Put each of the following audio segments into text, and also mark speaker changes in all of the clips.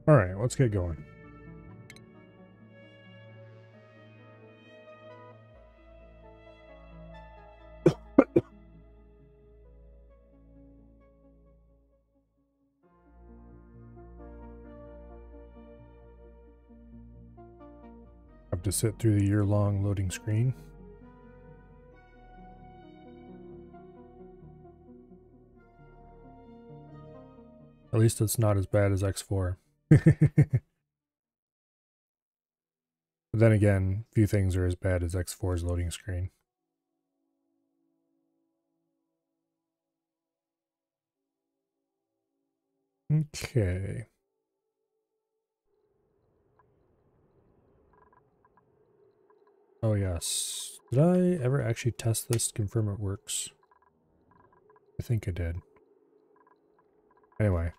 Speaker 1: All right, let's get going. Have to sit through the year-long loading screen. At least it's not as bad as X4. But then again, few things are as bad as X4's loading screen. Okay. Oh yes. Did I ever actually test this to confirm it works? I think I did. Anyway.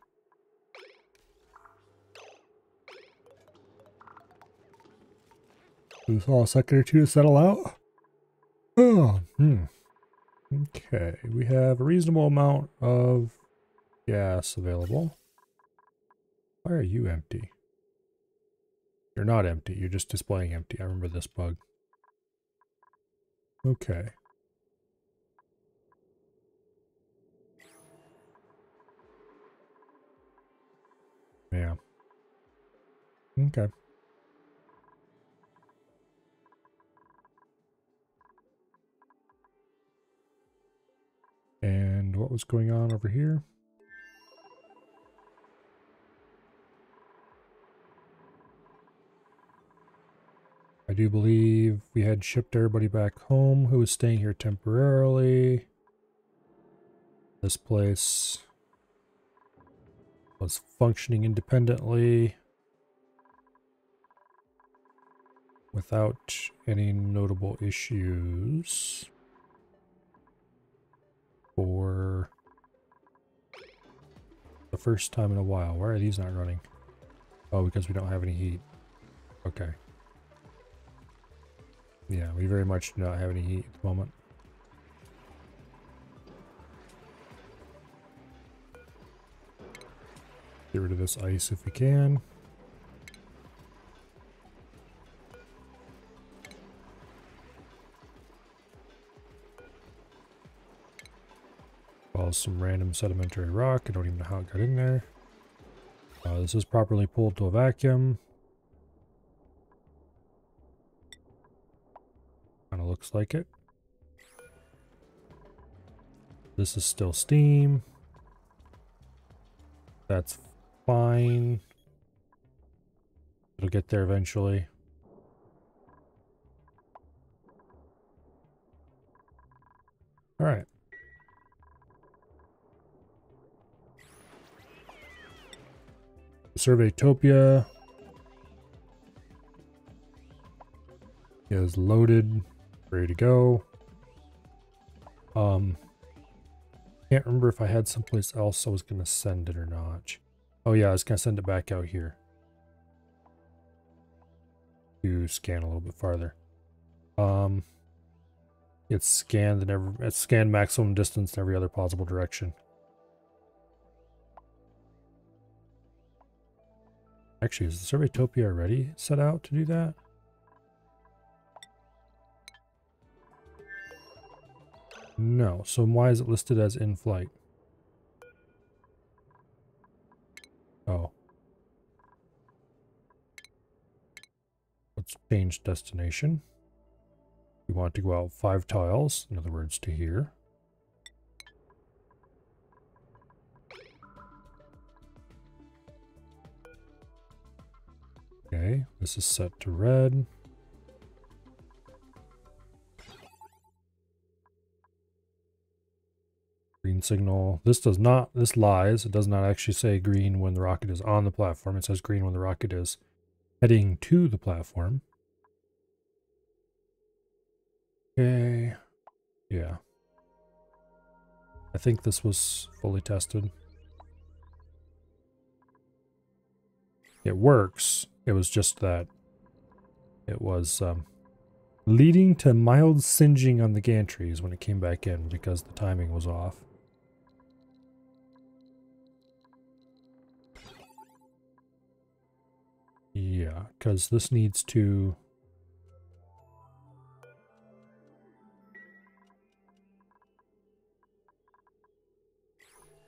Speaker 1: This all a second or two to settle out. Oh, Okay, we have a reasonable amount of gas available. Why are you empty? You're not empty, you're just displaying empty. I remember this bug. Okay. Yeah. Okay. And what was going on over here? I do believe we had shipped everybody back home who was staying here temporarily. This place was functioning independently without any notable issues for the first time in a while. Why are these not running? Oh, because we don't have any heat. Okay. Yeah, we very much do not have any heat at the moment. Get rid of this ice if we can. Well, some random sedimentary rock. I don't even know how it got in there. This is properly pulled to a vacuum. Kind of looks like it. This is still steam. That's fine. It'll get there eventually. All right. Surveytopia is loaded, ready to go. Can't remember if I had someplace else I was going to send it or not. Oh yeah, I was going to send it back out here to scan a little bit farther. It's scanned it's scanned maximum distance in every other possible direction. Actually, is the Surveytopia already set out to do that? No. So why is it listed as in flight? Oh. Let's change destination. We want to go out 5 tiles, in other words, to here. Okay, this is set to red. Green signal. This lies. It does not actually say green when the rocket is on the platform. It says green when the rocket is heading to the platform. Okay. Yeah. I think this was fully tested. It works. It was just that it was leading to mild singeing on the gantries when it came back in because the timing was off. Yeah, because this needs to...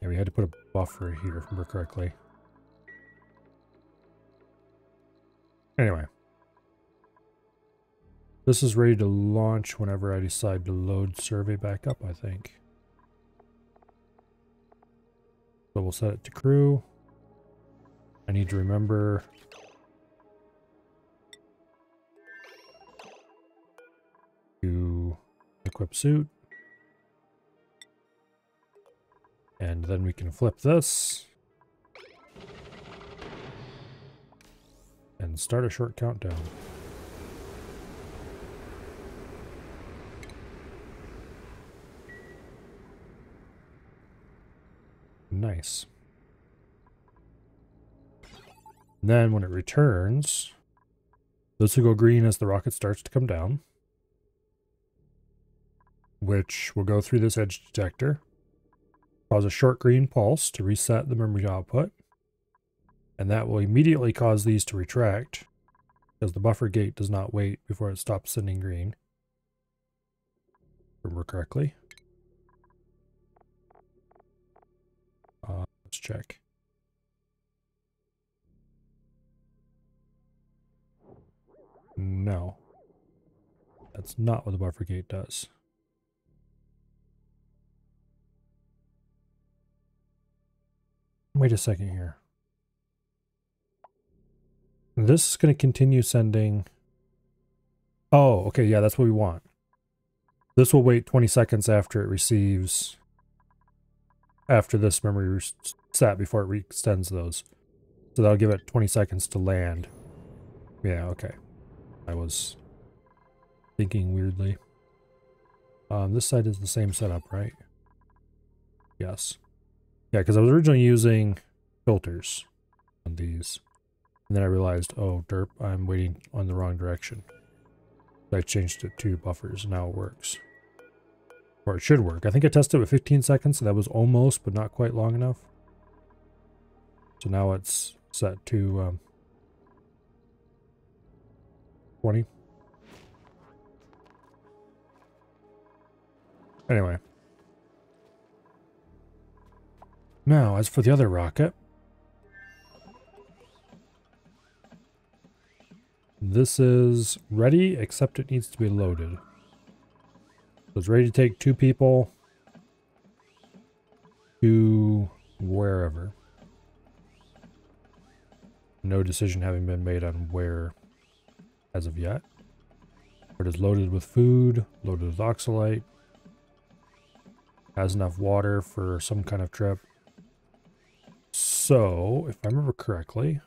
Speaker 1: Yeah, we had to put a buffer here, if I remember correctly. Anyway. This is ready to launch whenever I decide to load survey back up, I think. So we'll set it to crew. I need to remember to equip suit. And then we can flip this. And start a short countdown. Nice. And then when it returns, this will go green as the rocket starts to come down, which will go through this edge detector, cause a short green pulse to reset the memory output, and that will immediately cause these to retract, because the buffer gate does not wait before it stops sending green. Remember correctly. Let's check. No. That's not what the buffer gate does. Wait a second here. This is going to continue sending... Oh, okay, yeah, that's what we want. This will wait 20 seconds after it receives... After this memory reset before it extends those. So that'll give it 20 seconds to land. Yeah, okay. I was thinking weirdly. This side is the same setup, right? Yes. Yeah, because I was originally using filters on these. And then I realized, oh, derp, I'm waiting on the wrong direction. I changed it to buffers, and now it works. Or it should work. I think I tested it with 15 seconds, so that was almost, but not quite long enough. So now it's set to 20. Anyway. Now, as for the other rocket, this is ready, except it needs to be loaded. So it's ready to take 2 people to wherever. No decision having been made on where as of yet. It is loaded with food, loaded with oxalite, has enough water for some kind of trip. So, if I remember correctly,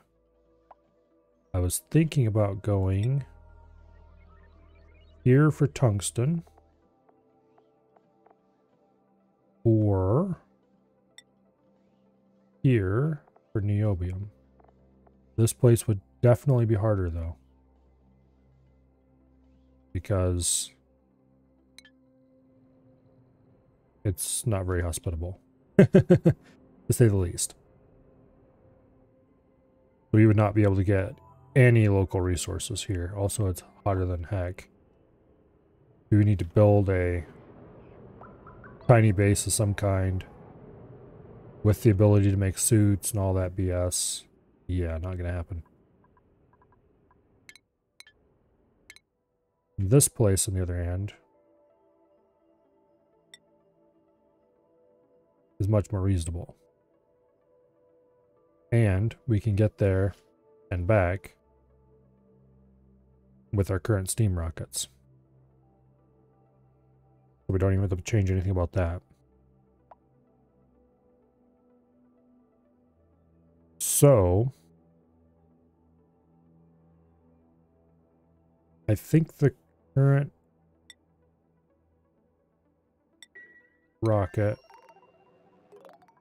Speaker 1: I was thinking about going here for tungsten, or here for niobium. This place would definitely be harder though, because it's not very hospitable, to say the least. We would not be able to get any local resources here. Also, it's hotter than heck. Do we need to build a tiny base of some kind with the ability to make suits and all that BS? Yeah, not gonna happen. This place, on the other hand, is much more reasonable. And we can get there and back with our current steam rockets. So we don't even have to change anything about that. So I think the current rocket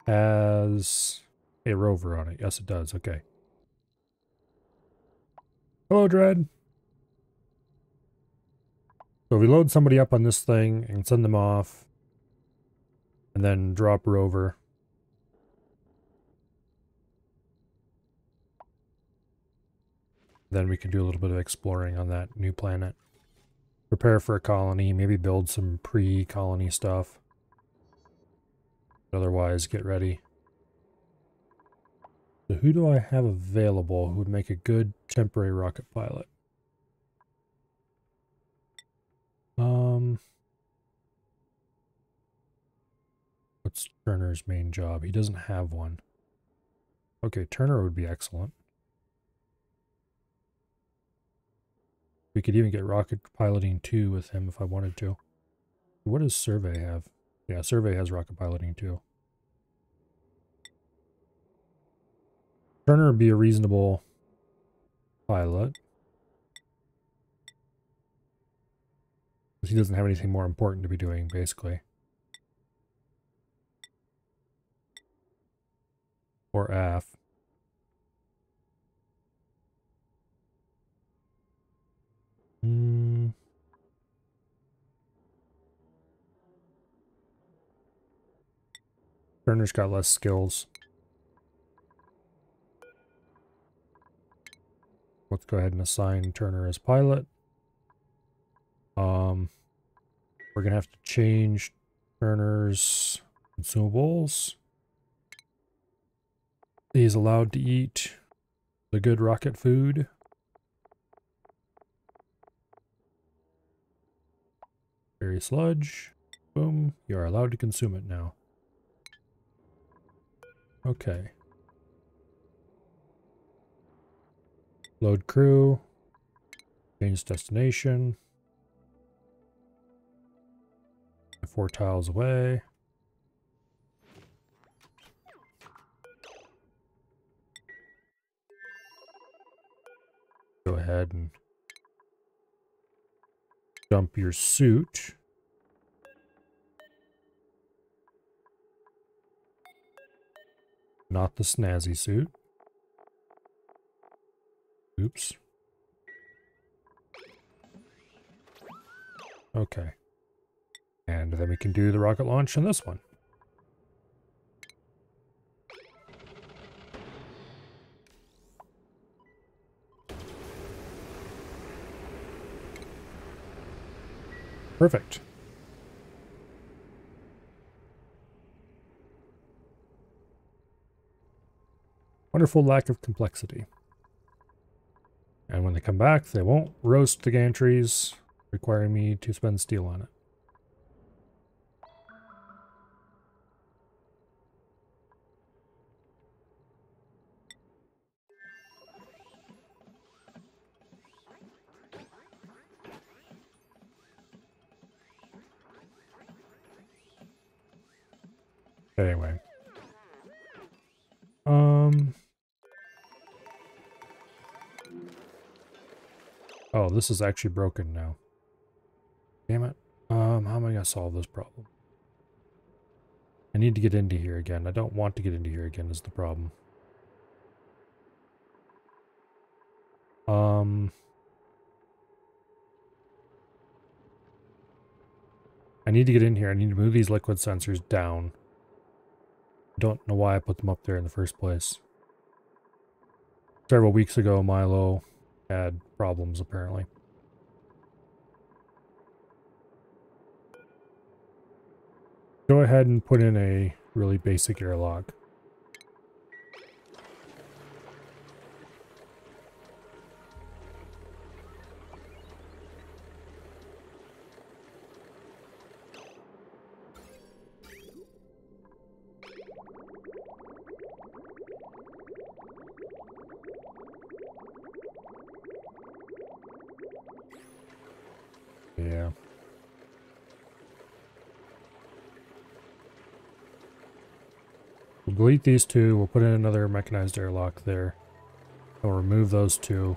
Speaker 1: has a rover on it. Yes, it does. Okay. Hello, Dread. So we load somebody up on this thing and send them off, and then drop rover. Then we can do a little bit of exploring on that new planet. Prepare for a colony, maybe build some pre-colony stuff. Otherwise, get ready. So who do I have available who would make a good temporary rocket pilot? What's Turner's main job? He doesn't have one. Okay, Turner would be excellent. We could even get rocket piloting 2 with him if I wanted to. What does Survey have? Yeah, Survey has rocket piloting 2. Turner would be a reasonable pilot. He doesn't have anything more important to be doing, basically. Or AF. Turner's got less skills. Let's go ahead and assign Turner as pilot. We're gonna have to change Turner's consumables. He's allowed to eat the good rocket food. Berry sludge. Boom. You are allowed to consume it now. Okay. Load crew. Change destination. 4 tiles away. Go ahead and dump your suit. Not the snazzy suit. Oops. Okay. And then we can do the rocket launch on this one. Perfect. Wonderful lack of complexity. And when they come back, they won't roast the gantries, requiring me to spend steel on it. Anyway. Oh, this is actually broken now. Damn it. How am I gonna solve this problem? I need to get into here again. I don't want to get into here again is the problem. I need to get in here. I need to move these liquid sensors down. I don't know why I put them up there in the first place. Several weeks ago, Milo had problems, apparently. Go ahead and put in a really basic airlock. Yeah. We'll delete these two. We'll put in another mechanized airlock there. We'll remove those two.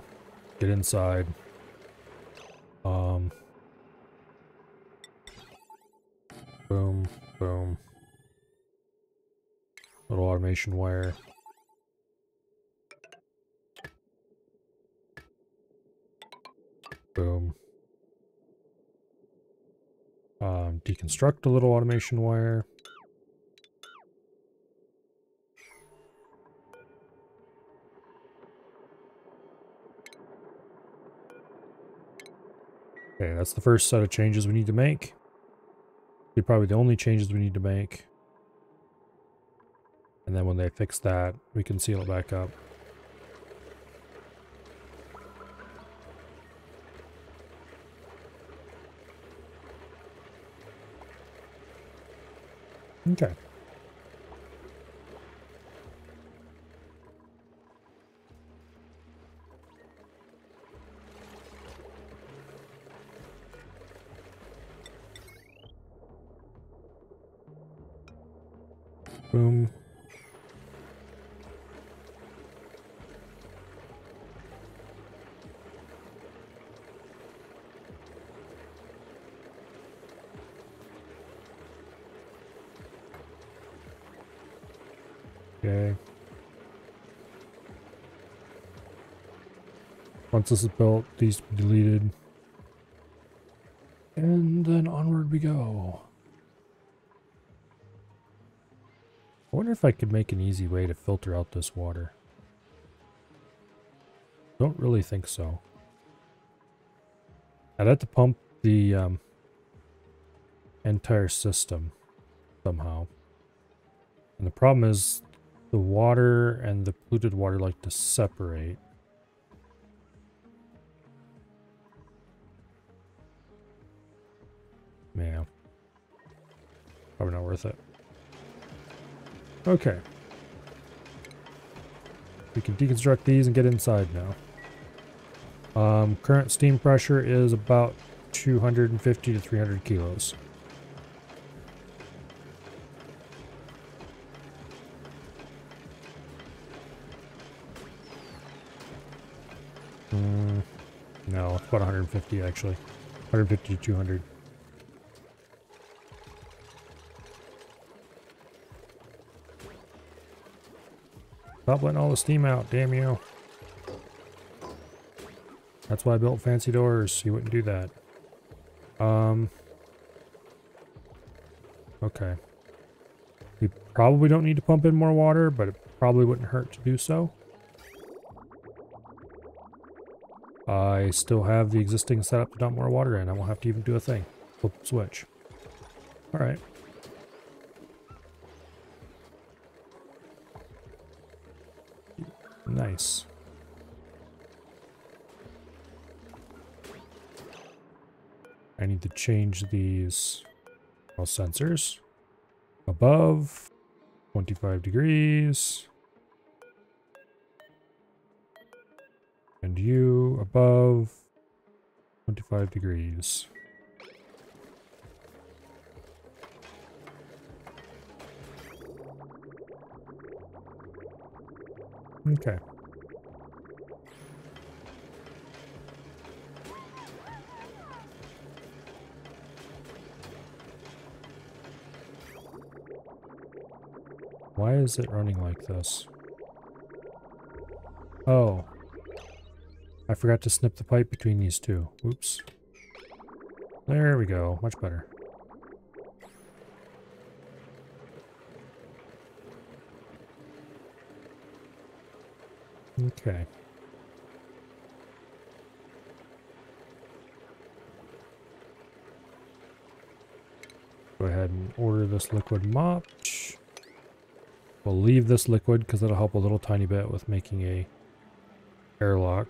Speaker 1: Get inside. Boom, boom. Little automation wire. Boom. Deconstruct a little automation wire. Okay, that's the first set of changes we need to make. They're probably the only changes we need to make. And then when they fix that, we can seal it back up. Okay. Boom. Okay. Once this is built, these will be deleted. And then onward we go. I wonder if I could make an easy way to filter out this water. Don't really think so. I'd have to pump the entire system somehow. And the problem is the water and the polluted water like to separate. Yeah. Probably not worth it. Okay. We can deconstruct these and get inside now. Current steam pressure is about 250 to 300 kilos. No, it's about 150 actually. 150 to 200. Stop letting all the steam out, damn you. That's why I built fancy doors. You wouldn't do that. Okay. We probably don't need to pump in more water, but it probably wouldn't hurt to do so. I still have the existing setup to dump more water in. I won't have to even do a thing. Flip the switch. Alright. Nice. I need to change these all sensors. Above 25 degrees. And you above 25 degrees. Okay. Why is it running like this? Oh. I forgot to snip the pipe between these two. Oops. There we go. Much better. Okay. Go ahead and order this liquid mop. We'll leave this liquid because it'll help a little tiny bit with making a airlock.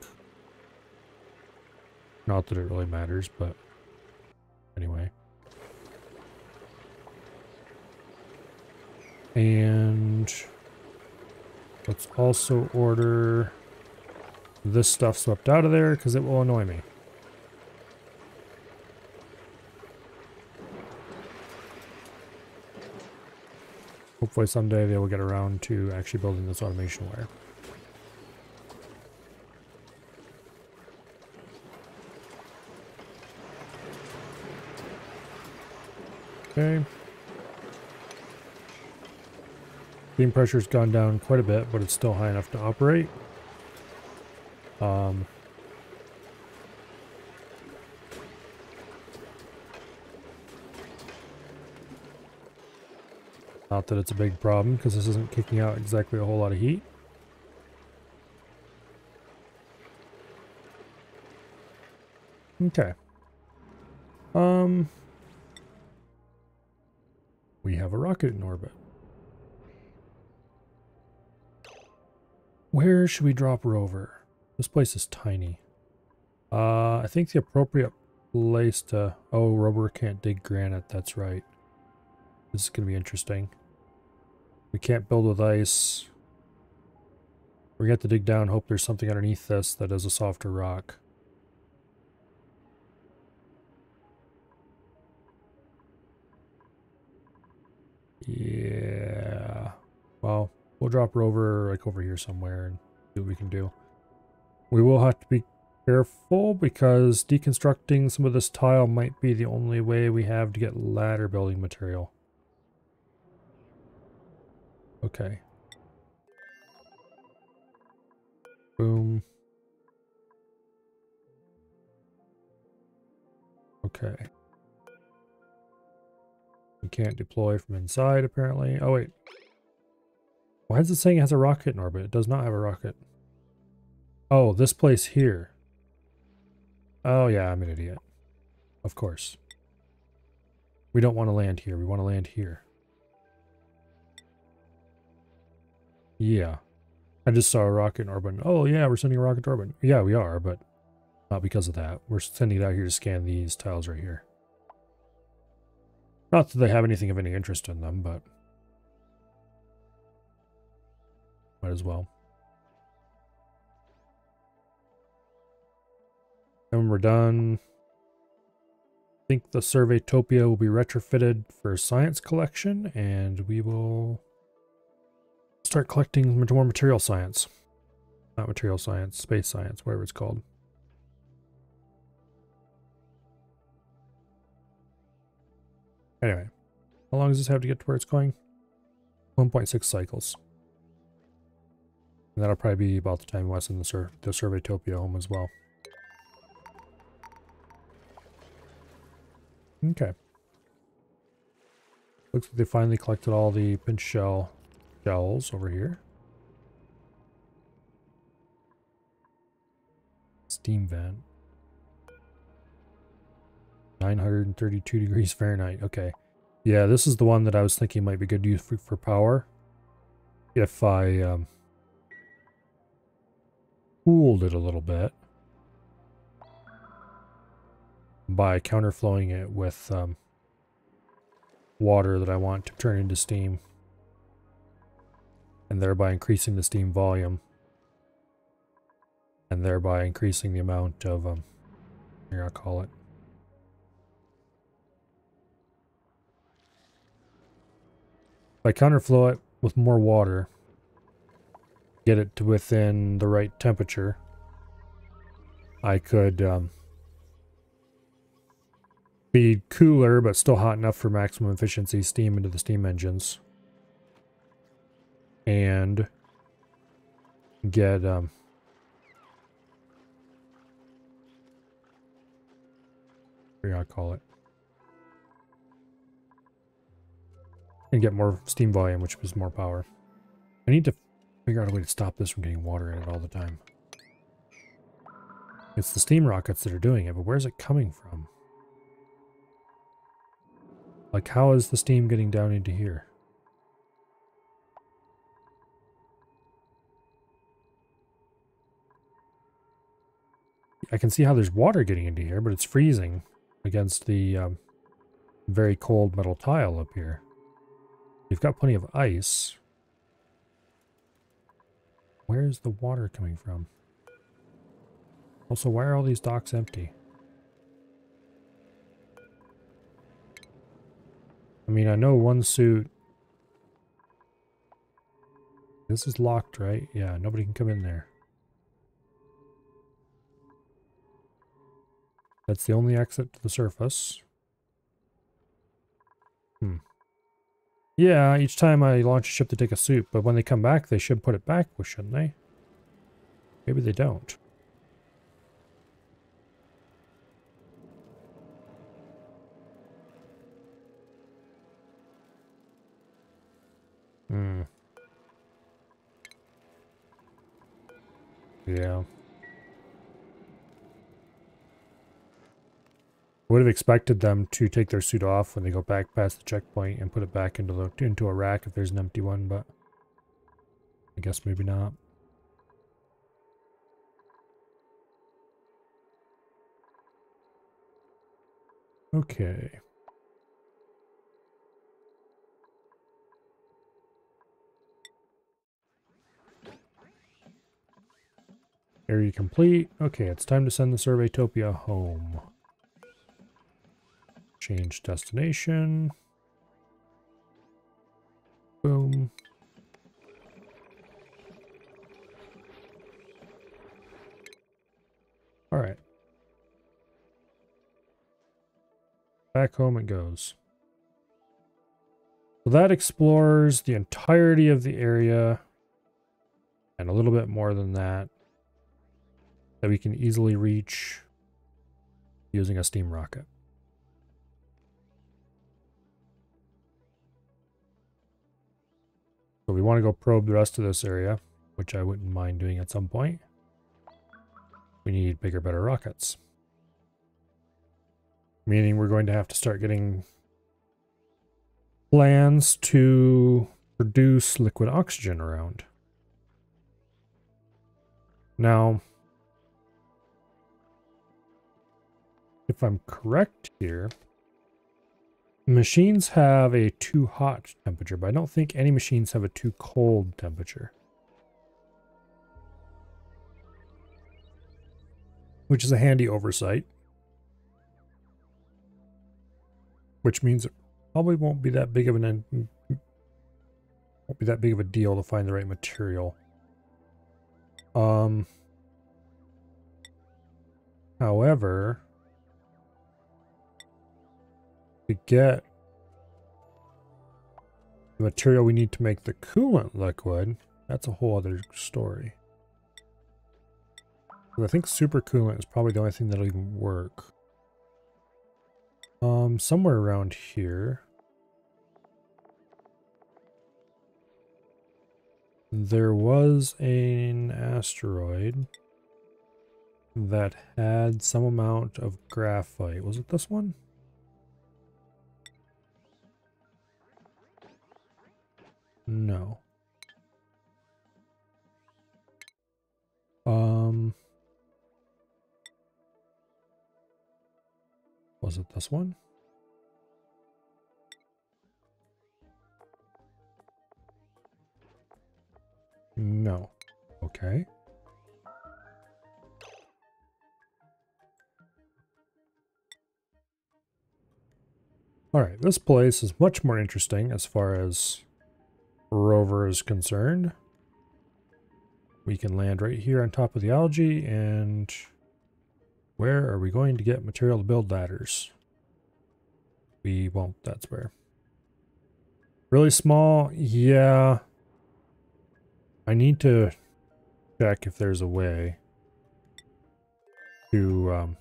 Speaker 1: Not that it really matters, but anyway. And let's also order this stuff swept out of there because it will annoy me. Hopefully someday they will get around to actually building this automation wire. Okay. Steam pressure's gone down quite a bit, but it's still high enough to operate. Not that it's a big problem, because this isn't kicking out exactly a whole lot of heat. Okay. We have a rocket in orbit. Where should we drop rover? This place is tiny. I think the appropriate place to... Oh, rover can't dig granite. That's right. This is going to be interesting. We can't build with ice. We have to dig down, hope there's something underneath this that is a softer rock. Yeah. Well, we'll drop rover like over here somewhere and see what we can do. We will have to be careful because deconstructing some of this tile might be the only way we have to get ladder building material. Okay. Boom. Okay. We can't deploy from inside, apparently. Oh, wait. Why is it saying it has a rocket in orbit? It does not have a rocket. Oh, this place here. Oh, yeah, I'm an idiot. Of course. We don't want to land here. We want to land here. Yeah. I just saw a rocket in orbit. Oh, yeah, we're sending a rocket to orbit. Yeah, we are, but not because of that. We're sending it out here to scan these tiles right here. Not that they have anything of any interest in them, but might as well. And when we're done, I think the Surveytopia will be retrofitted for science collection, and we will start collecting more material science. Not material science, space science, whatever it's called. Anyway, how long does this have to get to where it's going? 1.6 cycles. And that'll probably be about the time we send the Surveytopia home as well. Okay. Looks like they finally collected all the pinch shell shells over here. Steam vent. 932 degrees Fahrenheit. Okay. Yeah, this is the one that I was thinking might be good use for power. If I cooled it a little bit by counterflowing it with water that I want to turn into steam, and thereby increasing the steam volume, and thereby increasing the amount of here I'll call it. If I counterflow it with more water, get it to within the right temperature, I could be cooler but still hot enough for maximum efficiency steam into the steam engines, and get here I'll call it, and get more steam volume, which is more power. I need to figure out a way to stop this from getting water in it all the time. It's the steam rockets that are doing it, but where's it coming from? Like, how is the steam getting down into here? I can see how there's water getting into here, but it's freezing against the very cold metal tile up here. You've got plenty of ice. Where's the water coming from? Also, why are all these docks empty? I mean, I know one suit. This is locked, right? Yeah, nobody can come in there. That's the only exit to the surface. Yeah, each time I launch a ship to take a suit, but when they come back, they should put it back, shouldn't they? Maybe they don't. Yeah. would have expected them to take their suit off when they go back past the checkpoint and put it back into a rack if there's an empty one, but I guess maybe not. Okay. Area complete. Okay, it's time to send the Surveytopia home. Change destination. Boom. All right. Back home it goes. So that explores the entirety of the area and a little bit more than that we can easily reach using a steam rocket. So we want to go probe the rest of this area, which I wouldn't mind doing at some point. We need bigger, better rockets. Meaning we're going to have to start getting plans to produce liquid oxygen around. Now, if I'm correct here, machines have a too hot temperature, but I don't think any machines have a too cold temperature. Which is a handy oversight. Which means it probably won't be that big of a deal to find the right material. However, to get the material we need to make the coolant liquid, that's a whole other story. I think super coolant is probably the only thing that'll even work. Somewhere around here, there was an asteroid that had some amount of graphite. Was it this one? No. Was it this one? No. Okay. Alright, this place is much more interesting as far as rover is concerned. We can land right here on top of the algae, and where are we going to get material to build ladders? We won't, that's where. Really small? Yeah. I need to check if there's a way to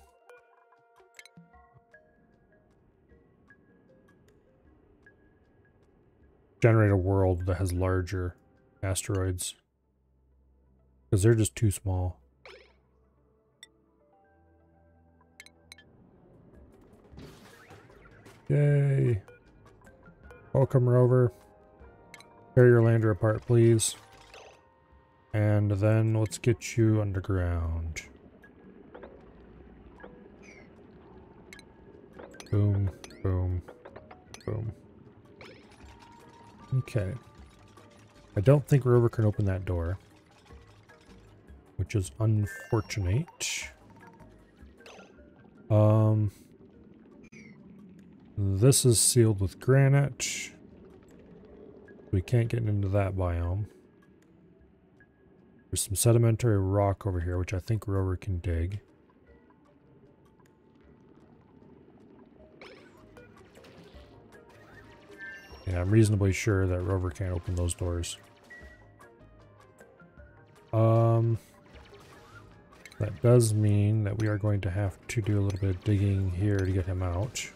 Speaker 1: generate a world that has larger asteroids. Because they're just too small. Yay. Welcome, rover. Tear your lander apart, please. And then let's get you underground. Boom, boom, boom. Okay. I don't think rover can open that door, which is unfortunate. This is sealed with granite. We can't get into that biome. There's some sedimentary rock over here, which I think rover can dig. Yeah, I'm reasonably sure that rover can't open those doors. That does mean that we are going to have to do a little bit of digging here to get him out.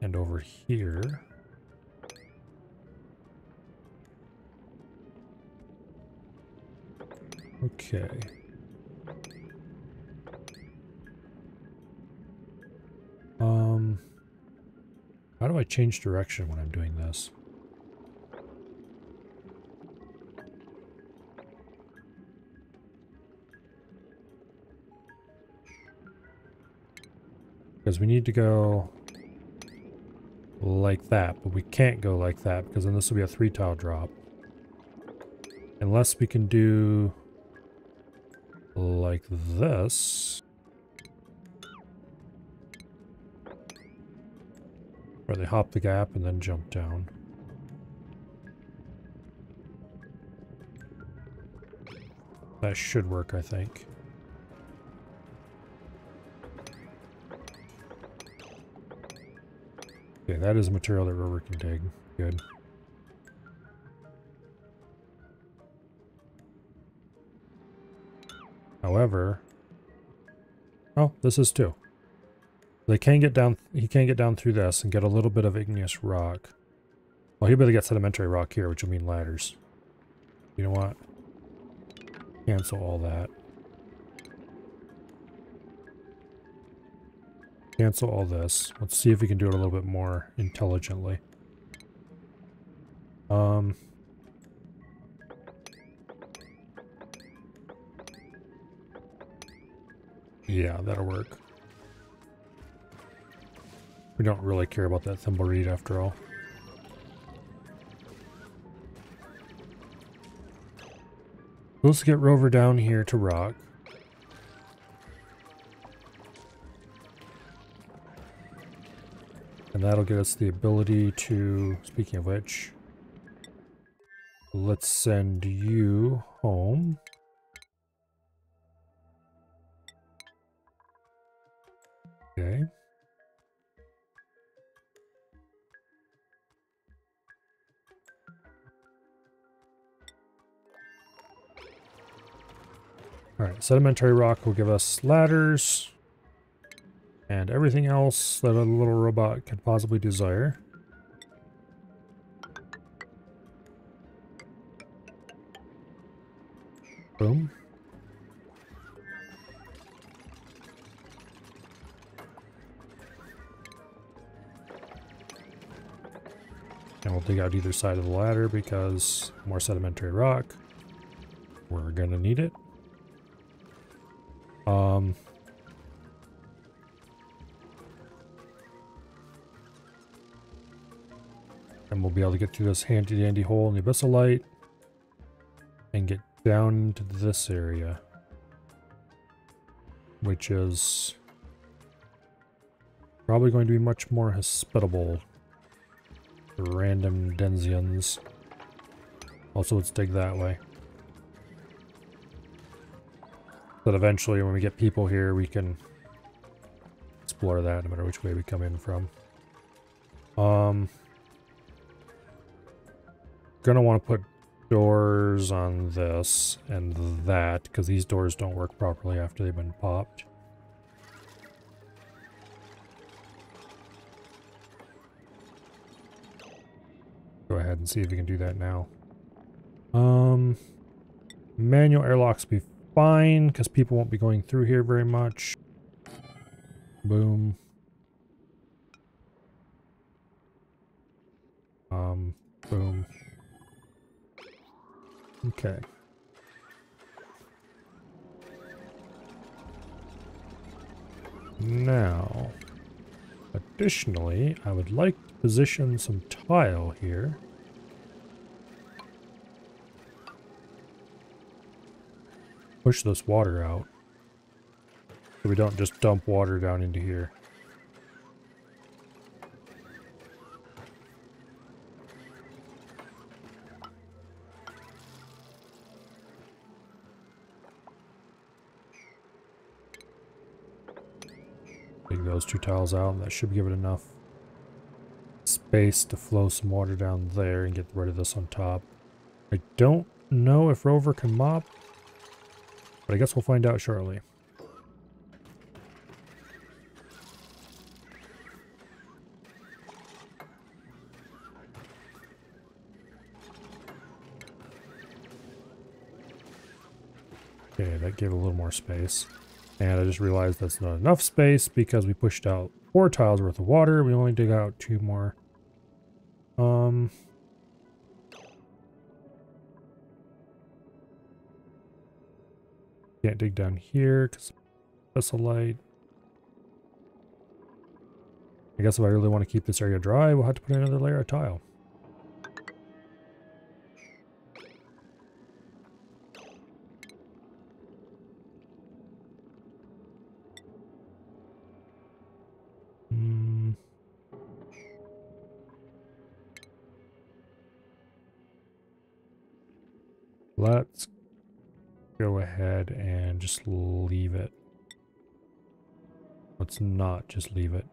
Speaker 1: And over here. Okay. How do I change direction when I'm doing this? Because we need to go like that, but we can't go like that because then this will be a 3-tile drop. Unless we can do like this. Where they hop the gap and then jump down. That should work, I think. Okay, that is material that Rover can dig. Good. However... Oh, this is too. They can get down, he can get down through this and get a little bit of igneous rock. Well, he'll be able to get sedimentary rock here, which will mean ladders. You know what? Cancel all that. Cancel all this. Let's see if we can do it a little bit more intelligently. Yeah, that'll work. We don't really care about that thimble reed after all. Let's get Rover down here to rock. And that'll get us the ability to, speaking of which, let's send you home. Okay. Alright, sedimentary rock will give us ladders and everything else that a little robot could possibly desire. Boom. And we'll dig out either side of the ladder because more sedimentary rock. We're gonna need it. And we'll be able to get through this handy dandy hole in the abyssal and get down to this area, which is probably going to be much more hospitable for random denizens. Also, let's dig that way. But eventually, when we get people here, we can explore that no matter which way we come in from. Gonna want to put doors on this and that because these doors don't work properly after they've been popped. Go ahead and see if we can do that now. Manual airlocks will be fine because people won't be going through here very much. Boom. Boom. Okay. Now, additionally, I would like to position some tile here. Push this water out so we don't just dump water down into here. Take those 2 tiles out, and that should give it enough space to flow some water down there and get rid of this on top. I don't know if Rover can mop, but I guess we'll find out shortly. Okay, that gave a little more space. And I just realized that's not enough space because we pushed out 4 tiles worth of water. We only dig out 2 more. Can't dig down here because that's a light. I guess if I really want to keep this area dry, we'll have to put in another layer of tile. Let's go ahead and just leave it. Let's not just leave it.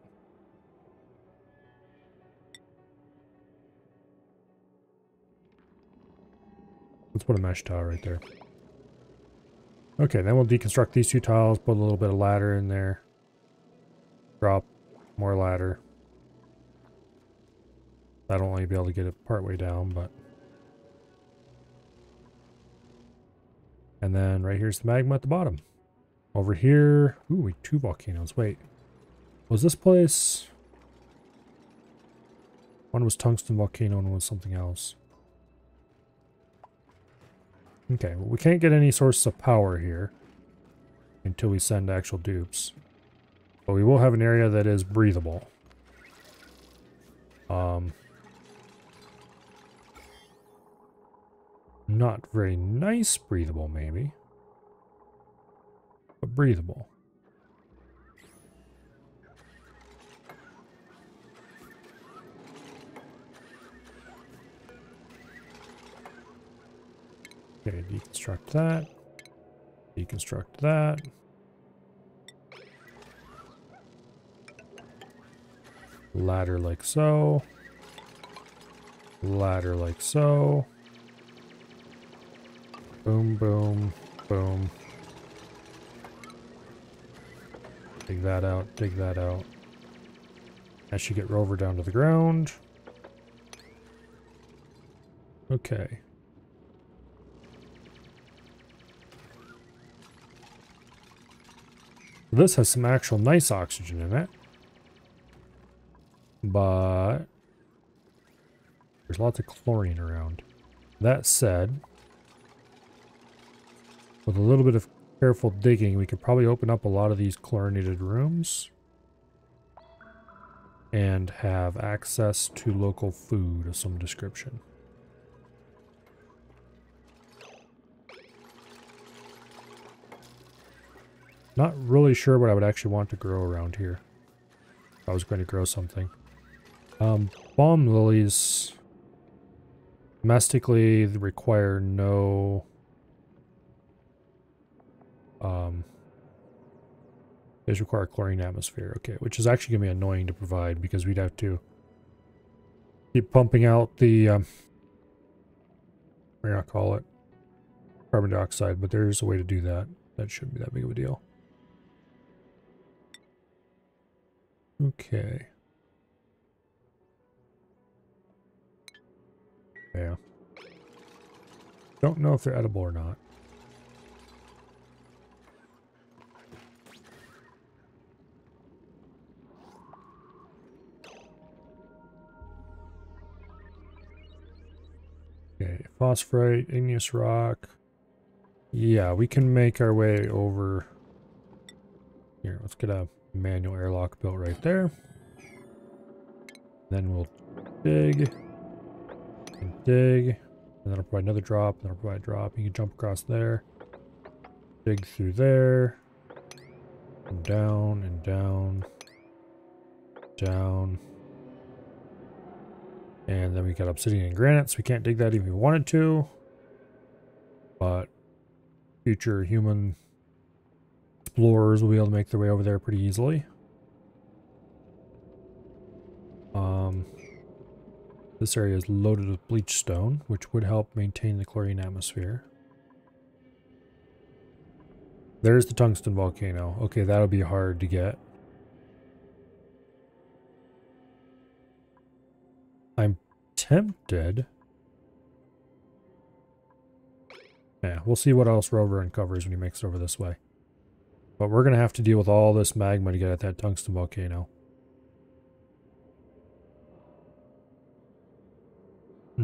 Speaker 1: Let's put a mesh tile right there. Okay, then we'll deconstruct these 2 tiles, put a little bit of ladder in there. Drop more ladder. That'll only be able to get it partway down, but... And then right here's the magma at the bottom. Over here... Ooh, 2 volcanoes. Wait. Was this place... One was tungsten volcano and one was something else. Okay, well we can't get any source of power here until we send actual dupes. But we will have an area that is breathable. Not very nice breathable, maybe. But breathable. Okay, deconstruct that. Deconstruct that. Ladder like so. Ladder like so. Boom, boom, boom. Dig that out, dig that out. That should get Rover down to the ground. Okay. This has some actual nice oxygen in it. But there's lots of chlorine around. That said, with a little bit of careful digging, we could probably open up a lot of these chlorinated rooms and have access to local food of some description. Not really sure what I would actually want to grow around here. If I was going to grow something. Balm lilies domestically require no they require chlorine atmosphere, okay, which is actually gonna be annoying to provide because we'd have to keep pumping out the what do you call it, carbon dioxide, but there's a way to do that. That shouldn't be that big of a deal. Okay. Yeah. Don't know if they're edible or not. Okay, phosphorite, igneous rock. Yeah, we can make our way over. Here, let's get a manual airlock built right there. Then we'll dig. And dig. And then I'll provide another drop. And then I'll provide a drop. You can jump across there. Dig through there. And down and down. Down. And then we got obsidian and granite, so we can't dig that even if we wanted to. But future human explorers will be able to make their way over there pretty easily. This area is loaded with bleach stone, which would help maintain the chlorine atmosphere. There's the tungsten volcano. Okay, that'll be hard to get. I'm tempted. Yeah, we'll see what else Rover uncovers when he makes it over this way. But we're going to have to deal with all this magma to get at that tungsten volcano.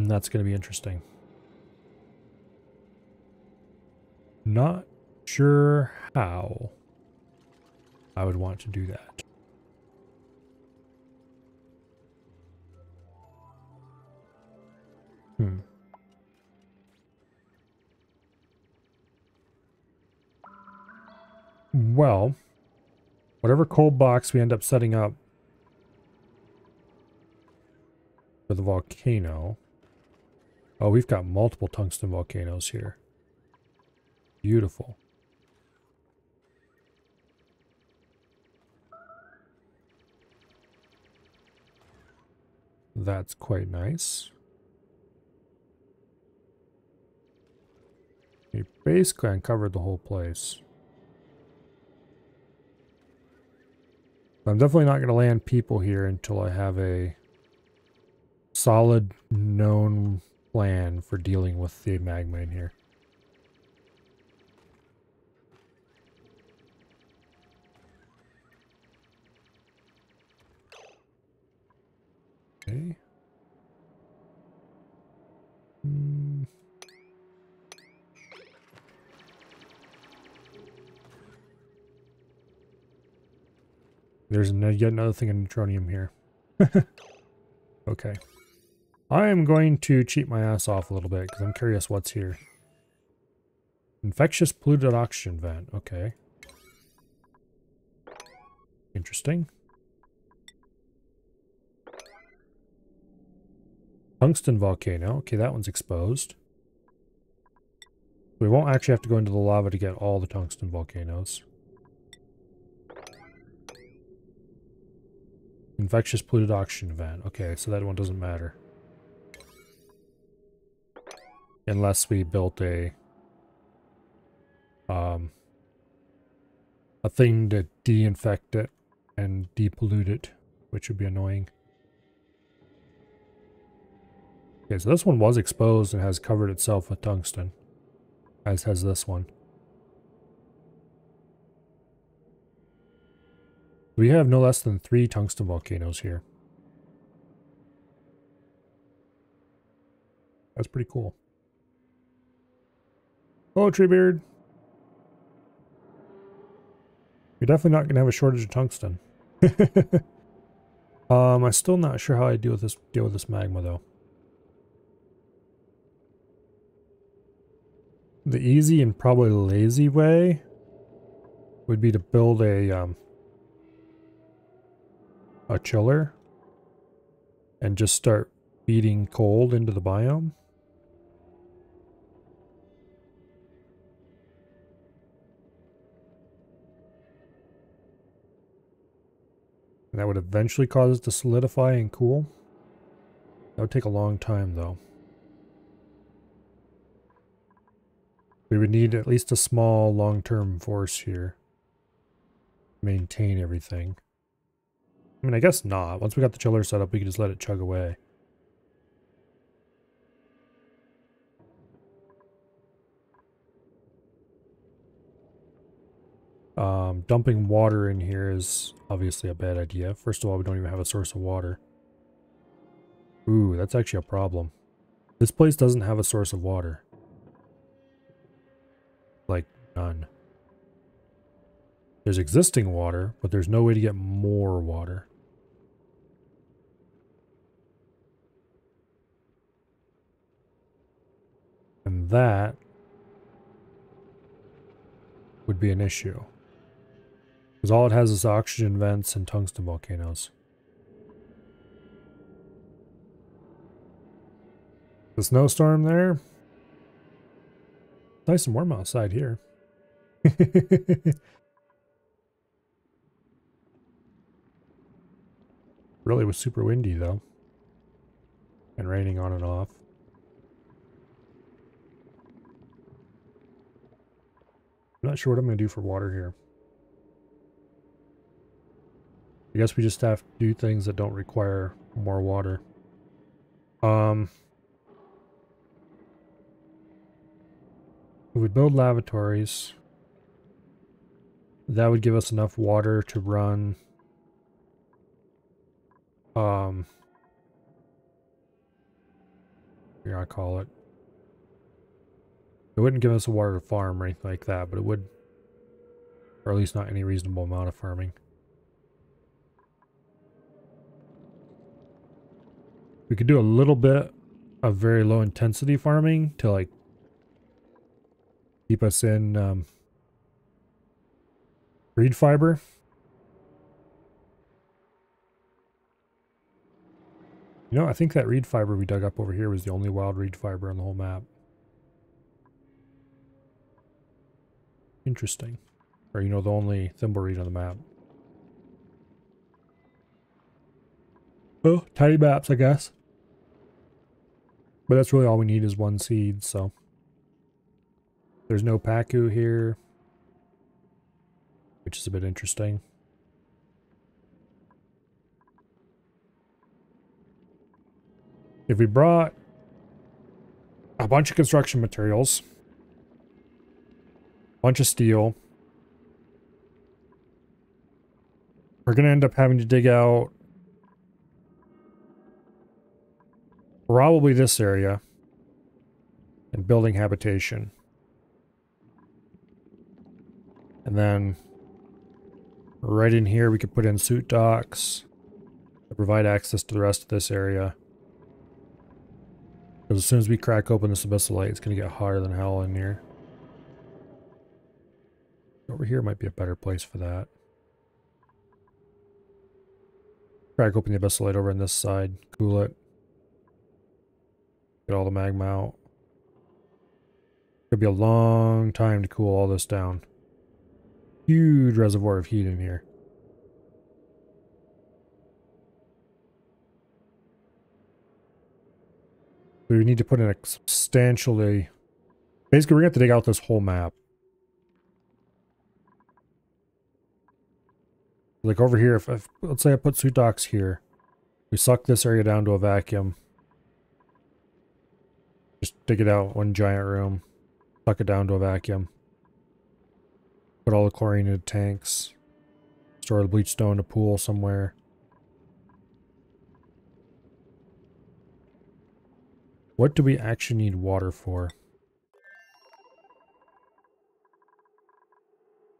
Speaker 1: And that's going to be interesting. Not sure how I would want to do that. Well, whatever cold box we end up setting up for the volcano. Oh, we've got multiple tungsten volcanoes here. Beautiful. That's quite nice. We basically uncovered the whole place. I'm definitely not going to land people here until I have a solid known plan for dealing with the magma in here. Okay. There's yet another thing in neutronium here. Okay. I am going to cheat my ass off a little bit because I'm curious what's here. Infectious polluted oxygen vent. Okay. Interesting. Tungsten volcano. Okay, that one's exposed. We won't actually have to go into the lava to get all the tungsten volcanoes. Infectious polluted oxygen vent. Okay, so that one doesn't matter. Unless we built a thing to de-infect it and depollute it, which would be annoying. Okay, so this one was exposed and has covered itself with tungsten, as has this one. We have no less than 3 tungsten volcanoes here. That's pretty cool. Oh, Treebeard. You're definitely not going to have a shortage of tungsten. I'm still not sure how I deal with this magma though. The easy and probably lazy way would be to build a chiller and just start feeding cold into the biome. And that would eventually cause it to solidify and cool. That would take a long time though. We would need at least a small long-term force here to maintain everything. I mean, I guess not. Once we got the chiller set up, we could just let it chug away. Dumping water in here is obviously a bad idea. First of all, we don't even have a source of water. Ooh, that's actually a problem. This place doesn't have a source of water. Like, none. There's existing water, but there's no way to get more water. And that would be an issue. Because all it has is oxygen vents and tungsten volcanoes. The snowstorm there. Nice and warm outside here. Really was super windy though. And raining on and off. I'm not sure what I'm going to do for water here. I guess we just have to do things that don't require more water. If we build lavatories, that would give us enough water to run Here I call it. It wouldn't give us a water to farm or anything like that, but it would, or at least not any reasonable amount of farming. We could do a little bit of very low intensity farming to like keep us in reed fiber. You know, I think that reed fiber we dug up over here was the only wild reed fiber on the whole map. Interesting. Or, you know, the only thimbleweed on the map. Oh, tiny maps, I guess. But that's really all we need is one seed, so. There's no Pacu here, which is a bit interesting. If we brought a bunch of construction materials, a bunch of steel, we're going to end up having to dig out probably this area and building habitation. And then right in here we could put in suit docks to provide access to the rest of this area. Because as soon as we crack open this abyssalite, it's going to get hotter than hell in here. Over here might be a better place for that. Crack open the abyssalite over on this side, cool it. Get all the magma out. Could be a long time to cool all this down. Huge reservoir of heat in here. So we need to put in a substantially... Basically, we're going to have to dig out this whole map. Like over here, if let's say I put suit docks here. We suck this area down to a vacuum. Just dig it out, one giant room. Suck it down to a vacuum. Put all the chlorine into tanks. Store the bleach stone in a pool somewhere. What do we actually need water for?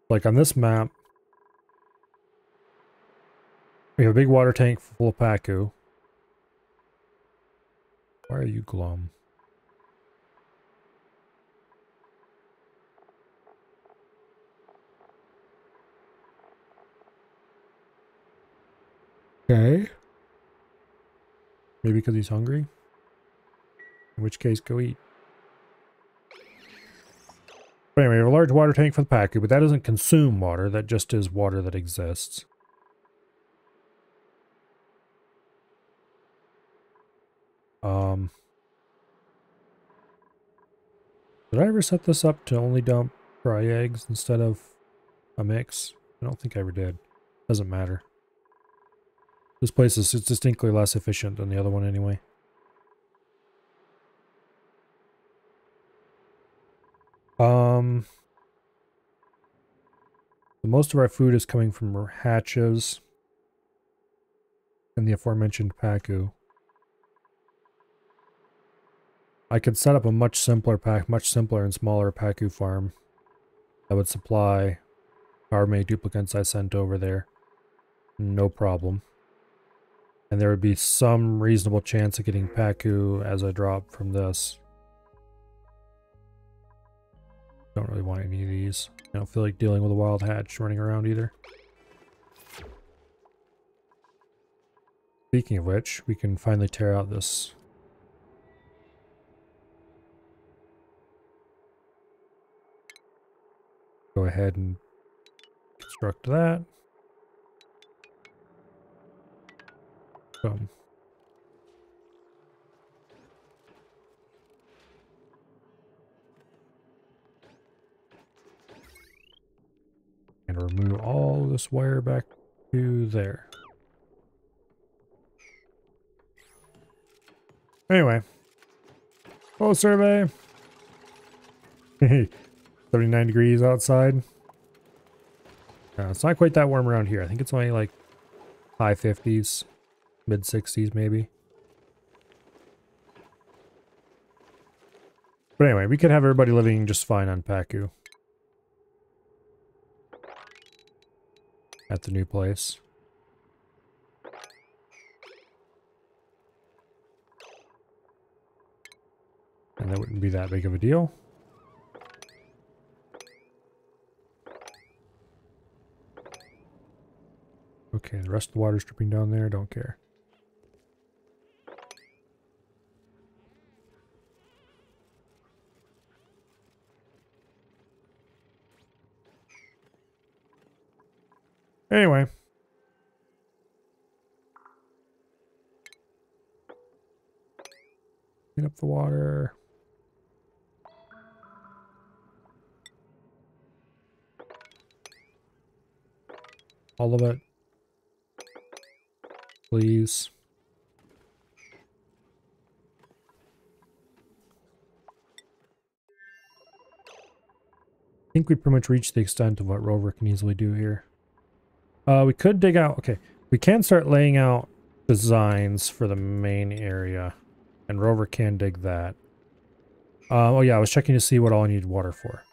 Speaker 1: Like on this map, we have a big water tank full of Pacu. Why are you glum? Okay. Maybe because he's hungry? In which case, go eat. But anyway, we have a large water tank for the Pacu, but that doesn't consume water. That just is water that exists. Did I ever set this up to only dump dry eggs instead of a mix? I don't think I ever did. Doesn't matter. This place is distinctly less efficient than the other one anyway. Most of our food is coming from hatches and the aforementioned Pacu. I could set up a much simpler and smaller Pacu farm that would supply however many duplicates I sent over there. No problem. And there would be some reasonable chance of getting Pacu as a drop from this. Don't really want any of these. I don't feel like dealing with a wild hatch running around either. Speaking of which, we can finally tear out this. Go ahead and construct that. Boom. And remove all this wire back to there. Anyway. Full survey. 39 degrees outside. It's not quite that warm around here. I think it's only like high 50s, mid 60s maybe. But anyway, we could have everybody living just fine on Paku. At the new place. And that wouldn't be that big of a deal. Okay, the rest of the water's dripping down there, don't care. Anyway. Clean up the water. All of it. Please. I think we pretty much reached the extent of what Rover can easily do here. We could dig out... Okay, we can start laying out designs for the main area. And Rover can dig that. Oh yeah, I was checking to see what all I need water for.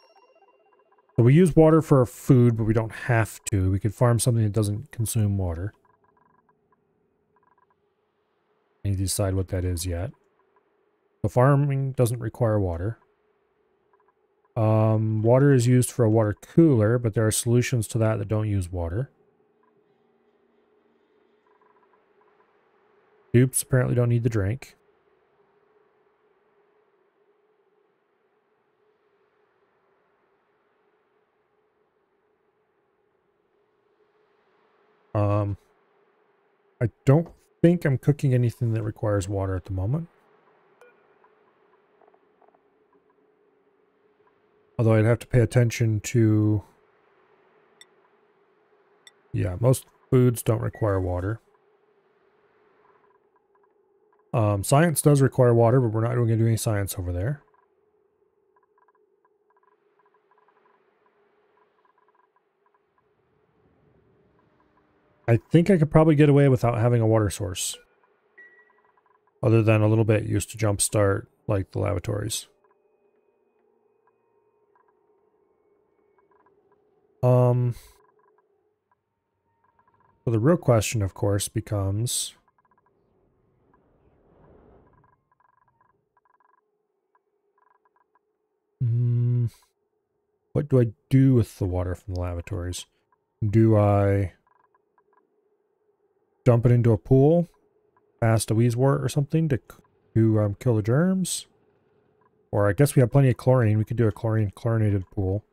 Speaker 1: So we use water for our food, but we don't have to. We could farm something that doesn't consume water. I need to decide what that is yet. So farming doesn't require water. Water is used for a water cooler, but there are solutions to that that don't use water. Dupes apparently don't need the drink. I don't think I'm cooking anything that requires water at the moment. Although I'd have to pay attention to... Yeah, most foods don't require water. Science does require water, but we're not going to do any science over there. I think I could probably get away without having a water source. Other than a little bit used to jumpstart, like the lavatories. So the real question, of course, becomes... what do I do with the water from the lavatories? Do I dump it into a pool past a Wheezewort or something to kill the germs? Or I guess we have plenty of chlorine. We could do a chlorinated pool.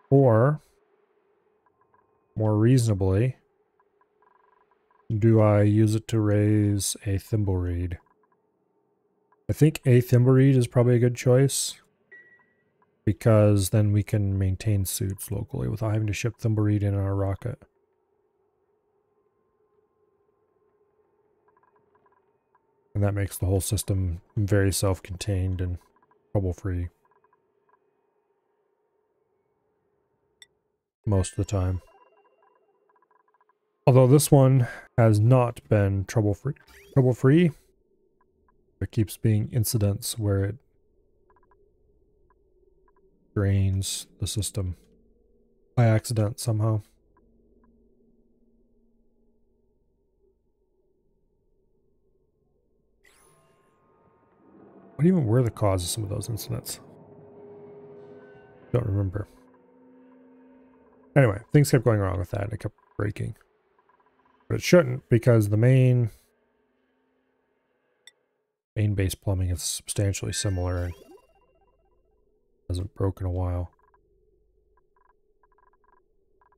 Speaker 1: Or, more reasonably, do I use it to raise a thimbleweed? I think a thimbleweed is probably a good choice. Because then we can maintain suits locally without having to ship thimbleweed in our rocket. And that makes the whole system very self-contained and trouble-free. Most of the time. Although this one has not been trouble-free. There keeps being incidents where it drains the system by accident somehow. What even were the cause of some of those incidents? Don't remember. Anyway, things kept going wrong with that and it kept breaking. But it shouldn't, because the main base plumbing is substantially similar and hasn't broken in a while.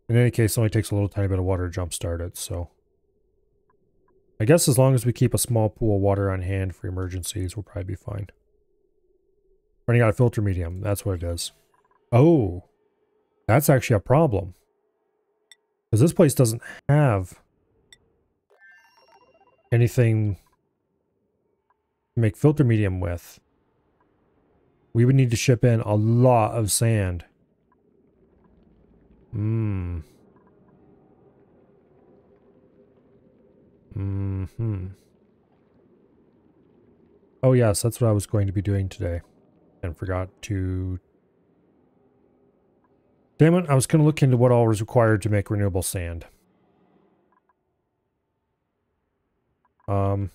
Speaker 1: In any case, it only takes a little tiny bit of water to jumpstart it, so... I guess as long as we keep a small pool of water on hand for emergencies, we'll probably be fine. Running out of filter medium, that's what it is. Oh! That's actually a problem. Because this place doesn't have anything to make filter medium with. We would need to ship in a lot of sand. Oh yes, that's what I was going to be doing today. And forgot to... Damn it, I was going to look into what all was required to make renewable sand. I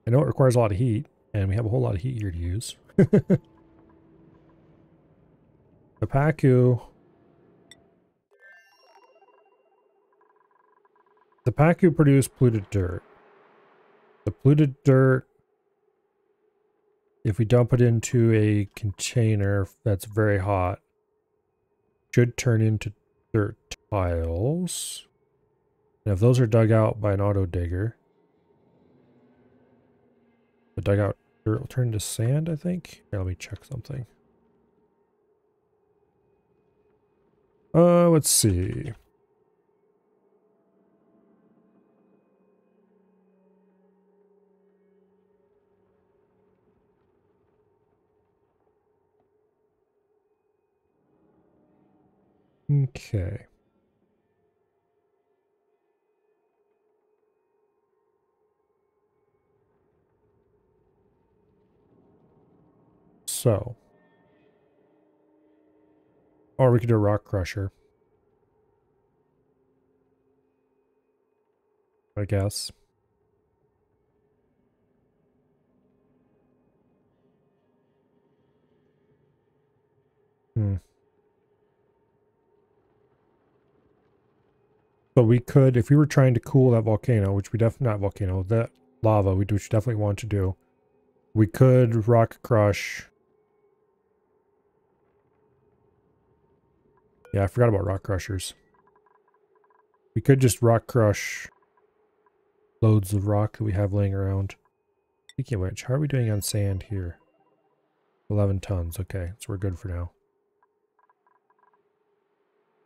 Speaker 1: know it requires a lot of heat, and we have a whole lot of heat here to use. The Pacu... The Pacu produce polluted dirt. The polluted dirt, if we dump it into a container that's very hot, should turn into dirt tiles. And if those are dug out by an auto digger, the dug out dirt will turn into sand, I think. Here, let me check something. Let's see. Okay. So. Or we could do a rock crusher, I guess. So we could, if we were trying to cool that volcano, which we definitely, not volcano, that lava, which we definitely want to do, we could rock crush. Yeah, I forgot about rock crushers. We could just rock crush loads of rock that we have laying around. Speaking of which, how are we doing on sand here? 11 tons. Okay, so we're good for now.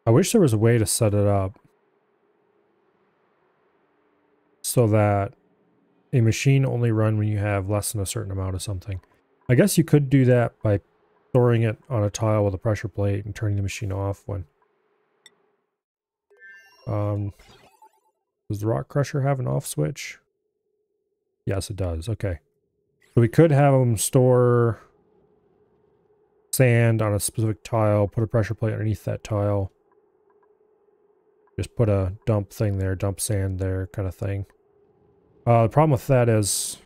Speaker 1: I wish there was a way to set it up so that a machine only run when you have less than a certain amount of something. I guess you could do that by storing it on a tile with a pressure plate and turning the machine off when... does the rock crusher have an off switch? Yes, it does. Okay. So we could have them store sand on a specific tile, put a pressure plate underneath that tile. Just put a dump thing there, dump sand there, kind of thing. The problem with that is...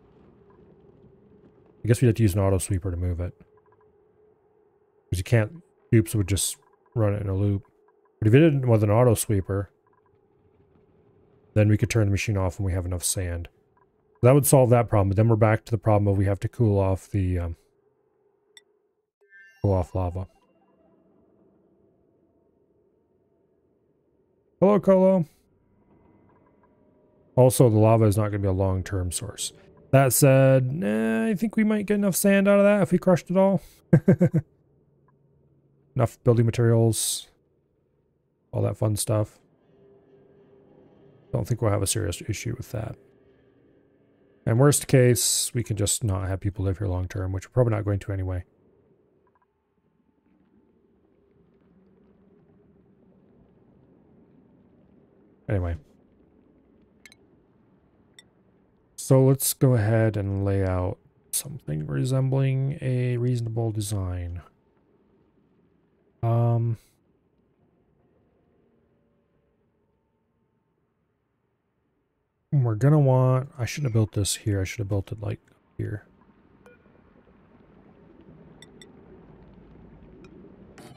Speaker 1: I guess we'd have to use an auto sweeper to move it. Because you can't... Oops, would just run it in a loop. But if you did it with an auto sweeper, then we could turn the machine off when we have enough sand. That would solve that problem, but then we're back to the problem of we have to cool off the... cool off lava. Hello, Colo. Also, the lava is not going to be a long-term source. That said, I think we might get enough sand out of that if we crushed it all. Enough building materials. All that fun stuff. Don't think we'll have a serious issue with that. And worst case, we can just not have people live here long-term, which we're probably not going to anyway. Anyway. So let's go ahead and lay out something resembling a reasonable design. We're gonna want... I shouldn't have built this here. I should have built it like here.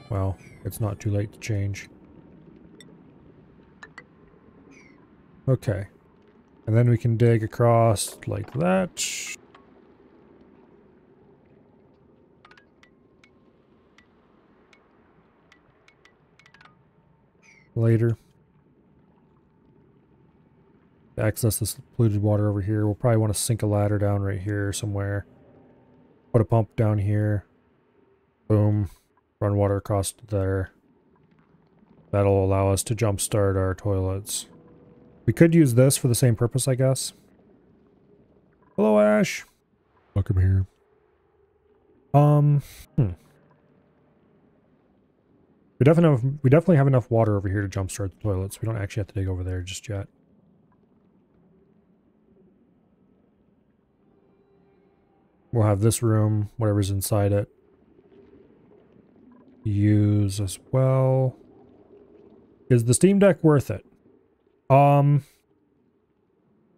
Speaker 1: Well, it's not too late to change. Okay. And then we can dig across like that. Later. To access this polluted water over here, we'll probably want to sink a ladder down right here somewhere. Put a pump down here. Boom. Run water across there. That'll allow us to jumpstart our toilets. We could use this for the same purpose, I guess. Hello, Ash. Welcome here. We definitely have enough water over here to jumpstart the toilets. We don't actually have to dig over there just yet. We'll have this room, whatever's inside it, use as well. Is the Steam Deck worth it?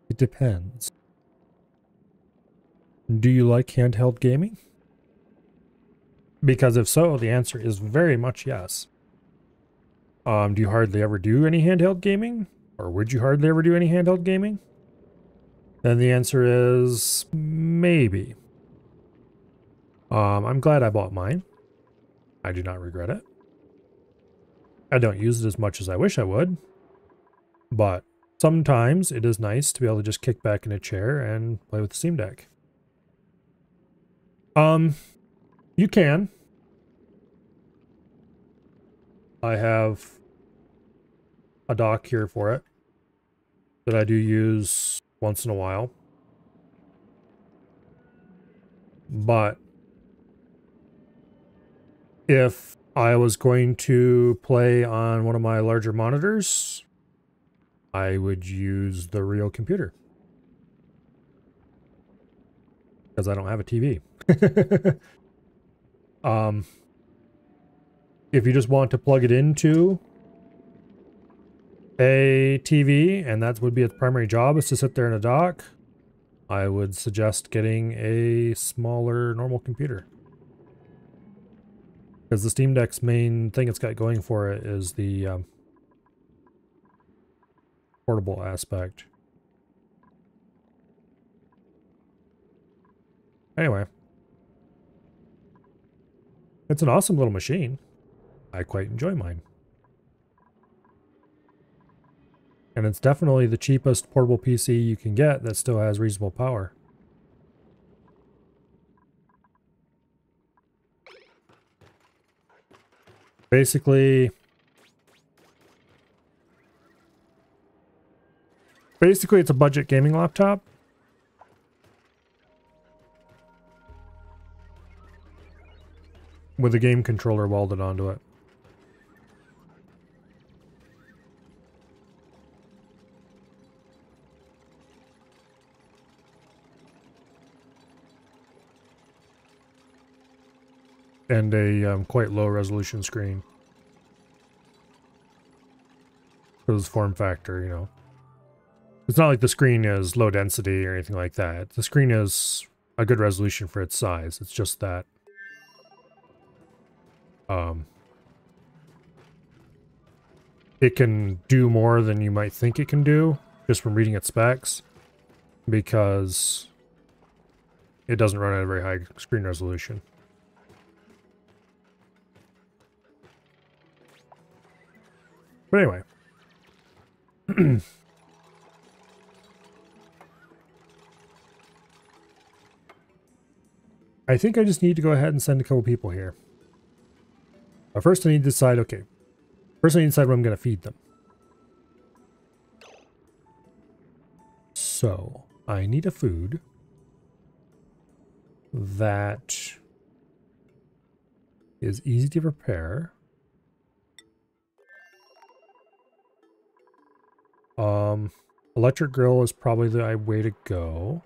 Speaker 1: It depends. Do you like handheld gaming? Because if so, the answer is very much yes. Do you hardly ever do any handheld gaming? Or would you hardly ever do any handheld gaming? Then the answer is maybe. I'm glad I bought mine. I do not regret it. I don't use it as much as I wish I would, but sometimes it is nice to be able to just kick back in a chair and play with the Steam Deck. You can. I have a dock here for it that I do use once in a while. But if I was going to play on one of my larger monitors, I would use the real computer. Because I don't have a TV. If you just want to plug it into a TV, and that would be its primary job, is to sit there in a dock, I would suggest getting a smaller normal computer. Because the Steam Deck's main thing it's got going for it is the portable aspect. Anyway. It's an awesome little machine. I quite enjoy mine. And it's definitely the cheapest portable PC you can get that still has reasonable power. Basically, it's a budget gaming laptop. With a game controller welded onto it. And a quite low resolution screen. Because form factor, you know. It's not like the screen is low density or anything like that. The screen is a good resolution for its size. It's just that it can do more than you might think it can do just from reading its specs, because it doesn't run at a very high screen resolution. But anyway. I think I just need to go ahead and send a couple people here. But first I need to decide, okay. First I need to decide what I'm going to feed them. So, I need a food that is easy to prepare. Electric grill is probably the way to go.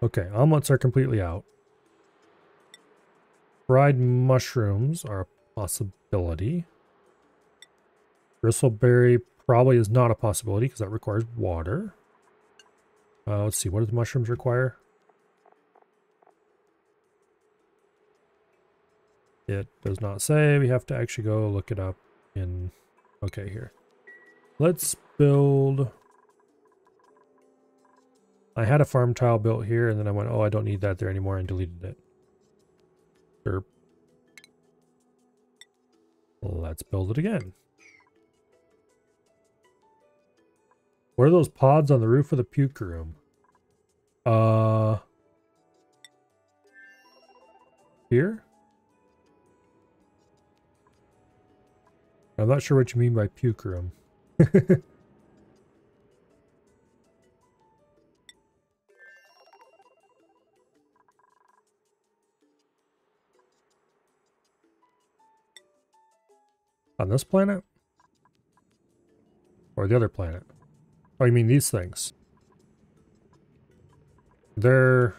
Speaker 1: Okay, omelets are completely out. Fried mushrooms are a possibility. Bristleberry probably is not a possibility because that requires water. Let's see, what do the mushrooms require? It does not say. We have to actually go look it up in... Okay, here. Let's build... I had a farm tile built here, and then I went, oh, I don't need that there anymore, and deleted it. Derp. Let's build it again. What are those pods on the roof of the puke room? Here? I'm not sure what you mean by puke room. On this planet? Or the other planet? Oh, you mean these things? They're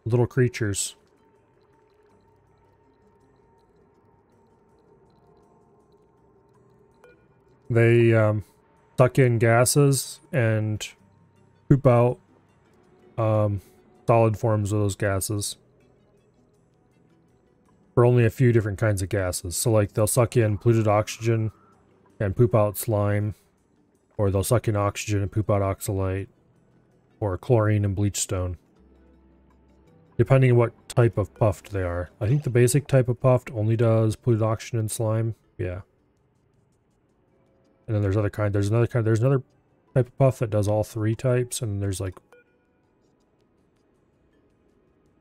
Speaker 1: little creatures. They suck in gases and poop out solid forms of those gases. For only a few different kinds of gases. So like they'll suck in polluted oxygen and poop out slime, or they'll suck in oxygen and poop out oxalate, or chlorine and bleach stone. Depending on what type of puffed they are. I think the basic type of puffed only does polluted oxygen and slime. Yeah. And then there's another type of puff that does all three types, and there's like,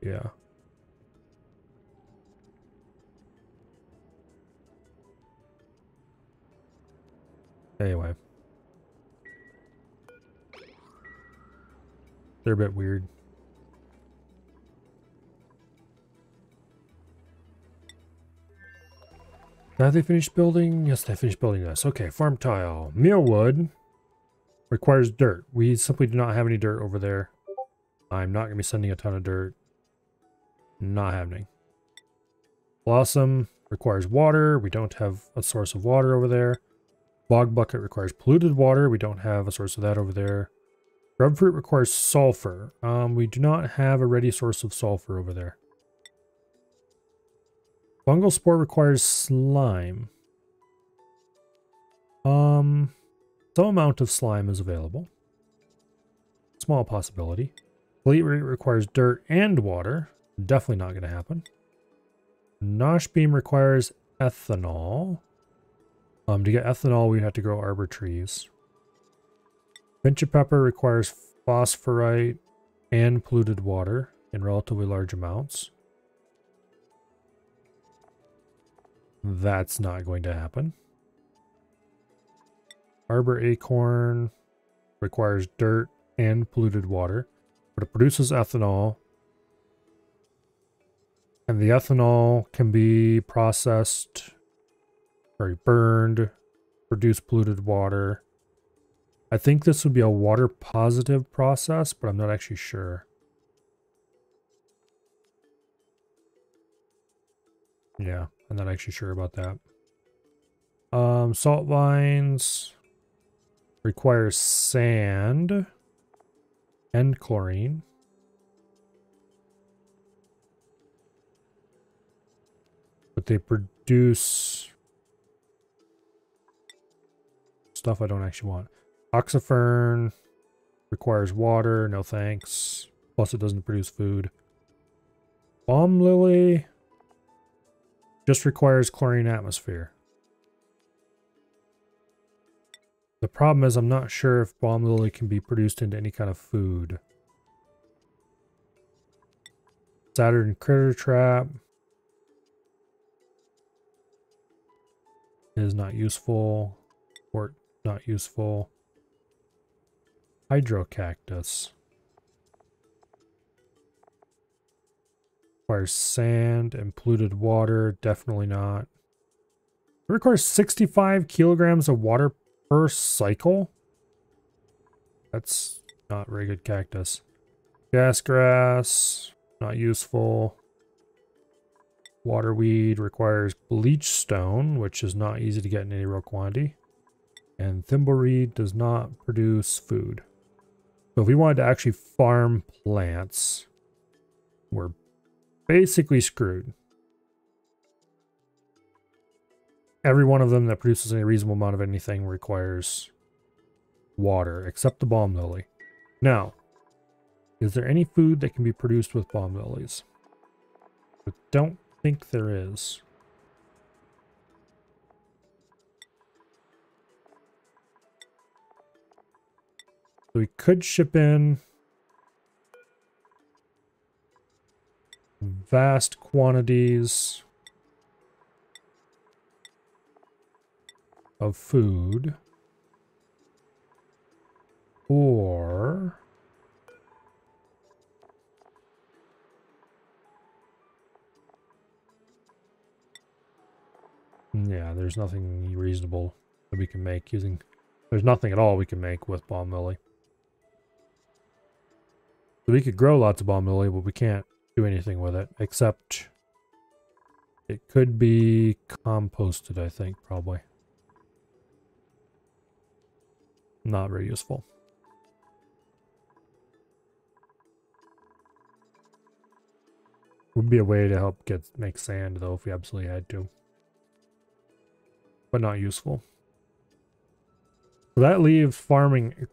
Speaker 1: yeah. Anyway. They're a bit weird. Have they finished building? Yes, they finished building this. Okay, farm tile. Mealwood requires dirt. We simply do not have any dirt over there. I'm not going to be sending a ton of dirt. Not happening. Blossom requires water. We don't have a source of water over there. Bog bucket requires polluted water. We don't have a source of that over there. Grubfruit requires sulfur. We do not have a ready source of sulfur over there. Fungal spore requires slime. Some amount of slime is available. Small possibility. Fleet rate requires dirt and water. Definitely not going to happen. Nosh beam requires ethanol. To get ethanol, we'd have to grow arbor trees. Venture pepper requires phosphorite and polluted water in relatively large amounts. That's not going to happen. Arbor acorn requires dirt and polluted water, but it produces ethanol. And the ethanol can be processed or burned, produce polluted water. I think this would be a water positive process, but I'm not actually sure. Yeah, I'm not actually sure about that. Salt vines require sand and chlorine. But they produce stuff I don't actually want. Oxifern requires water, no thanks. Plus it doesn't produce food. Balm lily just requires chlorine atmosphere. The problem is I'm not sure if balm lily can be produced into any kind of food. Saturn critter trap is not useful. Wort not useful. Hydrocactus requires sand and polluted water. Definitely not. It requires 65 kilograms of water per cycle. That's not very good cactus. Gas grass, not useful. Waterweed requires bleach stone, which is not easy to get in any real quantity. And thimbleweed does not produce food. So if we wanted to actually farm plants, we're basically screwed. Every one of them that produces a reasonable amount of anything requires water, except the balm lily. Now, is there any food that can be produced with balm lilies? I don't think there is. So we could ship in vast quantities of food, or yeah, there's nothing reasonable that we can make using... There's nothing at all we can make with balm lily. So we could grow lots of balm lily, but we can't do anything with it, except it could be composted, I think, probably. Not very useful. Would be a way to help make sand, though, if we absolutely had to. But not useful. So that leaves farming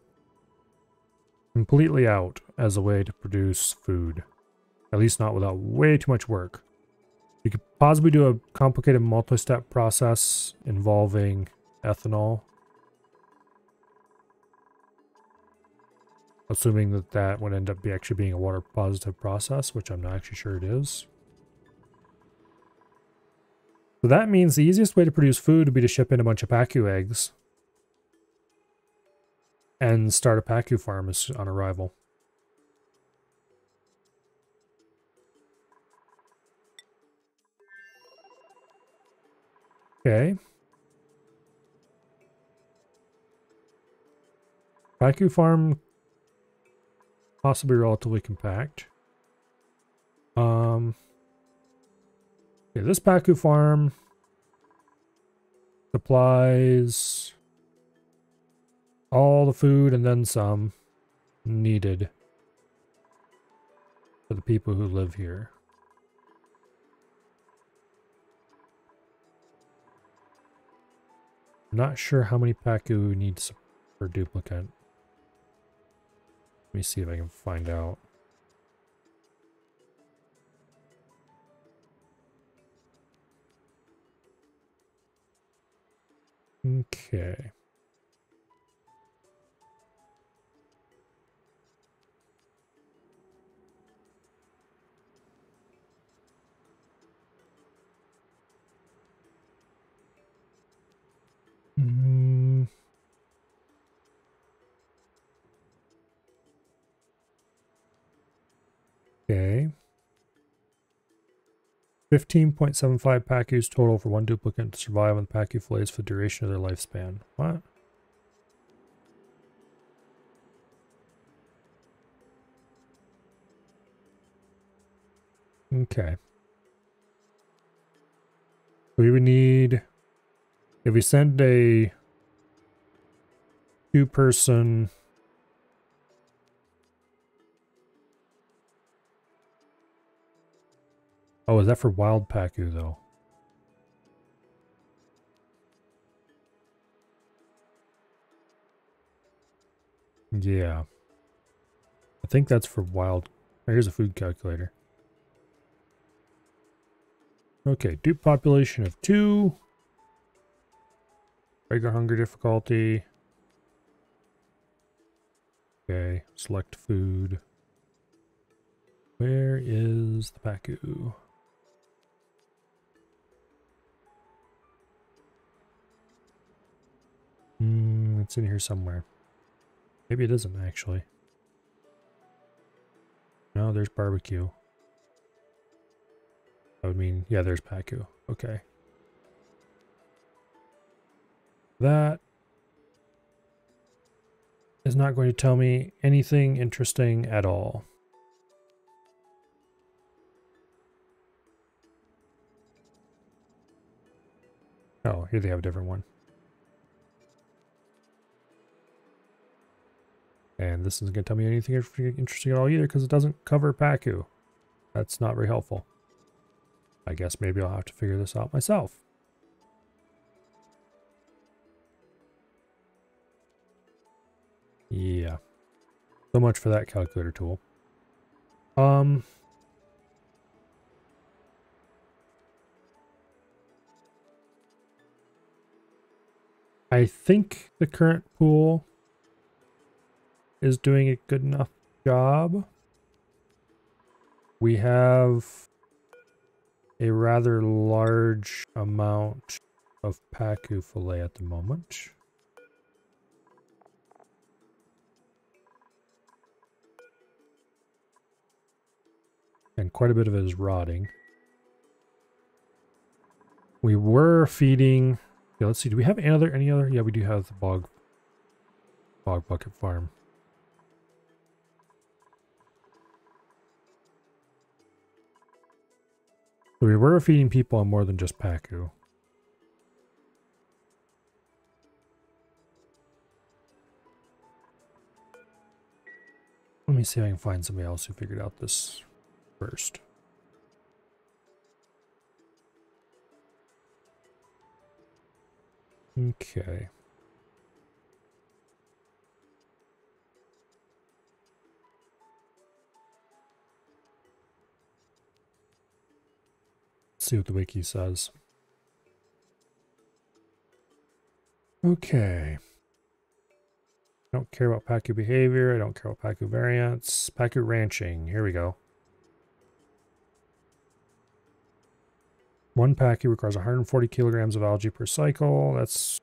Speaker 1: completely out as a way to produce food. At least not without way too much work. You could possibly do a complicated multi-step process involving ethanol. Assuming that that would end up actually being a water positive process, which I'm not actually sure it is. So that means the easiest way to produce food would be to ship in a bunch of Pacu eggs and start a Pacu farm on arrival. Okay. Pacu farm, possibly relatively compact. Yeah, this Pacu farm supplies all the food and then some needed for the people who live here. I'm not sure how many Pacu needs per duplicate. Let me see if I can find out. Okay. Okay. 15.75 Pacus total for one duplicate to survive on the Pacu fillets for the duration of their lifespan. What? Okay. We would need, if we send a 2-person oh, is that for wild Pacu though? Yeah. I think that's for wild. Here's a food calculator. Okay, dupe population of 2. Regular hunger difficulty. Okay, select food. Where is the Pacu? It's in here somewhere. Maybe it isn't actually. No, there's barbecue. That would mean, yeah, there's Pacu. Okay. That is not going to tell me anything interesting at all. Oh, here they have a different one. And this isn't going to tell me anything interesting at all either because it doesn't cover Pacu. That's not very helpful. I guess maybe I'll have to figure this out myself. Yeah. So much for that calculator tool. I think the current pool is doing a good enough job. We have a rather large amount of Pacu fillet at the moment. And quite a bit of it is rotting. We were feeding Yeah, let's see. Do we have any other? Yeah, we do have the bog bucket farm. So we were feeding people on more than just Pacu. Let me see if I can find somebody else who figured out this first. Okay. Let's see what the wiki says. Okay. I don't care about Pacu behavior. I don't care about Pacu variants. Pacu ranching. Here we go. One Pacu requires 140 kilograms of algae per cycle.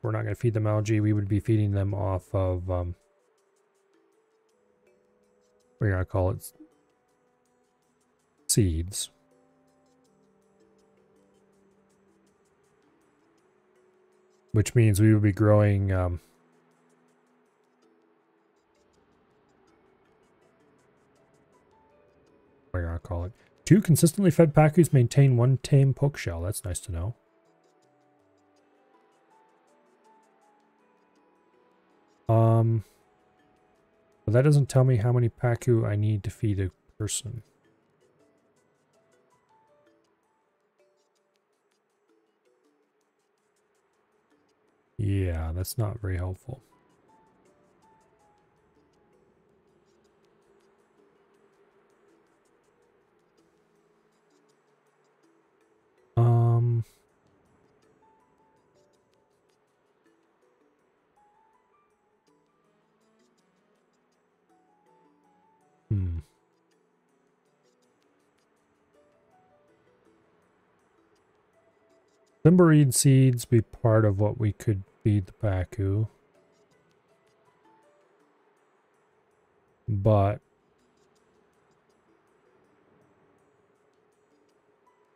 Speaker 1: We're not going to feed them algae. We would be feeding them off of, what are you going to call it? Seeds. Which means we would be growing, what are you going to call it? 2 consistently fed Pacus maintain 1 tame poke shell. That's nice to know. But that doesn't tell me how many Pacu I need to feed a person. Yeah, that's not very helpful. Limberreed seeds be part of what we could feed the Pacu. But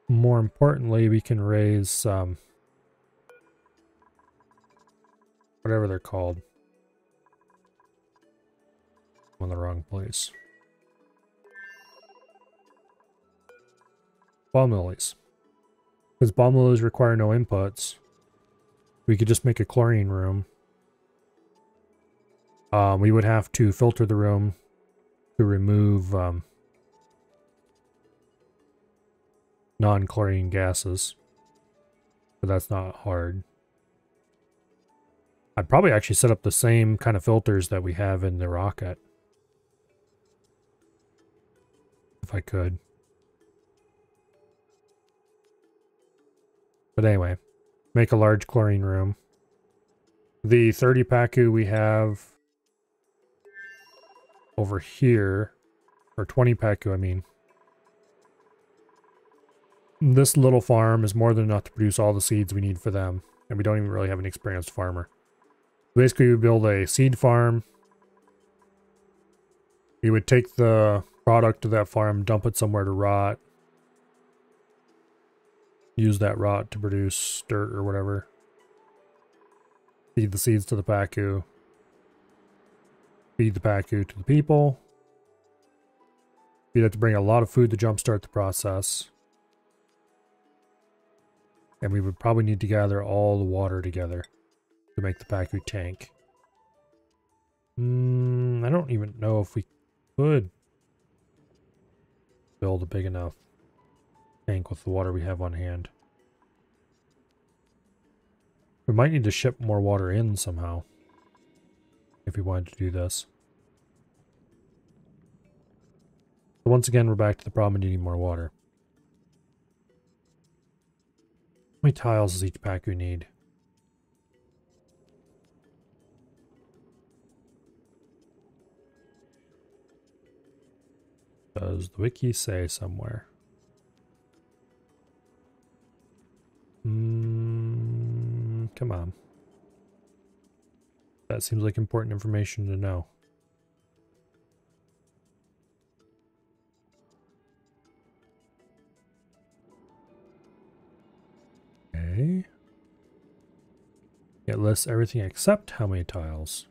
Speaker 1: more importantly, we can raise whatever they're called. I'm in the wrong place. Balm lilies. Because balm lilies require no inputs. We could just make a chlorine room. We would have to filter the room to remove non-chlorine gases. But that's not hard. I'd probably actually set up the same kind of filters that we have in the rocket. If I could. But anyway, make a large chlorine room. The 30 Pacu we have over here, or 20 Pacu, I mean. This little farm is more than enough to produce all the seeds we need for them, and we don't even really have an experienced farmer. Basically, we build a seed farm. We would take the product to that farm, dump it somewhere to rot. Use that rot to produce dirt or whatever. Feed the seeds to the Pacu. Feed the Pacu to the people. We'd have to bring a lot of food to jumpstart the process. And we would probably need to gather all the water together to make the Pacu tank. I don't even know if we could build a big enough tank with the water we have on hand. We might need to ship more water in somehow if we wanted to do this. So once again, we're back to the problem of needing more water. How many tiles does each Pacu need? Does the wiki say somewhere? Come on. That seems like important information to know. Okay. It lists everything except how many tiles.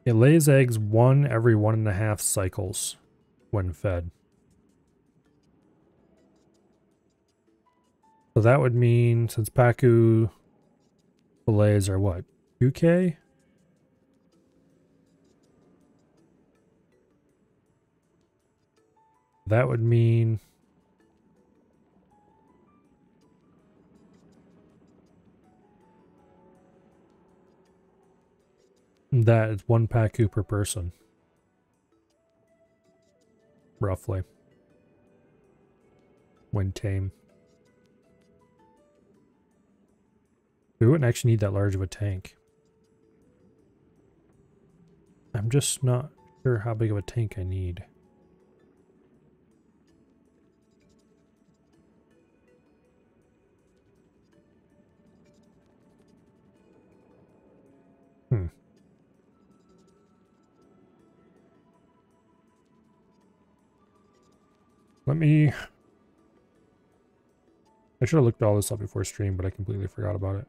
Speaker 1: It lays eggs 1 every 1.5 cycles when fed. So that would mean, since Pacu fillets are what, 2K? That would mean that it's 1 Pacu per person. Roughly. When tame. We wouldn't actually need that large of a tank. I'm just not sure how big of a tank I need. I should have looked all this up before stream, but I completely forgot about it.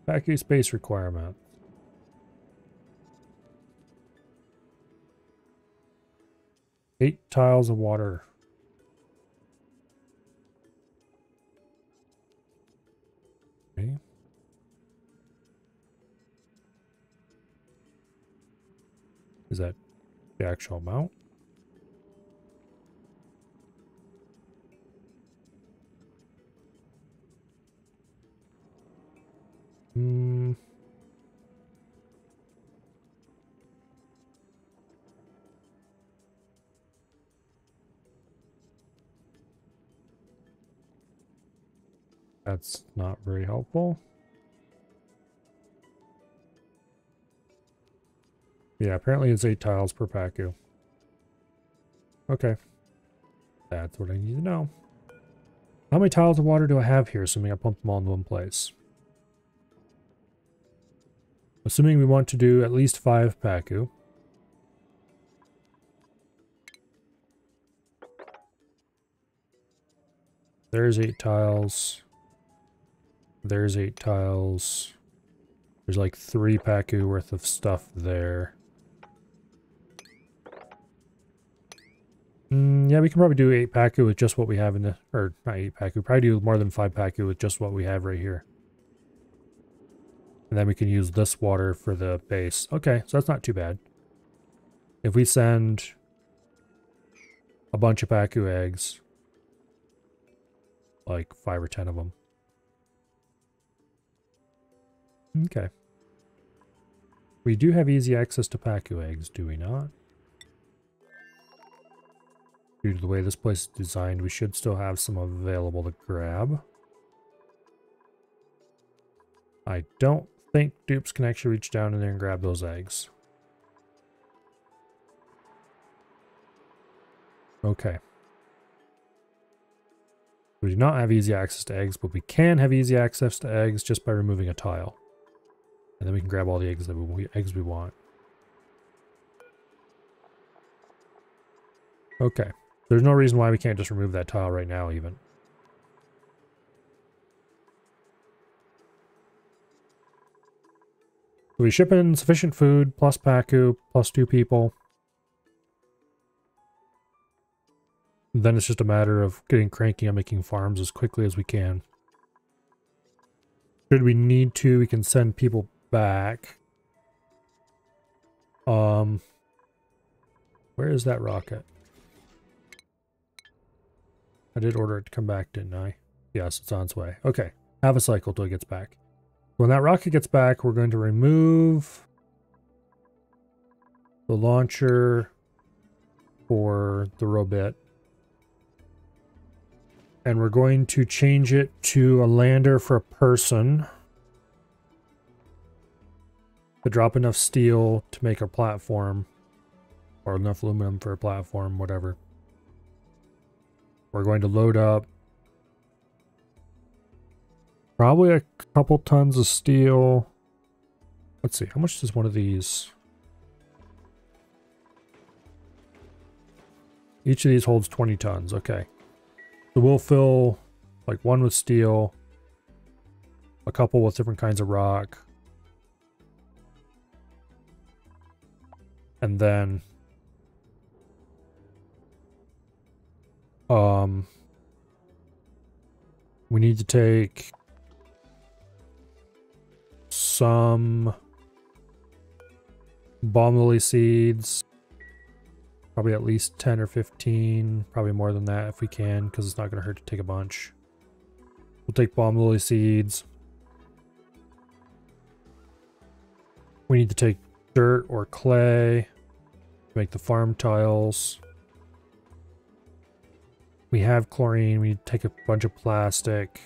Speaker 1: Pacu space requirement. Eight tiles of water. Okay. Is that the actual amount? That's not very helpful. Yeah, apparently it's 8 tiles per Pacu. Okay. That's what I need to know. How many tiles of water do I have here, assuming I pump them all in one place? Assuming we want to do at least 5 Pacu. There's 8 tiles. There's 8 tiles. There's like 3 Pacu worth of stuff there. Yeah, we can probably do 8 Pacu with just what we have in the... Or, not 8 Pacu. Probably do more than 5 Pacu with just what we have right here. And then we can use this water for the base. Okay, so that's not too bad. If we send a bunch of Pacu eggs, like 5 or 10 of them. Okay. We do have easy access to Pacu eggs, do we not? Due to the way this place is designed, we should still have some available to grab. I don't think dupes can actually reach down in there and grab those eggs. Okay. We do not have easy access to eggs, but we can have easy access to eggs just by removing a tile. And then we can grab all the eggs that we want. Okay. There's no reason why we can't just remove that tile right now, even. So we ship in sufficient food, plus Pacu, plus 2 people. Then it's just a matter of getting cranky on making farms as quickly as we can. Should we need to, we can send people back. Where is that rocket? I did order it to come back, didn't I? Yes, it's on its way. Okay, have a cycle till it gets back. When that rocket gets back, we're going to remove the launcher for the Robit. And we're going to change it to a lander for a person. To drop enough steel to make a platform. Or enough aluminum for a platform, whatever. We're going to load up Probably a couple tons of steel. Let's see, how much does one of these? Each of these holds 20 tons, okay. So we'll fill like one with steel, a couple with different kinds of rock, and then we need to take some balm lily seeds, probably at least 10 or 15, probably more than that if we can, because it's not going to hurt to take a bunch. We'll take balm lily seeds. We need to take dirt or clay to make the farm tiles. We have chlorine. We need to take a bunch of plastic.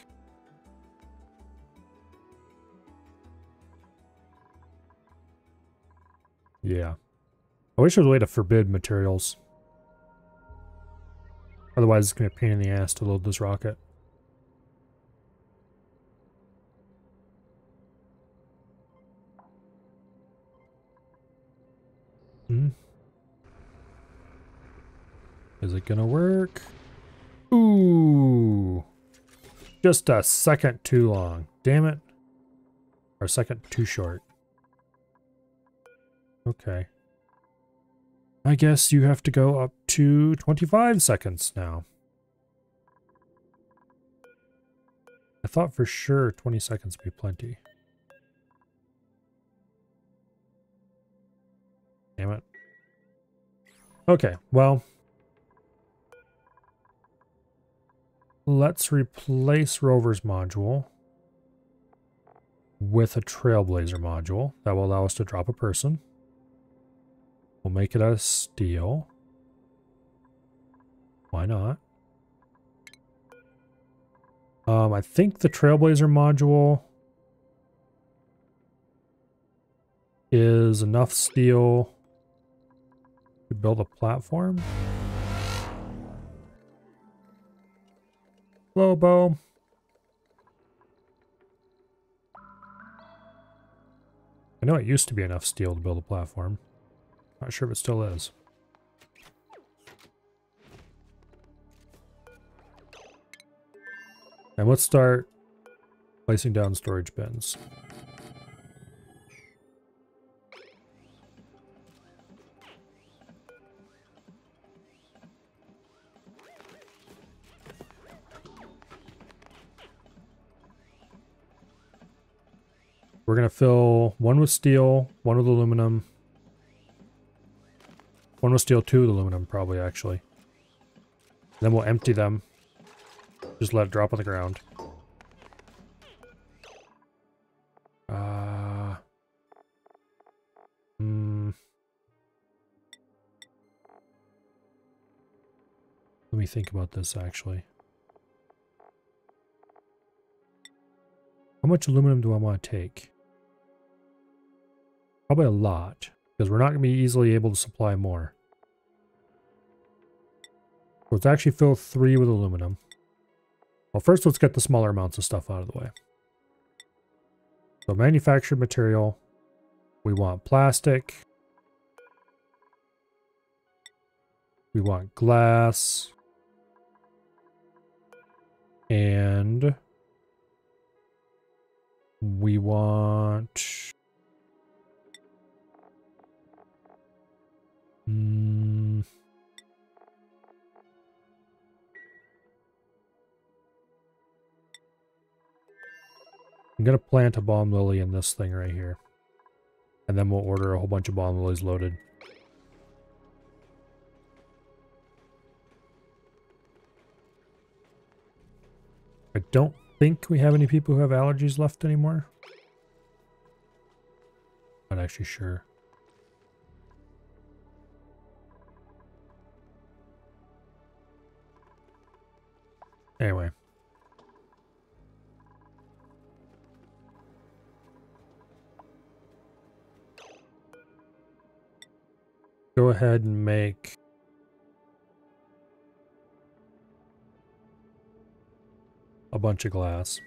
Speaker 1: Yeah. I wish there was a way to forbid materials. Otherwise, it's going to be a pain in the ass to load this rocket. Is it going to work? Ooh. Just a second too long. Damn it. Or a second too short. Okay. I guess you have to go up to 25 seconds now. I thought for sure 20 seconds would be plenty. Damn it. Okay, well. Let's replace Rover's module with a Trailblazer module. That will allow us to drop a person. We'll make it out of steel. Why not? I think the Trailblazer module is enough steel to build a platform. Lobo. I know it used to be enough steel to build a platform. Not sure if it still is. And let's start placing down storage bins. We're going to fill one with steel, one with aluminum. One with steel, two with aluminum, probably, actually. Then we'll empty them. Just let it drop on the ground. Let me think about this, actually. How much aluminum do I want to take? Probably a lot, because we're not going to be easily able to supply more. So let's actually fill 3 with aluminum. Well, first let's get the smaller amounts of stuff out of the way. So manufactured material, we want plastic. We want glass. And we want... I'm going to plant a balm lily in this thing right here. And then we'll order a whole bunch of balm lilies loaded. I don't think we have any people who have allergies left anymore. Not actually sure. Anyway. Go ahead and make a bunch of glass.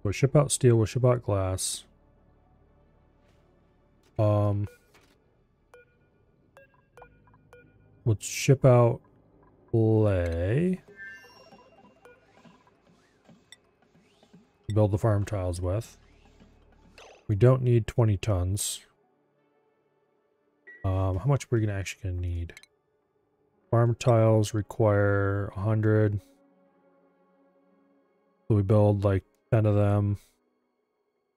Speaker 1: We'll ship out steel, we'll ship out glass. We'll ship out clay. Build the farm tiles with. We don't need 20 tons. How much we're actually gonna need? Farm tiles require 100. So we build like 10 of them.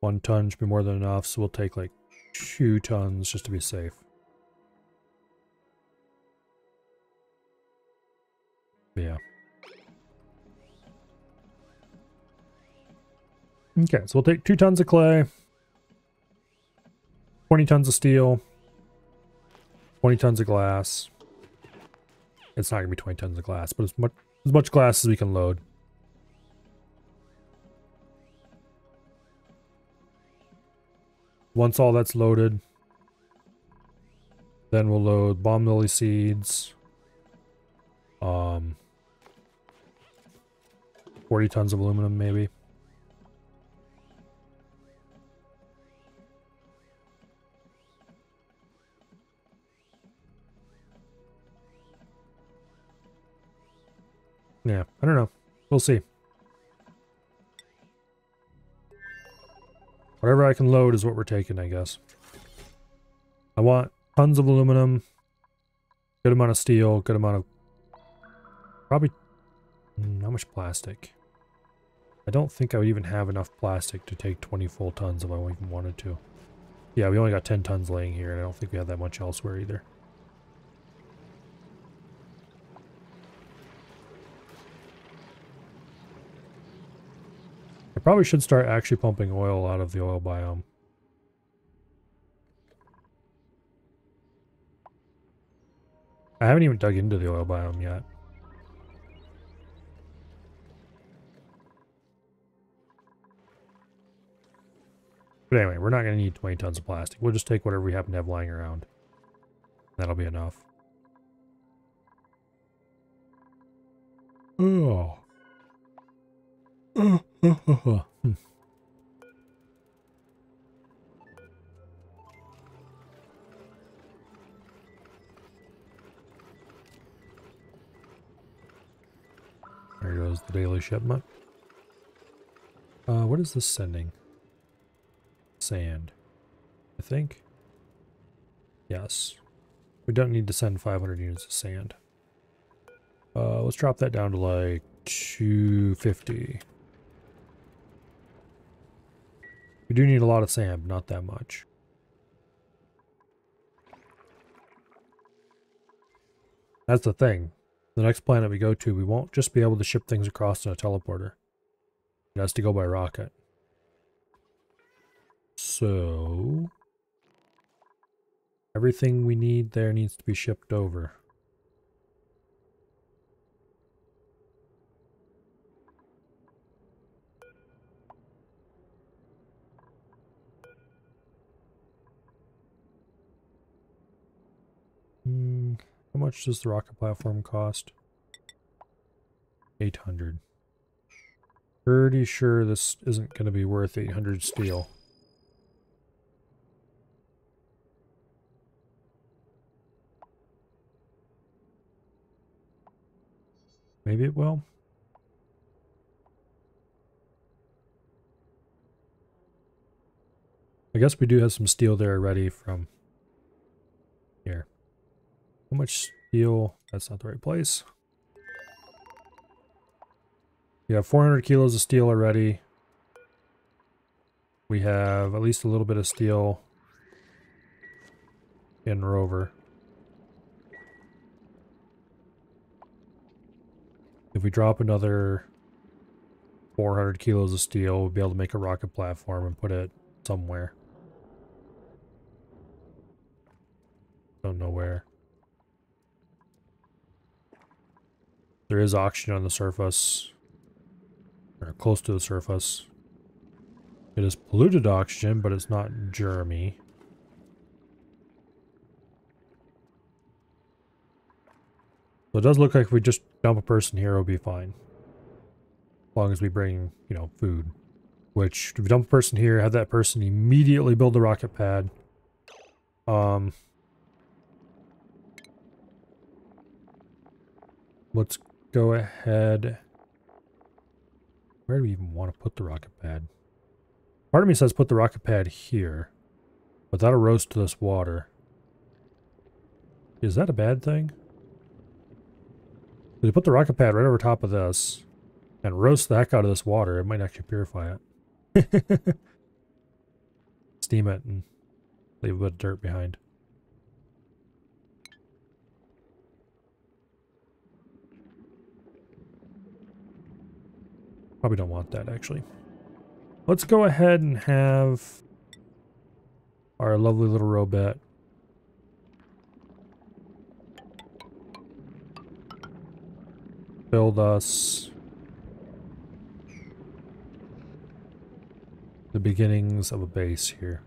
Speaker 1: 1 ton should be more than enough, so we'll take like 2 tons just to be safe. But yeah. Okay, so we'll take 2 tons of clay, 20 tons of steel, 20 tons of glass. It's not going to be 20 tons of glass, but as much glass as we can load. Once all that's loaded, then we'll load bomb lily seeds. 40 tons of aluminum maybe. Yeah, I don't know. We'll see. Whatever I can load is what we're taking, I guess. I want tons of aluminum, good amount of steel, good amount of... Probably... how much plastic? I don't think I would even have enough plastic to take 20 full tons if I even wanted to. Yeah, we only got 10 tons laying here, and I don't think we have that much elsewhere either. I probably should start actually pumping oil out of the oil biome. I haven't even dug into the oil biome yet. But anyway, we're not going to need 20 tons of plastic. We'll just take whatever we happen to have lying around. That'll be enough. Oh. There goes the daily shipment. What is this sending? Sand, I think. Yes. We don't need to send 500 units of sand. Let's drop that down to like 250. We do need a lot of sand, but not that much. That's the thing. The next planet we go to, we won't just be able to ship things across in a teleporter. It has to go by rocket. So... everything we need there needs to be shipped over. How much does the rocket platform cost? 800. Pretty sure this isn't going to be worth 800 steel. Maybe it will. I guess we do have some steel there ready from here. How much steel? That's not the right place. We have 400 kilos of steel already. We have at least a little bit of steel in Rover. If we drop another 400 kilos of steel, we'll be able to make a rocket platform and put it somewhere. Don't know where. There is oxygen on the surface, or close to the surface. It is polluted oxygen, but it's not germy. So it does look like if we just dump a person here, it'll be fine. As long as we bring, you know, food Which, if you dump a person here, have that person immediately build a rocket pad. Let's go ahead. Where do we even want to put the rocket pad? Part of me says put the rocket pad here, but that'll roast this water. Is that a bad thing? If you put the rocket pad right over top of this and roast the heck out of this water, it might actually purify it. Steam it and leave a bit of dirt behind. Probably don't want that, actually. Let's go ahead and have our lovely little robot build us the beginnings of a base here.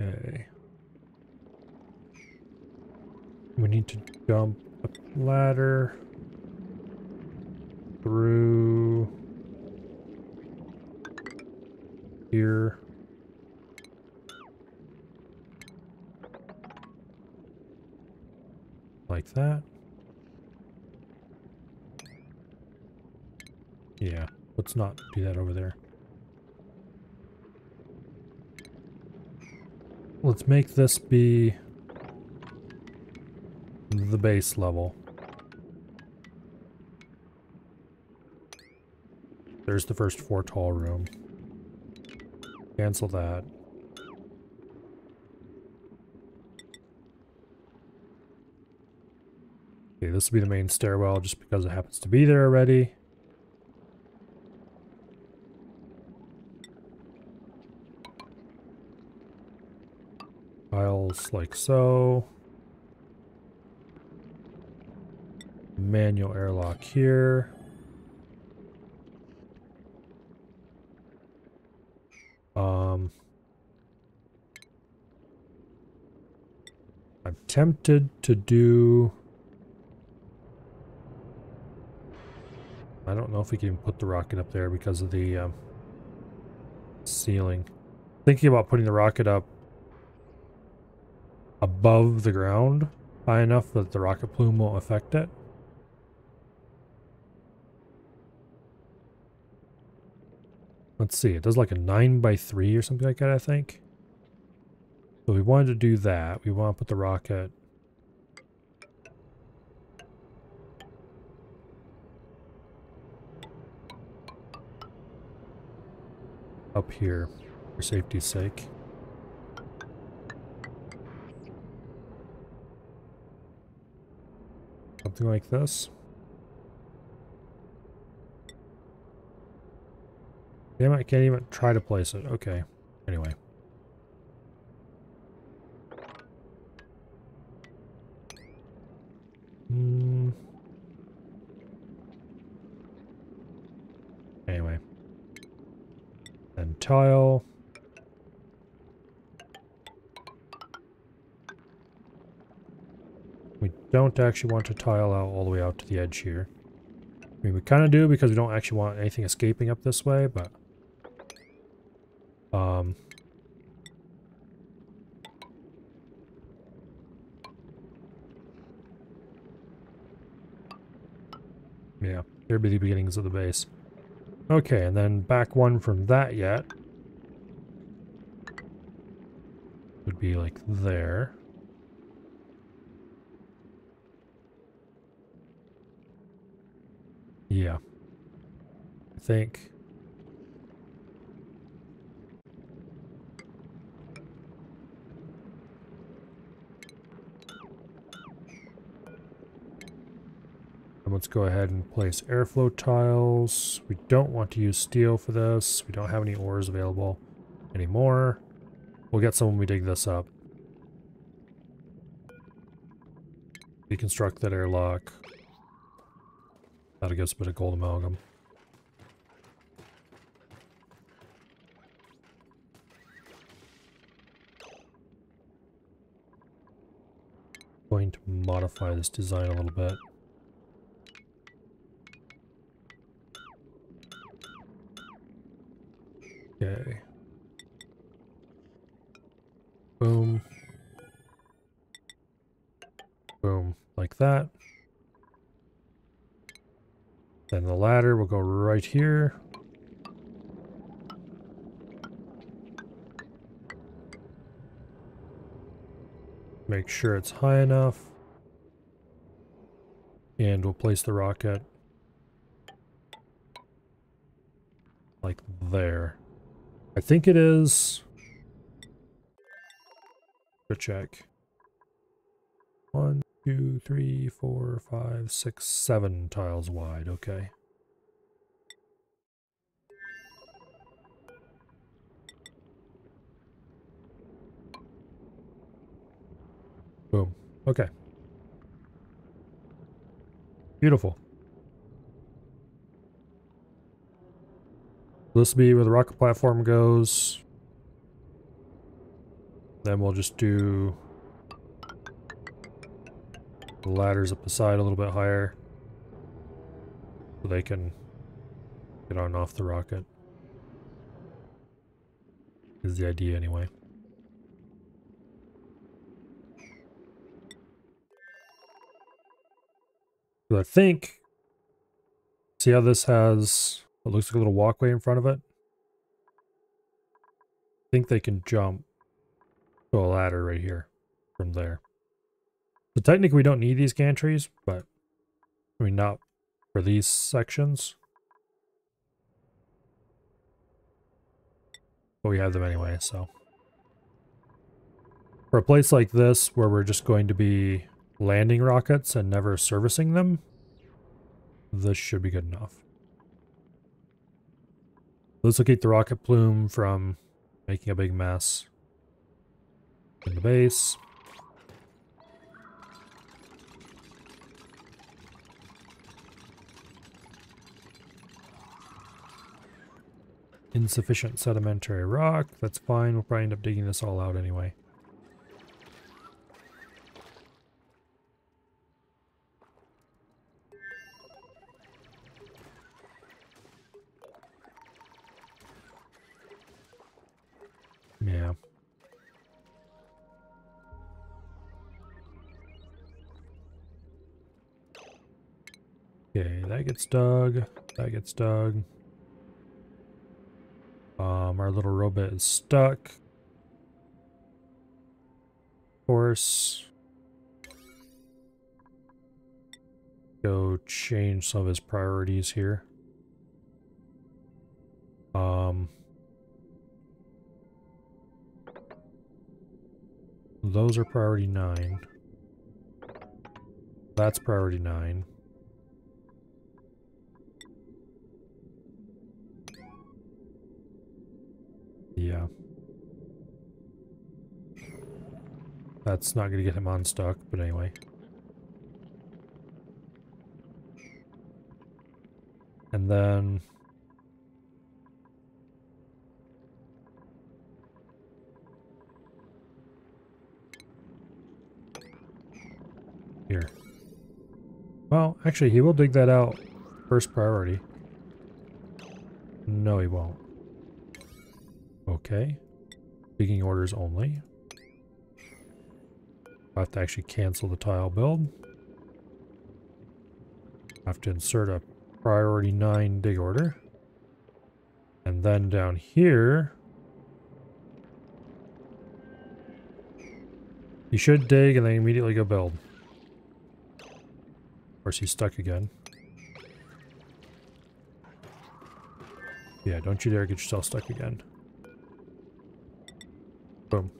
Speaker 1: Okay. We need to jump a ladder through here. Like that. Yeah, let's not do that over there. Let's make this be the base level. There's the first 4 tall room. Cancel that. Okay, this will be the main stairwell just because it happens to be there already. Tiles like so. Manual airlock here. I'm tempted to do... I don't know if we can even put the rocket up there because of the ceiling. Thinking about putting the rocket up above the ground high enough that the rocket plume won't affect it. Let's see, it does like a 9x3 or something like that, I think. So we wanted to do that. We want to put the rocket up here for safety's sake. Something like this. Damn it, I can't even try to place it. Okay. Anyway. Anyway. And tile. We don't actually want to tile out all the way out to the edge here. I mean, we kind of do because we don't actually want anything escaping up this way, but... yeah, here be the beginnings of the base. Okay, and then back one from that yet would be like there. Yeah. I think. And let's go ahead and place airflow tiles. We don't want to use steel for this. We don't have any ores available anymore. We'll get some when we dig this up. Deconstruct that airlock. That'll give us a bit of gold amalgam. going to modify this design a little bit. Okay. Boom. Boom. Like that. Then the ladder will go right here. Make sure it's high enough. And we'll place the rocket like there. I think it is. Go check. 1, 2, 3, 4, 5, 6, 7 tiles wide. Okay. Boom. Okay. Beautiful. This will be where the rocket platform goes. Then we'll just do the ladders up the side a little bit higher so they can get on and off the rocket. Is the idea anyway. So I think, see how this has, it looks like a little walkway in front of it? I think they can jump to a ladder right here from there. So technically we don't need these gantries, but I mean not for these sections. But we have them anyway, so. For a place like this where we're just going to be landing rockets and never servicing them, this should be good enough. This will keep the rocket plume from making a big mess in the base. Insufficient sedimentary rock. That's fine. We'll probably end up digging this all out anyway. Yeah. Okay, that gets dug. That gets dug. Our little robot is stuck. Of course. Go change some of his priorities here. Those are priority 9. That's priority 9. Yeah. That's not going to get him unstuck, but anyway. And then... here. Well, actually, he will dig that out first priority. No, he won't. Okay. Digging orders only. I have to actually cancel the tile build. I have to insert a priority 9 dig order. And then down here, you should dig and then immediately go build. Of course, he's stuck again. Yeah, don't you dare get yourself stuck again. Boom.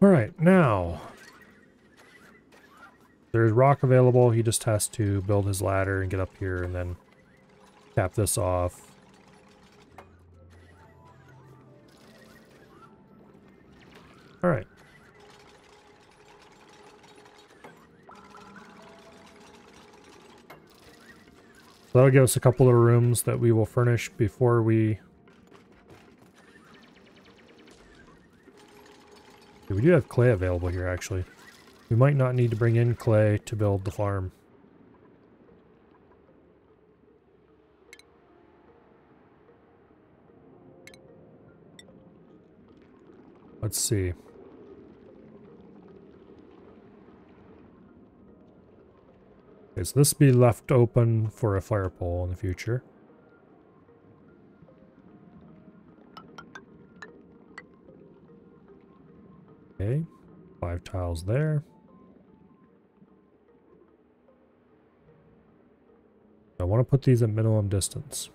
Speaker 1: Alright, now there's rock available. He just has to build his ladder and get up here and then tap this off. Alright. So that'll give us a couple of rooms that we will furnish before we... We do have clay available here, actually. We might not need to bring in clay to build the farm. Let's see. Okay, so this will be left open for a fire pole in the future. Okay, 5 tiles there. I want to put these at minimum distance.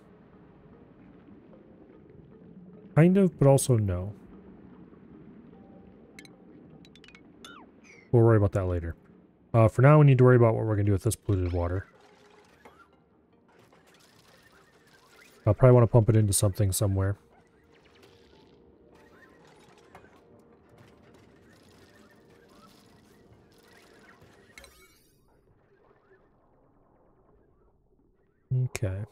Speaker 1: Kind of, but also no. We'll worry about that later. For now, we need to worry about what we're going to do with this polluted water. I'll probably want to pump it into something somewhere. Okay.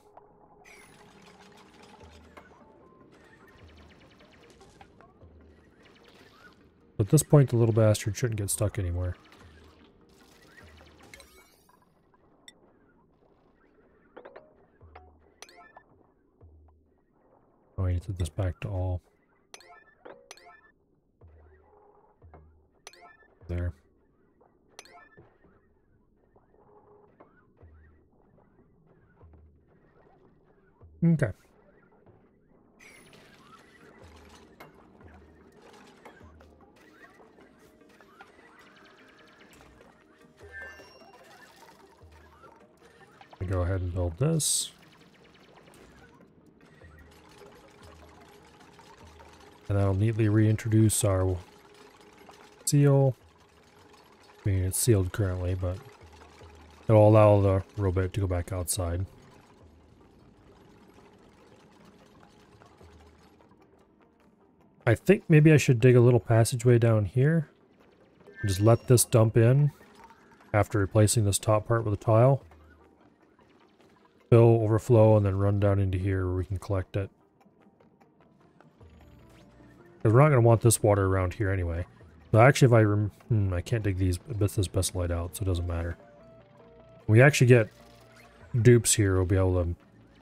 Speaker 1: At this point, the little bastard shouldn't get stuck anymore. Oh, I need to put this back to all. There. Okay. Go ahead and build this. And that'll neatly reintroduce our seal. I mean, it's sealed currently, but it'll allow the robot to go back outside. I think maybe I should dig a little passageway down here. And just let this dump in after replacing this top part with a tile. Fill, overflow, and then run down into here where we can collect it. Because we're not going to want this water around here anyway. So actually, if I can't dig this Bestolite out, so it doesn't matter. When we actually get dupes here, we'll be able to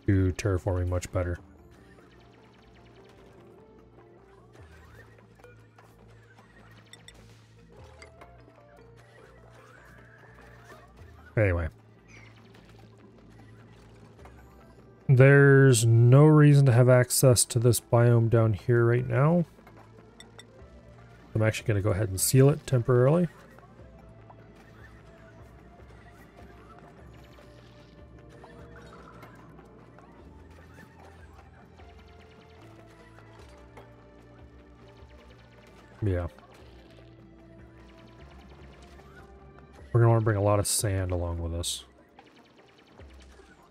Speaker 1: do terraforming much better. Anyway. There's no reason to have access to this biome down here right now. I'm actually going to go ahead and seal it temporarily. Yeah. We're going to want to bring a lot of sand along with us.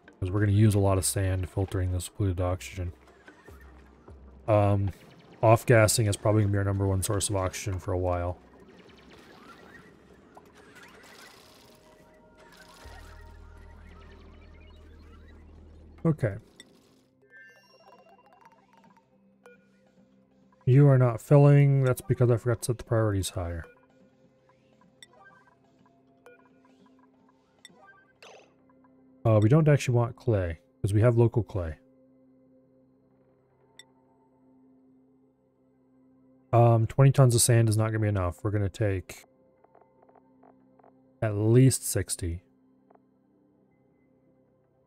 Speaker 1: Because we're going to use a lot of sand filtering this polluted oxygen. Off-gassing is probably going to be our #1 source of oxygen for a while. Okay. You are not filling. That's because I forgot to set the priorities higher. We don't actually want clay, because we have local clay. 20 tons of sand is not going to be enough. We're going to take at least 60.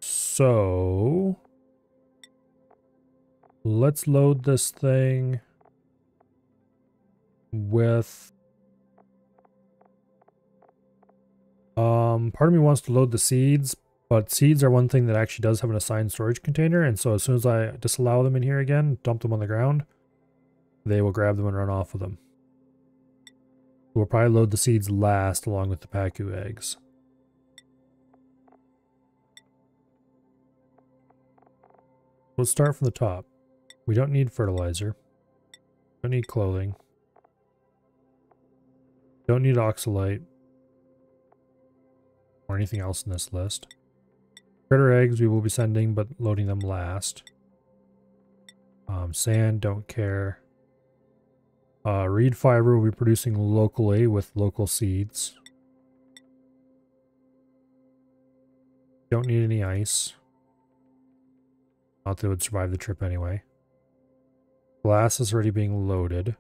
Speaker 1: So, let's load this thing with... part of me wants to load the seeds, but seeds are one thing that actually does have an assigned storage container, and so as soon as I disallow them in here again, dump them on the ground, they will grab them and run off with them. We'll probably load the seeds last along with the Pacu eggs. Let's start from the top. We don't need fertilizer. Don't need clothing. Don't need oxalite. Or anything else in this list. Critter eggs we will be sending, but loading them last. Sand, don't care. Reed fiber will be producing locally with local seeds. Don't need any ice. Not that it would survive the trip anyway. Glass is already being loaded.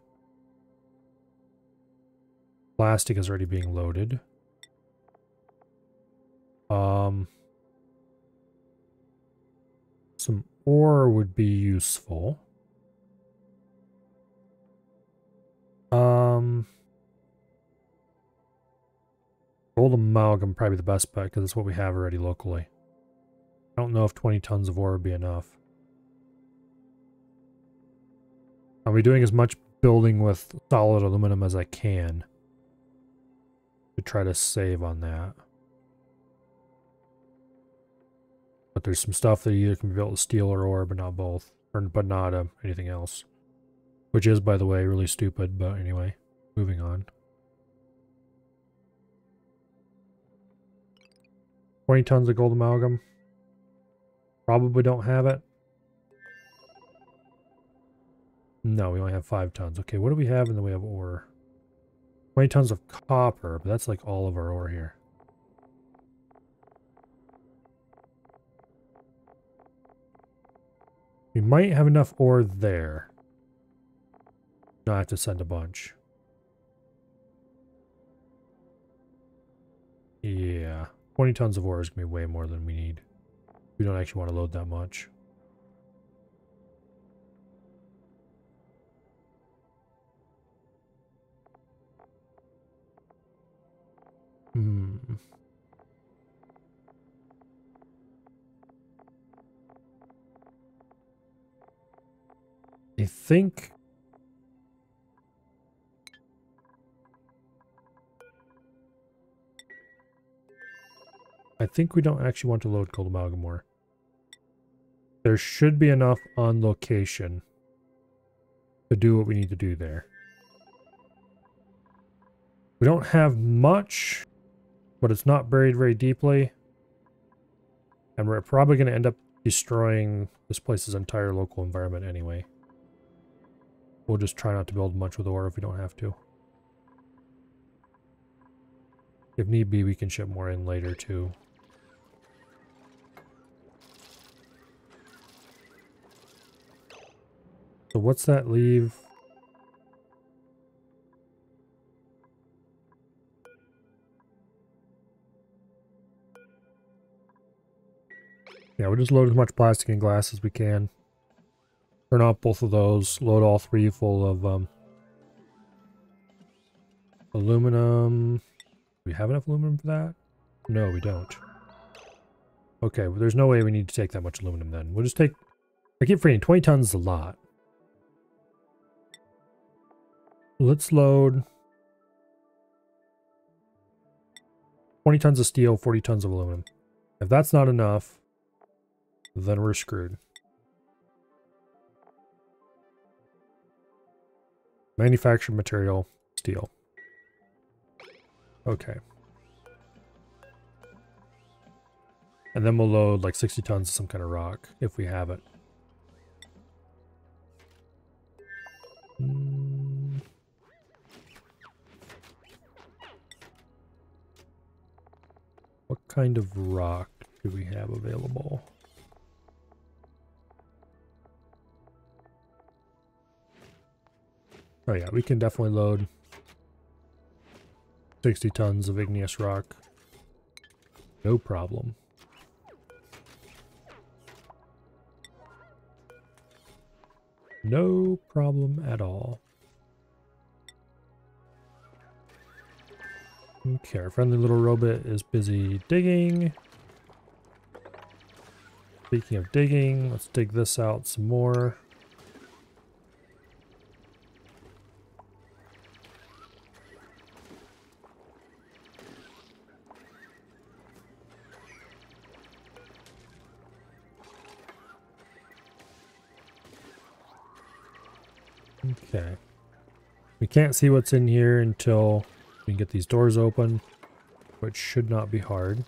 Speaker 1: Plastic is already being loaded. Some ore would be useful. Gold amalgam probably the best bet because it's what we have already locally. I don't know if 20 tons of ore would be enough. I'll be doing as much building with solid aluminum as I can to try to save on that. But there's some stuff that either can be built with steel or ore, but not both. But not anything else. Which is, by the way, really stupid, but anyway, moving on. 20 tons of gold amalgam. Probably don't have it. No, we only have 5 tons. Okay, what do we have in the way of ore? 20 tons of copper, but that's like all of our ore here. We might have enough ore there. No, I have to send a bunch. Yeah. 20 tons of ore is going to be way more than we need. We don't actually want to load that much. I think... we don't actually want to load gold amalgam ore. There should be enough on location to do what we need to do there. We don't have much, but it's not buried very deeply. And we're probably going to end up destroying this place's entire local environment anyway. We'll just try not to build much with ore if we don't have to. If need be, we can ship more in later too. So what's that leave? Yeah, we'll just load as much plastic and glass as we can. Turn off both of those. Load all 3 full of aluminum. Do we have enough aluminum for that? No, we don't. Okay, well, there's no way we need to take that much aluminum then. We'll just take... I keep forgetting, 20 tons is a lot. Let's load 20 tons of steel, 40 tons of aluminum. If that's not enough, then we're screwed. Manufactured material, steel. Okay. And then we'll load like 60 tons of some kind of rock, if we have it. What kind of rock do we have available? Oh yeah, we can definitely load 60 tons of igneous rock. No problem. No problem at all. Okay, our friendly little robot is busy digging. Speaking of digging, let's dig this out some more. Okay. We can't see what's in here until we can get these doors open, which should not be hard.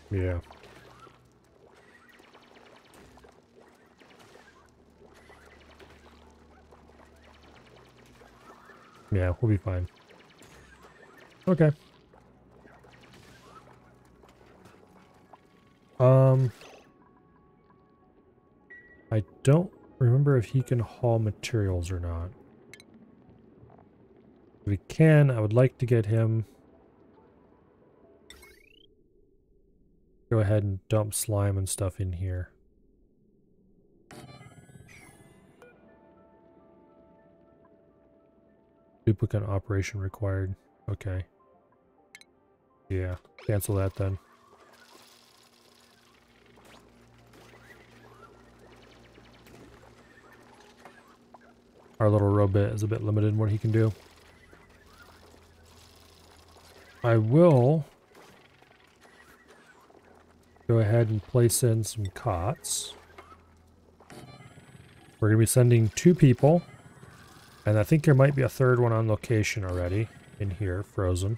Speaker 1: Yeah. Yeah, we'll be fine. Okay. I don't remember if he can haul materials or not. If he can, I would like to get him. Go ahead and dump slime and stuff in here. Duplicate operation required. Okay. Yeah, cancel that then. Our little robot is a bit limited in what he can do. I will go ahead and place in some cots. We're going to be sending 2 people. And I think there might be a 3rd one on location already in here, frozen.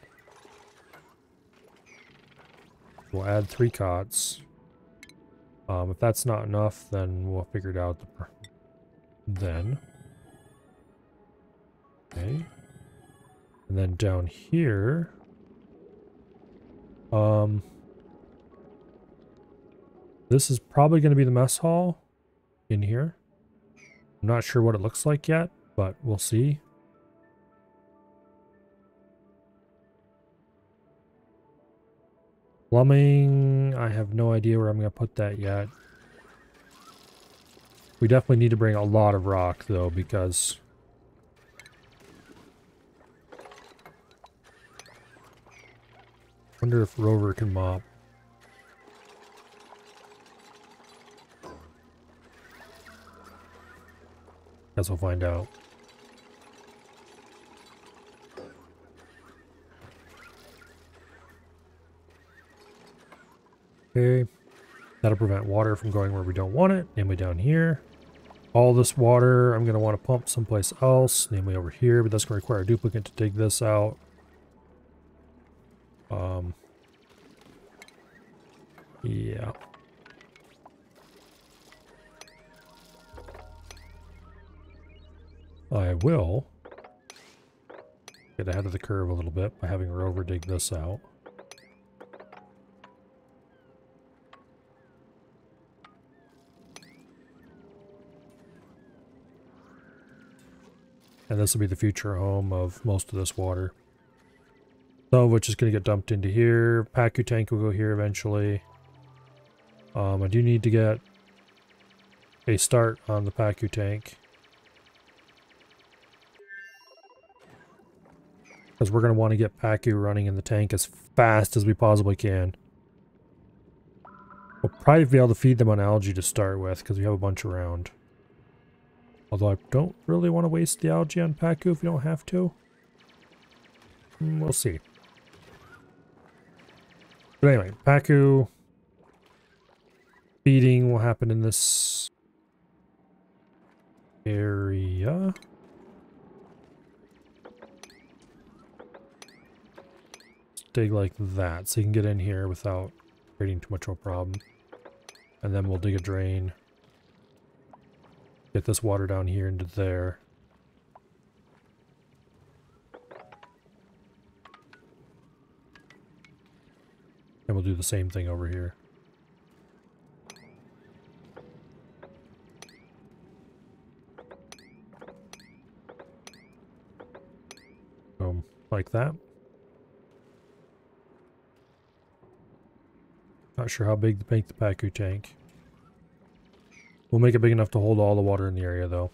Speaker 1: We'll add 3 cots. If that's not enough, then we'll figure it out then. Okay. And then down here, this is probably going to be the mess hall in here. I'm not sure what it looks like yet, but we'll see. Plumbing, I have no idea where I'm going to put that yet. We definitely need to bring a lot of rock, though, because I wonder if Rover can mop. Guess we'll find out. Okay. That'll prevent water from going where we don't want it, namely down here. All this water I'm going to want to pump someplace else, namely over here, but that's going to require a duplicate to dig this out. Yeah. I will get ahead of the curve a little bit by having Rover dig this out. And this will be the future home of most of this water. Some of which is going to get dumped into here. Pacu tank will go here eventually. I do need to get a start on the Pacu tank, because we're going to want to get Pacu running in the tank as fast as we possibly can. We'll probably be able to feed them on algae to start with, because we have a bunch around. Although I don't really want to waste the algae on Pacu if we don't have to. We'll see. But anyway, Pacu feeding will happen in this area. Dig like that so you can get in here without creating too much of a problem. And then we'll dig a drain. Get this water down here into there. And we'll do the same thing over here. Boom, like that. Not sure how big to make the Pacu tank. We'll make it big enough to hold all the water in the area, though.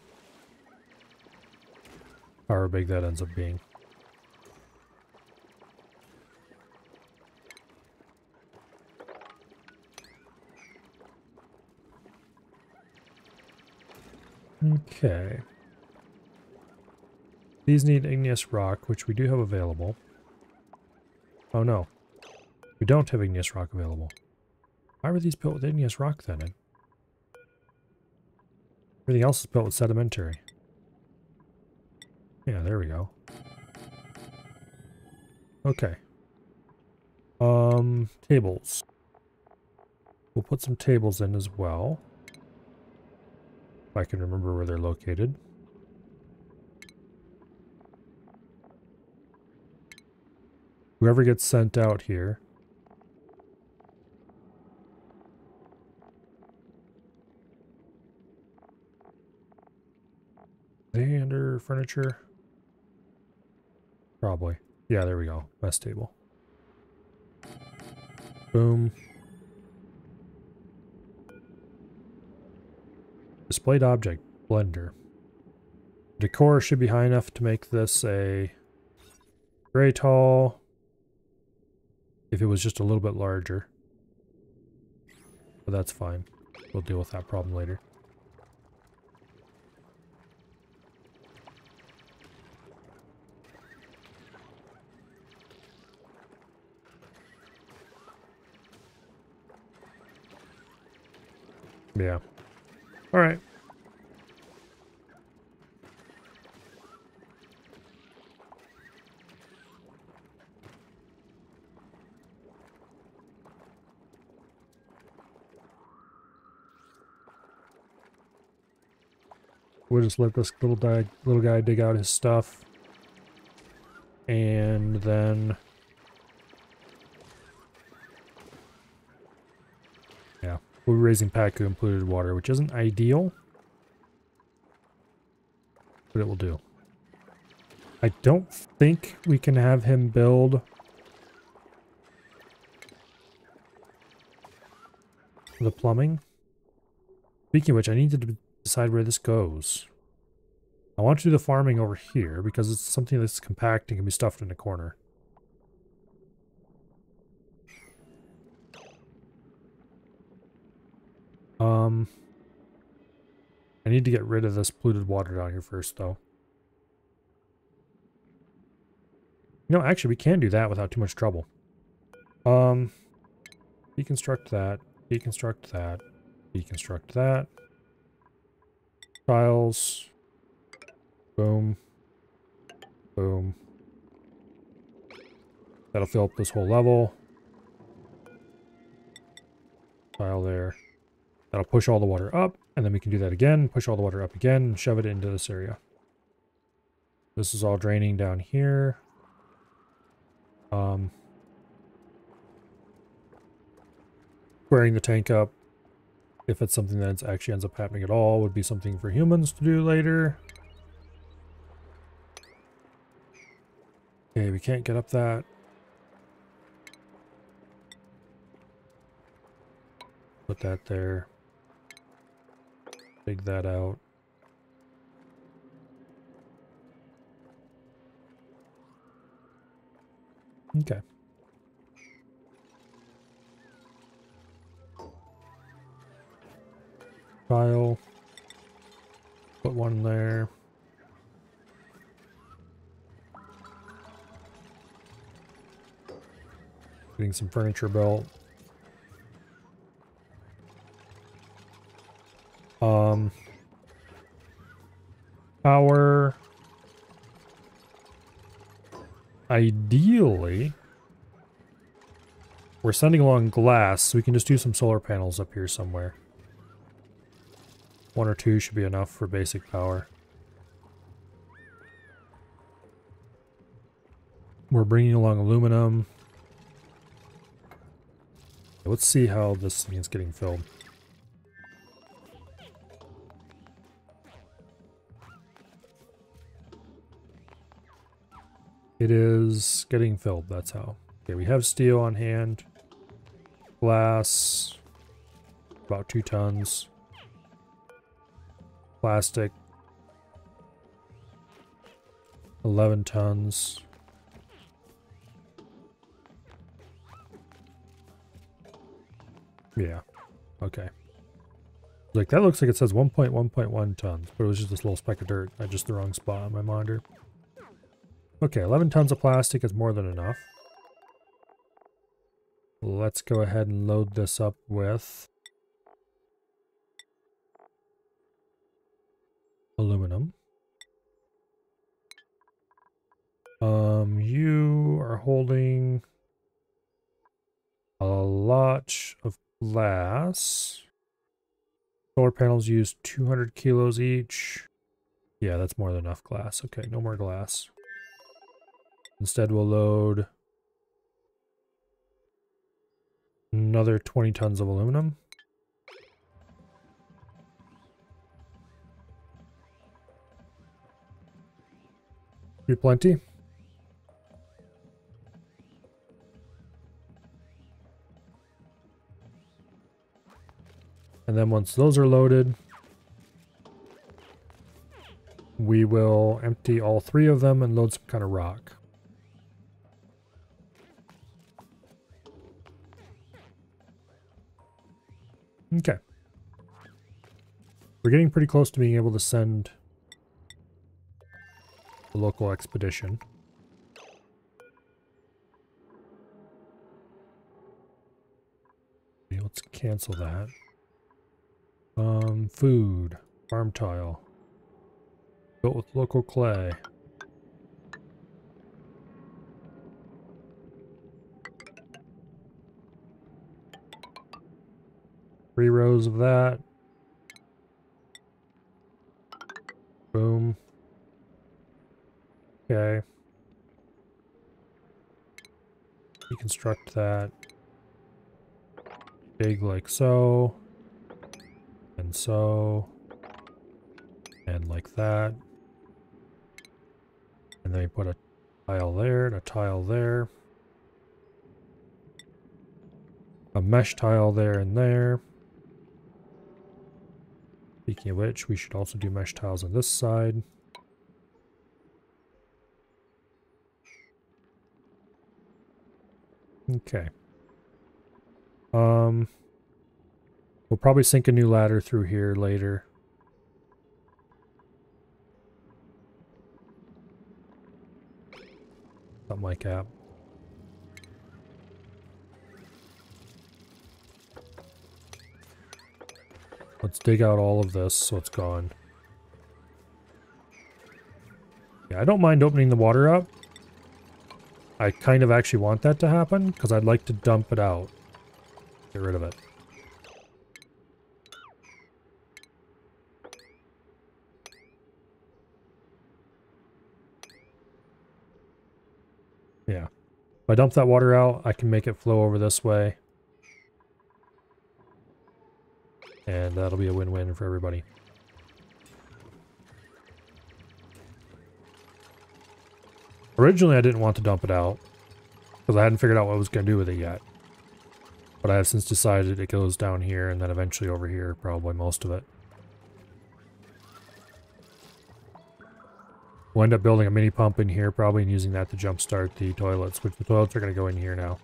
Speaker 1: However big that ends up being. Okay. These need igneous rock, which we do have available. Oh no. We don't have igneous rock available. Why were these built with igneous rock then? Everything else is built with sedimentary. Yeah, there we go. Okay. Tables. We'll put some tables in as well. If I can remember where they're located. Whoever gets sent out here. Are they under furniture? Probably. Yeah, there we go. Mess table. Boom. Displayed object. Blender. Decor should be high enough to make this a gray tall. If it was just a little bit larger. But that's fine. We'll deal with that problem later. Yeah. All right. We'll just let this little guy dig out his stuff. And then... yeah. We'll be raising Pacu in polluted water, which isn't ideal. But it will do. I don't think we can have him build... the plumbing. Speaking of which, I need to decide where this goes. I want to do the farming over here because it's something that's compact and can be stuffed in a corner. I need to get rid of this polluted water down here first, though. You know, actually, we can do that without too much trouble. Deconstruct that. Deconstruct that. Deconstruct that. Tiles. Boom. Boom. That'll fill up this whole level. Tile there. That'll push all the water up, and then we can do that again, push all the water up again, and shove it into this area. This is all draining down here. Squaring the tank up, if it's something that actually ends up happening at all, would be something for humans to do later. Okay, we can't get up that. Put that there. Dig that out. Okay. File. Put one there. Getting some furniture built. Power. Ideally, we're sending along glass, so we can just do some solar panels up here somewhere. 1 or 2 should be enough for basic power. We're bringing along aluminum. Let's see how this thing is getting filled. It is getting filled, that's how. Okay, we have steel on hand. Glass, about 2 tons. Plastic, 11 tons. Yeah, okay. Like, that looks like it says 1.1 tons, but it was just this little speck of dirt at just the wrong spot on my monitor. Okay, 11 tons of plastic is more than enough. Let's go ahead and load this up with aluminum. You are holding a lot of glass. Solar panels use 200 kilos each. Yeah, that's more than enough glass. Okay, no more glass. Instead, we'll load Another 20 tons of aluminum. Be plenty. And then once those are loaded, we will empty all 3 of them and load some kind of rock. Okay. We're getting pretty close to being able to send a local expedition. Okay, let's cancel that. Food. Farm tile. Built with local clay. Three rows of that. Boom. Okay. Deconstruct that. Dig like so. And so. And like that. And then we put a tile there and a tile there. A mesh tile there and there. Speaking of which, we should also do mesh tiles on this side. Okay. We'll probably sink a new ladder through here later. Something like that. Let's dig out all of this so it's gone. Yeah, I don't mind opening the water up. I kind of actually want that to happen because I'd like to dump it out. Get rid of it. Yeah. If I dump that water out, I can make it flow over this way. And that'll be a win-win for everybody. Originally, I didn't want to dump it out because I hadn't figured out what I was going to do with it yet. But I have since decided it goes down here and then eventually over here, probably most of it. We'll end up building a mini pump in here probably and using that to jumpstart the toilets, which the toilets are going to go in here now.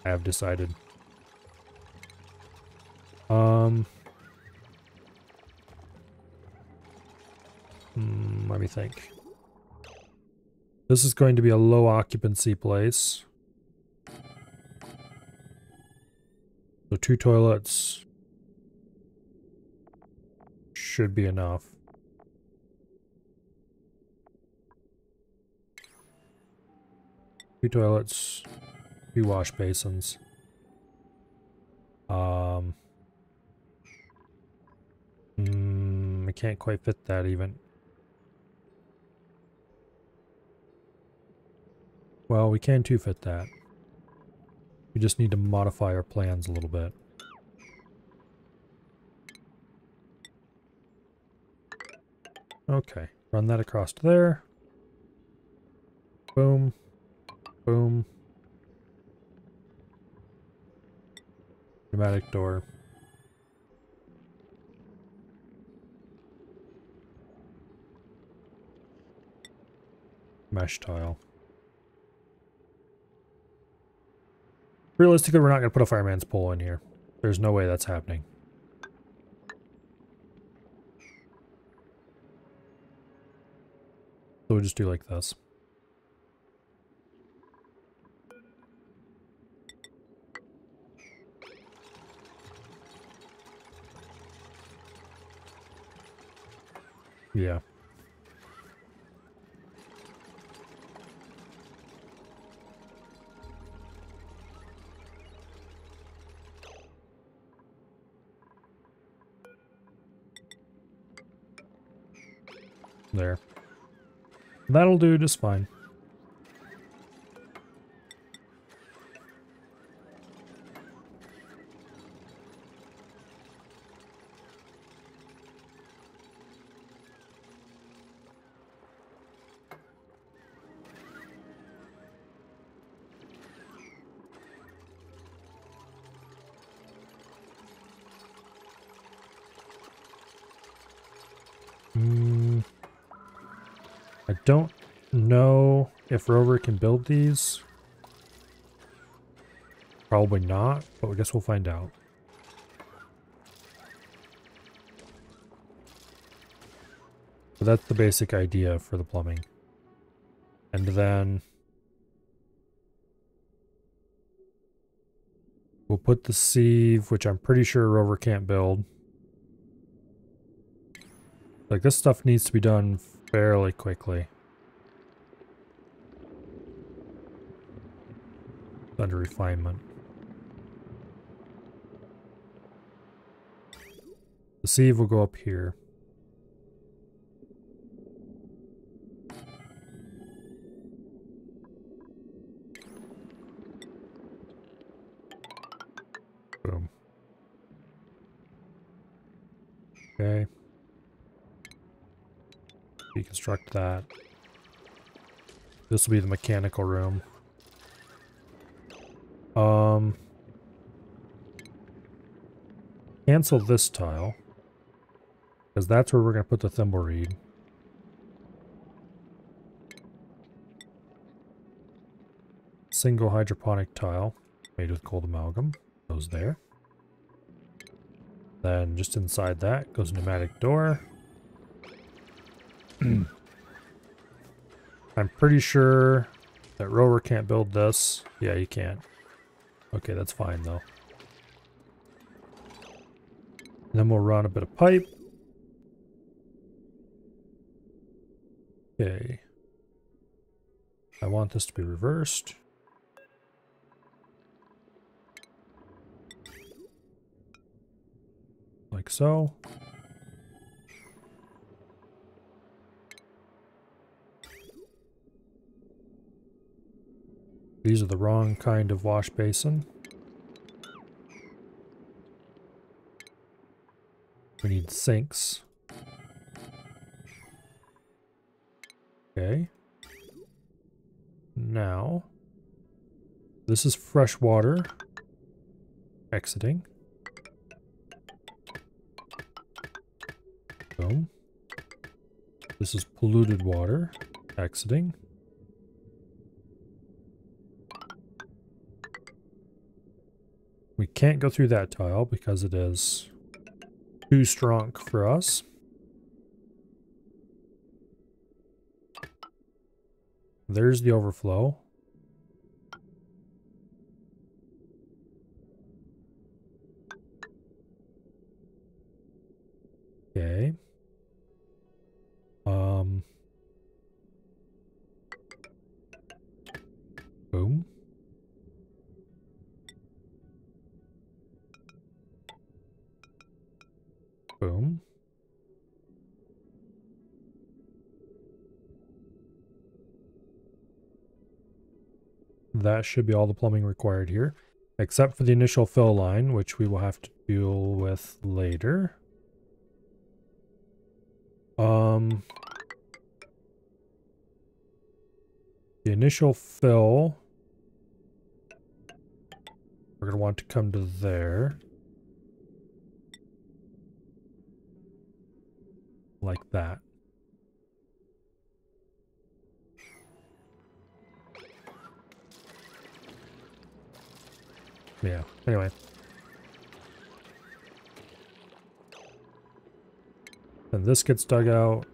Speaker 1: I have decided. Let me think. This is going to be a low occupancy place. So 2 toilets should be enough. Two toilets, 2 wash basins. I can't quite fit that even. Well, we can too fit that. We just need to modify our plans a little bit. Okay, run that across to there. Boom. Boom. Pneumatic door. Mesh tile. Realistically, we're not going to put a fireman's pole in here. There's no way that's happening. So we'll just do like this. Yeah. There. That'll do just fine. I don't know if Rover can build these. Probably not, but I guess we'll find out. So that's the basic idea for the plumbing. And then we'll put the sieve, which I'm pretty sure Rover can't build. Like, this stuff needs to be done fairly quickly. Under refinement. The sieve will go up here. Boom. Okay. Deconstruct that. This will be the mechanical room. Cancel this tile, because that's where we're going to put the thimble reed. Single hydroponic tile made with cold amalgam goes there. Then just inside that goes a pneumatic door. I'm pretty sure that Rover can't build this. Yeah, you can. Okay, that's fine though. And then we'll run a bit of pipe. Okay. I want this to be reversed. Like so. These are the wrong kind of wash basin. We need sinks. Okay. Now, this is fresh water exiting. Boom. This is polluted water exiting. We can't go through that tile because it is too strong for us. There's the overflow. Okay. Boom. Boom. That should be all the plumbing required here, except for the initial fill line, which we will have to deal with later. The initial fill, we're going to want to come to there. Like that. Yeah, anyway. Then this gets dug out.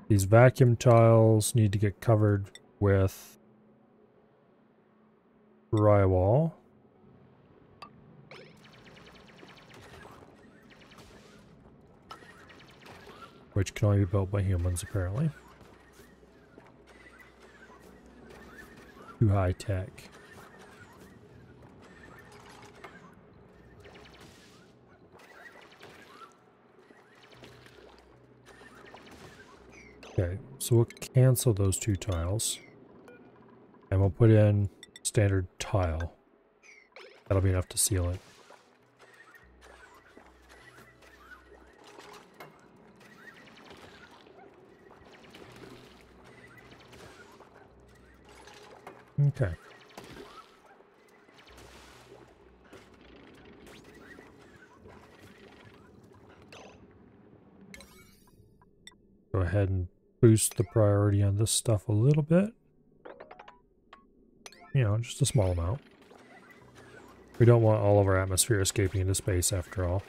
Speaker 1: These vacuum tiles need to get covered with drywall. Which can only be built by humans, apparently. Too high tech. Okay, so we'll cancel those two tiles. And we'll put in standard tile. That'll be enough to seal it. Okay. ahead and boost the priority on this stuff a little bit. You know, just a small amount. We don't want all of our atmosphere escaping into space after all.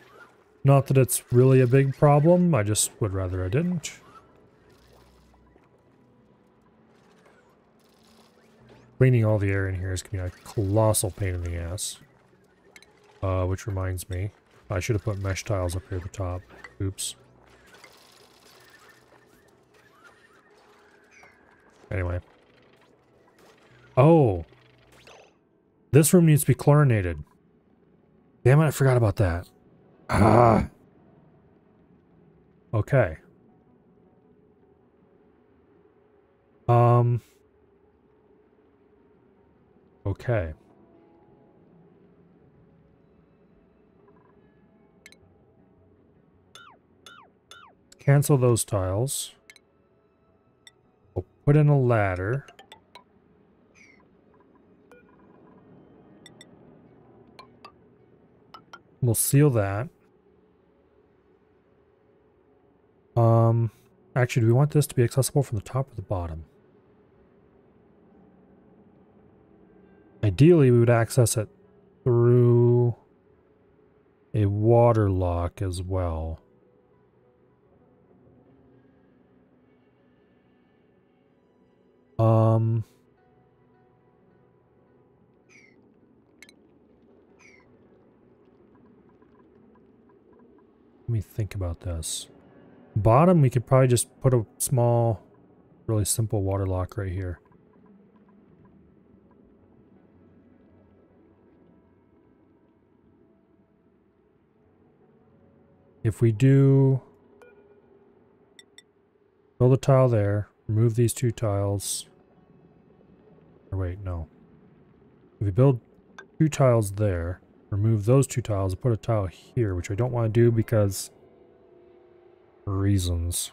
Speaker 1: Not that it's really a big problem, I just would rather I didn't. Cleaning all the air in here is going to be a colossal pain in the ass. Which reminds me, I should have put mesh tiles up here at the top. Oops. Anyway. Oh! This room needs to be chlorinated. Damn it, I forgot about that. Ah! Okay. Okay. Cancel those tiles. We'll put in a ladder. We'll seal that. Actually, do we want this to be accessible from the top or the bottom? Ideally, we would access it through a water lock as well. Let me think about this. Bottom, we could probably just put a small, really simple water lock right here. If we do build a tile there, remove these two tiles. Or wait, no. If we build two tiles there, remove those two tiles and put a tile here, which I don't want to do because reasons.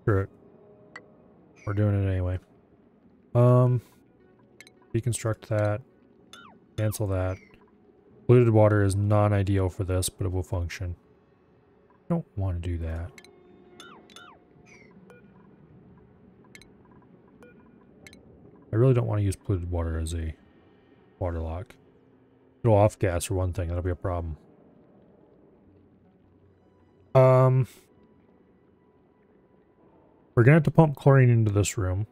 Speaker 1: Screw it. We're doing it anyway. Deconstruct that. Cancel that. Polluted water is non-ideal for this, but it will function. Don't want to do that. I really don't want to use polluted water as a water lock. It'll off gas for one thing, that'll be a problem. We're gonna have to pump chlorine into this room.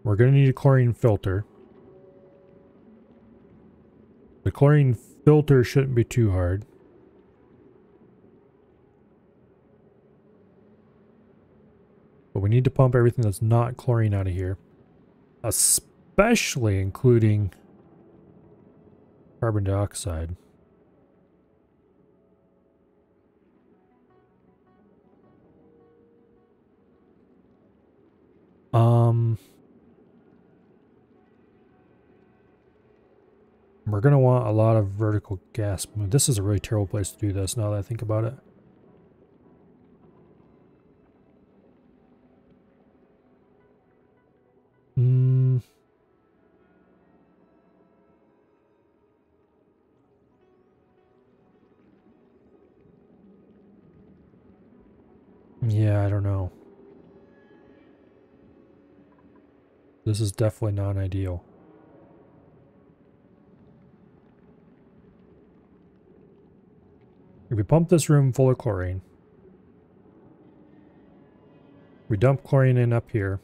Speaker 1: We're gonna need a chlorine filter. The chlorine filter shouldn't be too hard. But we need to pump everything that's not chlorine out of here. Especially including carbon dioxide. We're going to want a lot of vertical gas. This is a really terrible place to do this now that I think about it. Yeah, I don't know. This is definitely non-ideal. If we pump this room full of chlorine, we dump chlorine in up here,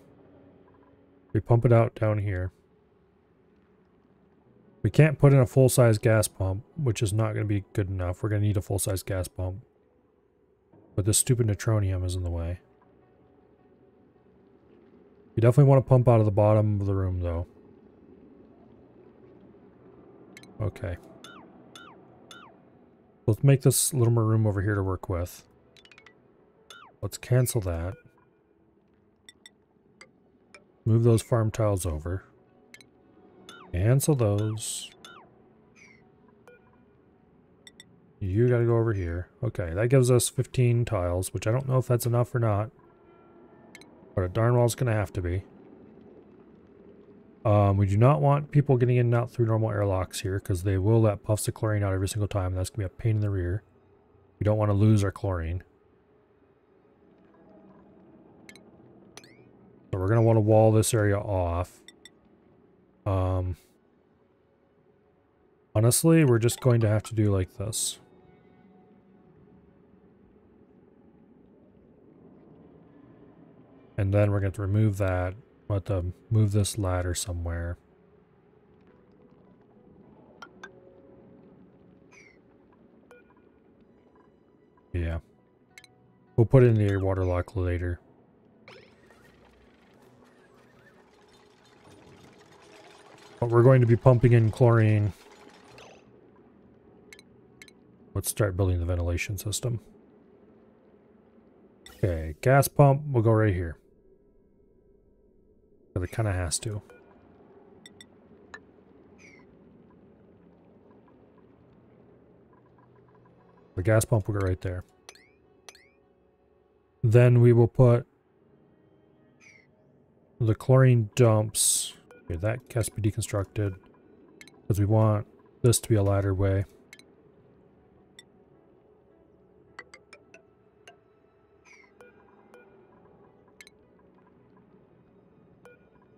Speaker 1: we pump it out down here. We can't put in a full-size gas pump, which is not going to be good enough. We're going to need a full-size gas pump. But this stupid neutronium is in the way. You definitely want to pump out of the bottom of the room, though. Okay. Let's make this little more room over here to work with. Let's cancel that. Move those farm tiles over. Cancel those. You gotta go over here. Okay, that gives us 15 tiles, which I don't know if that's enough or not. But a darn well is gonna have to be. We do not want people getting in and out through normal airlocks here because they will let puffs of chlorine out every single time, and that's going to be a pain in the rear. We don't want to lose our chlorine. So we're going to want to wall this area off. Honestly, we're just going to have to do like this. And then we're going to remove that. We'll have to move this ladder somewhere. Yeah. We'll put it in the air water lock later. But we're going to be pumping in chlorine. Let's start building the ventilation system. Okay, gas pump will go right here. But it kind of has to. The gas pump will go right there. Then we will put the chlorine dumps. Okay, that has to be deconstructed because we want this to be a ladder way.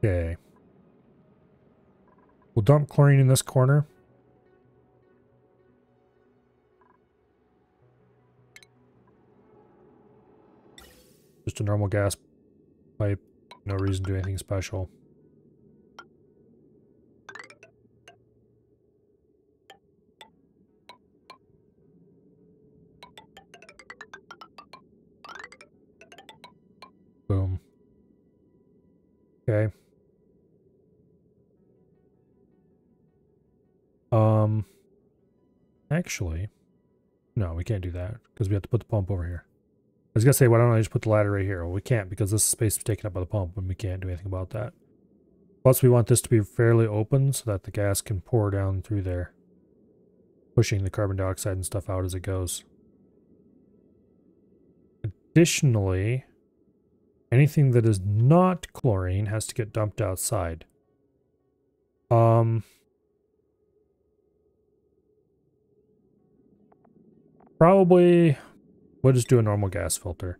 Speaker 1: Okay. We'll dump chlorine in this corner. Just a normal gas pipe. No reason to do anything special. Boom. Okay. Actually, no, we can't do that because we have to put the pump over here. I was gonna say, why don't I just put the ladder right here? Well, we can't because this space is taken up by the pump and we can't do anything about that. Plus, we want this to be fairly open so that the gas can pour down through there, pushing the carbon dioxide and stuff out as it goes. Additionally, anything that is not chlorine has to get dumped outside. Probably we'll just do a normal gas filter.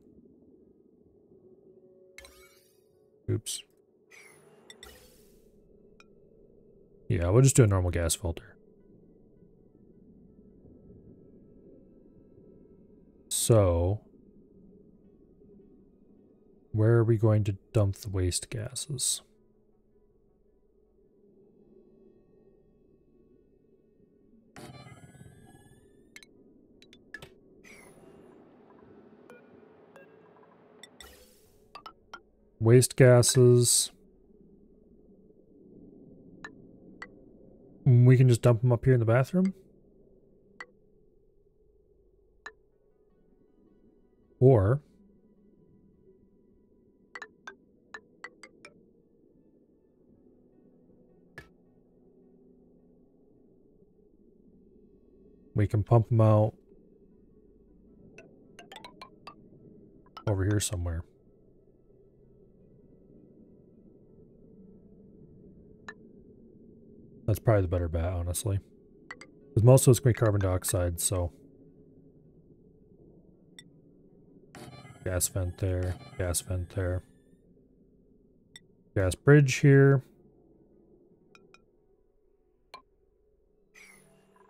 Speaker 1: Oops. Yeah, we'll just do a normal gas filter. So, where are we going to dump the waste gases? Waste gases. We can just dump them up here in the bathroom. Or we can pump them out over here somewhere. That's probably the better bet, honestly. Because most of it's going to be carbon dioxide, so. Gas vent there, gas vent there. Gas bridge here.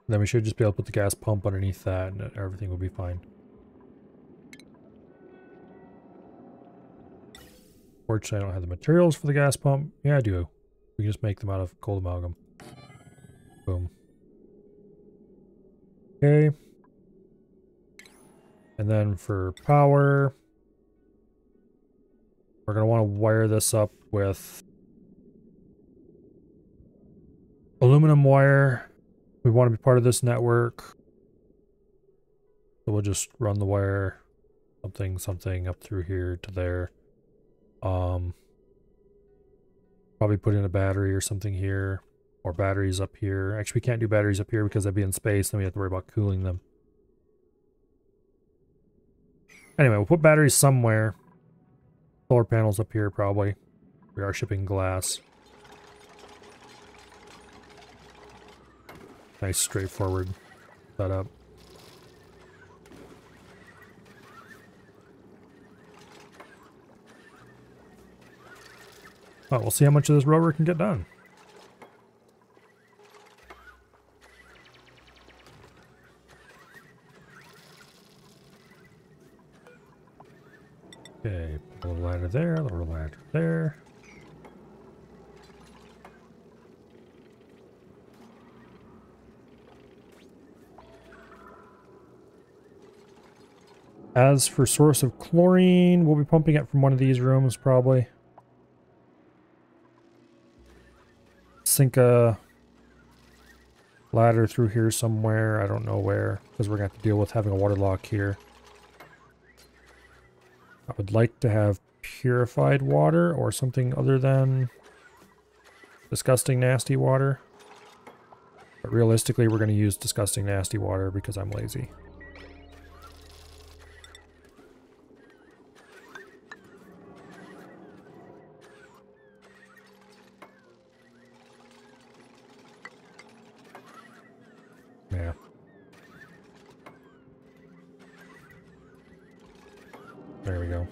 Speaker 1: Then we should just be able to put the gas pump underneath that and everything will be fine. Fortunately, I don't have the materials for the gas pump. Yeah, I do. We can just make them out of cold amalgam. Boom. Okay. And then for power, we're going to want to wire this up with aluminum wire. We want to be part of this network. So we'll just run the wire something up through here to there. Probably put in a battery or something here. Or batteries up here. Actually, we can't do batteries up here because they'd be in space, then we have to worry about cooling them. Anyway, we'll put batteries somewhere. Solar panels up here, probably. We are shipping glass. Nice straightforward setup. Well, we'll see how much of this rover can get done. Okay, put a little ladder there, a little ladder there. As for source of chlorine, we'll be pumping it from one of these rooms, probably. Sink a ladder through here somewhere. I don't know where, because we're going to have to deal with having a water lock here. I would like to have purified water or something other than disgusting nasty water. But realistically, we're going to use disgusting nasty water because I'm lazy. Yeah. There we go.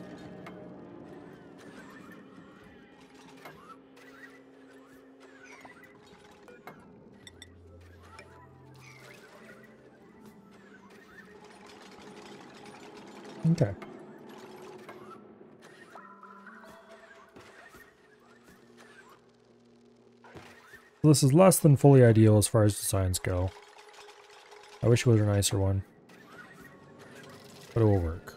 Speaker 1: Okay. This is less than fully ideal as far as designs go. I wish it was a nicer one. But it will work.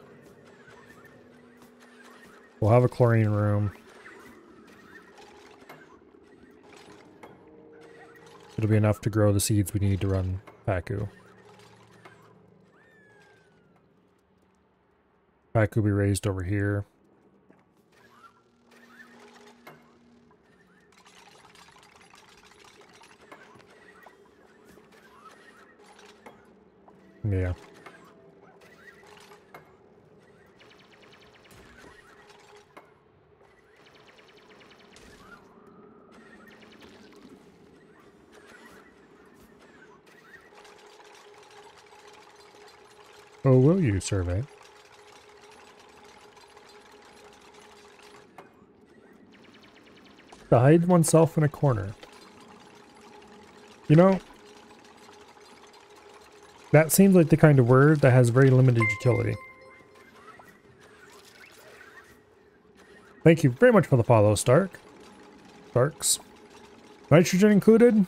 Speaker 1: We'll have a chlorine room. It'll be enough to grow the seeds we need to run Pacu. Pacu will be raised over here. Yeah. Oh, will you, survey? To hide oneself in a corner. You know, that seems like the kind of word that has very limited utility. Thank you very much for the follow, Starks. Nitrogen included?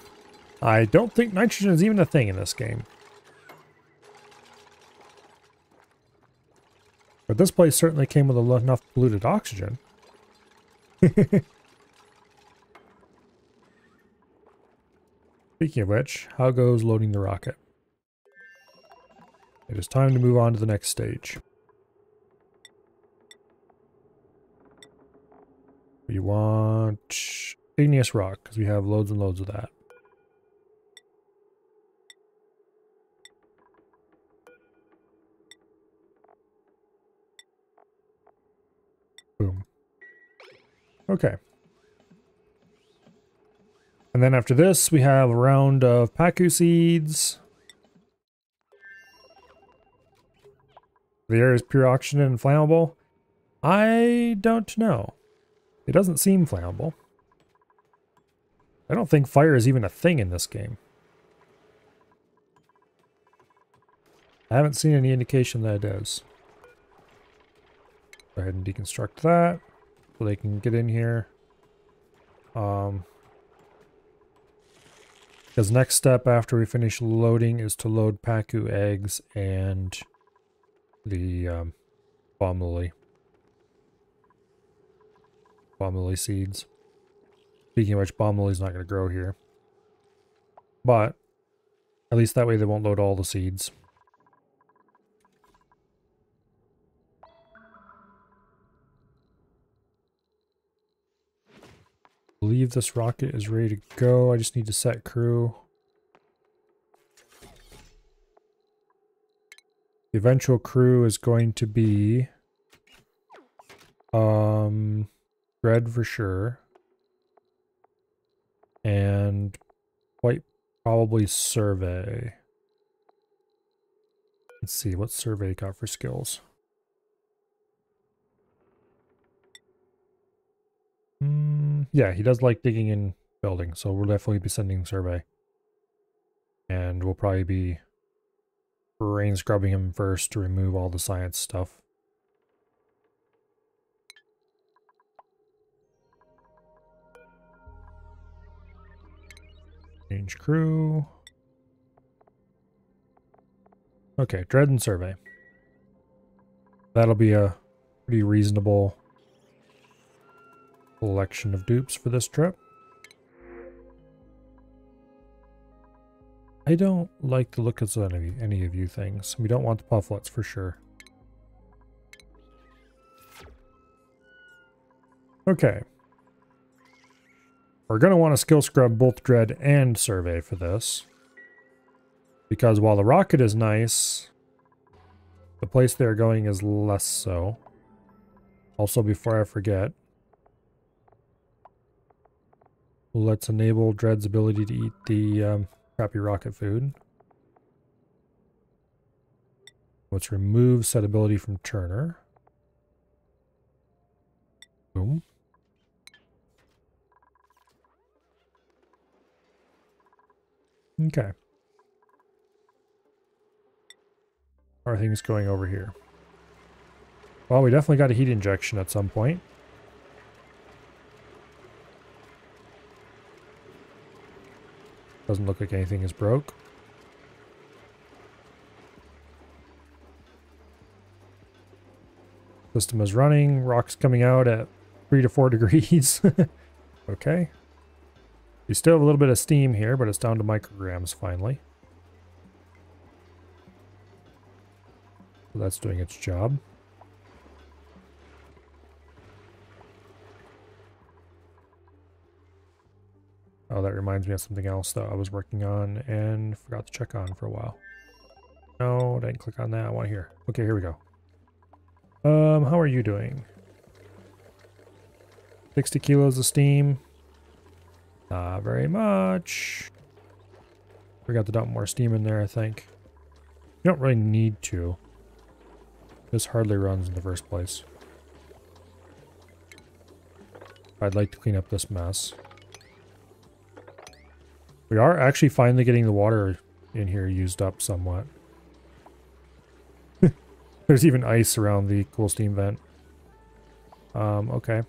Speaker 1: I don't think nitrogen is even a thing in this game. But this place certainly came with enough polluted oxygen. Speaking of which, how goes loading the rocket? It is time to move on to the next stage. We want igneous rock, because we have loads and loads of that. Boom. Okay. And then after this, we have a round of Pacu seeds. The air is pure oxygen and flammable. I don't know. It doesn't seem flammable. I don't think fire is even a thing in this game. I haven't seen any indication that it is. Go ahead and deconstruct that so they can get in here. Because next step after we finish loading is to load Pacu eggs and the bomb lily seeds. Speaking of which, bomb lily's not going to grow here. But at least that way they won't load all the seeds. I believe this rocket is ready to go. I just need to set crew. The eventual crew is going to be Red for sure. And Probably survey. Let's see, what survey got for skills? Yeah, he does like digging in buildings, so we'll definitely be sending survey. And we'll probably be rain scrubbing him first to remove all the science stuff. Change crew. Okay, dread and survey. That'll be a pretty reasonable collection of dupes for this trip. I don't like the look of any of you things. We don't want the pufflets for sure. Okay. We're going to want to skill scrub both dread and survey for this. Because while the rocket is nice, the place they're going is less so. Also, before I forget, let's enable dread's ability to eat the crappy rocket food. Let's remove set ability from Turner. Boom. Okay. How are things going over here? Well, we definitely got a heat injection at some point. Doesn't look like anything is broke. System is running. Rock's coming out at 3 to 4 degrees. Okay. We still have a little bit of steam here, but it's down to micrograms finally. So that's doing its job. Oh, that reminds me of something else that I was working on and forgot to check on for a while. No, I didn't click on that. I want to hear. Okay, here we go. How are you doing? 60 kilos of steam. Not very much. Forgot to dump more steam in there, I think. You don't really need to. This hardly runs in the first place. I'd like to clean up this mess. We are actually finally getting the water in here used up somewhat. There's even ice around the cool steam vent. Okay.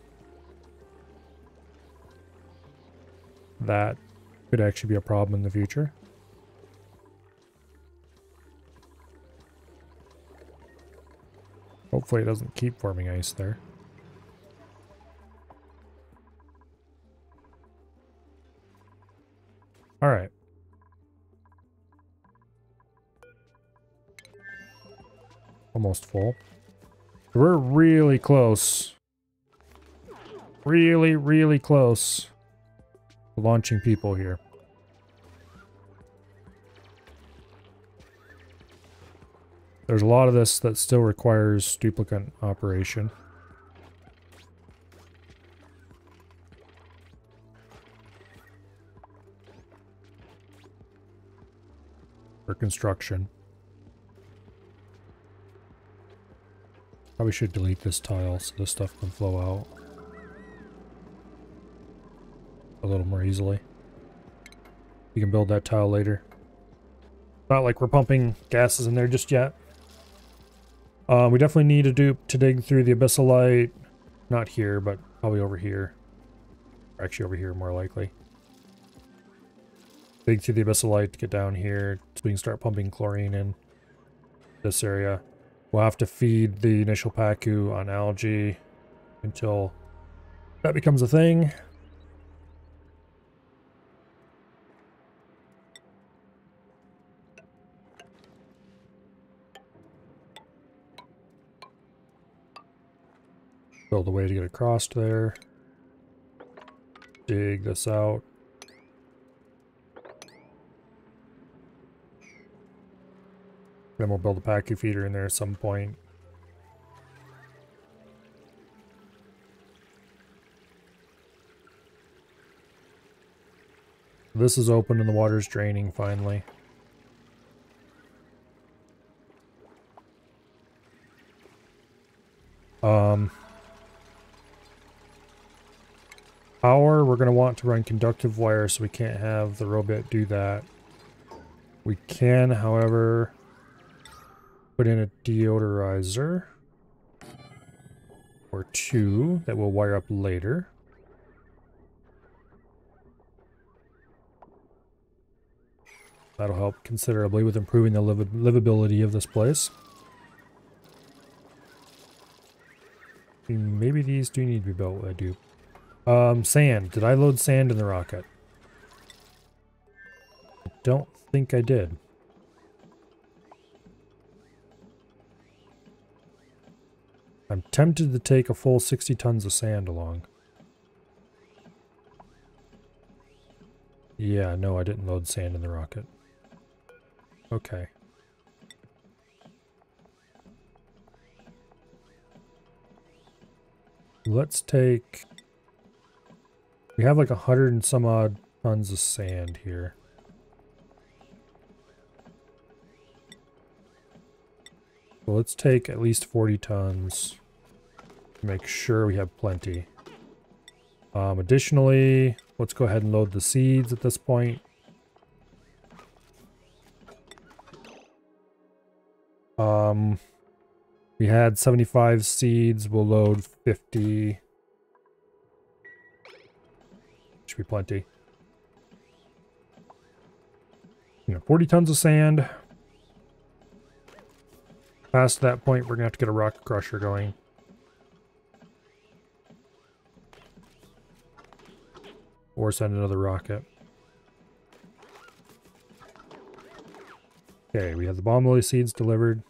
Speaker 1: That could actually be a problem in the future. Hopefully it doesn't keep forming ice there. Alright. Almost full. We're really close. Really, really close to launching people here. There's a lot of this that still requires duplicate operation. For construction. Probably should delete this tile so this stuff can flow out a little more easily. You can build that tile later. Not like we're pumping gases in there just yet. We definitely need a dupe to dig through the abyssalite. Not here, but probably over here. Or actually over here, more likely. Dig through the abyssalite to get down here so we can start pumping chlorine in this area. We'll have to feed the initial Pacu on algae until that becomes a thing. Build a way to get across there. Dig this out. Then we'll build a Pacu feeder in there at some point. This is open and the water's draining finally. Power, we're going to want to run conductive wire, so we can't have the robot do that. We can, however, put in a deodorizer or two that we'll wire up later. That'll help considerably with improving the livability of this place. Maybe these do need to be built. I do. Sand. Did I load sand in the rocket? I don't think I did. I'm tempted to take a full 60 tons of sand along. Yeah, no, I didn't load sand in the rocket. Okay. Let's take... We have like 100 and some odd tons of sand here. So let's take at least 40 tons to make sure we have plenty. Additionally, let's go ahead and load the seeds at this point. We had 75 seeds, we'll load 50. Should be plenty. 40 tons of sand. Past that point, we're gonna have to get a rock crusher going. Or send another rocket. Okay, we have the bomb lily seeds delivered.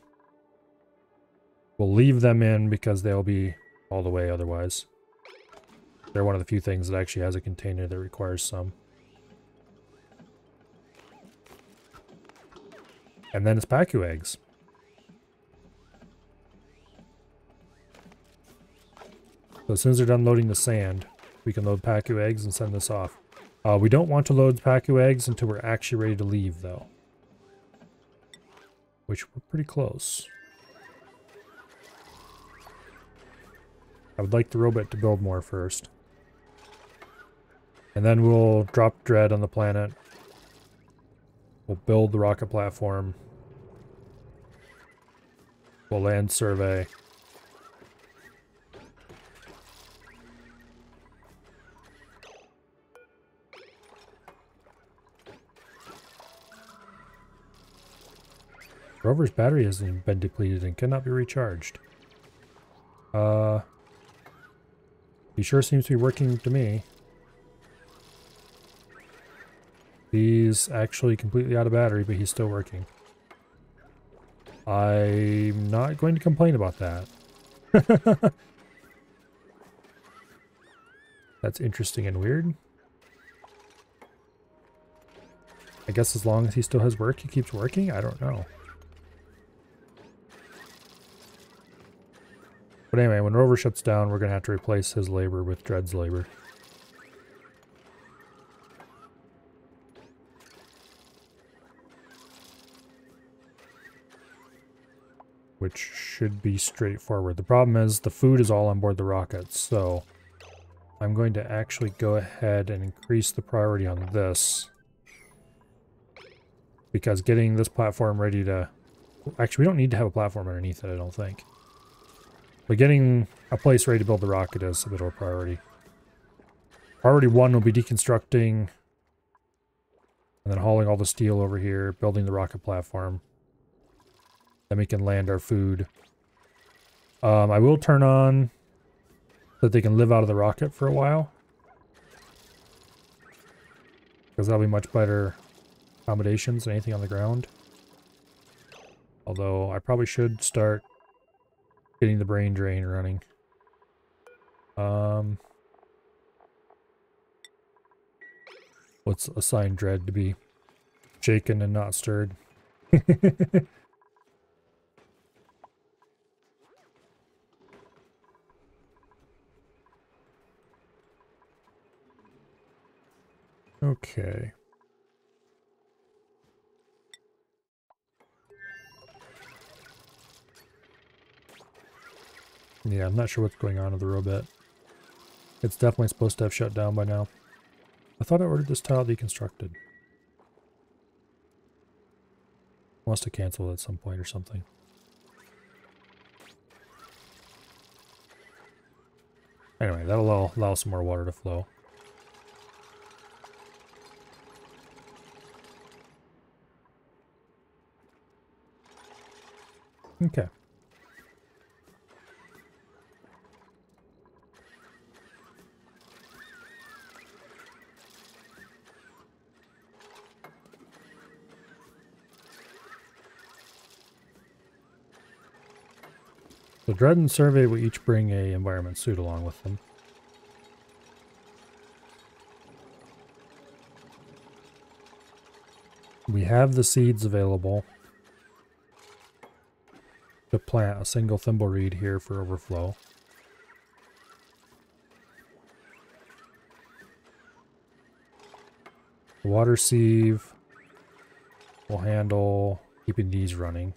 Speaker 1: We'll leave them in because they'll be all the way otherwise. They're one of the few things that actually has a container that requires some. And then it's Pacu eggs. So as soon as they're done loading the sand, we can load Pacu eggs and send this off. We don't want to load Pacu eggs until we're actually ready to leave, though. Which we're pretty close. I would like the robot to build more first. And then we'll drop Dread on the planet. We'll build the rocket platform. We'll land survey. Rover's battery has been depleted and cannot be recharged. He sure seems to be working to me. He's actually completely out of battery, but he's still working. I'm not going to complain about that. That's interesting and weird. I guess as long as he still has work, he keeps working? I don't know. But anyway, when Rover shuts down, we're going to have to replace his labor with Dread's labor. Which should be straightforward. The problem is the food is all on board the rocket, so I'm going to actually go ahead and increase the priority on this. Because getting this platform ready to... Actually, we don't need to have a platform underneath it, I don't think. But getting a place ready to build the rocket is a bit of a priority. Priority 1 will be deconstructing and then hauling all the steel over here, building the rocket platform. Then we can land our food. I will turn on so that they can live out of the rocket for a while. Because that'll be much better accommodations than anything on the ground. Although I probably should start getting the brain drain running. Let's assign Dread to be shaken and not stirred. Okay. Yeah, I'm not sure what's going on with the robot. It's definitely supposed to have shut down by now. I thought I ordered this tile deconstructed. Must have canceled at some point or something. Anyway, that'll allow some more water to flow. Okay. The Dread and Survey will each bring a environment suit along with them. We have the seeds available to plant a single thimbleweed here for overflow. The water sieve will handle keeping these running.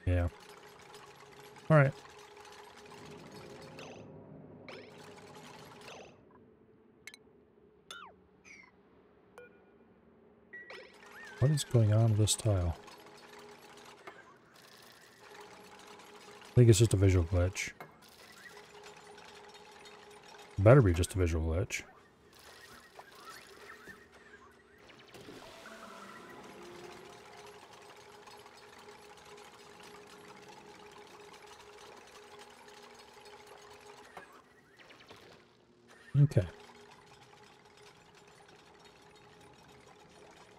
Speaker 1: Yeah. All right. What is going on with this tile? I think it's just a visual glitch. Better be just a visual glitch. Okay.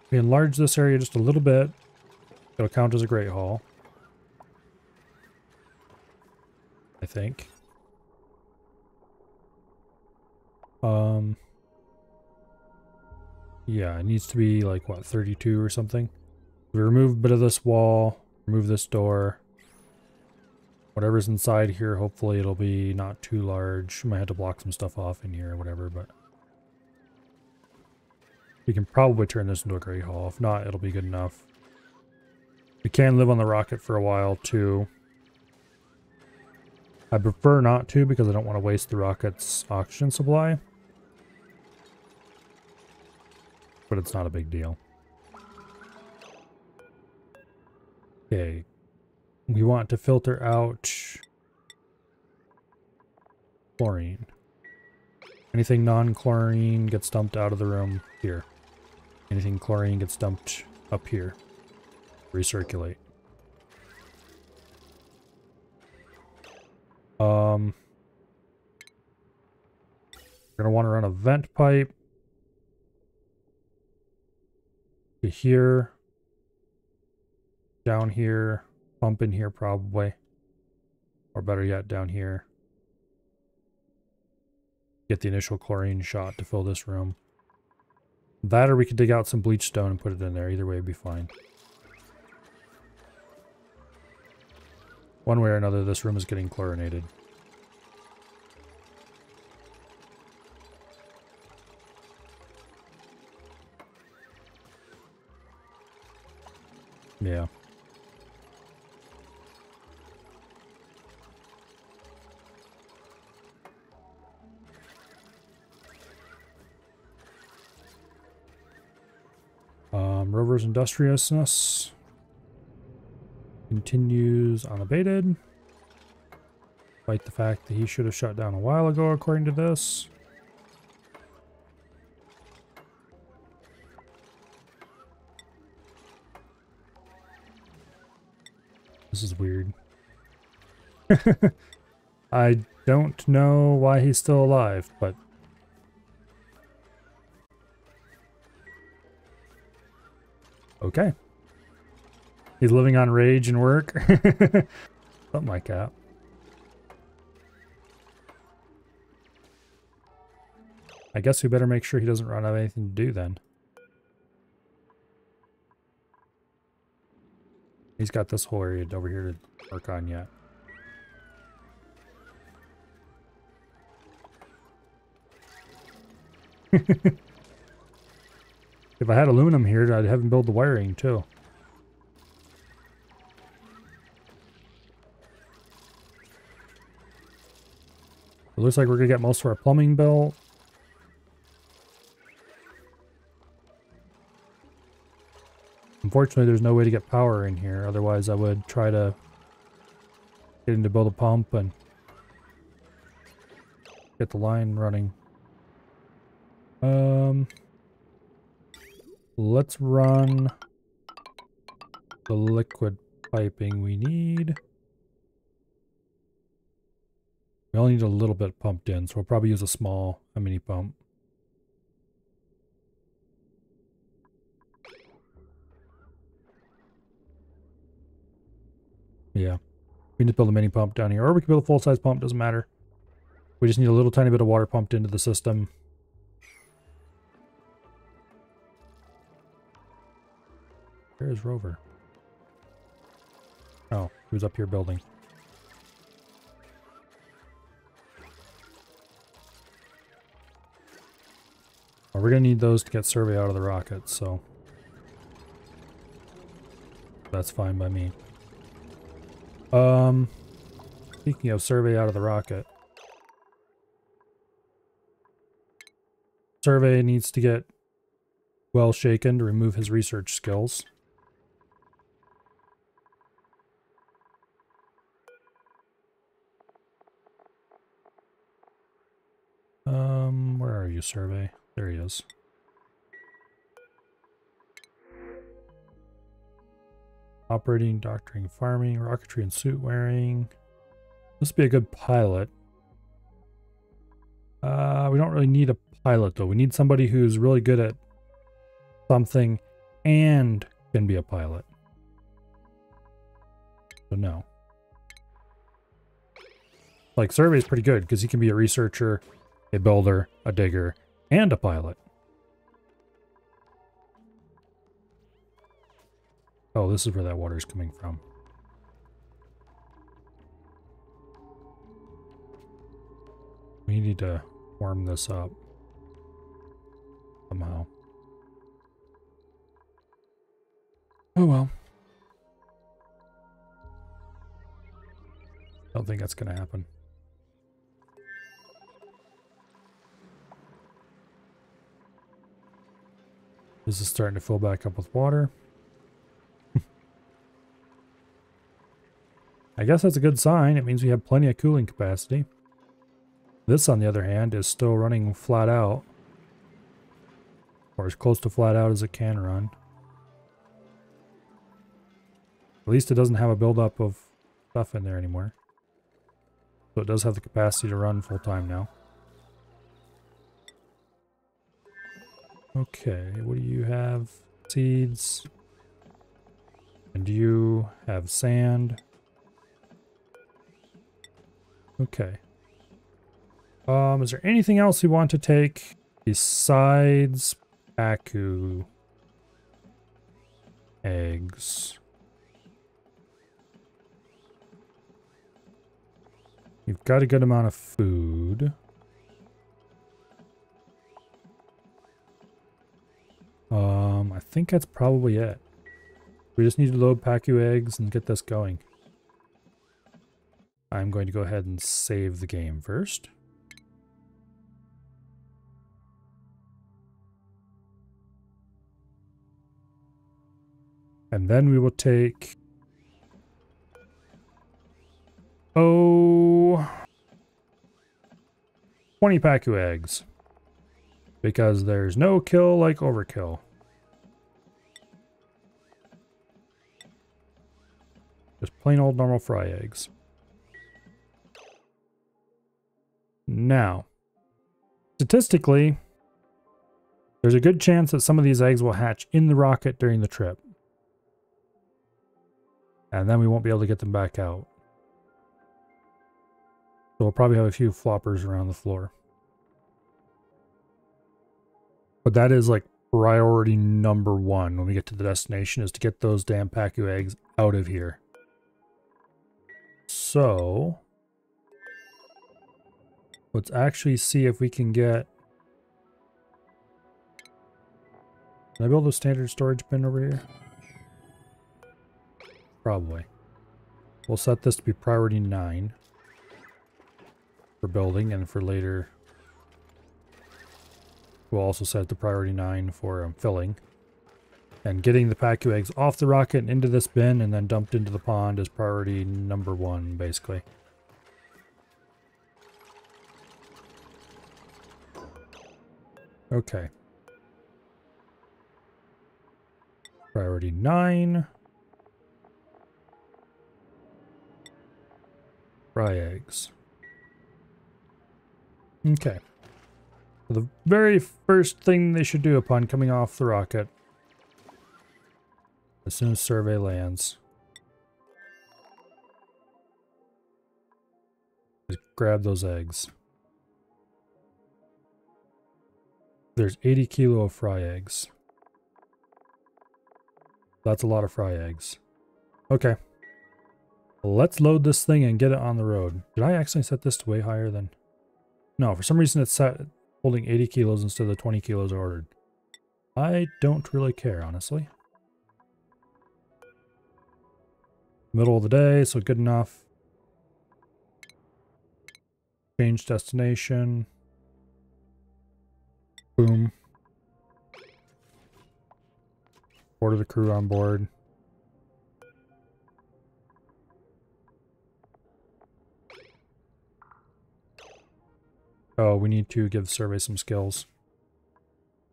Speaker 1: We enlarge this area just a little bit. It'll count as a Great Hall, I think. Yeah, it needs to be like, what, 32 or something? We remove a bit of this wall, remove this door. Whatever's inside here, hopefully it'll be not too large. Might have to block some stuff off in here or whatever, but we can probably turn this into a Great Hall. If not, it'll be good enough. We can live on the rocket for a while too. I prefer not to because I don't want to waste the rocket's oxygen supply. But it's not a big deal. Okay. We want to filter out chlorine. Anything non-chlorine gets dumped out of the room here. Anything chlorine gets dumped up here. Recirculate. We're gonna want to run a vent pipe to here, down here, pump in here probably, or better yet, down here. Get the initial chlorine shot to fill this room. That, or we could dig out some bleach stone and put it in there. Either way would be fine. One way or another, this room is getting chlorinated. Yeah. Rover's industriousness continues unabated. Despite the fact that he should have shut down a while ago, according to this. This is weird. I don't know why he's still alive, but okay. He's living on rage and work. Something like that. I guess we better make sure he doesn't run out of anything to do then. He's got this whole area over here to work on yet. If I had aluminum here, I'd have him build the wiring too. It looks like we're gonna get most of our plumbing built. Unfortunately, there's no way to get power in here. Otherwise, I would try to get in to build a pump and get the line running. Let's run the liquid piping we need. We only need a little bit pumped in, so we'll probably use a mini pump. Yeah. We need to build a mini pump down here, or we can build a full-size pump, doesn't matter. We just need a little tiny bit of water pumped into the system. Where is Rover? Oh, he was up here building. Well, we're gonna need those to get survey out of the rocket, so that's fine by me. Speaking of survey out of the rocket, survey needs to get well shaken to remove his research skills. Where are you, survey? There he is. Operating, doctoring, farming, rocketry and suit wearing. This would be a good pilot. We don't really need a pilot though. We need somebody who's really good at something and can be a pilot. So no. Like, survey is pretty good because he can be a researcher, a builder, a digger, and a pilot. Oh, this is where that water is coming from. We need to warm this up somehow. Oh well. Don't think that's gonna happen. This is starting to fill back up with water. I guess that's a good sign. It means we have plenty of cooling capacity. This, on the other hand, is still running flat out. Or as close to flat out as it can run. At least it doesn't have a buildup of stuff in there anymore. So it does have the capacity to run full time now. Okay, what do you have? Seeds. And you have sand. Okay. Is there anything else you want to take besides Pacu eggs? You've got a good amount of food. I think that's probably it. We just need to load Pacu eggs and get this going. I'm going to go ahead and save the game first. And then we will take... 20 Pacu eggs. Because there's no kill like overkill. Just plain old normal fry eggs. Now, statistically, there's a good chance that some of these eggs will hatch in the rocket during the trip. And then we won't be able to get them back out. So we'll probably have a few floppers around the floor. But that is like priority number one when we get to the destination, is to get those damn Pacu eggs out of here. So let's actually see if we can get Can I build a standard storage bin over here? Probably. We'll set this to be priority 9 for building, and for later we'll also set it to priority 9 for filling. And getting the PACU eggs off the rocket and into this bin and then dumped into the pond is priority number 1, basically. Okay. Priority 9. Fry eggs. Okay. So the very first thing they should do upon coming off the rocket, as soon as survey lands, is grab those eggs. There's 80 kilo of fry eggs. That's a lot of fry eggs. Okay. Let's load this thing and get it on the road. Did I actually set this to way higher than... No, for some reason it's set holding 80 kilos instead of the 20 kilos ordered. I don't really care, honestly. Middle of the day, so good enough. Change destination. Boom. Order the crew on board. Oh, we need to give Survey some skills.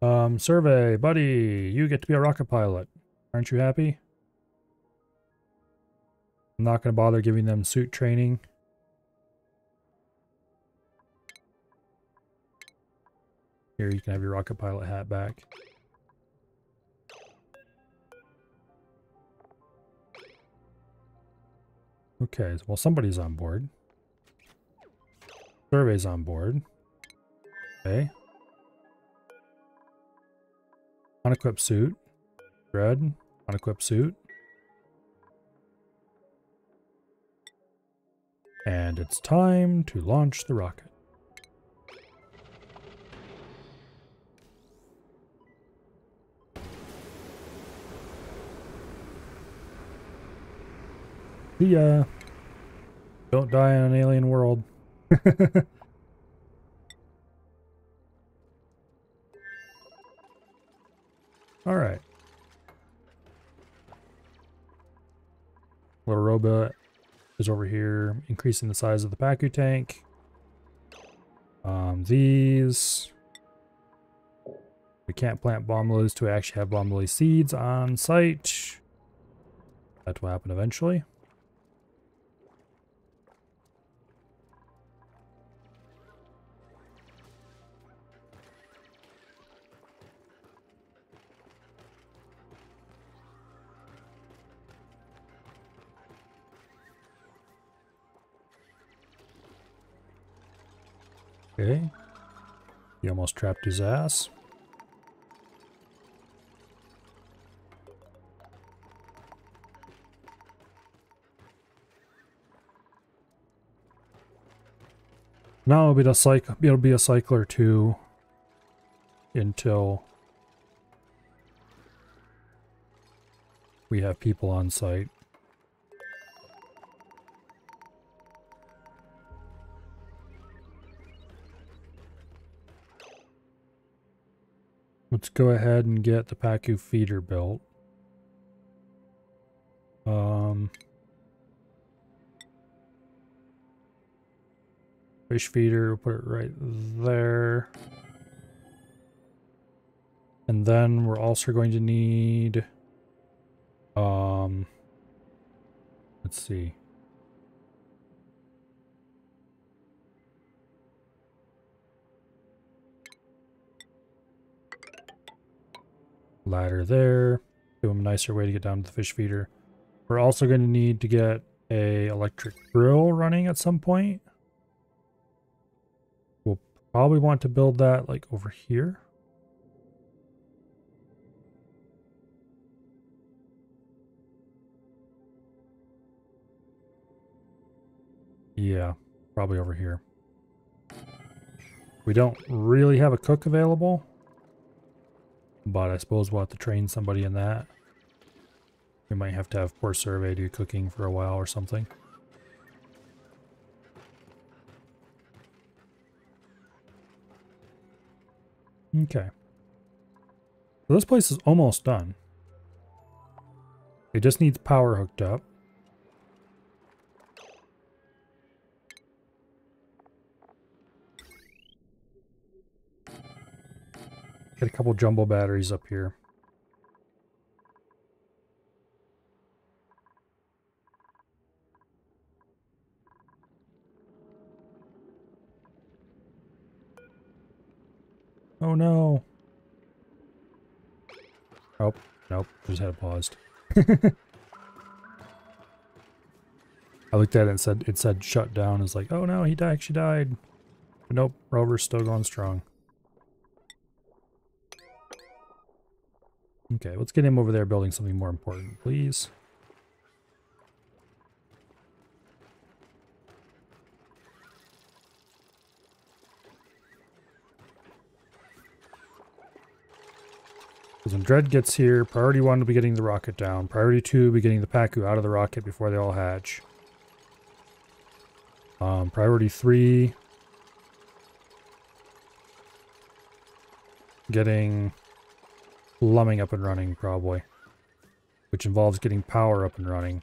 Speaker 1: Survey, buddy, you get to be a rocket pilot. Aren't you happy? I'm not going to bother giving them suit training. Here, you can have your rocket pilot hat back. Okay, well, somebody's on board. Survey's on board. Okay. Unequipped suit. Dread. Unequipped suit. And it's time to launch the rocket. See ya. Don't die in an alien world. Alright. Little robot is over here, increasing the size of the PACU tank. These... We can't plant bomb lilies till we actually have bomb lily seeds on site. That will happen eventually. Okay. He almost trapped his ass. Now it'll be a cycle or two until we have people on site. Let's go ahead and get the PACU feeder built. Fish feeder, we'll put it right there. And then we're also going to need, let's see. Ladder there. Give them a nicer way to get down to the fish feeder. We're also going to need to get a electric grill running at some point. We'll probably want to build that like over here. Yeah, probably over here. We don't really have a cook available. but I suppose we'll have to train somebody in that. We might have to have poor survey do cooking for a while or something. Okay. So this place is almost done. It just needs power hooked up. Get a couple jumbo batteries up here. Oh no. Oh, nope. Just had it paused. I looked at it and it said shut down. It's like, oh no, he actually died. But nope, rover's still going strong. Okay, let's get him over there building something more important, please. Because when Dread gets here, priority 1 will be getting the rocket down. Priority 2 will be getting the Pacu out of the rocket before they all hatch. Priority 3... getting plumbing up and running, probably. Which involves getting power up and running.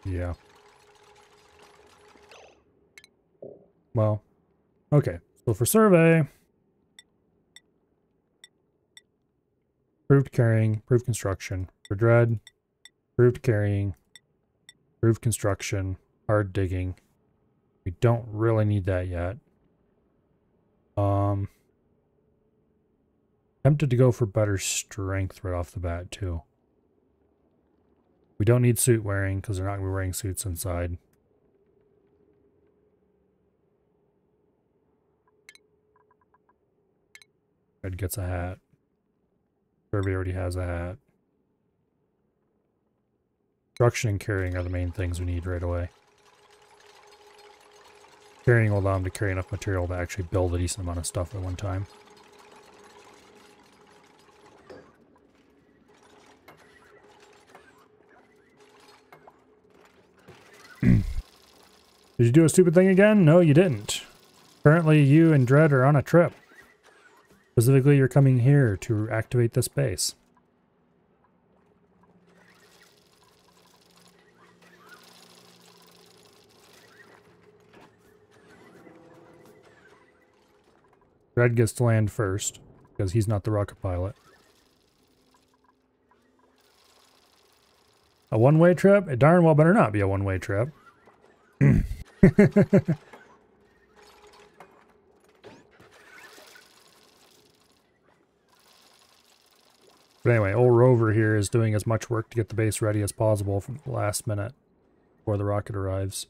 Speaker 1: Yeah. Well, okay. So for survey, proved carrying, proved construction. For Dread, proved carrying, proved construction, hard digging. We don't really need that yet. Tempted to go for better strength right off the bat too. We don't need suit wearing because they're not going to be wearing suits inside. Red gets a hat. Survey already has a hat. Construction and carrying are the main things we need right away. Carrying will allow them to carry enough material to actually build a decent amount of stuff at one time. Did you do a stupid thing again? No, you didn't. Currently, you and Dread are on a trip. Specifically, you're coming here to activate this base. Dread gets to land first, because he's not the rocket pilot. A one-way trip? It darn well better not be a one-way trip. But anyway, old Rover here is doing as much work to get the base ready as possible from the last minute before the rocket arrives.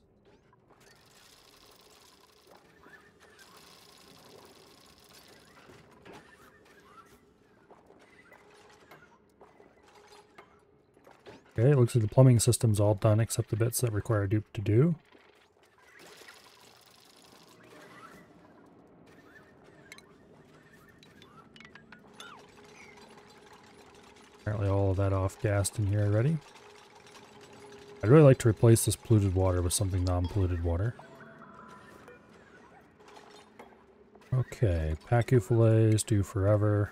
Speaker 1: Okay, it looks like the plumbing system's all done except the bits that require Dupe to do. Apparently all of that off-gassed in here already. I'd really like to replace this polluted water with something non-polluted water. Okay, Pacu fillets do forever.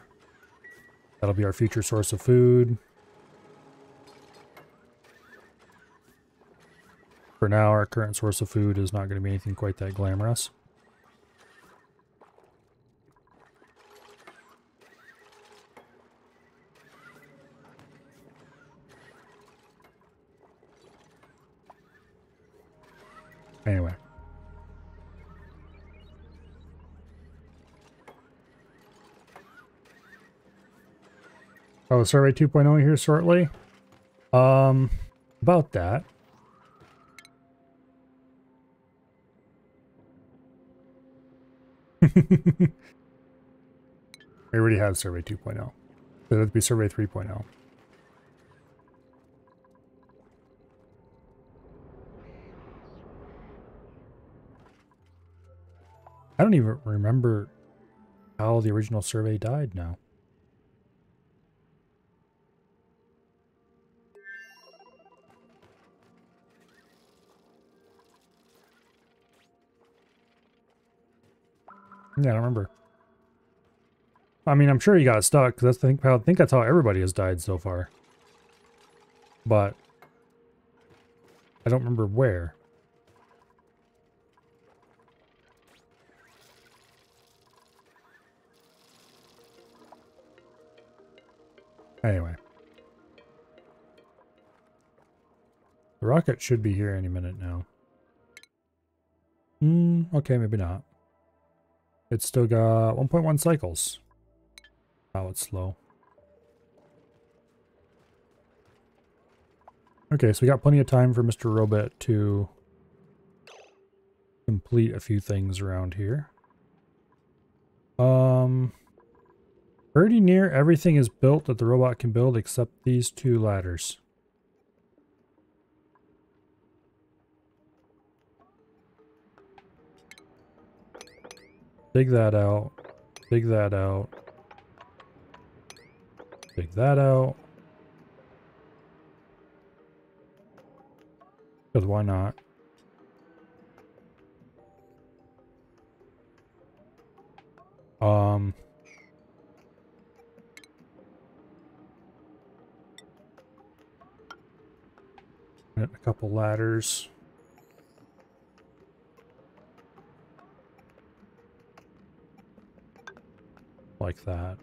Speaker 1: That'll be our future source of food. For now, our current source of food is not going to be anything quite that glamorous. Anyway. Oh, survey 2.0 here shortly. About that. We already have survey 2.0. So that'd be survey 3.0. I don't even remember how the original survey died now. Yeah, I don't remember. I mean, I'm sure he got stuck, because I think that's how everybody has died so far. But I don't remember where. Anyway. The rocket should be here any minute now. Okay, maybe not. It's still got 1.1 cycles. Wow, it's slow. Okay, so we got plenty of time for Mr. Robot to complete a few things around here. Pretty near everything is built that the robot can build except these two ladders. Dig that out. Dig that out. Dig that out. Because why not? A couple ladders. Like that.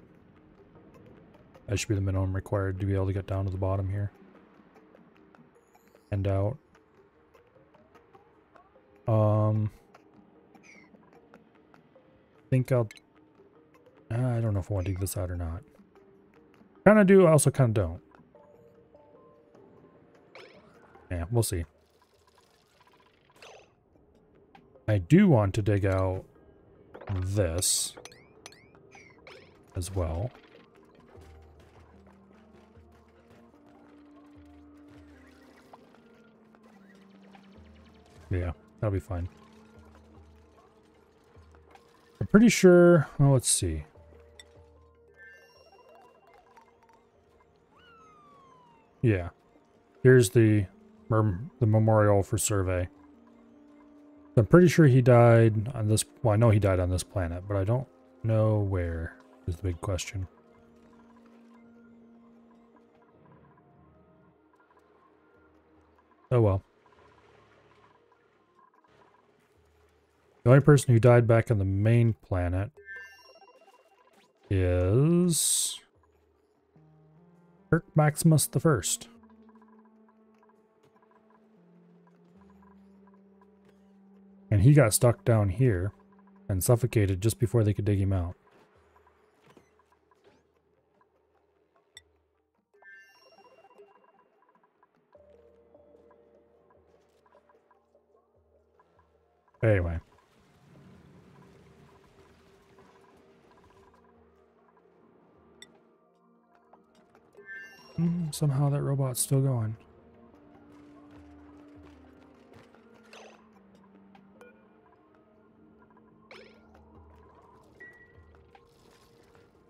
Speaker 1: That should be the minimum required to be able to get down to the bottom here. And out. I think I don't know if I want to dig this out or not. Kind of do, I also kind of don't. Yeah, we'll see. I do want to dig out this as well. Yeah, that'll be fine. I'm pretty sure, well, let's see. Yeah. Here's the memorial for survey. I'm pretty sure he died on this, well, I know he died on this planet, but I don't know where is the big question. Oh well. The only person who died back on the main planet is Kirk Maximus the First. And he got stuck down here and suffocated just before they could dig him out. Anyway. Somehow that robot's still going.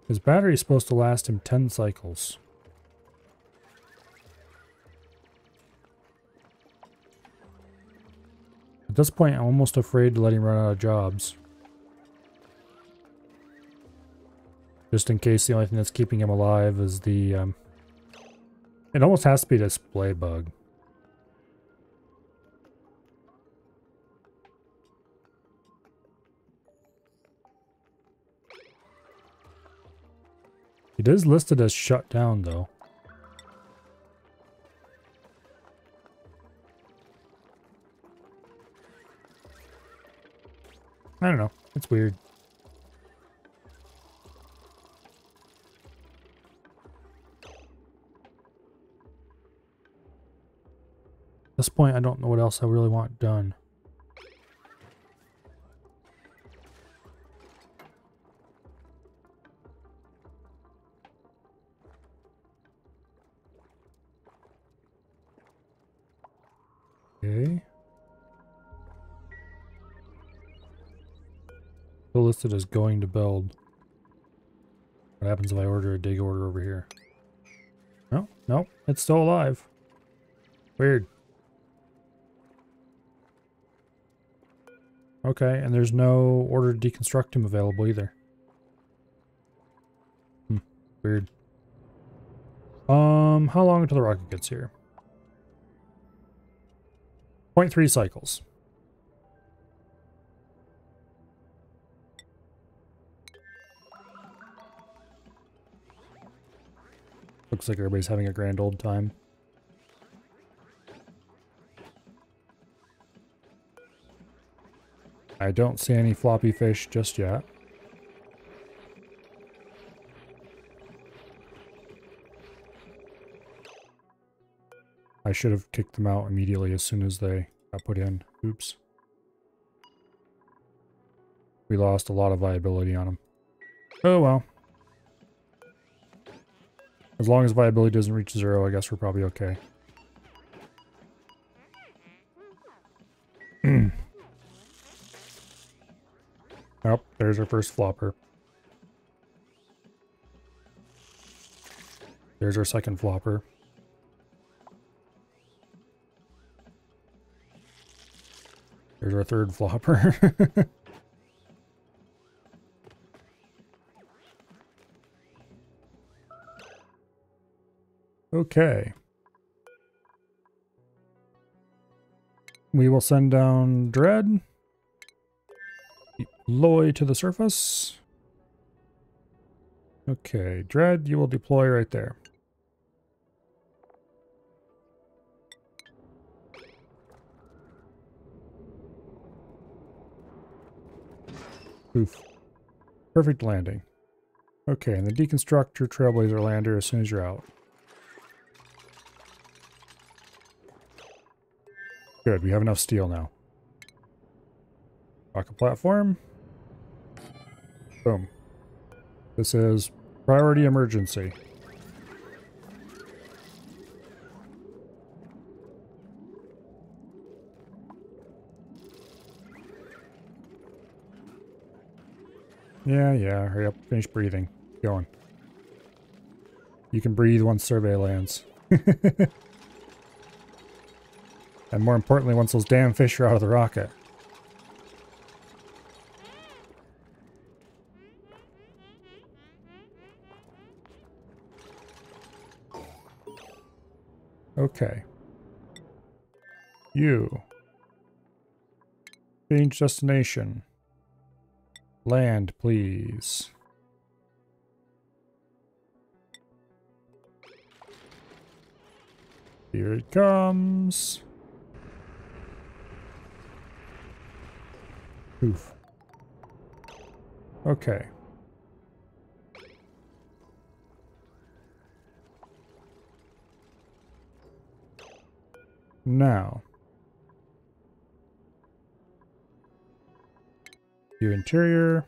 Speaker 1: His battery is supposed to last him 10 cycles. At this point, I'm almost afraid to let him run out of jobs. Just in case the only thing that's keeping him alive is the, it almost has to be a display bug. It is listed as shut down, though. I don't know. It's weird. At this point, I don't know what else I really want done. Okay. Still listed as going to build. What happens if I order a dig order over here? No, no, it's still alive. Weird. Okay, and there's no order to deconstruct him available either. Weird. How long until the rocket gets here? 0.3 cycles. Looks like everybody's having a grand old time. I don't see any floppy fish just yet. I should have kicked them out immediately as soon as they got put in. Oops. We lost a lot of viability on them. Oh well. As long as viability doesn't reach 0, I guess we're probably okay. Oh, there's our first flopper. There's our second flopper. There's our third flopper. Okay. We will send down Dread. Deploy to the surface. Okay, Dread, you will deploy right there. Oof. Perfect landing. Okay, and then deconstruct your Trailblazer lander as soon as you're out. Good, we have enough steel now. Rocket platform. Boom. This is priority emergency. Yeah, hurry up, finish breathing. Going. You can breathe once survey lands. And more importantly, once those damn fish are out of the rocket. Okay. You. Change destination. Land, please. Here it comes. Oof. Okay. Now. Your interior.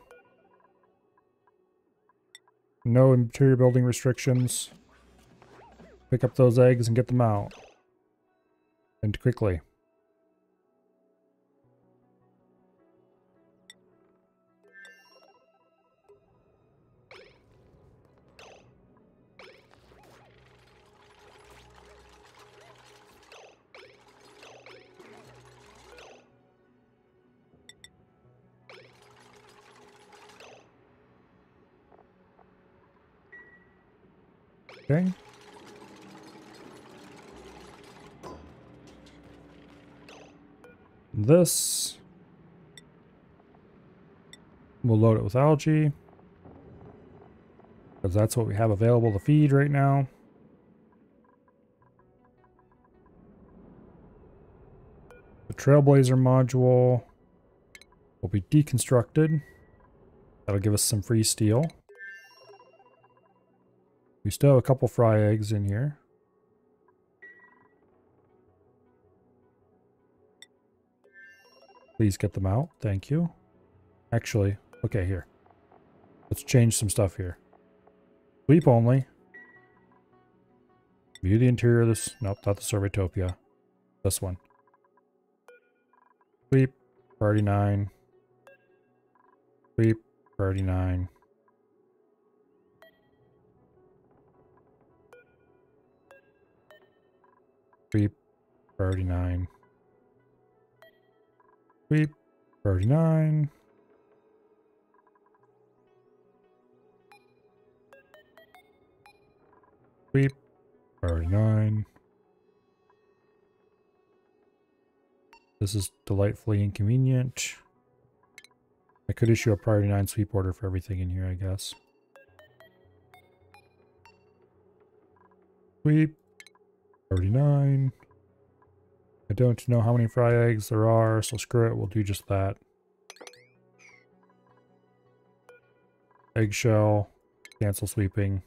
Speaker 1: No interior building restrictions. Pick up those eggs and get them out. And quickly. Okay. This. We'll load it with algae. Because that's what we have available to feed right now. The Trailblazer module will be deconstructed. That'll give us some free steel. We still have a couple fry eggs in here. Please get them out. Thank you. Actually, okay, here. Let's change some stuff here. Sleep only. View the interior of this. Nope, not the Surveytopia. This one. Sleep. Priority 9. Sweep, priority 9. Sweep, priority 9. Sweep, priority 9. Sweep, priority 9. This is delightfully inconvenient. I could issue a priority 9 sweep order for everything in here, I guess. Sweep, priority 9. I don't know how many fry eggs there are, so screw it, we'll do just that. Eggshell, cancel sweeping.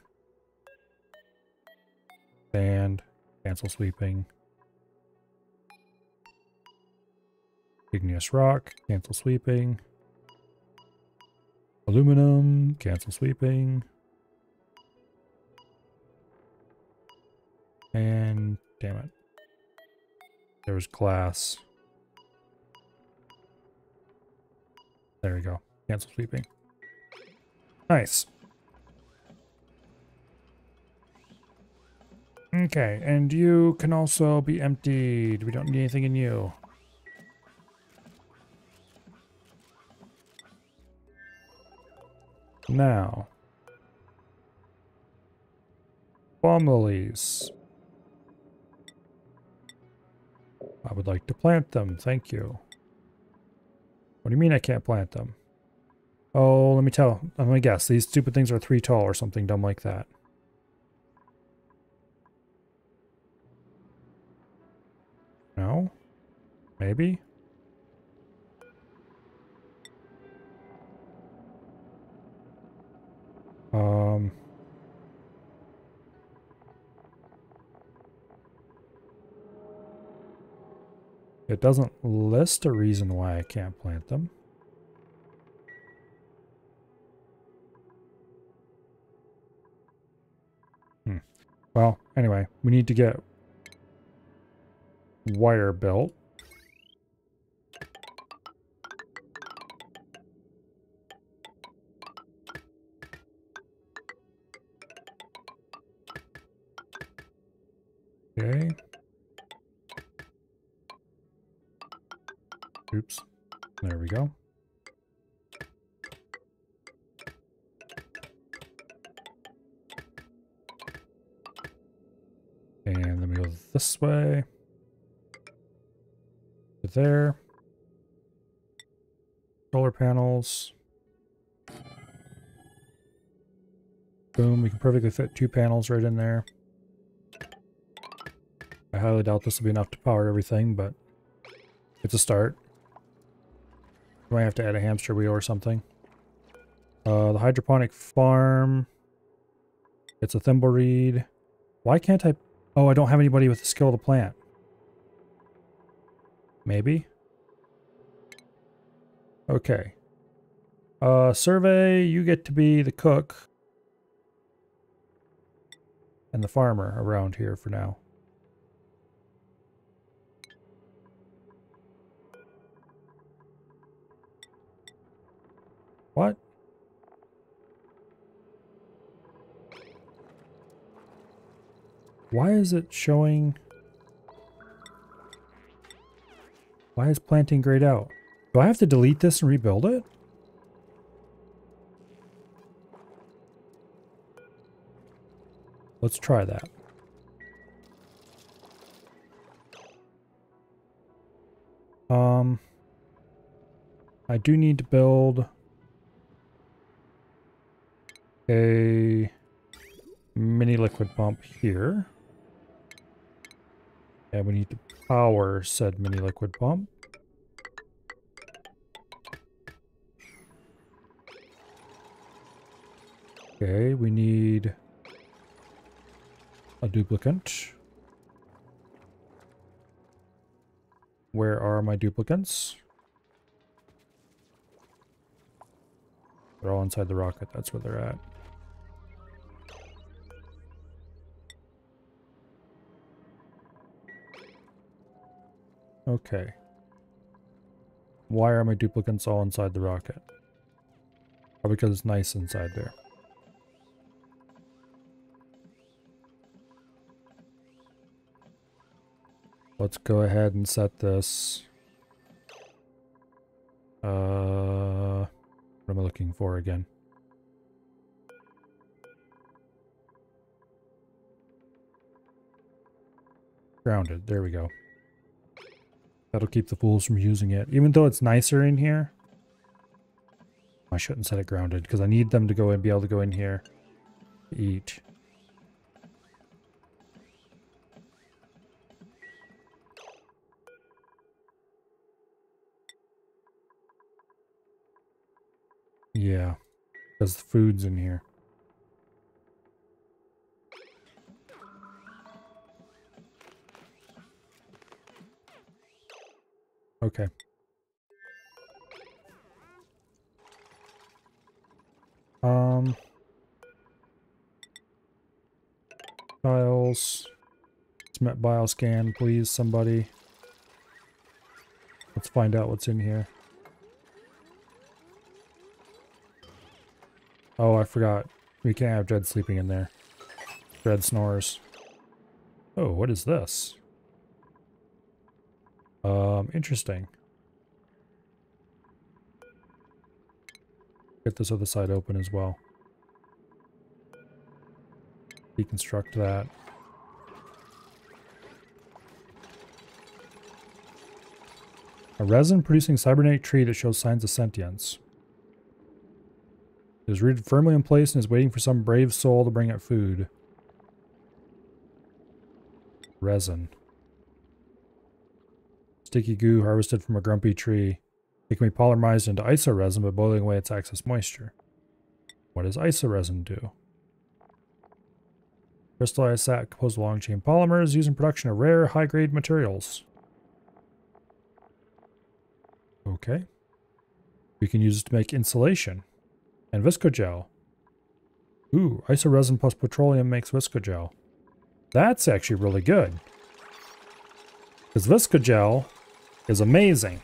Speaker 1: Sand, cancel sweeping. Igneous rock, cancel sweeping. Aluminum, cancel sweeping. And damn it. There was glass. There we go. Cancel sweeping. Nice. Okay, and you can also be emptied. We don't need anything in you. Now. Balm lilies. I would like to plant them, thank you. What do you mean I can't plant them? Oh, let me guess. These stupid things are 3 tall or something dumb like that. No? Maybe? It doesn't list a reason why I can't plant them. Well, anyway, we need to get wire built. Okay. Oops. There we go. And then we go this way. To there. Solar panels. Boom, we can perfectly fit 2 panels right in there. I highly doubt this will be enough to power everything, but it's a start. Might have to add a hamster wheel or something. The hydroponic farm. It's a thimbleweed. Why can't I... Oh, I don't have anybody with the skill to plant. Maybe? Okay. Survey, you get to be the cook. And the farmer around here for now. What? Why is it showing... Why is planting grayed out? Do I have to delete this and rebuild it? Let's try that. I do need to build a mini liquid pump here. And we need to power said mini liquid pump. Okay, we need a duplicant. Where are my duplicants? They're all inside the rocket, that's where they're at. Okay. Why are my duplicants all inside the rocket? Probably because it's nice inside there. Let's go ahead and set this. What am I looking for again? Grounded. There we go. That'll keep the fools from using it. Even though it's nicer in here. I shouldn't set it grounded because I need them to go and be able to go in here to eat. Yeah, because the food's in here. Okay. Tiles. Cement bioscan, please, somebody. Let's find out what's in here. Oh, I forgot. We can't have Dread sleeping in there. Dread snores. Oh, what is this? Interesting. Get this other side open as well. Deconstruct that. A resin-producing cybernetic tree that shows signs of sentience. It is rooted firmly in place and is waiting for some brave soul to bring it food. Resin. Sticky goo harvested from a grumpy tree. It can be polymerized into isoresin by boiling away its excess moisture. What does isoresin do? Crystallized sap composed of long-chain polymers used in production of rare, high-grade materials. Okay. We can use it to make insulation. And viscogel. Ooh, isoresin plus petroleum makes viscogel. That's actually really good. Because viscogel is amazing.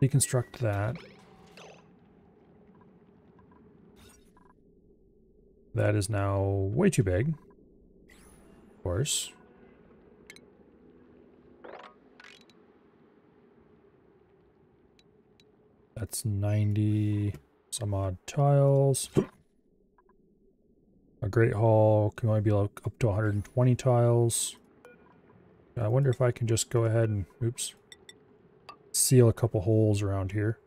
Speaker 1: Deconstruct that. That is now way too big. Of course. That's 90 some odd tiles. A Great Hall can only be like up to 120 tiles. I wonder if I can just go ahead and, oops, seal a couple holes around here.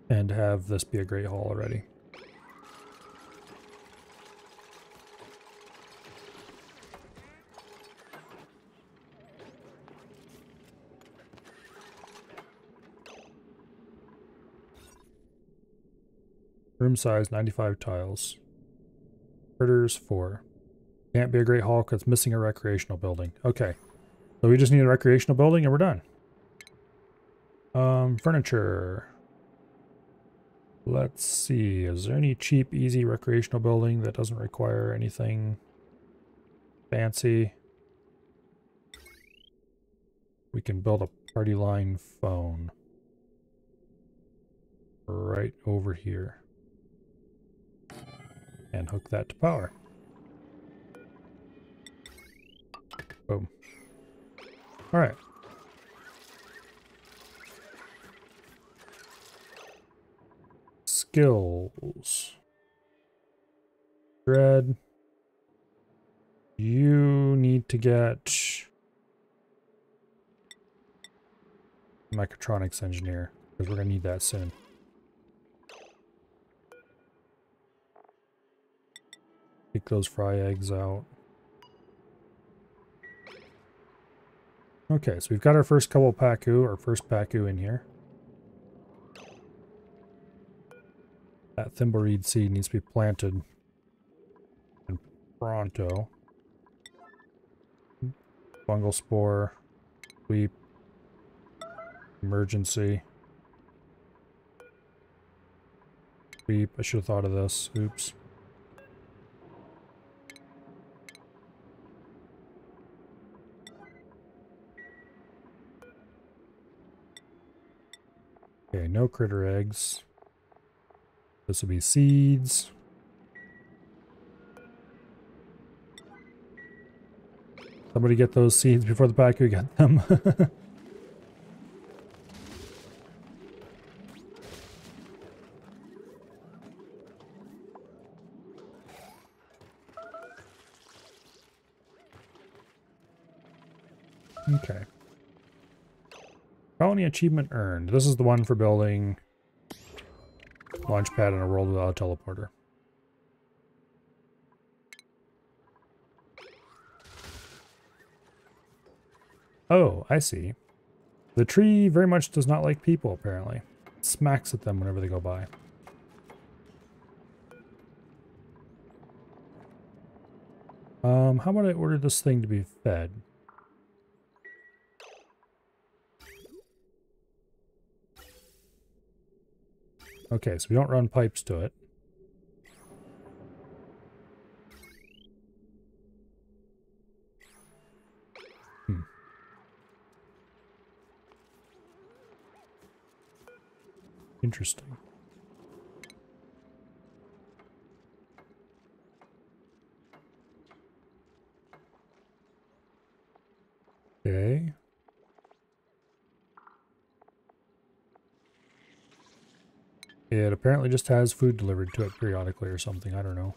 Speaker 1: And have this be a Great Hall already. Room size 95 tiles. Critters 4. Can't be a Great Hall because it's missing a recreational building. Okay. So we just need a recreational building and we're done. Furniture. Let's see. Is there any cheap, easy recreational building that doesn't require anything fancy? We can build a party line phone. Right over here. And hook that to power. Boom. Alright. Skills. Dread. You need to get mechatronics engineer, because we're going to need that soon. Take those fry eggs out. Okay, so we've got our first couple of Pacu, or first Pacu in here. That thimbleweed seed needs to be planted in pronto. Fungal spore. Sweep. Emergency. Sweep. I should have thought of this. Oops. no critter eggs. This will be seeds. Somebody get those seeds before the Pacu get them. Okay. Colony achievement earned. This is the one for building launch pad in a world without a teleporter. Oh, I see. The tree very much does not like people, apparently. It smacks at them whenever they go by. How about I order this thing to be fed? Okay, so we don't run pipes to it. Interesting. Okay. It apparently just has food delivered to it periodically or something. I don't know.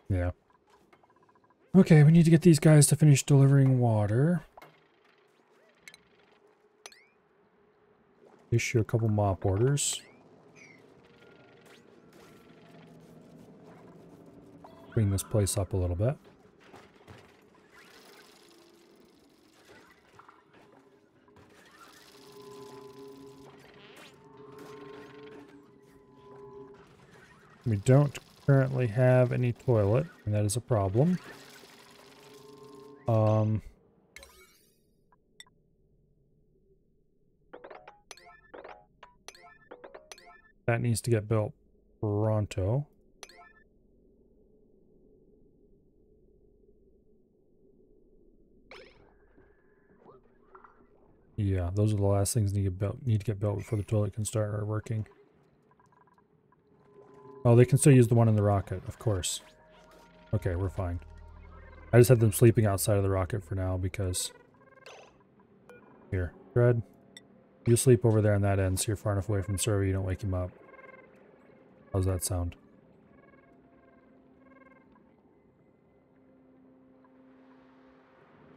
Speaker 1: Yeah. Okay, we need to get these guys to finish delivering water. Issue a couple mop orders. Clean this place up a little bit. We don't currently have any toilet, and that is a problem. That needs to get built pronto. Yeah, those are the last things need to get built before the toilet can start working. Oh, they can still use the one in the rocket, of course. Okay, we're fine. I just had them sleeping outside of the rocket for now because... Here, Fred. You sleep over there on that end so you're far enough away from the server you don't wake him up. How's that sound?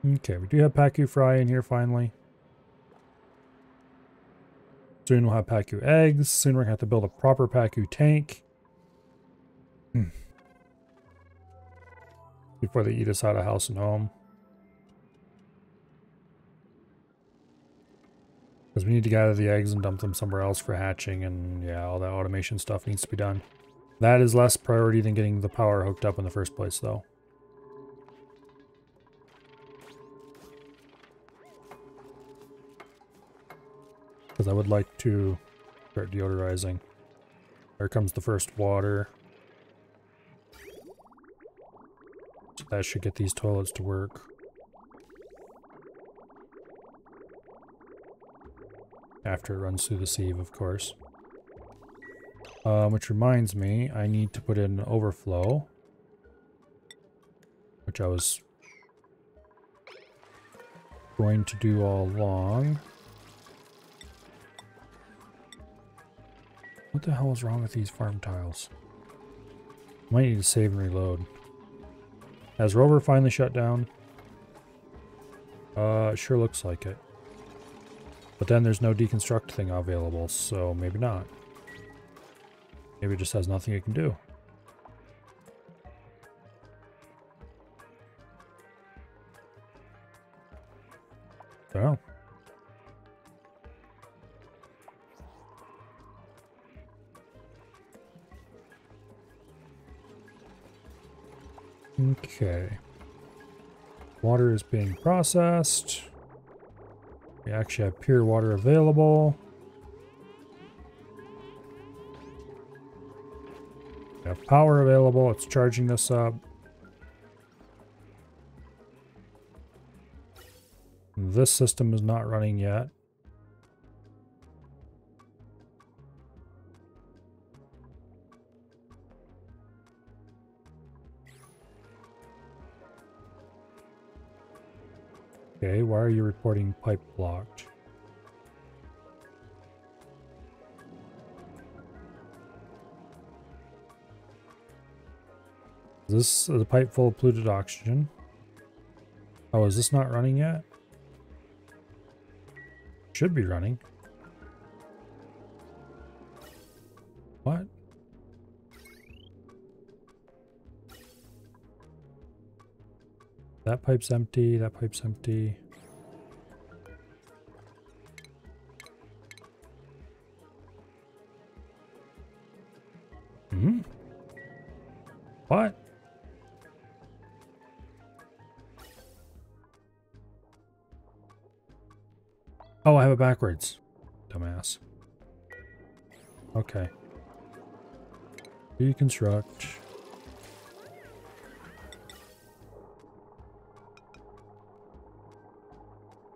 Speaker 1: Okay, we do have Pacu fry in here finally. Soon we'll have Pacu eggs. Soon we're going to have to build a proper Pacu tank. Before they eat us out of house and home. Because we need to gather the eggs and dump them somewhere else for hatching, and yeah, all that automation stuff needs to be done. That is less priority than getting the power hooked up in the first place, though. Because I would like to start deodorizing. There comes the first water. So that should get these toilets to work. After it runs through the sieve, of course. Which reminds me, I need to put in overflow. Which I was going to do all along. What the hell is wrong with these farm tiles? Might need to save and reload. Has Rover finally shut down? It sure looks like it. But then there's no deconstruct thing available, so maybe not. Maybe it just has nothing it can do. So. Okay. Water is being processed. We actually have pure water available. We have power available. It's charging this up. This system is not running yet. Okay, why are you reporting pipe blocked? Is this the pipe full of polluted oxygen? Oh, is this not running yet? Should be running. What? That pipe's empty, that pipe's empty. Hmm? What? Oh, I have it backwards. Dumbass. Okay. Deconstruct.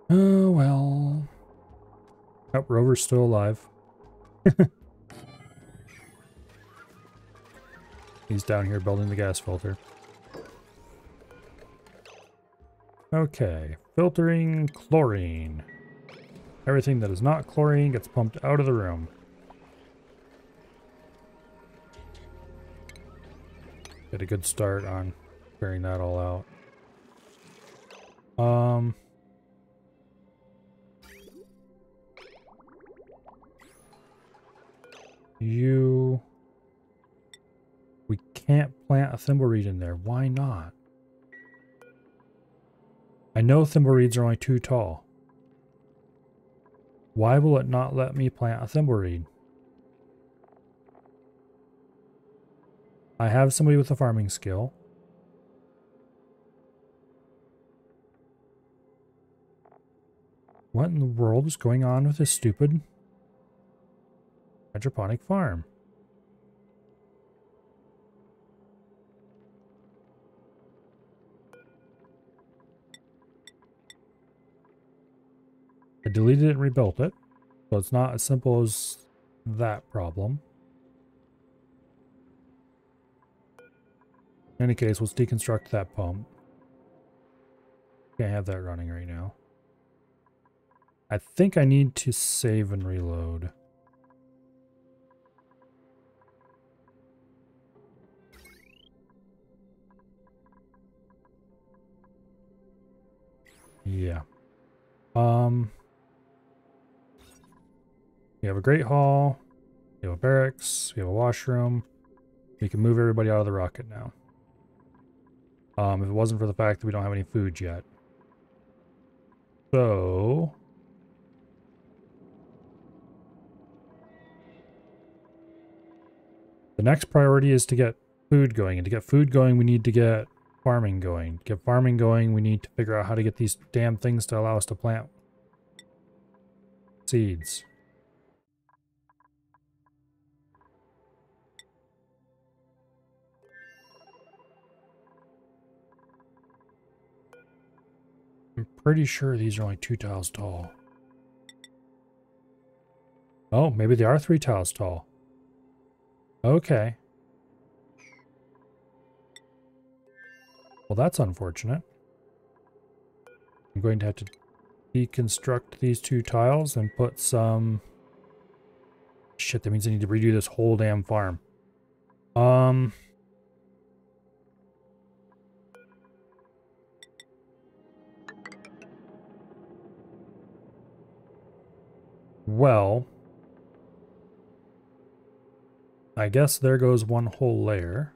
Speaker 1: Oh, well. Oh, Rover's still alive. He's down here building the gas filter. Okay. Filtering chlorine. Everything that is not chlorine gets pumped out of the room. Get a good start on clearing that all out. We can't plant a thimbleweed in there. Why not? I know thimbleweeds are only too tall. Why will it not let me plant a thimbleweed? I have somebody with a farming skill. What in the world is going on with this stupid hydroponic farm? I deleted it and rebuilt it, so it's not as simple as that problem. In any case, let's deconstruct that pump. Can't have that running right now. I think I need to save and reload. Yeah. We have a great hall. We have a barracks. We have a washroom. We can move everybody out of the rocket now. If it wasn't for the fact that we don't have any food yet. So... the next priority is to get food going. And to get food going, we need to get farming going. To get farming going, we need to figure out how to get these damn things to allow us to plant seeds. I'm pretty sure these are only 2 tiles tall. Oh, maybe they are 3 tiles tall. Okay. Well, that's unfortunate. I'm going to have to deconstruct these 2 tiles and put some... Shit, that means I need to redo this whole damn farm. Well, I guess there goes one whole layer.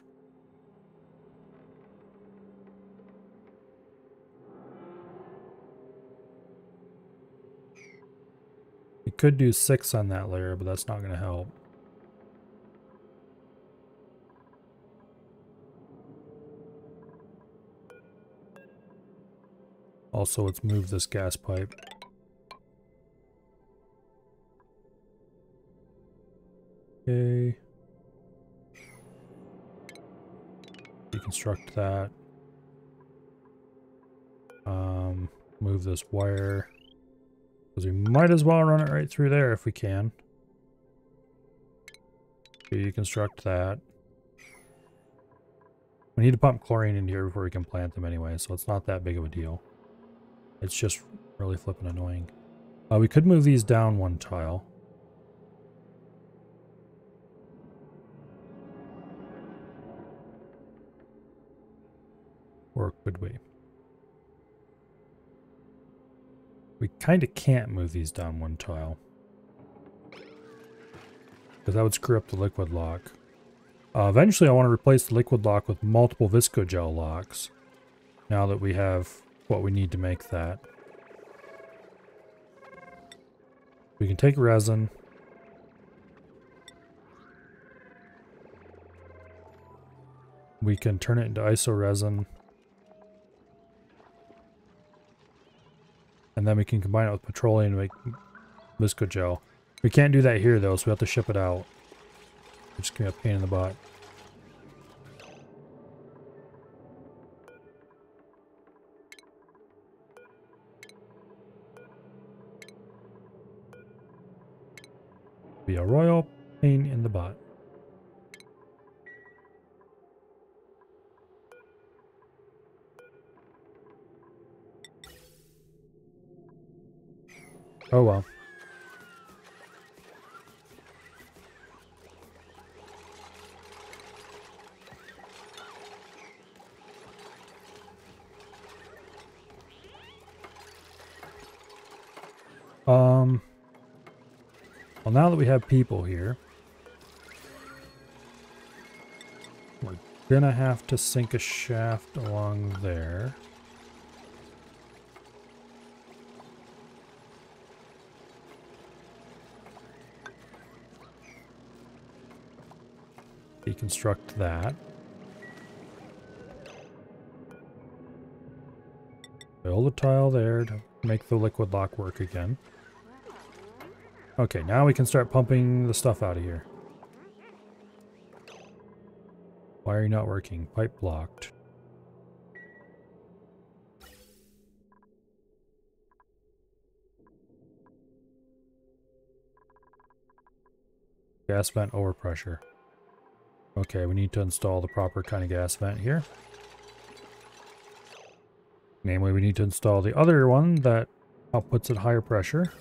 Speaker 1: We could do 6 on that layer, but that's not going to help. Also, let's move this gas pipe. Okay. Deconstruct that. Move this wire. Because we might as well run it right through there if we can. Deconstruct that. We need to pump chlorine into here before we can plant them anyway, so it's not that big of a deal. It's just really flippin' annoying. We could move these down one tile. Or could we? We kind of can't move these down one tile. Because that would screw up the liquid lock. Eventually I want to replace the liquid lock with multiple viscogel locks. Now that we have what we need to make that. We can take resin. We can turn it into isoresin. And then we can combine it with petroleum to make viscogel. We can't do that here though, so we have to ship it out. Which is going to be a pain in the butt. Be a royal pain in the butt. Oh well. Well, now that we have people here, we're gonna have to sink a shaft along there. Deconstruct that. Build a tile there to make the liquid lock work again. Okay, now we can start pumping the stuff out of here. Why are you not working? Pipe blocked. Gas vent overpressure. Okay, we need to install the proper kind of gas vent here. Namely, we need to install the other one that outputs at higher pressure.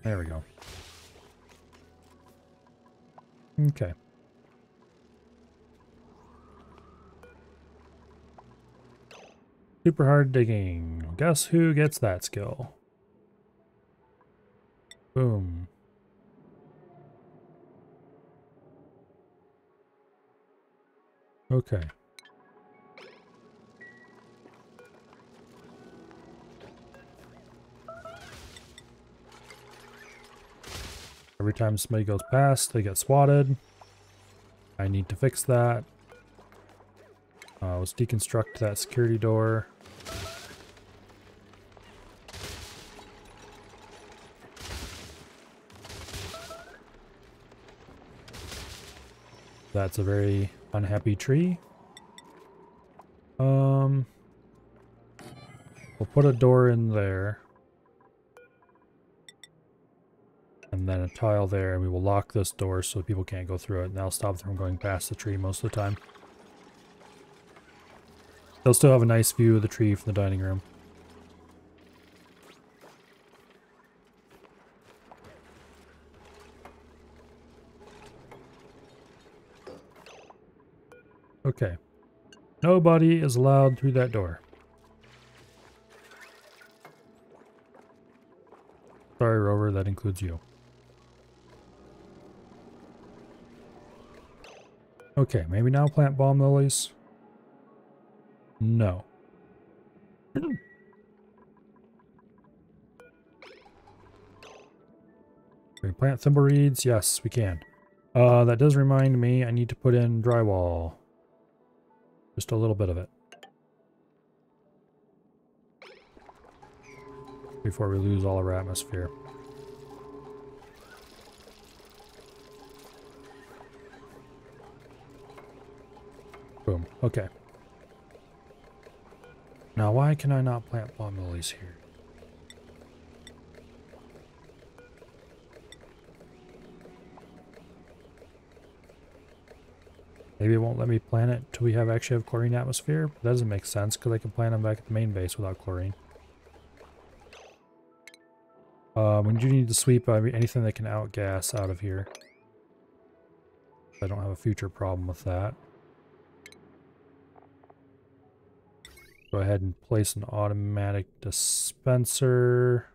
Speaker 1: There we go. Okay. Super hard digging. Guess who gets that skill? Boom. Okay. Every time somebody goes past, they get swatted. I need to fix that. Let's deconstruct that security door. That's a very unhappy tree. We'll put a door in there. And then a tile there, and we will lock this door so people can't go through it, and that'll stop them from going past the tree most of the time. They'll still have a nice view of the tree from the dining room. Okay. Nobody is allowed through that door. Sorry, Rover, that includes you. Okay, maybe now plant balm lilies? No. Can we plant thimbleweeds? Yes, we can. That does remind me I need to put in drywall. Just a little bit of it. Before we lose all our atmosphere. Boom. Okay. Now, why can I not plant palm lilies here? Maybe it won't let me plant it until we actually have chlorine atmosphere. That doesn't make sense because I can plant them back at the main base without chlorine. We do need to sweep anything that can outgas out of here. I don't have a future problem with that. Go ahead and place an automatic dispenser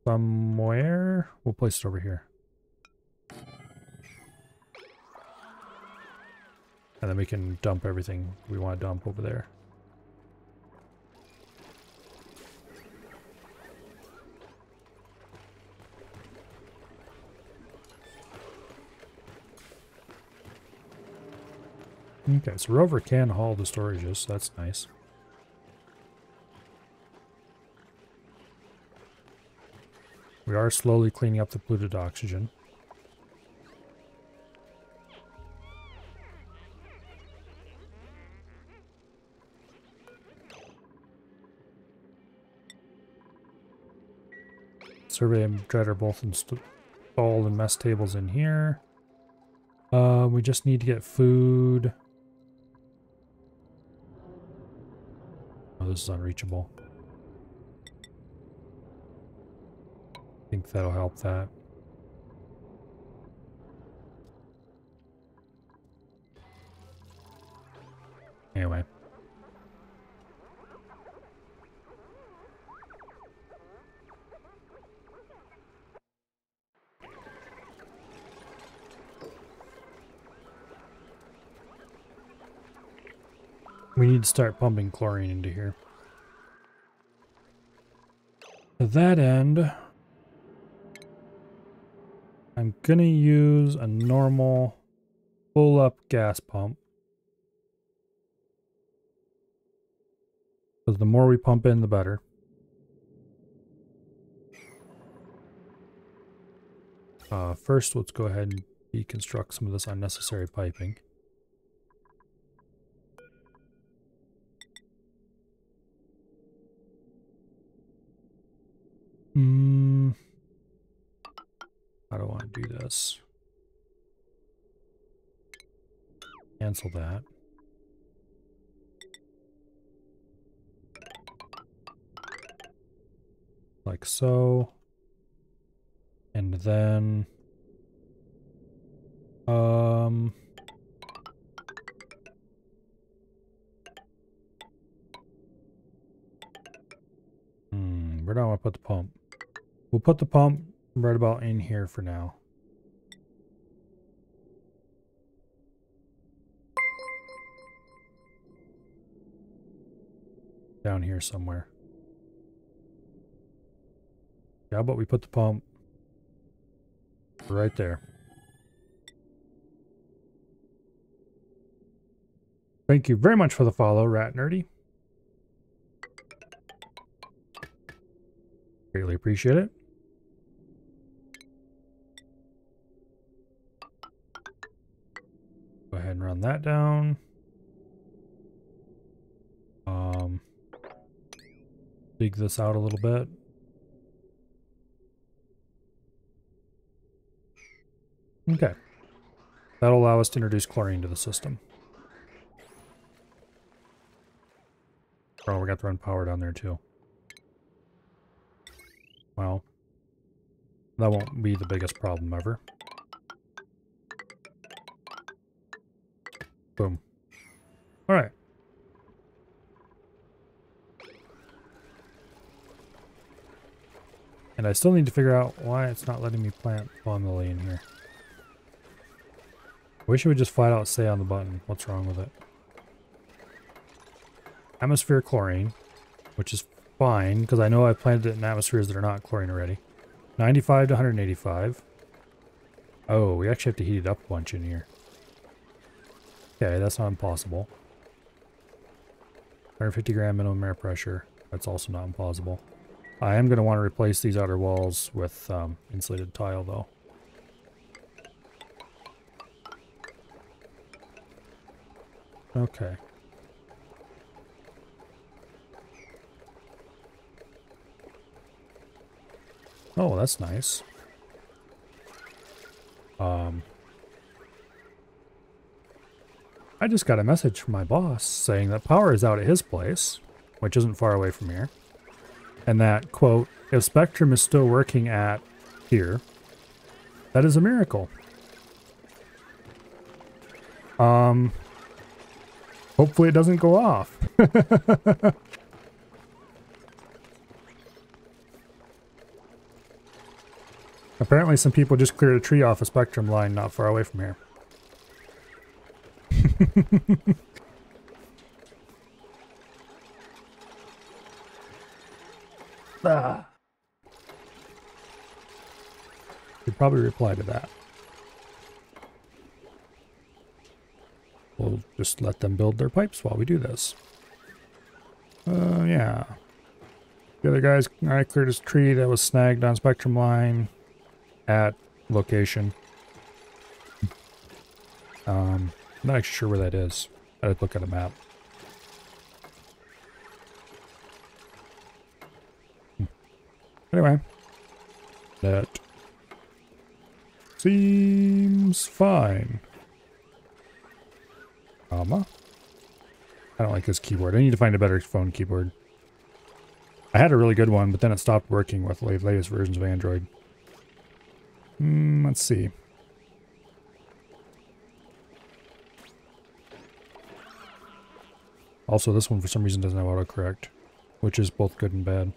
Speaker 1: somewhere. We'll place it over here. And then we can dump everything we want to dump over there. Okay, so Rover can haul the storages, so that's nice. We are slowly cleaning up the polluted oxygen. Survey and Dread are both installed and mess tables in here. We just need to get food. Oh, this is unreachable. I think that'll help that. Anyway. We need to start pumping chlorine into here. To that end, I'm gonna use a normal full up gas pump. Because the more we pump in, the better. First, let's go ahead and deconstruct some of this unnecessary piping. How do I want to do this? Cancel that. Like so. And then where do I want to put the pump? We'll put the pump right about in here for now. Down here somewhere. How about we put the pump right there? Thank you very much for the follow, Rat Nerdy. Greatly appreciate it. Go ahead and run that down. Dig this out a little bit. Okay. That'll allow us to introduce chlorine to the system. Oh, we got to run power down there too. Well, that won't be the biggest problem ever. Boom. All right. And I still need to figure out why it's not letting me plant palm lily in here. I wish it would just flat out say on the button what's wrong with it. Atmosphere chlorine, which is fine because I know I planted it in atmospheres that are not chlorine already. 95 to 185. Oh, we actually have to heat it up a bunch in here. Okay, that's not impossible. 150 gram minimum air pressure. That's also not impossible. I am going to want to replace these outer walls with insulated tile though. Okay. Oh, that's nice. I just got a message from my boss saying that power is out at his place, which isn't far away from here, and that, quote, if Spectrum is still working at here, that is a miracle. Hopefully it doesn't go off. Apparently some people just cleared a tree off a Spectrum line not far away from here. Ah. You'd probably reply to that. We'll just let them build their pipes while we do this. Yeah. The other guys, I cleared his tree that was snagged on Spectrum line at location. I'm not actually sure where that is. I'd look at a map. Anyway, that seems fine. Comma. I don't like this keyboard. I need to find a better phone keyboard. I had a really good one, but then it stopped working with the latest versions of Android. Let's see. Also, this one for some reason doesn't have autocorrect, which is both good and bad.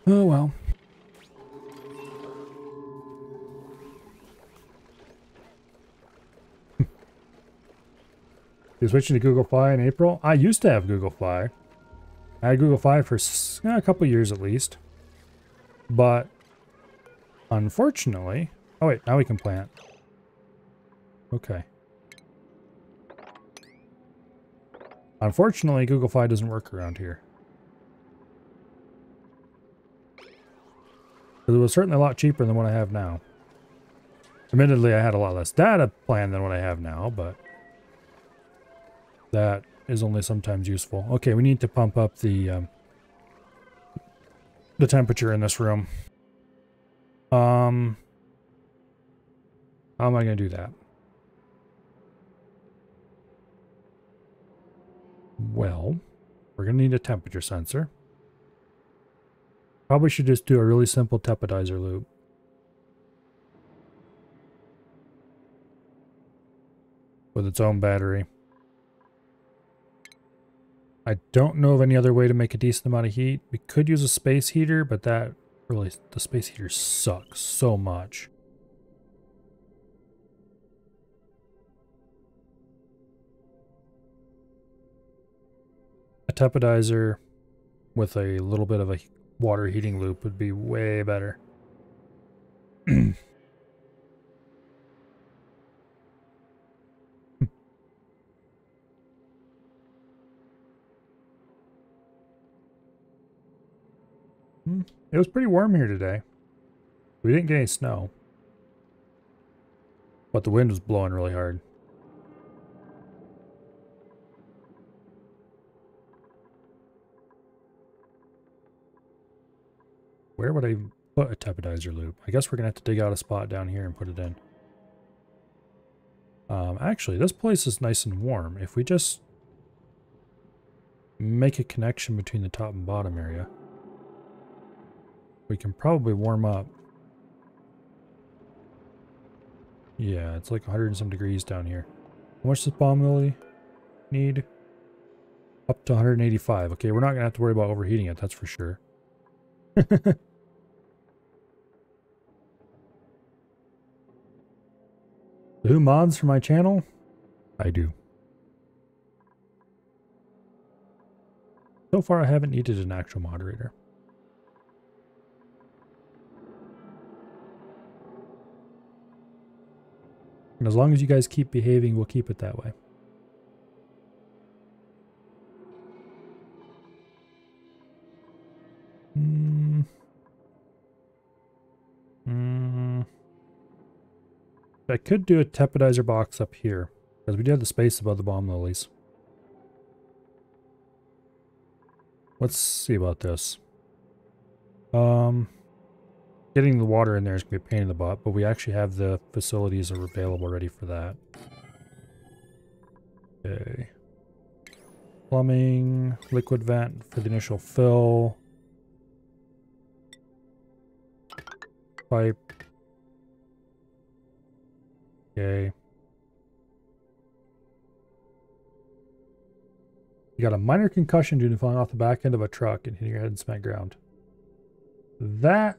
Speaker 1: Oh well. You switching to Google Fi in April? I used to have Google Fi. I had Google Fi for a couple years at least. But unfortunately... Oh wait, now we can plant. Okay. Unfortunately, Google Fi doesn't work around here. It was certainly a lot cheaper than what I have now. Admittedly, I had a lot less data plan than what I have now, but that is only sometimes useful. Okay, we need to pump up the temperature in this room. How am I going to do that? Well, we're going to need a temperature sensor. Probably should just do a really simple tepodizer loop. With its own battery. I don't know of any other way to make a decent amount of heat. We could use a space heater, but that really, the space heater sucks so much. A tepodizer with a little bit of a water heating loop would be way better. It was pretty warm here today. We didn't get any snow. But the wind was blowing really hard. Where would I put a tepodizer loop? I guess we're going to have to dig out a spot down here and put it in. Actually, this place is nice and warm. If we just make a connection between the top and bottom area, we can probably warm up. Yeah, it's like 100 and some degrees down here. How much does bomb ability need? Up to 185. Okay, we're not going to have to worry about overheating it, that's for sure. Who mods for my channel? I do. So far I haven't needed an actual moderator. And as long as you guys keep behaving, we'll keep it that way. I could do a tepidizer box up here, because we do have the space above the bomb lilies. Let's see about this. Getting the water in there is going to be a pain in the butt, but we actually have the facilities are available ready for that. Okay. Plumbing, liquid vent for the initial fill. Pipe. Okay. You got a minor concussion due to falling off the back end of a truck and hitting your head in cement ground. That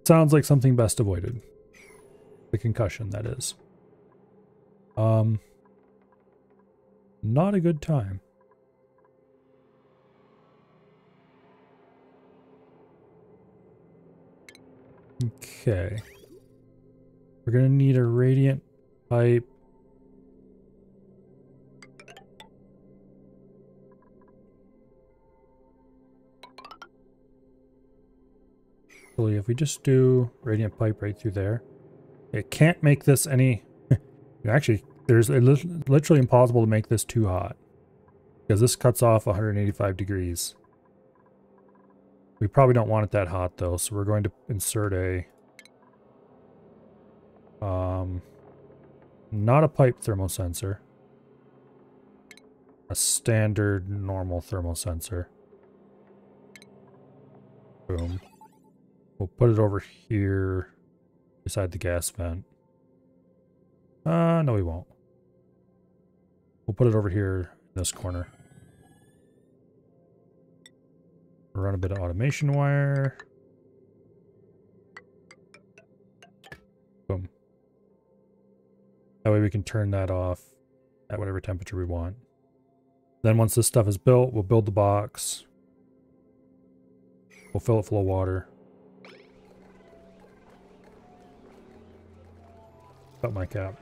Speaker 1: sounds like something best avoided. The concussion, that is. Not a good time. Okay. We're gonna need a radiant pipe. If we just do radiant pipe right through there, it can't make this any... Actually, it's literally impossible to make this too hot, because this cuts off 185 degrees. We probably don't want it that hot though, so we're going to insert a... not a pipe thermosensor. A standard normal thermosensor. Boom. We'll put it over here beside the gas vent. No we won't. We'll put it over here in this corner. Run a bit of automation wire. Boom. That way we can turn that off at whatever temperature we want. Then once this stuff is built, we'll build the box. We'll fill it full of water. Cut my cap.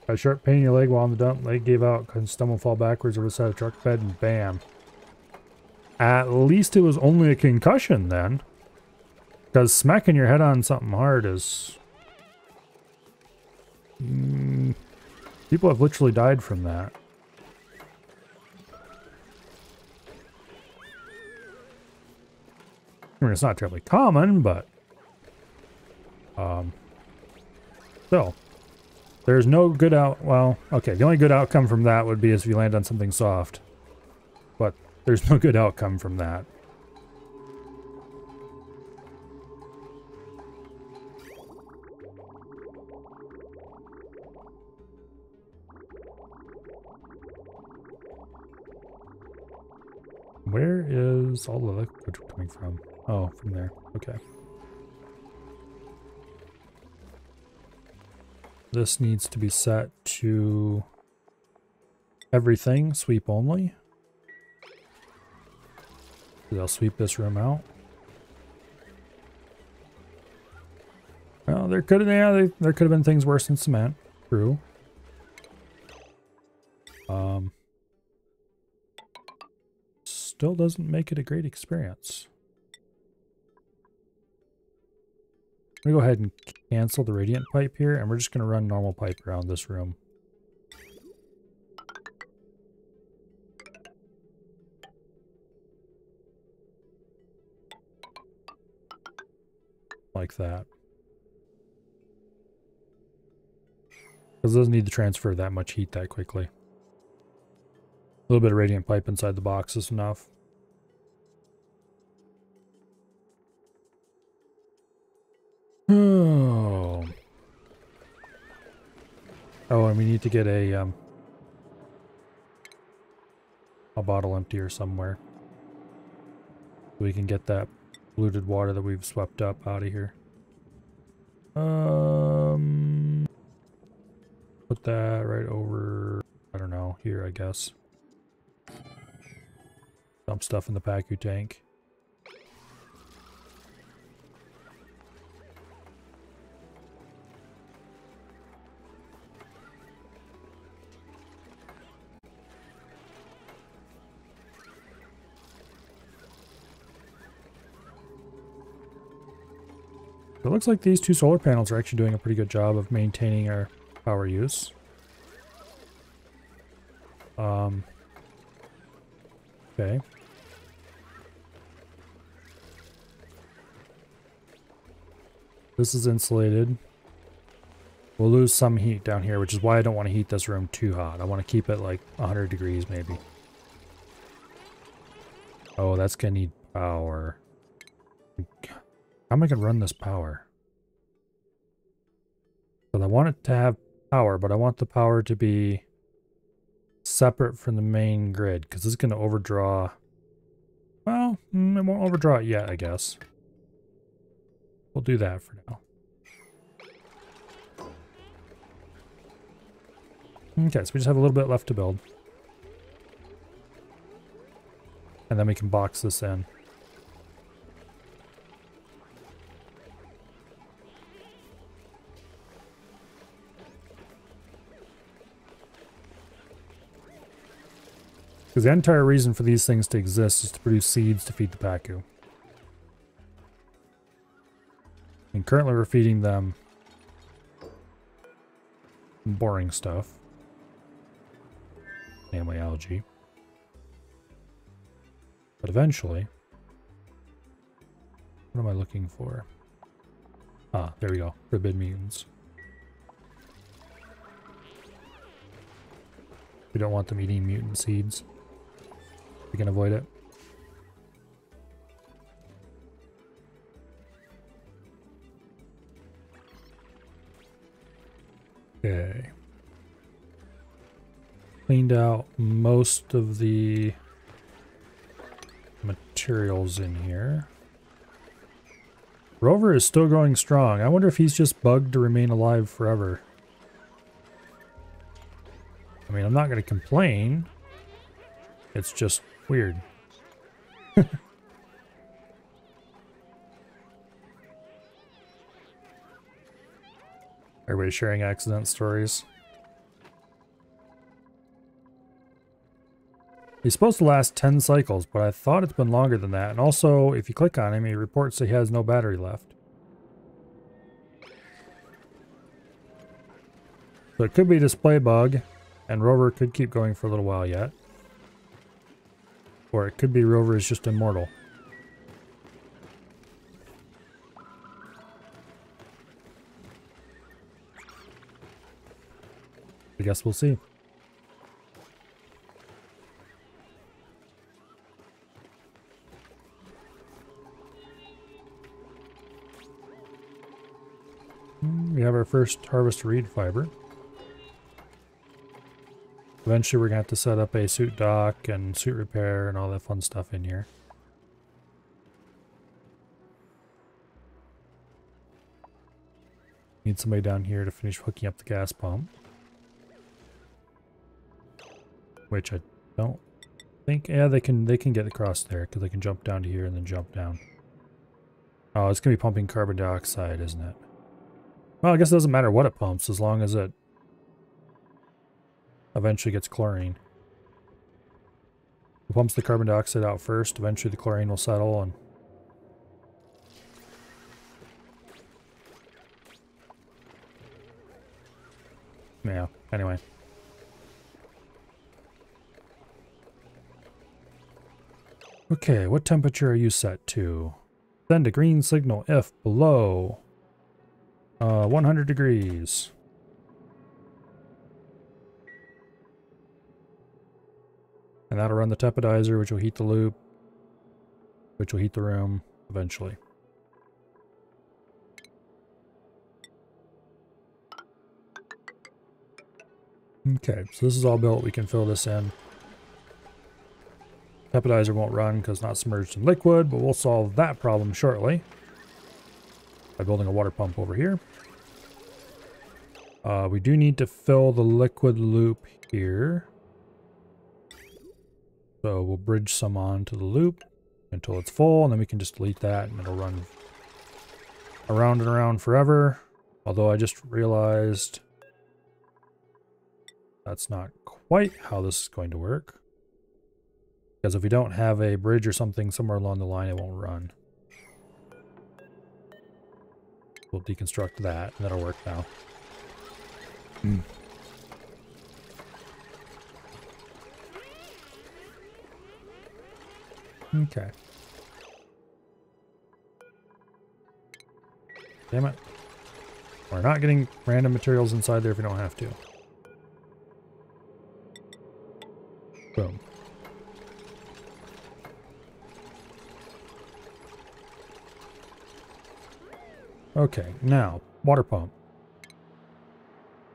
Speaker 1: Got a sharp pain in your leg while on the dump. Leg gave out. Couldn't stumble, fall backwards over the side of the truck bed, and bam. At least it was only a concussion then. Because smacking your head on something hard is... people have literally died from that. I mean, it's not terribly common, but... still. There's no good well, okay, the only good outcome from that would be if you land on something soft. But there's no good outcome from that. Where is all the liquid coming from? Oh, from there. Okay. This needs to be set to everything, sweep only. I'll sweep this room out. Well, there could have, yeah, there could have been things worse than cement. True. Still doesn't make it a great experience. I'm gonna go ahead and cancel the radiant pipe here, and we're just gonna run normal pipe around this room. Like that. Because it doesn't need to transfer that much heat that quickly. A little bit of radiant pipe inside the box is enough. Oh. Oh, and we need to get a bottle emptier somewhere. So we can get that polluted water that we've swept up out of here. Put that right over, I don't know, here I guess. Dump stuff in the PACU tank. It looks like these two solar panels are actually doing a pretty good job of maintaining our power use. Okay. This is insulated. We'll lose some heat down here, which is why I don't want to heat this room too hot. I want to keep it like 100 degrees maybe. Oh, that's going to need power. How am I going to run this power? But I want it to have power, but I want the power to be separate from the main grid, because this is going to overdraw. Well, it won't overdraw it yet, I guess. We'll do that for now. Okay, so we just have a little bit left to build. And then we can box this in. Because the entire reason for these things to exist is to produce seeds to feed the Pacu. And currently we're feeding them boring stuff. Namely algae. But eventually... What am I looking for? Ah, there we go. Forbid mutants. We don't want them eating mutant seeds. We can avoid it. Okay. Cleaned out most of the materials in here. Rover is still going strong. I wonder if he's just bugged to remain alive forever. I mean, I'm not going to complain. It's just weird. Everybody sharing accident stories. He's supposed to last 10 cycles, but I thought it's been longer than that. And also, if you click on him, he reports that he has no battery left. So it could be a display bug, and Rover could keep going for a little while yet. Or it could be Rover is just immortal. I guess we'll see. We have our first harvest reed fiber. Eventually we're going to have to set up a suit dock and suit repair and all that fun stuff in here. Need somebody down here to finish hooking up the gas pump. Which I don't think... Yeah, they can get across there because they can jump down to here and then jump down. Oh, it's going to be pumping carbon dioxide, isn't it? Well, I guess it doesn't matter what it pumps as long as it eventually gets chlorine. It pumps the carbon dioxide out first, eventually the chlorine will settle and... Yeah, anyway. Okay, what temperature are you set to? Send a green signal if below 100 degrees. And that'll run the tepidizer, which will heat the loop, which will heat the room eventually. Okay, so this is all built. We can fill this in. Tepidizer won't run because not submerged in liquid, but we'll solve that problem shortly by building a water pump over here. We do need to fill the liquid loop here. So we'll bridge some onto the loop until it's full, and then we can just delete that and it'll run around and around forever. Although I just realized that's not quite how this is going to work. Because if we don't have a bridge or something somewhere along the line, it won't run. We'll deconstruct that, and that'll work now. Okay. Damn it. We're not getting random materials inside there if we don't have to. Boom. Okay, now, water pump.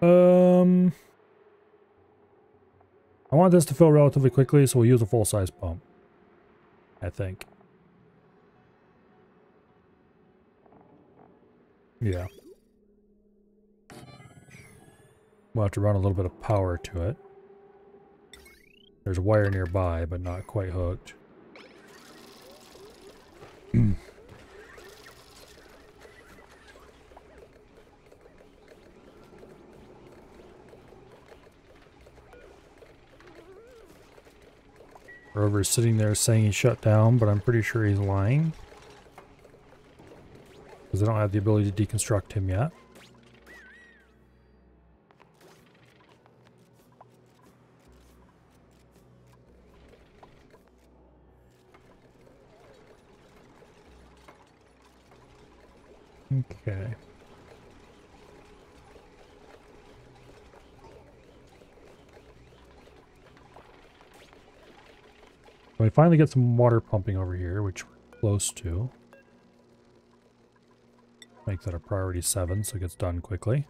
Speaker 1: I want this to fill relatively quickly, so we'll use a full-size pump. I think. Yeah. We'll have to run a little bit of power to it. There's a wire nearby, but not quite hooked. Rover's sitting there saying he's shut down, but I'm pretty sure he's lying. Because I don't have the ability to deconstruct him yet. Okay. We finally get some water pumping over here, which we're close to. Make that a priority 7 so it gets done quickly.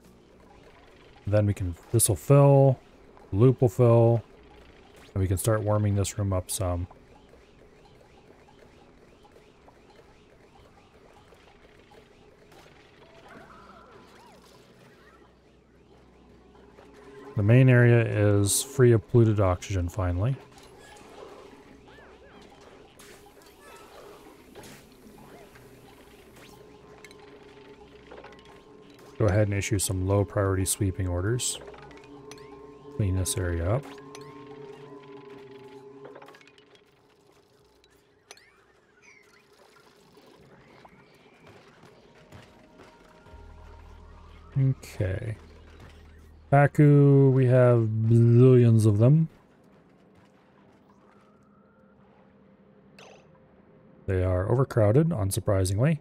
Speaker 1: Then we can, this will fill, the loop will fill, and we can start warming this room up some. The main area is free of polluted oxygen finally. Go ahead and issue some low priority sweeping orders. Clean this area up. Okay. Pacu, we have billions of them. They are overcrowded, unsurprisingly.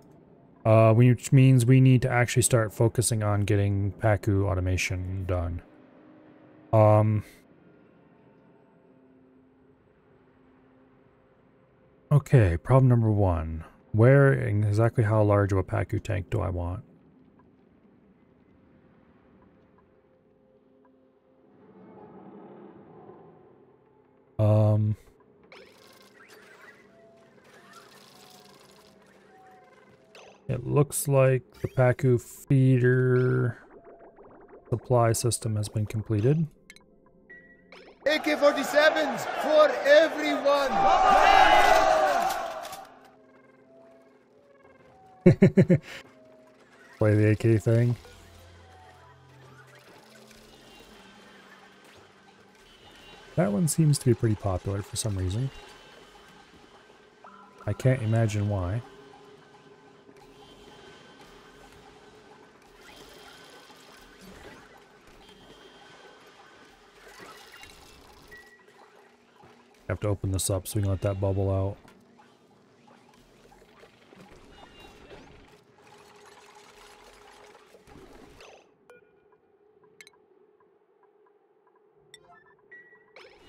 Speaker 1: Which means we need to actually start focusing on getting Pacu automation done. Okay, problem number 1. Where and exactly how large of a Pacu tank do I want? It looks like the Pacu feeder supply system has been completed.
Speaker 2: AK-47s for everyone!
Speaker 1: Play the AK thing. That one seems to be pretty popular for some reason. I can't imagine why. Have to open this up so we can let that bubble out.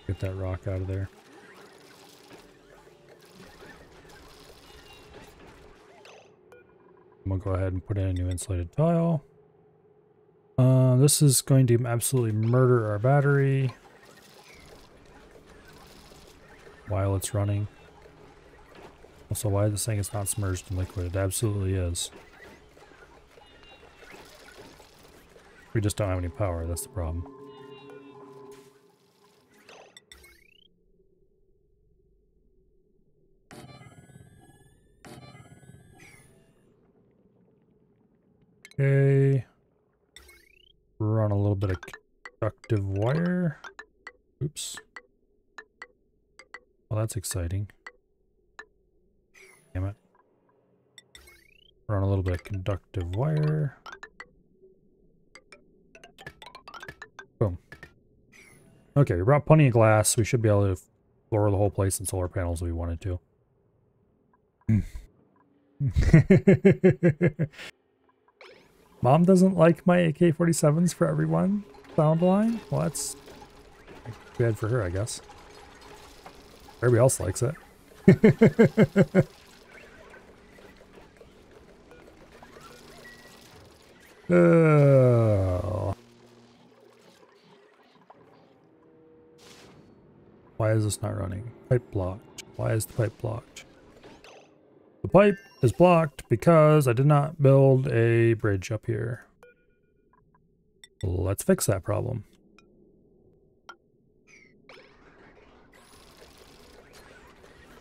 Speaker 1: Get that rock out of there. I'm gonna go ahead and put in a new insulated tile. This is going to absolutely murder our battery while it's running. Also, why is this saying it's not submerged in liquid? It absolutely is. We just don't have any power, that's the problem. Okay. Run a little bit of conductive wire. Oops. Well, that's exciting. Damn it. Run a little bit of conductive wire. Boom. Okay, we brought plenty of glass. We should be able to floor the whole place in solar panels if we wanted to. Mom doesn't like my AK-47s for everyone sound line? Well, that's bad for her, I guess. Everybody else likes it. Oh. Why is this not running? Pipe blocked. Why is the pipe blocked? The pipe is blocked because I did not build a bridge up here. Let's fix that problem.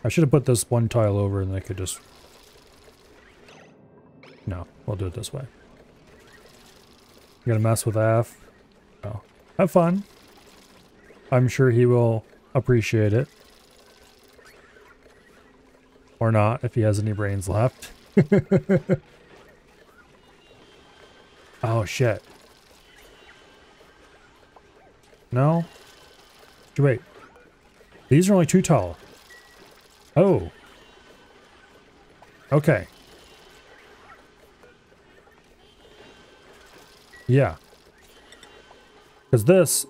Speaker 1: I should have put this one tile over and I could just... No, we'll do it this way. You gonna mess with Af? No. Have fun. I'm sure he will appreciate it. Or not, if he has any brains left. Oh, shit. No? Wait. These are only 2 tall. Oh. Okay. Yeah. Because this,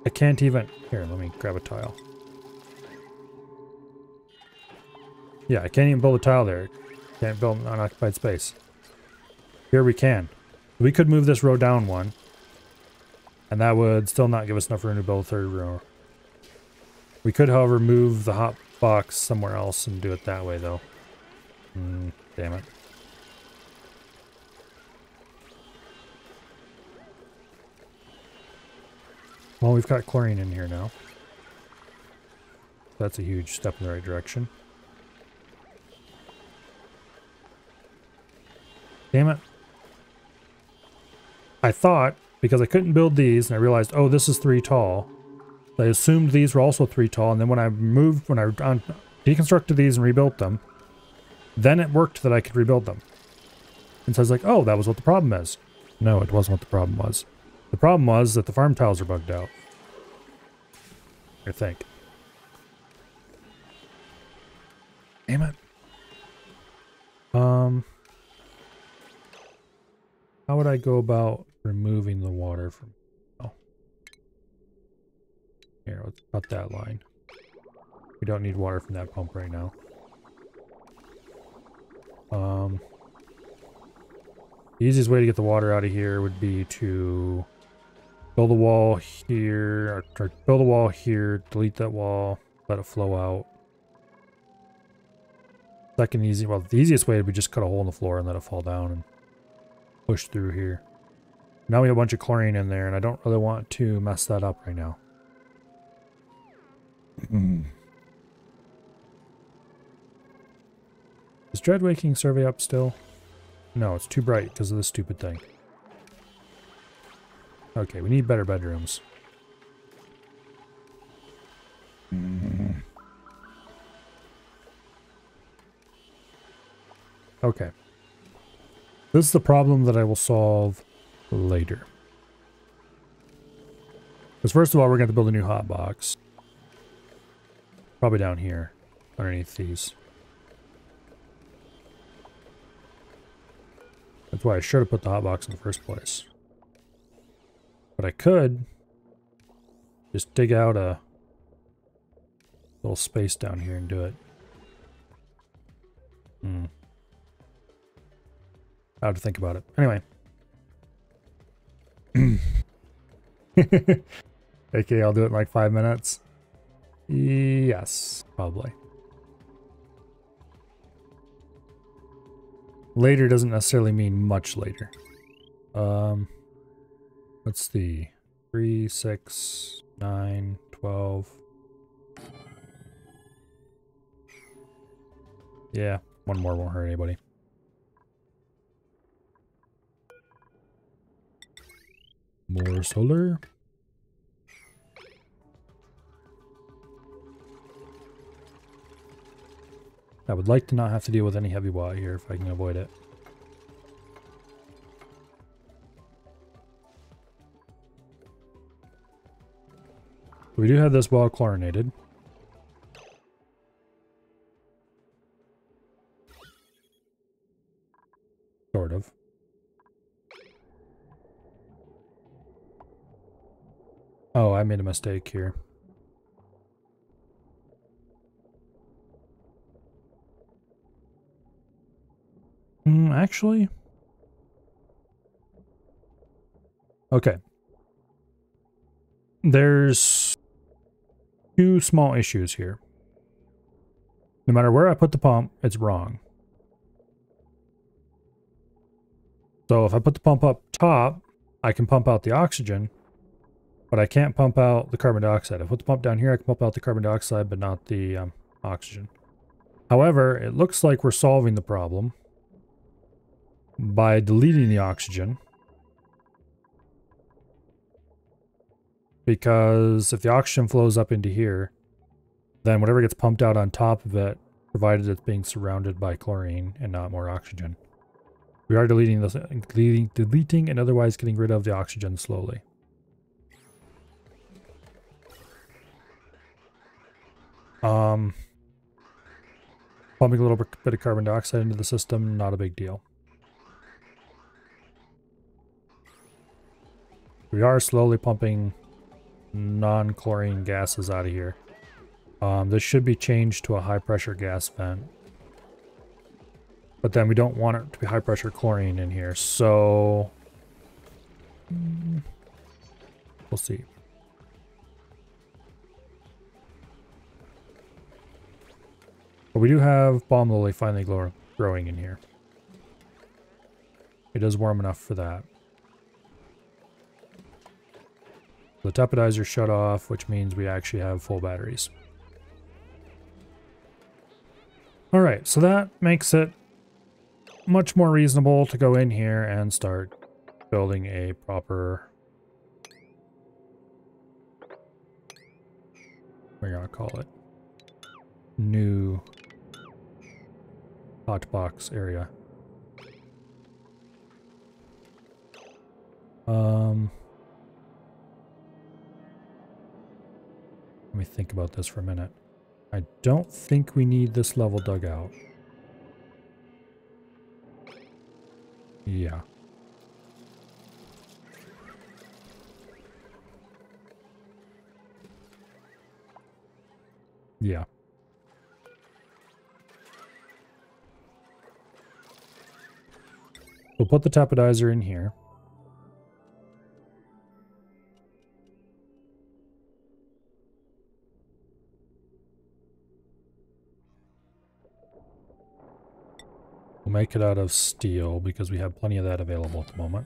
Speaker 1: I can't even... Here, let me grab a tile. Yeah, I can't even build a tile there. Can't build an unoccupied space. Here we can. We could move this row down one. And that would still not give us enough room to build a 3rd row. We could, however, move the hot box somewhere else and do it that way, though. Damn it. Well, we've got chlorine in here now. That's a huge step in the right direction. Damn it. I thought, because I couldn't build these, and I realized, oh, this is 3 tall. I assumed these were also 3 tall, and then when I deconstructed these and rebuilt them, then it worked that I could rebuild them. And so I was like, oh, that was what the problem is. No, it wasn't what the problem was. The problem was that the farm tiles are bugged out. I think. Damn it. How would I go about removing the water from... Oh. Here, let's cut that line. We don't need water from that pump right now. The easiest way to get the water out of here would be to build a wall here, or build a wall here, delete that wall, let it flow out. Second easy, well, the easiest way would be just cut a hole in the floor and let it fall down and push through here. Now we have a bunch of chlorine in there, and I don't really want to mess that up right now. Is Dread Waking Survey up still? No, it's too bright because of this stupid thing. Okay, we need better bedrooms. Okay. This is the problem that I will solve later. Because first of all, we're going to build a new hot box. Probably down here, underneath these. That's why I should have put the hot box in the first place. But I could just dig out a little space down here and do it. I have to think about it. Anyway. Okay, I'll do it in like 5 minutes. Yes, probably. Later doesn't necessarily mean much later. Let's see. 3, 6, 9, 12. Yeah, one more won't hurt anybody. More solar. I would like to not have to deal with any heavy water here if I can avoid it. We do have this well chlorinated. Sort of. Oh, I made a mistake here. Actually... Okay. There's two small issues here. No matter where I put the pump, it's wrong. So if I put the pump up top, I can pump out the oxygen, but I can't pump out the carbon dioxide. If I put the pump down here, I can pump out the carbon dioxide, but not the oxygen. However, it looks like we're solving the problem by deleting the oxygen. Because if the oxygen flows up into here, then whatever gets pumped out on top of it, provided it's being surrounded by chlorine and not more oxygen. We are deleting this, deleting and otherwise getting rid of the oxygen slowly. Pumping a little bit of carbon dioxide into the system, not a big deal. We are slowly pumping non-chlorine gases out of here. This should be changed to a high pressure gas vent. But then we don't want it to be high pressure chlorine in here, so we'll see. But we do have balm lily finally growing in here. It is warm enough for that. The tapidizer shut off, which means we actually have full batteries. Alright, so that makes it much more reasonable to go in here and start building a proper, what are you gonna call it, new hot box area. Let me think about this for a minute. I don't think we need this level dug out. Yeah. Yeah. We'll put the tapidizer in here. We'll make it out of steel because we have plenty of that available at the moment.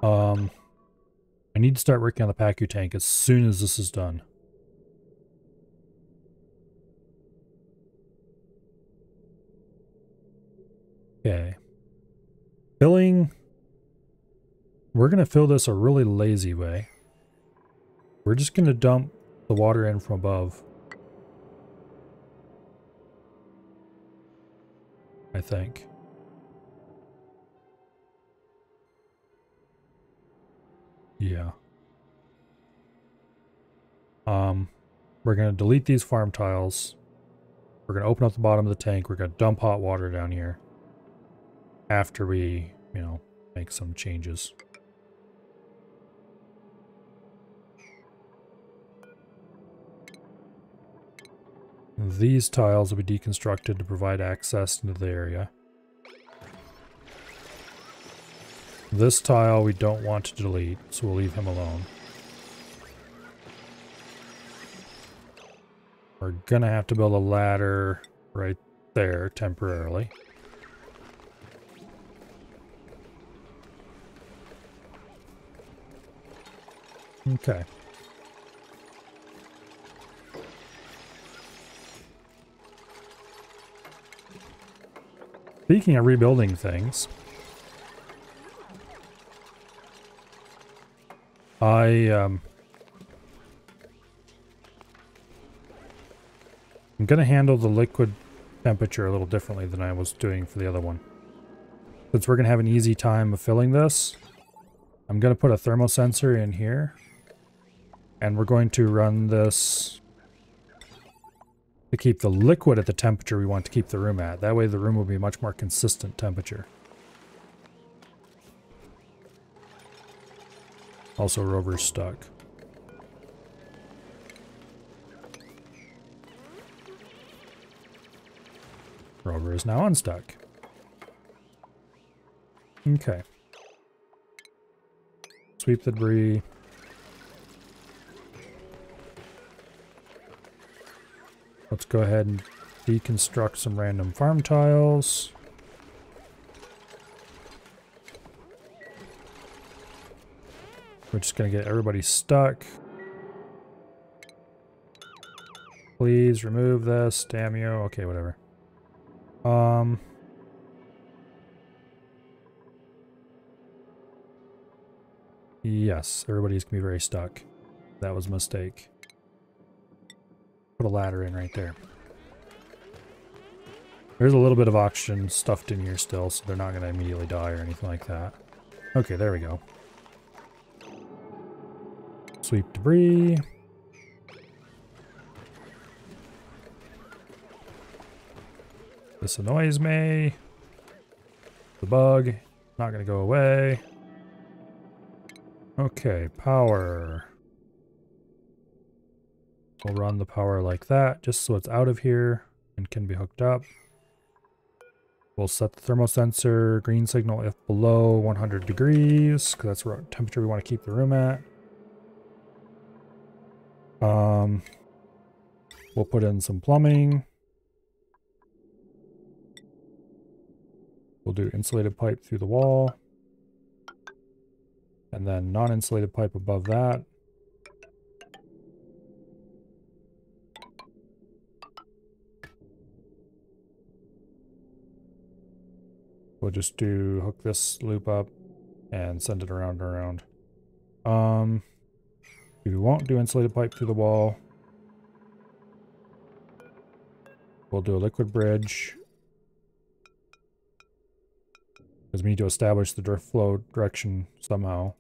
Speaker 1: I need to start working on the PACU tank as soon as this is done. Okay. Filling. We're going to fill this a really lazy way. We're just going to dump the water in from above. I think. Yeah. We're going to delete these farm tiles. We're going to open up the bottom of the tank. We're going to dump hot water down here after we, you know, make some changes. These tiles will be deconstructed to provide access into the area. This tile we don't want to delete, so we'll leave him alone. We're gonna have to build a ladder right there temporarily. Okay. Speaking of rebuilding things, I'm going to handle the liquid temperature a little differently than I was doing for the other one. Since we're going to have an easy time of filling this, I'm going to put a thermosensor in here. And we're going to run this to keep the liquid at the temperature we want to keep the room at. That way the room will be much more consistent temperature. Also, Rover's stuck. Rover is now unstuck. Okay. Sweep the debris. Let's go ahead and deconstruct some random farm tiles. We're just going to get everybody stuck. Please remove this. Damn you. Okay, whatever. Yes, everybody's going to be very stuck. That was a mistake. Put a ladder in right there. There's a little bit of oxygen stuffed in here still, so they're not going to immediately die or anything like that. Okay, there we go. Sweep debris. This annoys me. The bug. Not going to go away. Okay, power. We'll run the power like that, just so it's out of here and can be hooked up. We'll set the thermosensor green signal if below 100 degrees, because that's what temperature we want to keep the room at. We'll put in some plumbing. We'll do insulated pipe through the wall. And then non-insulated pipe above that. We'll just hook this loop up and send it around and around. We won't do insulated pipe through the wall. We'll do a liquid bridge. Because we need to establish the drift flow direction somehow.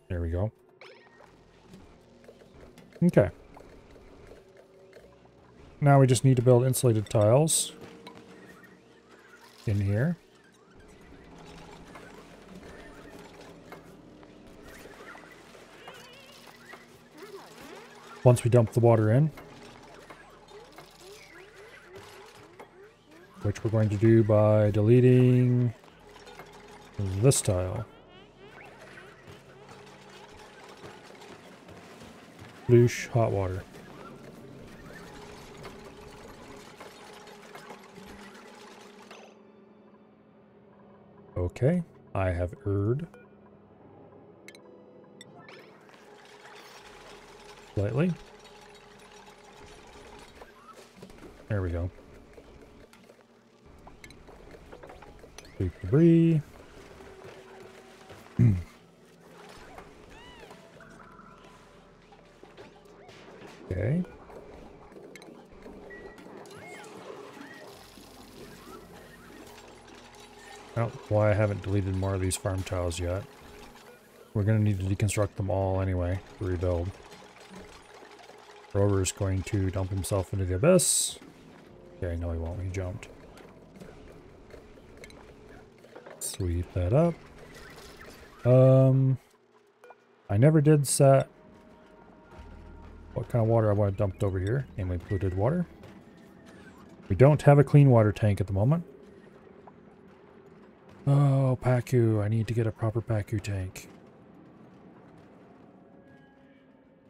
Speaker 1: There we go. Okay. Now we just need to build insulated tiles in here. Once we dump the water in, which we're going to do by deleting this tile. Douche hot water. Okay, I have erred. Slightly. There we go. Sweep debris. Okay. I don't know why I haven't deleted more of these farm tiles yet. We're going to need to deconstruct them all anyway to rebuild. Rover is going to dump himself into the abyss. Okay, no he won't. He jumped. Sweep that up. I never did set what kind of water I want dumped over here, namely polluted water. We don't have a clean water tank at the moment. Oh, Pacu, I need to get a proper Pacu tank.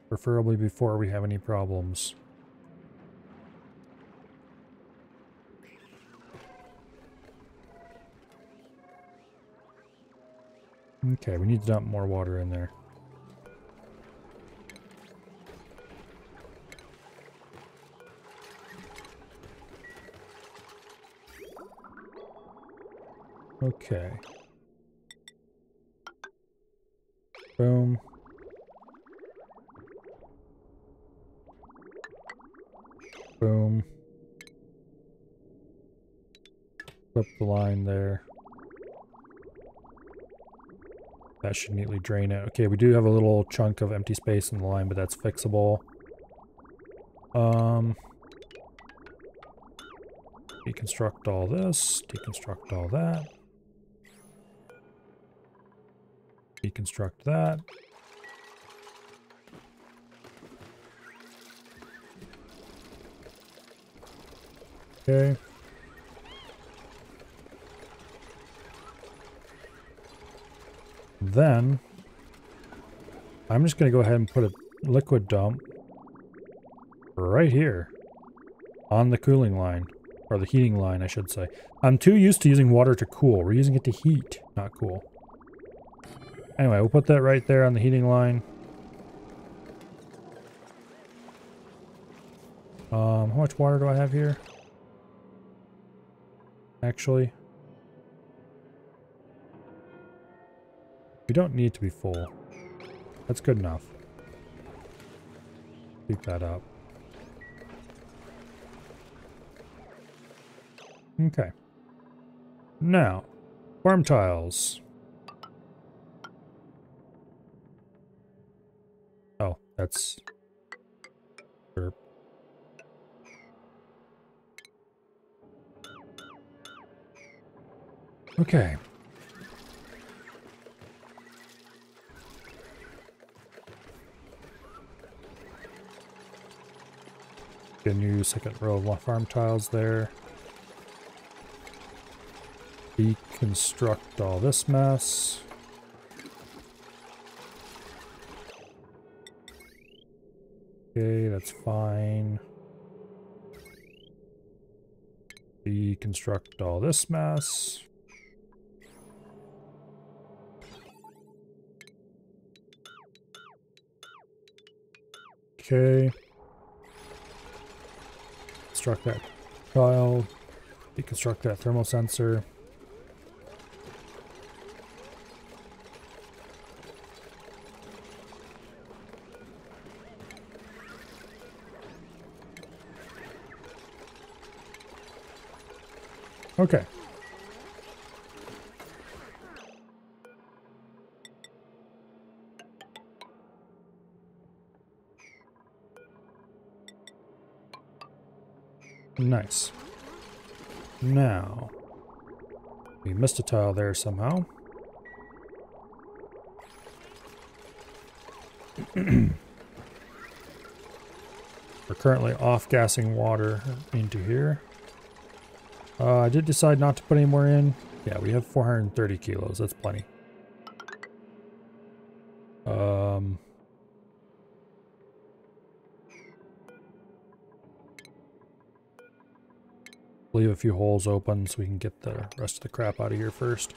Speaker 1: Preferably before we have any problems. Okay, we need to dump more water in there. Okay. Boom. Boom. Flip the line there. That should neatly drain it. Okay, we do have a little chunk of empty space in the line, but that's fixable. Deconstruct all this, deconstruct all that. Deconstruct that. Okay. Then, I'm just going to go ahead and put a liquid dump right here on the cooling line, or the heating line, I should say. I'm too used to using water to cool. We're using it to heat, not cool. Anyway, we'll put that right there on the heating line. How much water do I have here? Actually, we don't need to be full. That's good enough. Keep that up. Okay. Now, farm tiles. Oh, that's... Sure. Okay. Get a new second row of farm tiles there. Deconstruct all this mess. Okay, that's fine. Deconstruct all this mess. Okay. Deconstruct that tile. Deconstruct that thermal sensor. Okay. Nice. Now, we missed a tile there somehow. We're currently off-gassing water into here. I did decide not to put any more in. Yeah, we have 430 kilos. That's plenty. Leave a few holes open so we can get the rest of the crap out of here first.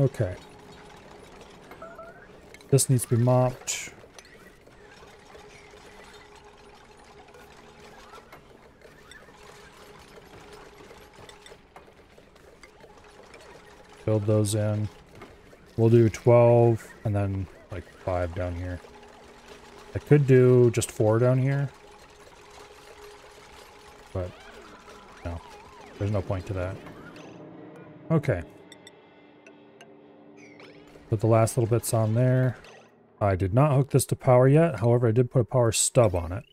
Speaker 1: Okay. This needs to be mopped. Build those in. We'll do 12 and then like 5 down here. I could do just 4 down here, but no, there's no point to that. Okay. Put the last little bits on there. I did not hook this to power yet. However, I did put a power stub on it,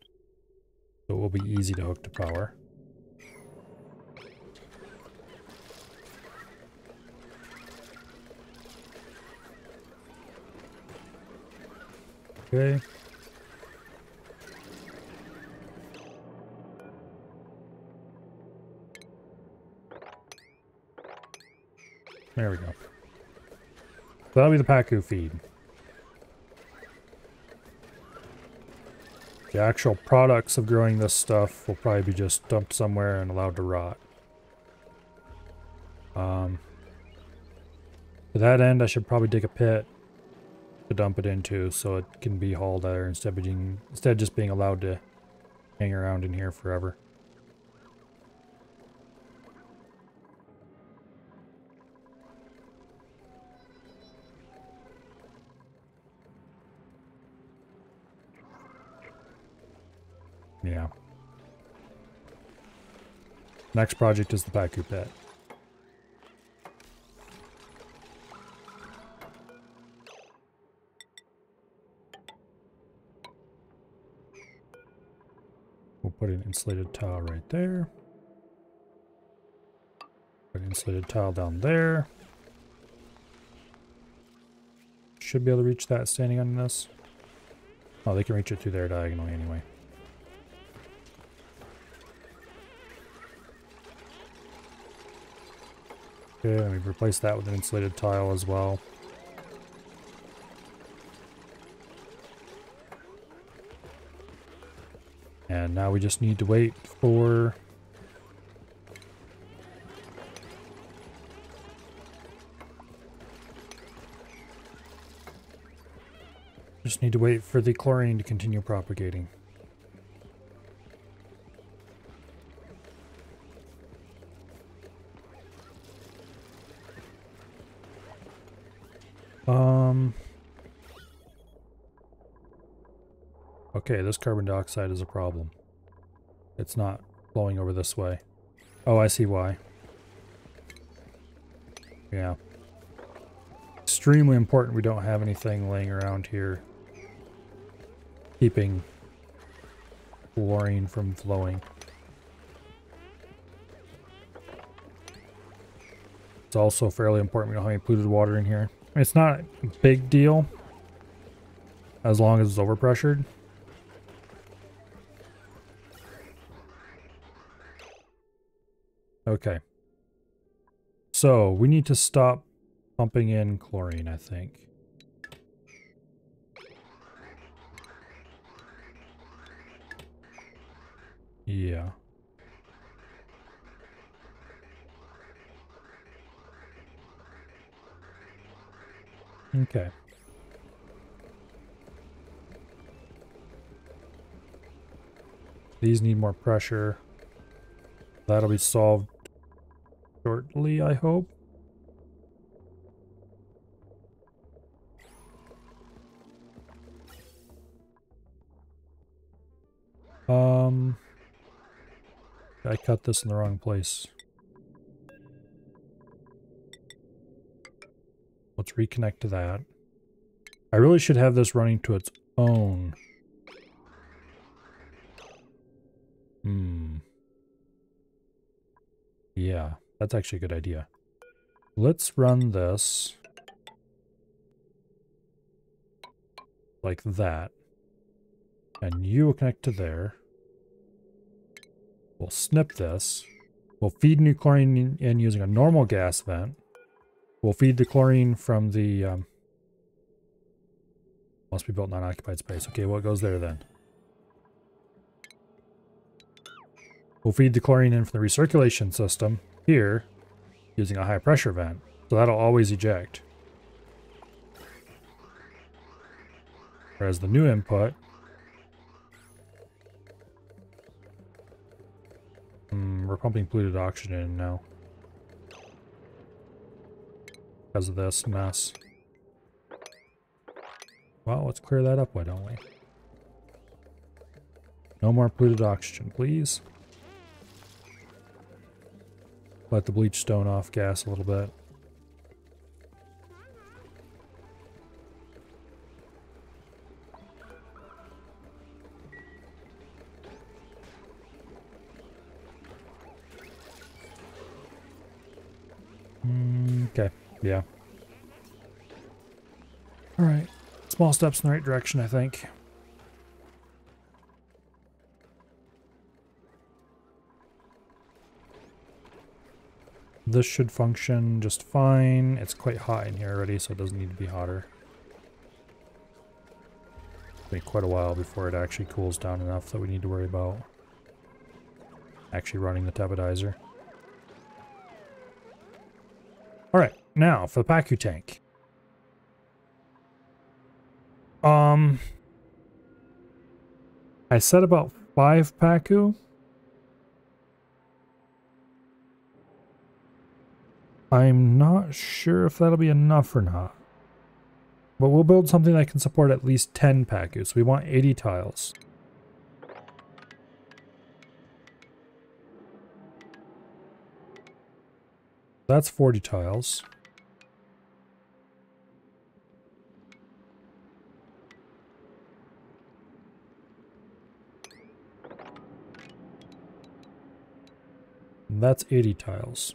Speaker 1: so it will be easy to hook to power. Okay. There we go. So that'll be the Pacu feed. The actual products of growing this stuff will probably be just dumped somewhere and allowed to rot. To that end, I should probably dig a pit to dump it into so it can be hauled there instead of just being allowed to hang around in here forever. Yeah. Next project is the Pacu pit. We'll put an insulated tile right there. Put an insulated tile down there. Should be able to reach that standing on this. Oh, they can reach it through there diagonally anyway. Okay, and we've replaced that with an insulated tile as well. And now we just need to wait for... Just need to wait for the chlorine to continue propagating. Okay, this carbon dioxide is a problem. It's not flowing over this way. Oh, I see why. Yeah. Extremely important we don't have anything laying around here keeping chlorine from flowing. It's also fairly important we don't have any polluted water in here. It's not a big deal as long as it's overpressured. Okay. So we need to stop pumping in chlorine, I think. Yeah. Okay. These need more pressure. That'll be solved shortly, I hope. I cut this in the wrong place. Let's reconnect to that. I really should have this running to its own. Yeah, that's actually a good idea. Let's run this like that. And you will connect to there. We'll snip this. We'll feed new chlorine in using a normal gas vent. We'll feed the chlorine from the... must be built in unoccupied space. Okay, what goes there then? We'll feed the chlorine in from the recirculation system here using a high pressure vent. So that'll always eject. Whereas the new input... we're pumping polluted oxygen in now. Because of this mess. Well, let's clear that up, why don't we? No more polluted oxygen, please. Let the bleach stone off gas a little bit. Okay, yeah. Alright. Small steps in the right direction, I think. This should function just fine. It's quite hot in here already, so it doesn't need to be hotter. It'll be quite a while before it actually cools down enough that we need to worry about actually running the tapidizer. Alright, now for the Pacu tank. I said about 5 Pacu. I'm not sure if that'll be enough or not. But we'll build something that can support at least 10 Pacu, so we want 80 tiles. That's 40 tiles. And that's 80 tiles.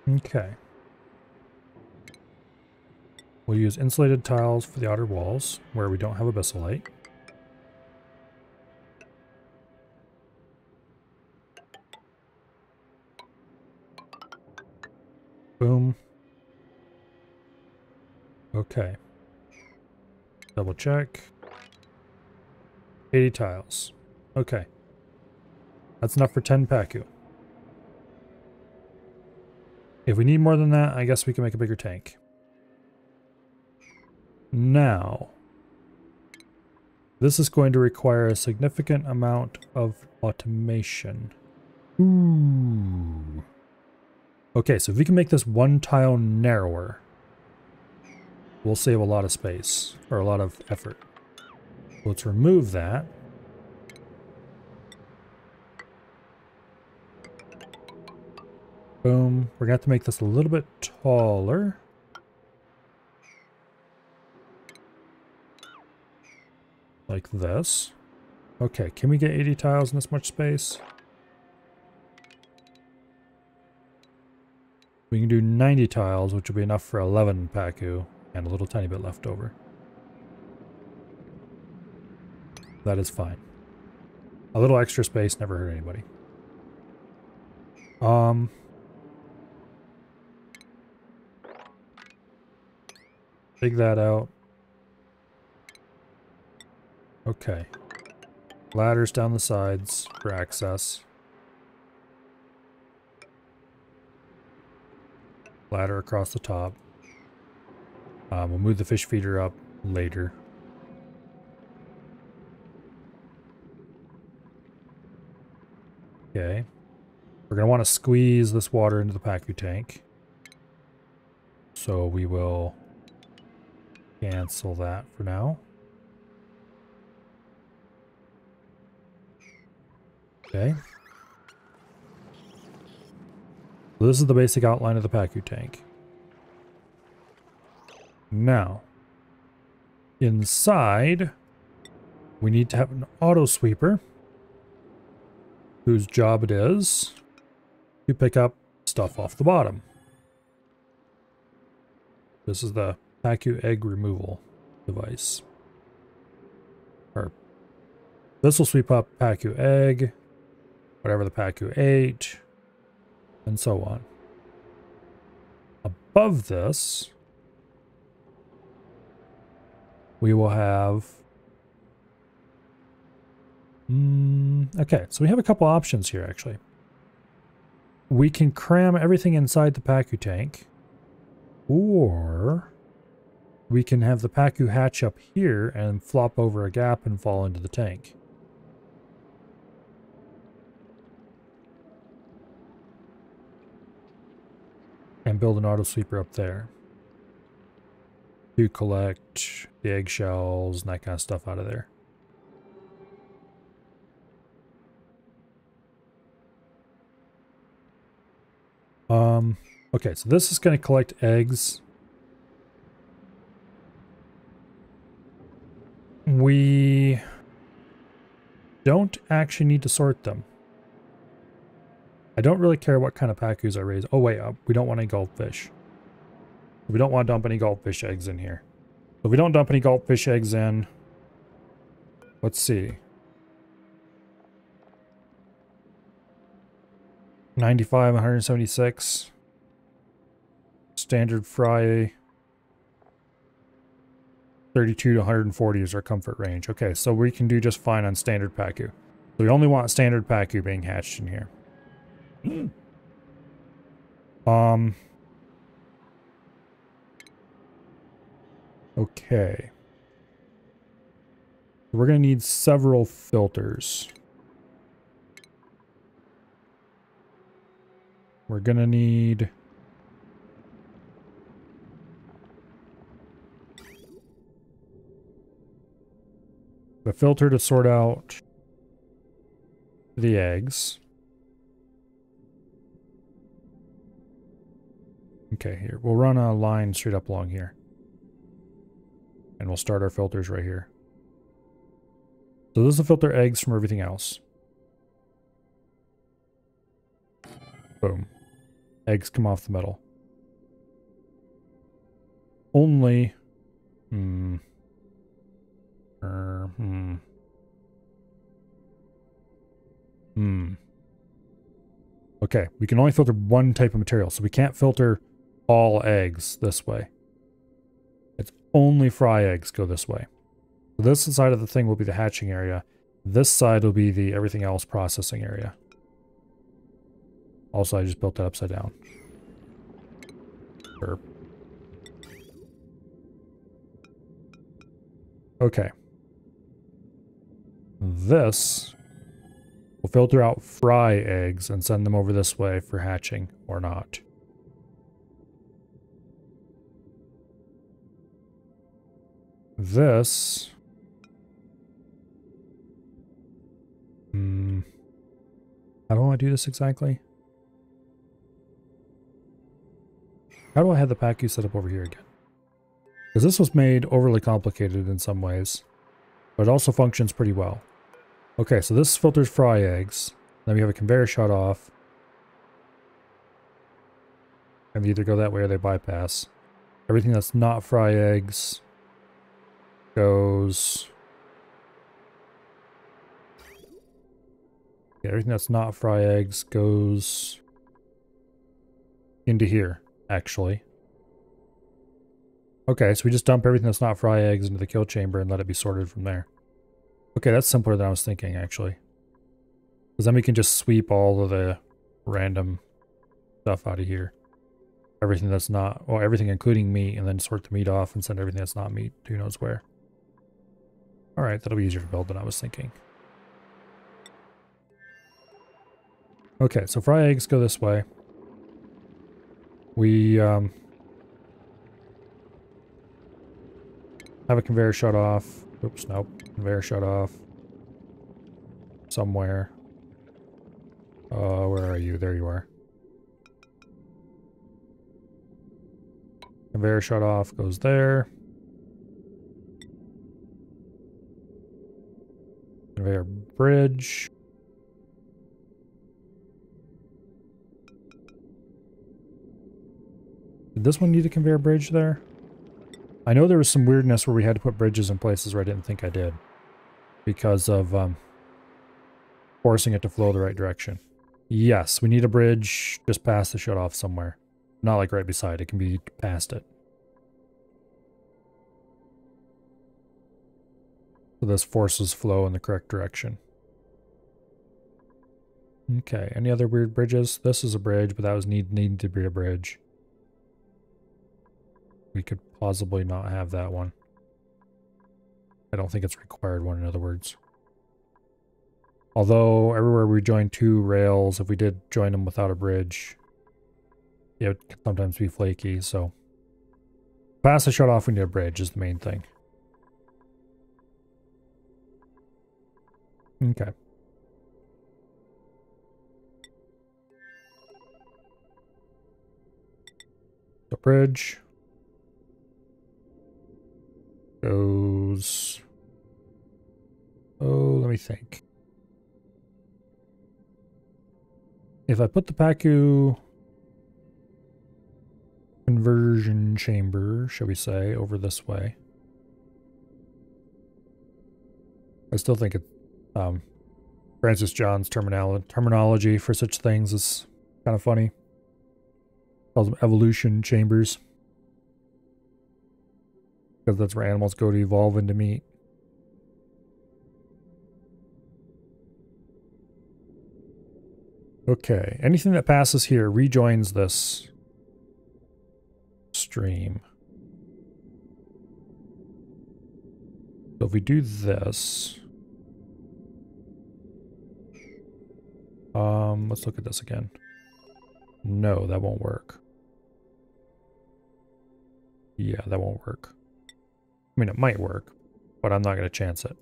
Speaker 1: Okay. We'll use insulated tiles for the outer walls where we don't have abyssalite. Boom. Okay. Double check. 80 tiles. Okay. That's enough for 10 Pacu. If we need more than that, I guess we can make a bigger tank. Now, this is going to require a significant amount of automation. Ooh. Okay, so if we can make this one tile narrower, we'll save a lot of space, or a lot of effort. Let's remove that. Boom. We're going to have to make this a little bit taller. Like this. Okay, can we get 80 tiles in this much space? We can do 90 tiles, which will be enough for 11 Pacu, and a little tiny bit left over. That is fine. A little extra space never hurt anybody. Dig that out. Okay. Ladders down the sides for access. Ladder across the top. We'll move the fish feeder up later. Okay. We're going to want to squeeze this water into the Pacu tank. So we will cancel that for now. Okay. So this is the basic outline of the Pacu tank. Now, inside, we need to have an auto sweeper whose job it is to pick up stuff off the bottom. This is the Pacu egg removal device. Or this will sweep up Pacu egg, whatever the Pacu ate, and so on. Above this, we will have... okay, so we have a couple options here, actually. We can cram everything inside the Pacu tank, or we can have the Pacu hatch up here and flop over a gap and fall into the tank. And build an auto sweeper up there to collect the eggshells and that kind of stuff out of there. Okay, so this is going to collect eggs. We don't actually need to sort them. I don't really care what kind of Pacus I raise. Oh wait, we don't want any goldfish. We don't want to dump any goldfish eggs in here. If we don't dump any goldfish eggs in, let's see. 95, 176. Standard fry. 32 to 140 is our comfort range. Okay, so we can do just fine on standard Pacu. So we only want standard Pacu being hatched in here. Okay. We're going to need several filters. We're going to need... the filter to sort out the eggs. Okay, here. We'll run a line straight up along here. And we'll start our filters right here. So this will filter eggs from everything else. Boom. Eggs come off the metal. Only... Okay, we can only filter one type of material, so we can't filter all eggs this way. It's only fry eggs go this way. So this side of the thing will be the hatching area. This side will be the everything else processing area. Also, I just built that upside down. Burp. Okay. This will filter out fry eggs and send them over this way for hatching or not. This... How do I do this exactly? How do I have the PACU set up over here again? Because this was made overly complicated in some ways, but it also functions pretty well. Okay, so this filters fry eggs. Then we have a conveyor shut off. And they either go that way or they bypass. Everything that's not fry eggs goes... Yeah, everything that's not fry eggs goes into here, actually. Okay, so we just dump everything that's not fry eggs into the kill chamber and let it be sorted from there. Okay, that's simpler than I was thinking, actually. Because then we can just sweep all of the random stuff out of here. Everything that's not... Well, everything including meat, and then sort the meat off and send everything that's not meat to who knows where. Alright, that'll be easier to build than I was thinking. Okay, so fry eggs go this way. We have a conveyor shut off. Oops, nope. Conveyor shut off. Somewhere. Where are you? There you are. Conveyor shut off goes there. Conveyor bridge. Did this one need a conveyor bridge there? I know there was some weirdness where we had to put bridges in places where I didn't think I did. Because of forcing it to flow the right direction. Yes, we need a bridge just past the shut off somewhere. Not like right beside, it can be past it. So this forces flow in the correct direction. Okay, any other weird bridges? This is a bridge, but that was need to be a bridge. We could possibly not have that one. I don't think it's required one, in other words. Although, everywhere we join two rails, if we did join them without a bridge, it would sometimes be flaky, so... Past the shut off, we need a bridge is the main thing. Okay. The bridge goes... Oh, let me think. If I put the PACU conversion chamber, shall we say, over this way. I still think it, Francis John's terminology for such things is kind of funny. Calls them evolution chambers. Because that's where animals go to evolve into meat. Okay, anything that passes here rejoins this stream. So if we do this... let's look at this again. No, that won't work. Yeah, that won't work. I mean, it might work, but I'm not going to chance it.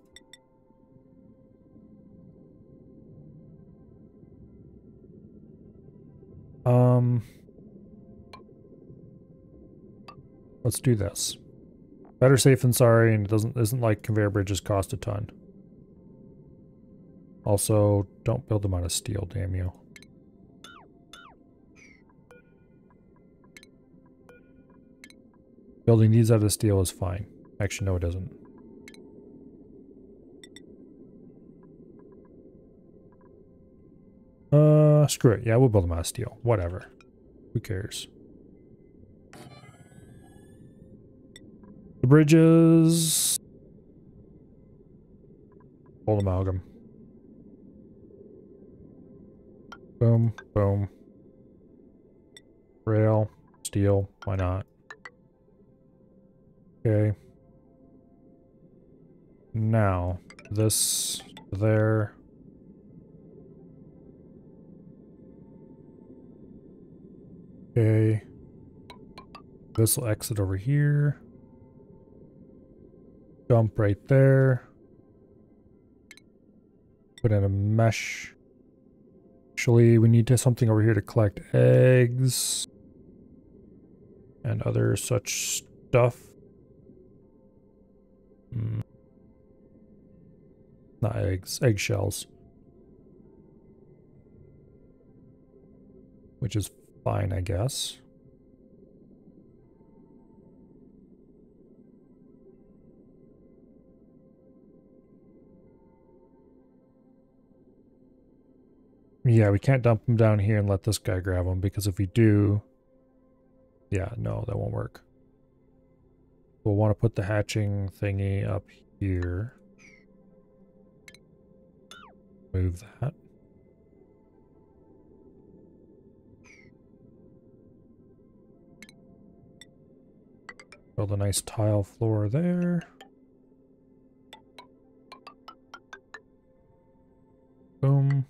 Speaker 1: Let's do this. Better safe than sorry, and it isn't like conveyor bridges cost a ton. Also, don't build them out of steel, damn you. Building these out of steel is fine. Actually, no, it isn't. Screw it. Yeah, we'll build them out of steel. Whatever. Who cares? The bridges. Old amalgam. Boom, boom. Rail, steel, why not? Okay. Now, this there. Okay. This will exit over here. Dump right there. Put in a mesh. Actually, we need something over here to collect eggs. And other such stuff. Not eggs, eggshells. Which is fine, I guess. Yeah, we can't dump them down here and let this guy grab them, because if we do... Yeah, no, that won't work. We'll want to put the hatching thingy up here. Move that. Build a nice tile floor there. Boom.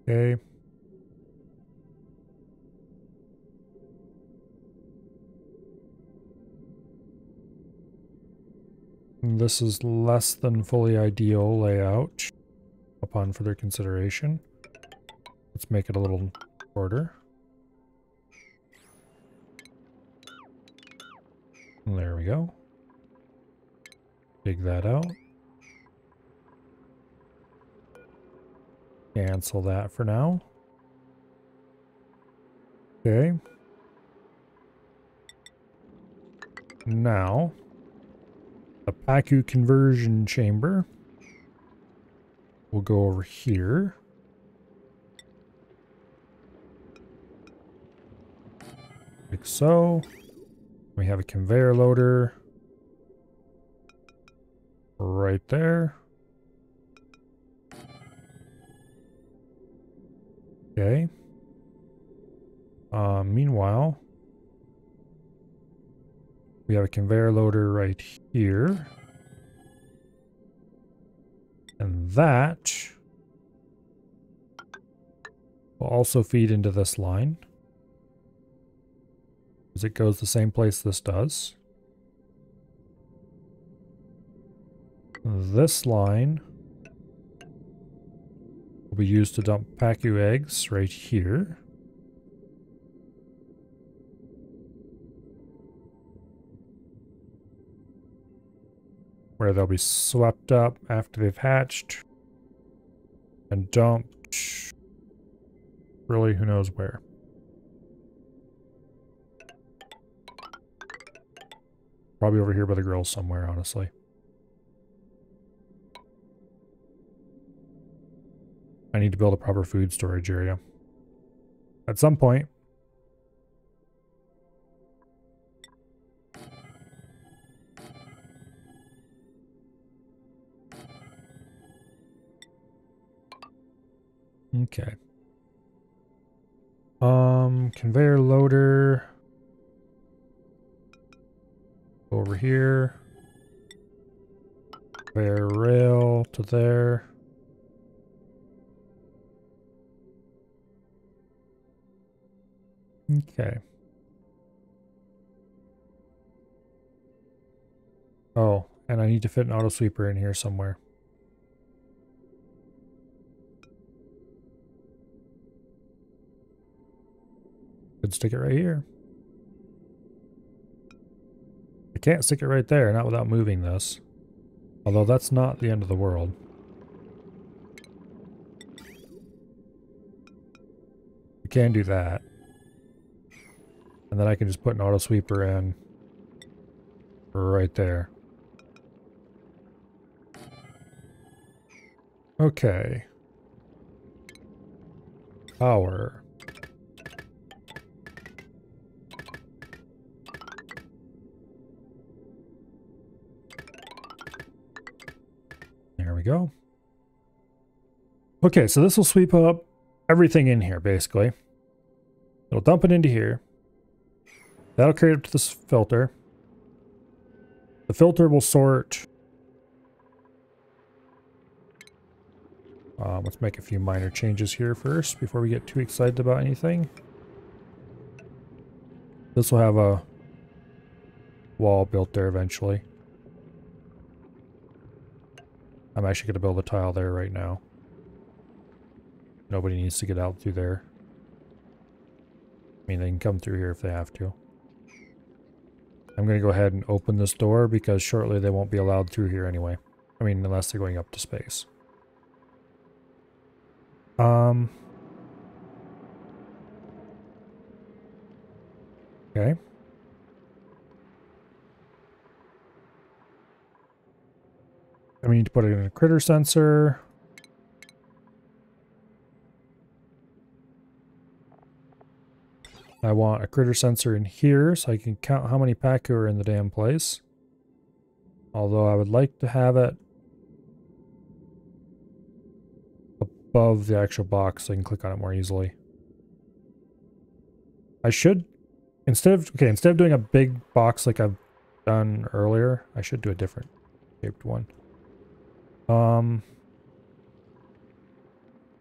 Speaker 1: Okay. This is less than fully ideal layout upon further consideration. Let's make it a little shorter. And there we go. Dig that out. Cancel that for now. Okay. Now, the PACU conversion chamber will go over here. Like so. We have a conveyor loader right there. Okay. Meanwhile, we have a conveyor loader right here. And that will also feed into this line, because it goes the same place this does. This line will be used to dump PACU eggs right here. Where they'll be swept up after they've hatched and dumped. Really, who knows where. Probably over here by the grill somewhere, honestly. I need to build a proper food storage area at some point. Okay. Conveyor loader. Over here. Conveyor rail to there. Okay. Oh, and I need to fit an auto sweeper in here somewhere. could stick it right here. I can't stick it right there, not without moving this. Although that's not the end of the world. We can do that. And then I can just put an auto sweeper in right there. Okay. Power. There we go. Okay, so this will sweep up everything in here, basically. It'll dump it into here. That'll carry it up to this filter. The filter will sort. Let's make a few minor changes here first before we get too excited about anything. This will have a wall built there eventually. I'm actually going to build a tile there right now. Nobody needs to get out through there. I mean, they can come through here if they have to. I'm going to go ahead and open this door because shortly they won't be allowed through here anyway. I mean, unless they're going up to space. Okay. And we need to put it in a critter sensor. I want a critter sensor in here so I can count how many Pacu are in the damn place. Although I would like to have it above the actual box so I can click on it more easily. I should, instead of doing a big box like I've done earlier, I should do a different shaped one.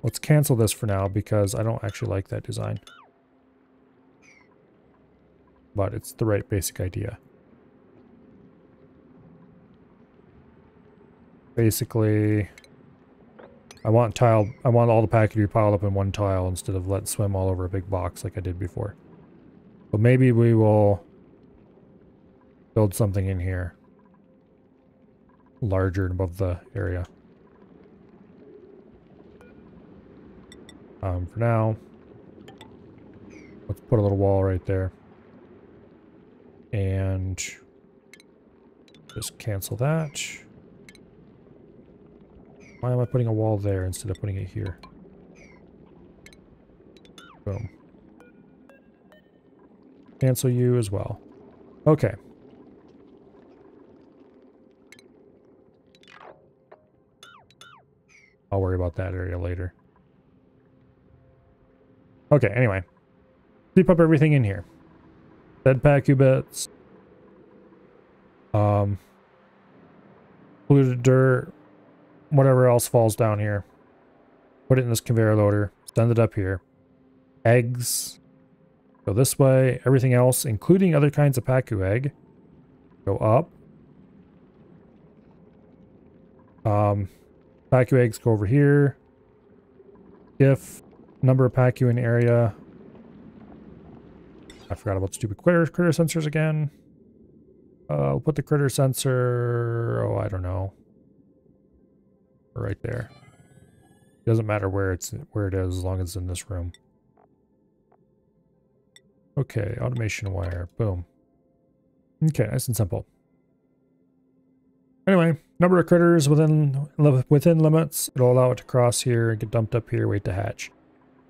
Speaker 1: Let's cancel this for now because I don't actually like that design. But it's the right basic idea. Basically, I want all the Pacu to be piled up in one tile instead of let swim all over a big box like I did before. But maybe we will build something in here larger above the area. For now, let's put a little wall right there. And just cancel that. Why am I putting a wall there instead of putting it here? Boom. Cancel you as well. Okay. I'll worry about that area later. Okay, anyway. Sweep up everything in here. Dead Pacu bits. Polluted dirt. Whatever else falls down here. Put it in this conveyor loader. Send it up here. Eggs. Go this way. Everything else, including other kinds of Pacu egg, go up. Pacu eggs go over here. If number of Pacu in area. I forgot about stupid critter sensors again. We'll put the critter sensor, oh, I don't know. Right there. Doesn't matter where it is as long as it's in this room. Okay, automation wire. Boom. Okay, nice and simple. Anyway, number of critters within limits. It'll allow it to cross here and get dumped up here, wait to hatch.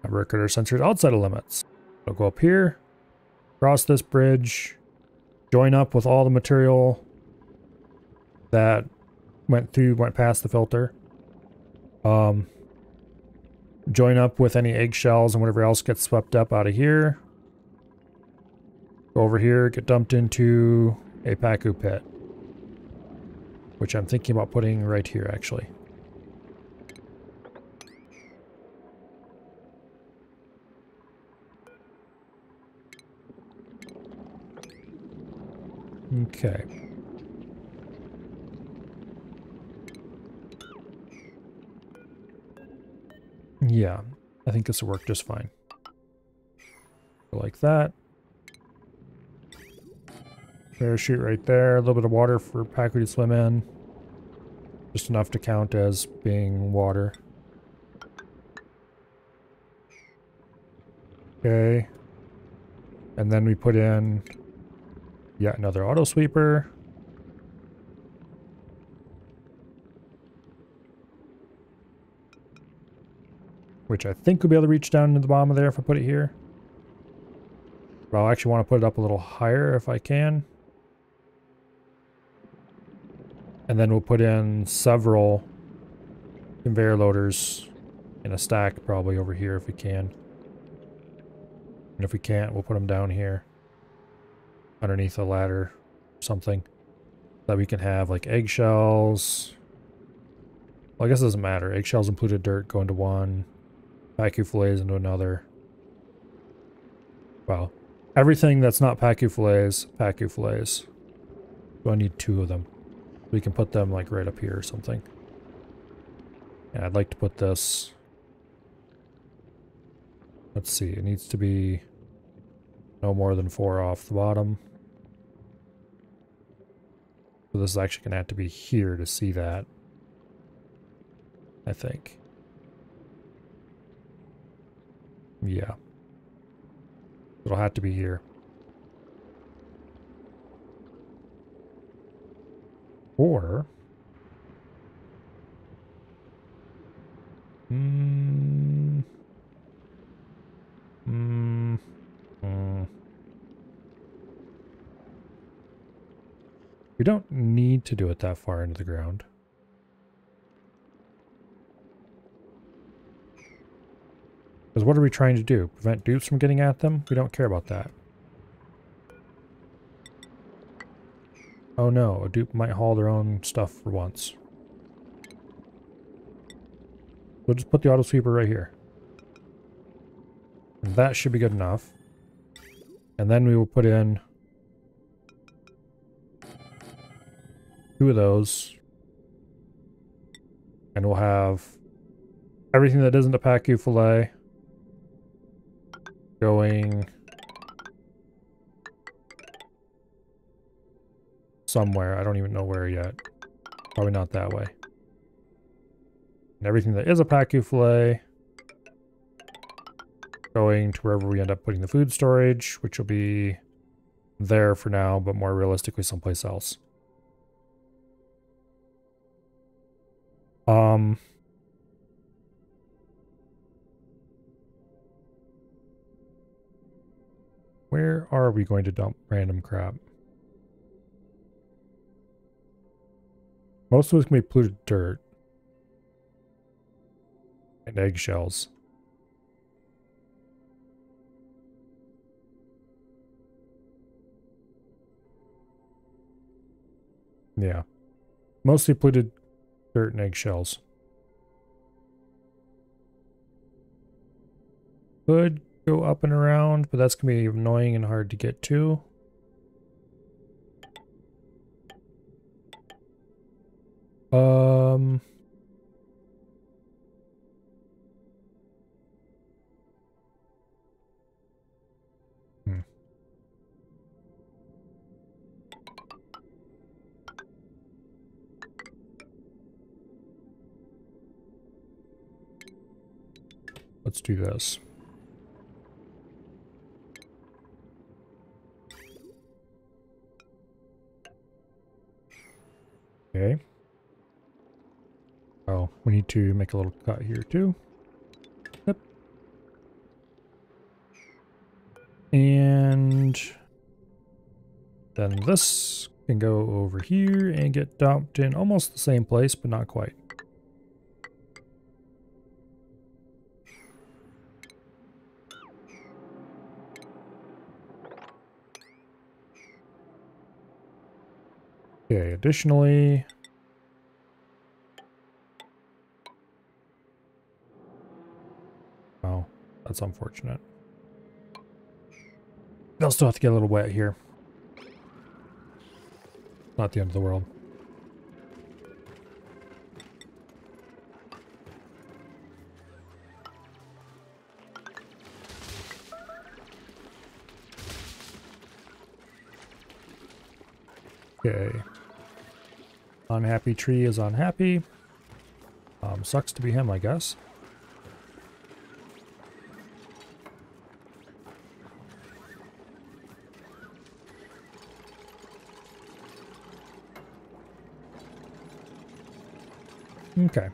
Speaker 1: Number of critter sensors outside of limits. It'll go up here, cross this bridge, join up with all the material that went past the filter. Join up with any eggshells and whatever else gets swept up out of here. Go over here, get dumped into a Pacu pit. Which I'm thinking about putting right here, actually. Okay. Yeah, I think this will work just fine. Like that. Parachute right there. A little bit of water for Paku to swim in. Just enough to count as being water. Okay. And then we put in yet another auto sweeper. Which I think we'll be able to reach down to the bottom of there if I put it here. But I'll actually want to put it up a little higher if I can. And then we'll put in several conveyor loaders in a stack probably over here if we can. And if we can't, we'll put them down here. Underneath a ladder or something. That we can have like eggshells. Well, I guess it doesn't matter. Eggshells and polluted dirt go into one. Pacu fillets into another. Well, everything that's not Pacu fillets, Pacu fillets. So I need 2 of them. We can put them like right up here or something. Yeah, I'd like to put this. Let's see, it needs to be no more than 4 off the bottom. So this is actually going to have to be here to see that. I think. Yeah. It'll have to be here. Or... We don't need to do it that far into the ground. Because what are we trying to do? Prevent dupes from getting at them? We don't care about that. Oh no, a dupe might haul their own stuff for once. We'll just put the auto sweeper right here. And that should be good enough. And then we will put in 2 of those. And we'll have everything that isn't a Pacu fillet going somewhere. I don't even know where yet. Probably not that way. And everything that is a Pacu fillet going to wherever we end up putting the food storage, which will be there for now, but more realistically someplace else. Where are we going to dump random crap? Most of it's going to be polluted dirt. And eggshells. Yeah. Mostly polluted dirt and eggshells. Could go up and around, but that's going to be annoying and hard to get to. Let's do this. Okay. Oh, we need to make a little cut here too. Yep. And then this can go over here and get dumped in almost the same place, but not quite. Okay, additionally, oh, that's unfortunate. They'll still have to get a little wet here. Not the end of the world. Okay. Unhappy tree is unhappy. Sucks to be him, I guess. Okay.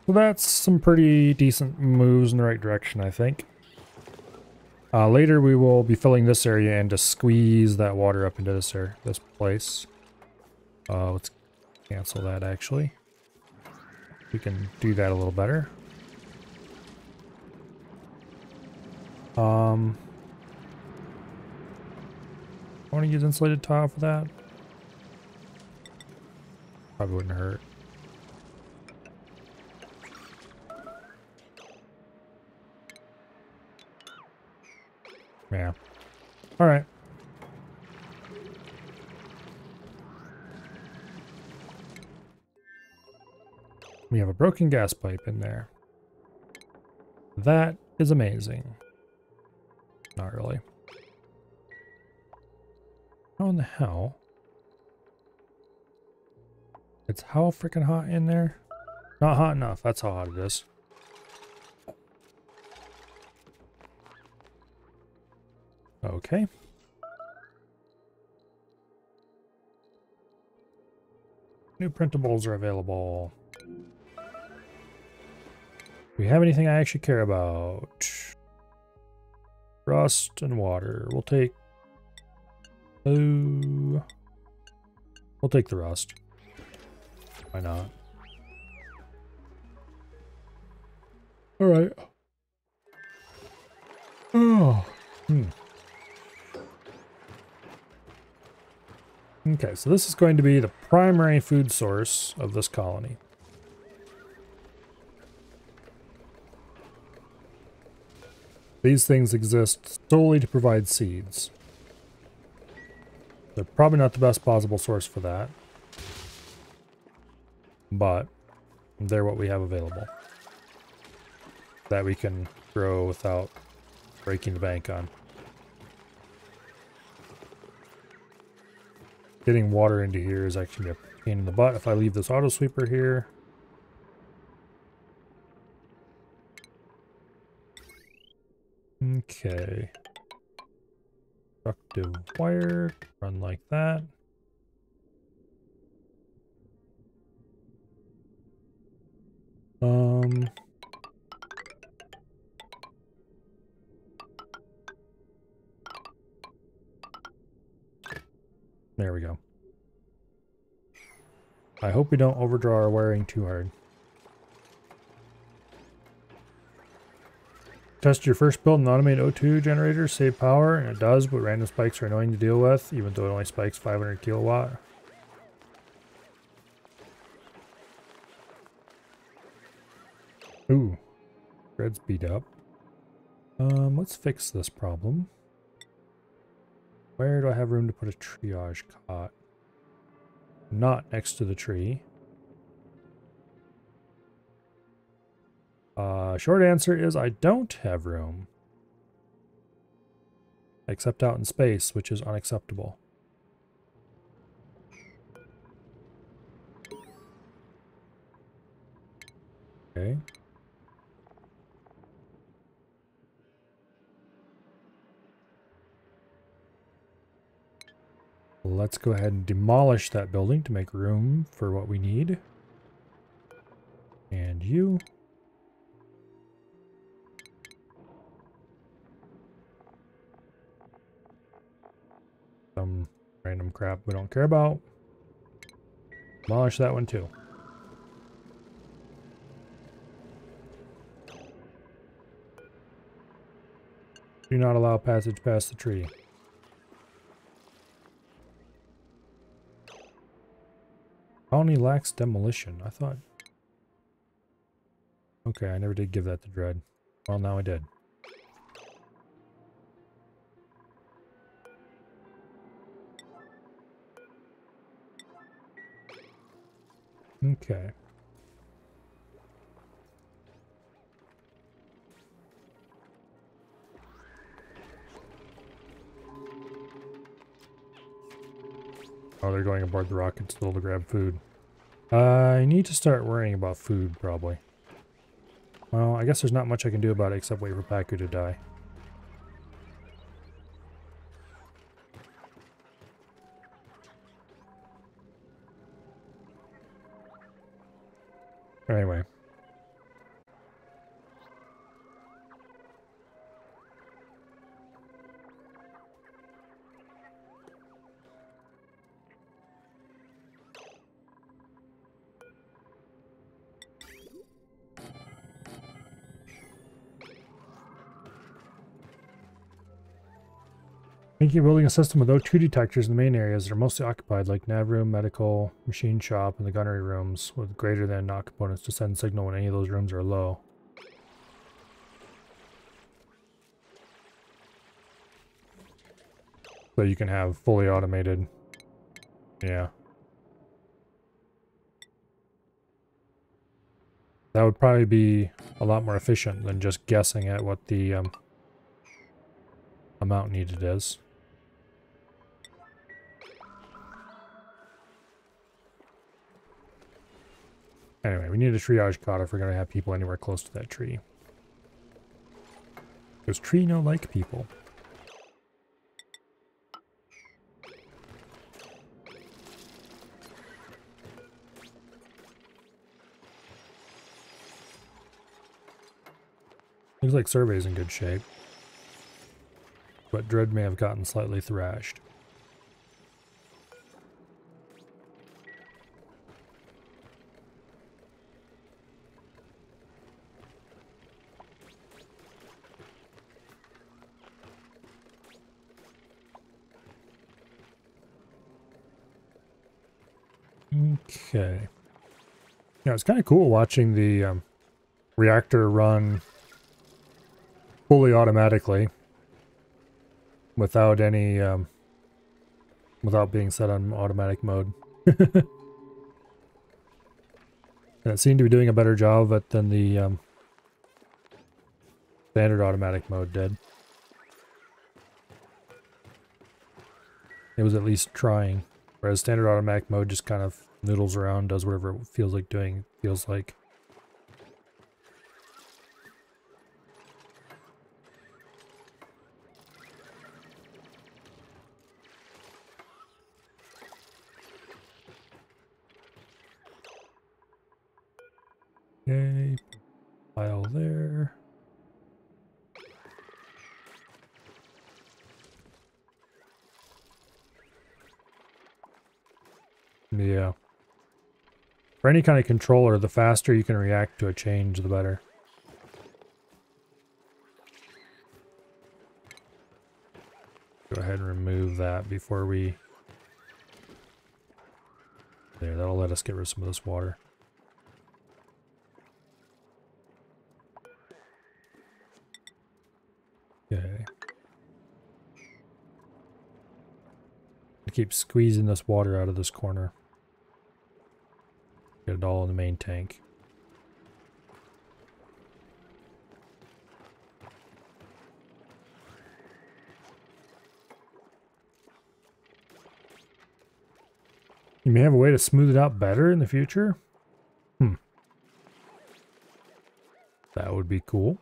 Speaker 1: So that's some pretty decent moves in the right direction, I think. Later we will be filling this area in to squeeze that water up into this place. Let's cancel that actually. We can do that a little better. I want to use insulated tile for that. Probably wouldn't hurt. Yeah. All right. We have a broken gas pipe in there. That is amazing. Not really. How in the hell? It's how freaking hot in there? Not hot enough. That's how hot it is. Okay. New printables are available. Do we have anything I actually care about? Rust and water. We'll take... we'll take the rust. Why not? Alright. Oh. Okay, so this is going to be the primary food source of this colony. These things exist solely to provide seeds. They're probably not the best possible source for that. But they're what we have available. That we can grow without breaking the bank on. Getting water into here is actually a pain in the butt if I leave this auto sweeper here. Okay. Destructive wire, run like that. There we go. I hope we don't overdraw our wiring too hard. Test your first build and automate O2 generator, save power, and it does, but random spikes are annoying to deal with, even though it only spikes 500 kilowatt. Ooh, grid's beat up. Let's fix this problem. Where do I have room to put a triage cot? Not next to the tree. Short answer is I don't have room. Except out in space, which is unacceptable. Okay. Let's go ahead and demolish that building to make room for what we need. And you. Some random crap we don't care about. Demolish that one too. Do not allow passage past the tree. Colony lacks demolition. I thought... Okay, I never did give that to Dread. Well, now I did. Okay. Oh, they're going aboard the rocket still to grab food. I need to start worrying about food, probably. Well, I guess there's not much I can do about it except wait for Paku to die. Anyway. Thinking of building a system with O2 detectors in the main areas that are mostly occupied, like nav room, medical, machine shop, and the gunnery rooms, with greater than naught components to send signal when any of those rooms are low. So you can have fully automated. Yeah. That would probably be a lot more efficient than just guessing at what the amount needed is. Anyway, we need a triage cot if we're going to have people anywhere close to that tree. Because tree no like people. Looks like survey's in good shape. But Dread may have gotten slightly thrashed. Okay. Yeah, it's kind of cool watching the reactor run fully automatically without any without being set on automatic mode. And it seemed to be doing a better job of it than the standard automatic mode did. It was at least trying, whereas standard automatic mode just kind of noodles around, does whatever it feels like doing, feels like. Okay, file there. Yeah. For any kind of controller, the faster you can react to a change, the better. Go ahead and remove that before we... There, that'll let us get rid of some of this water. Okay. Keep squeezing this water out of this corner. Get it all in the main tank. You may have a way to smooth it out better in the future? That would be cool.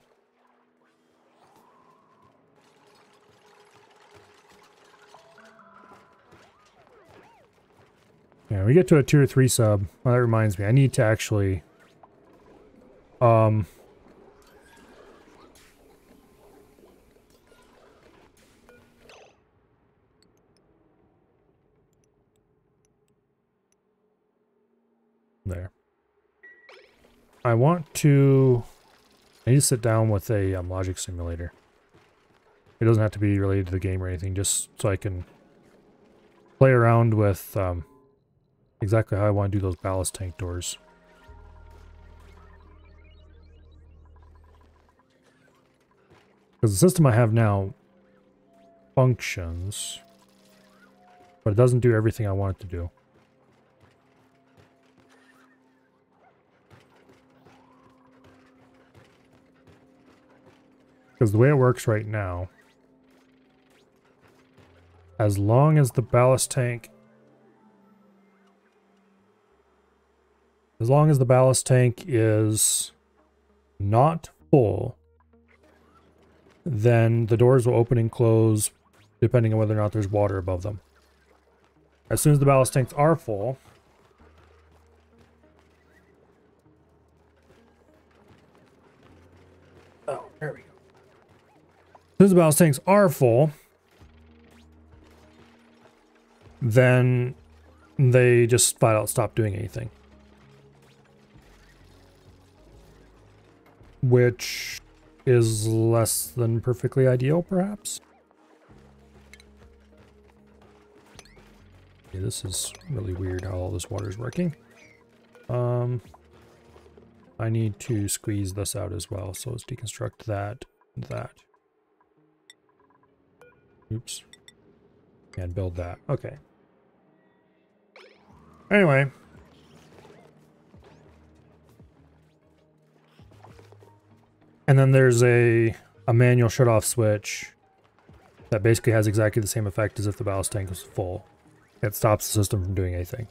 Speaker 1: Yeah, we get to a tier 3 sub. Well, that reminds me, I need to actually... There. I want to... I need to sit down with a logic simulator. It doesn't have to be related to the game or anything, just so I can play around with exactly how I want to do those ballast tank doors. Because the system I have now functions, but it doesn't do everything I want it to do. Because the way it works right now, as long as the ballast tank As long as the ballast tank is not full, then the doors will open and close depending on whether or not there's water above them. As soon as the ballast tanks are full, oh, there we go. As soon as the ballast tanks are full, then they just flat out stop doing anything. Which is less than perfectly ideal, perhaps. Okay, this is really weird how all this water is working. I need to squeeze this out as well, so let's deconstruct that and that. Oops. And build that. Okay. Anyway. And then there's a manual shut-off switch that basically has exactly the same effect as if the ballast tank was full. It stops the system from doing anything.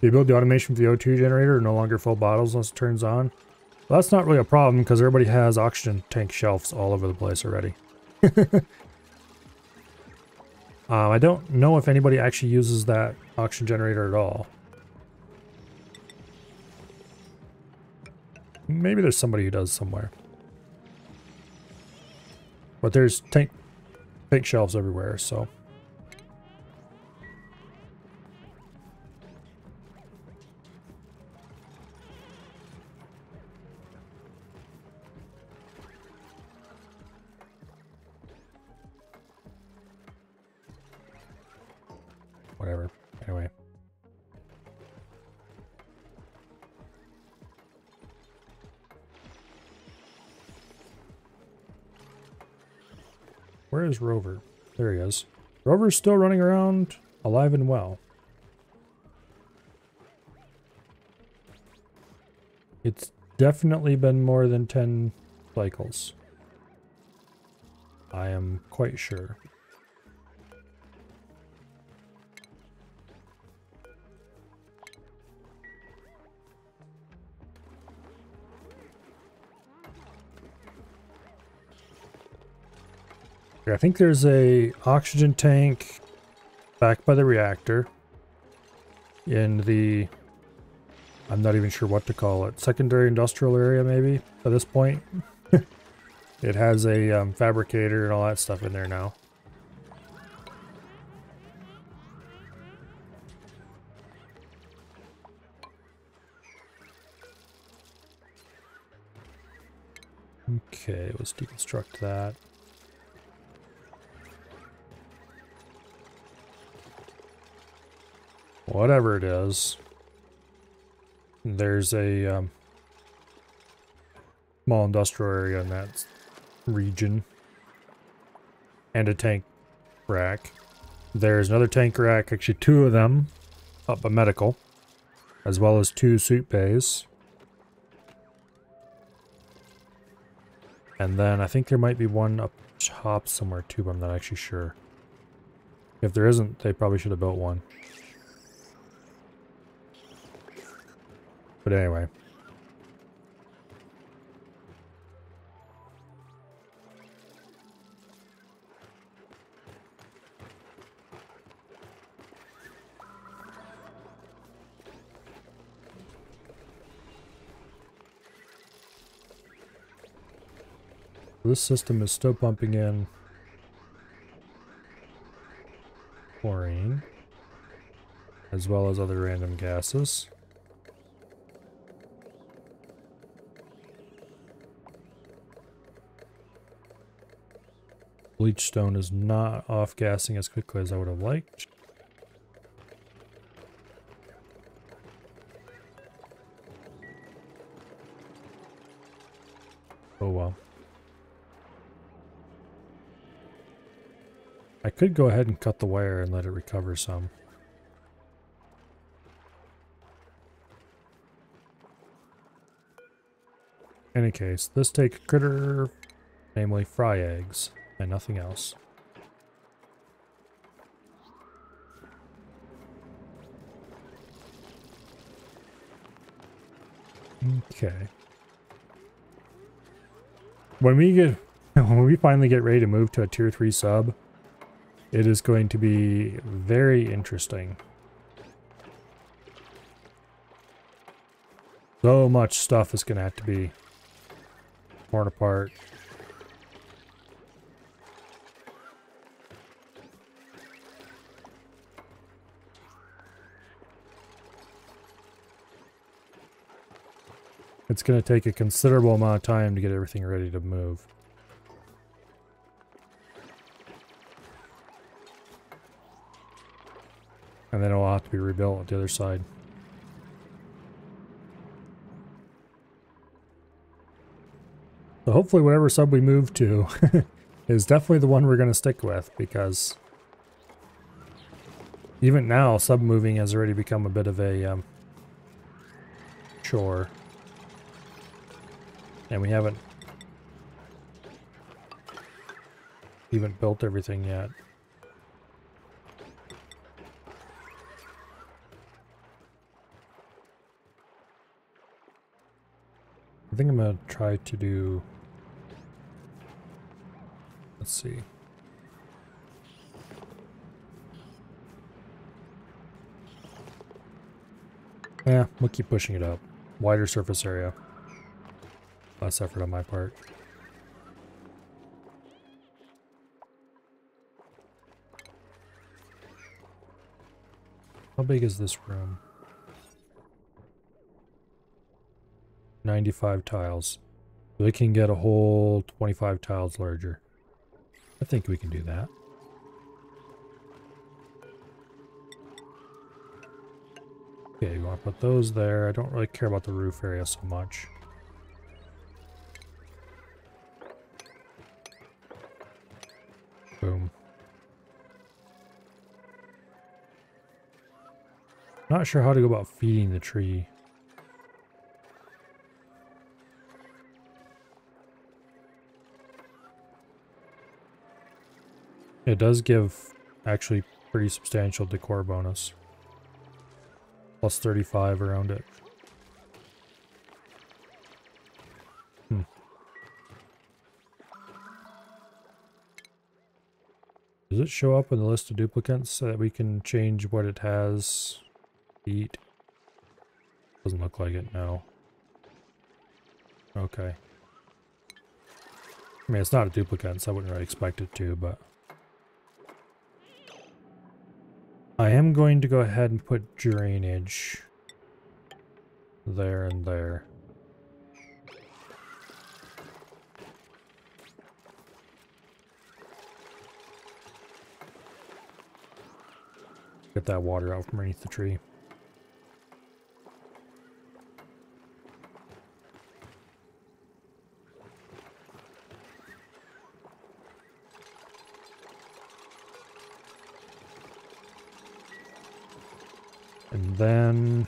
Speaker 1: You build the automation for the O2 generator, no longer full bottles once it turns on. Well, that's not really a problem because everybody has oxygen tank shelves all over the place already. I don't know if anybody actually uses that oxygen generator at all. Maybe there's somebody who does somewhere. But there's tank shelves everywhere, so. Whatever. Anyway. Where is Rover? There he is. Rover's still running around, alive and well. It's definitely been more than 10 cycles. I am quite sure. I think there's a oxygen tank back by the reactor in the, I'm not even sure what to call it, secondary industrial area maybe at this point. It has a fabricator and all that stuff in there now. Okay, let's deconstruct that. Whatever it is, there's a small industrial area in that region and a tank rack. There's another tank rack, actually 2 of them, up by medical, as well as 2 suit bays. And then I think there might be one up top somewhere too, but I'm not actually sure. If there isn't, they probably should have built one. But anyway. This system is still pumping in chlorine, as well as other random gases. Bleachstone is not off-gassing as quickly as I would have liked. Oh well. I could go ahead and cut the wire and let it recover some. In any case, this takes critter, namely fry eggs, and nothing else. Okay. When we finally get ready to move to a tier 3 sub, it is going to be very interesting. So much stuff is going to have to be torn apart. It's going to take a considerable amount of time to get everything ready to move. And then it'll have to be rebuilt at the other side. So hopefully whatever sub we move to is definitely the one we're going to stick with, because even now sub moving has already become a bit of a chore. And we haven't even built everything yet. I think I'm going to try to do... Let's see. Yeah, we'll keep pushing it up. Wider surface area. Less effort on my part. How big is this room? 95 tiles. So they can get a whole 25 tiles larger. I think we can do that. Okay, you want to put those there. I don't really care about the roof area so much. Boom. Not sure how to go about feeding the tree. It does give actually pretty substantial decor bonus. Plus 35 around it. Does it show up in the list of duplicates so that we can change what it has to eat? Doesn't look like it, no. Okay. I mean, it's not a duplicate, so I wouldn't really expect it to, but... I am going to go ahead and put drainage there and there. Get that water out from underneath the tree. And then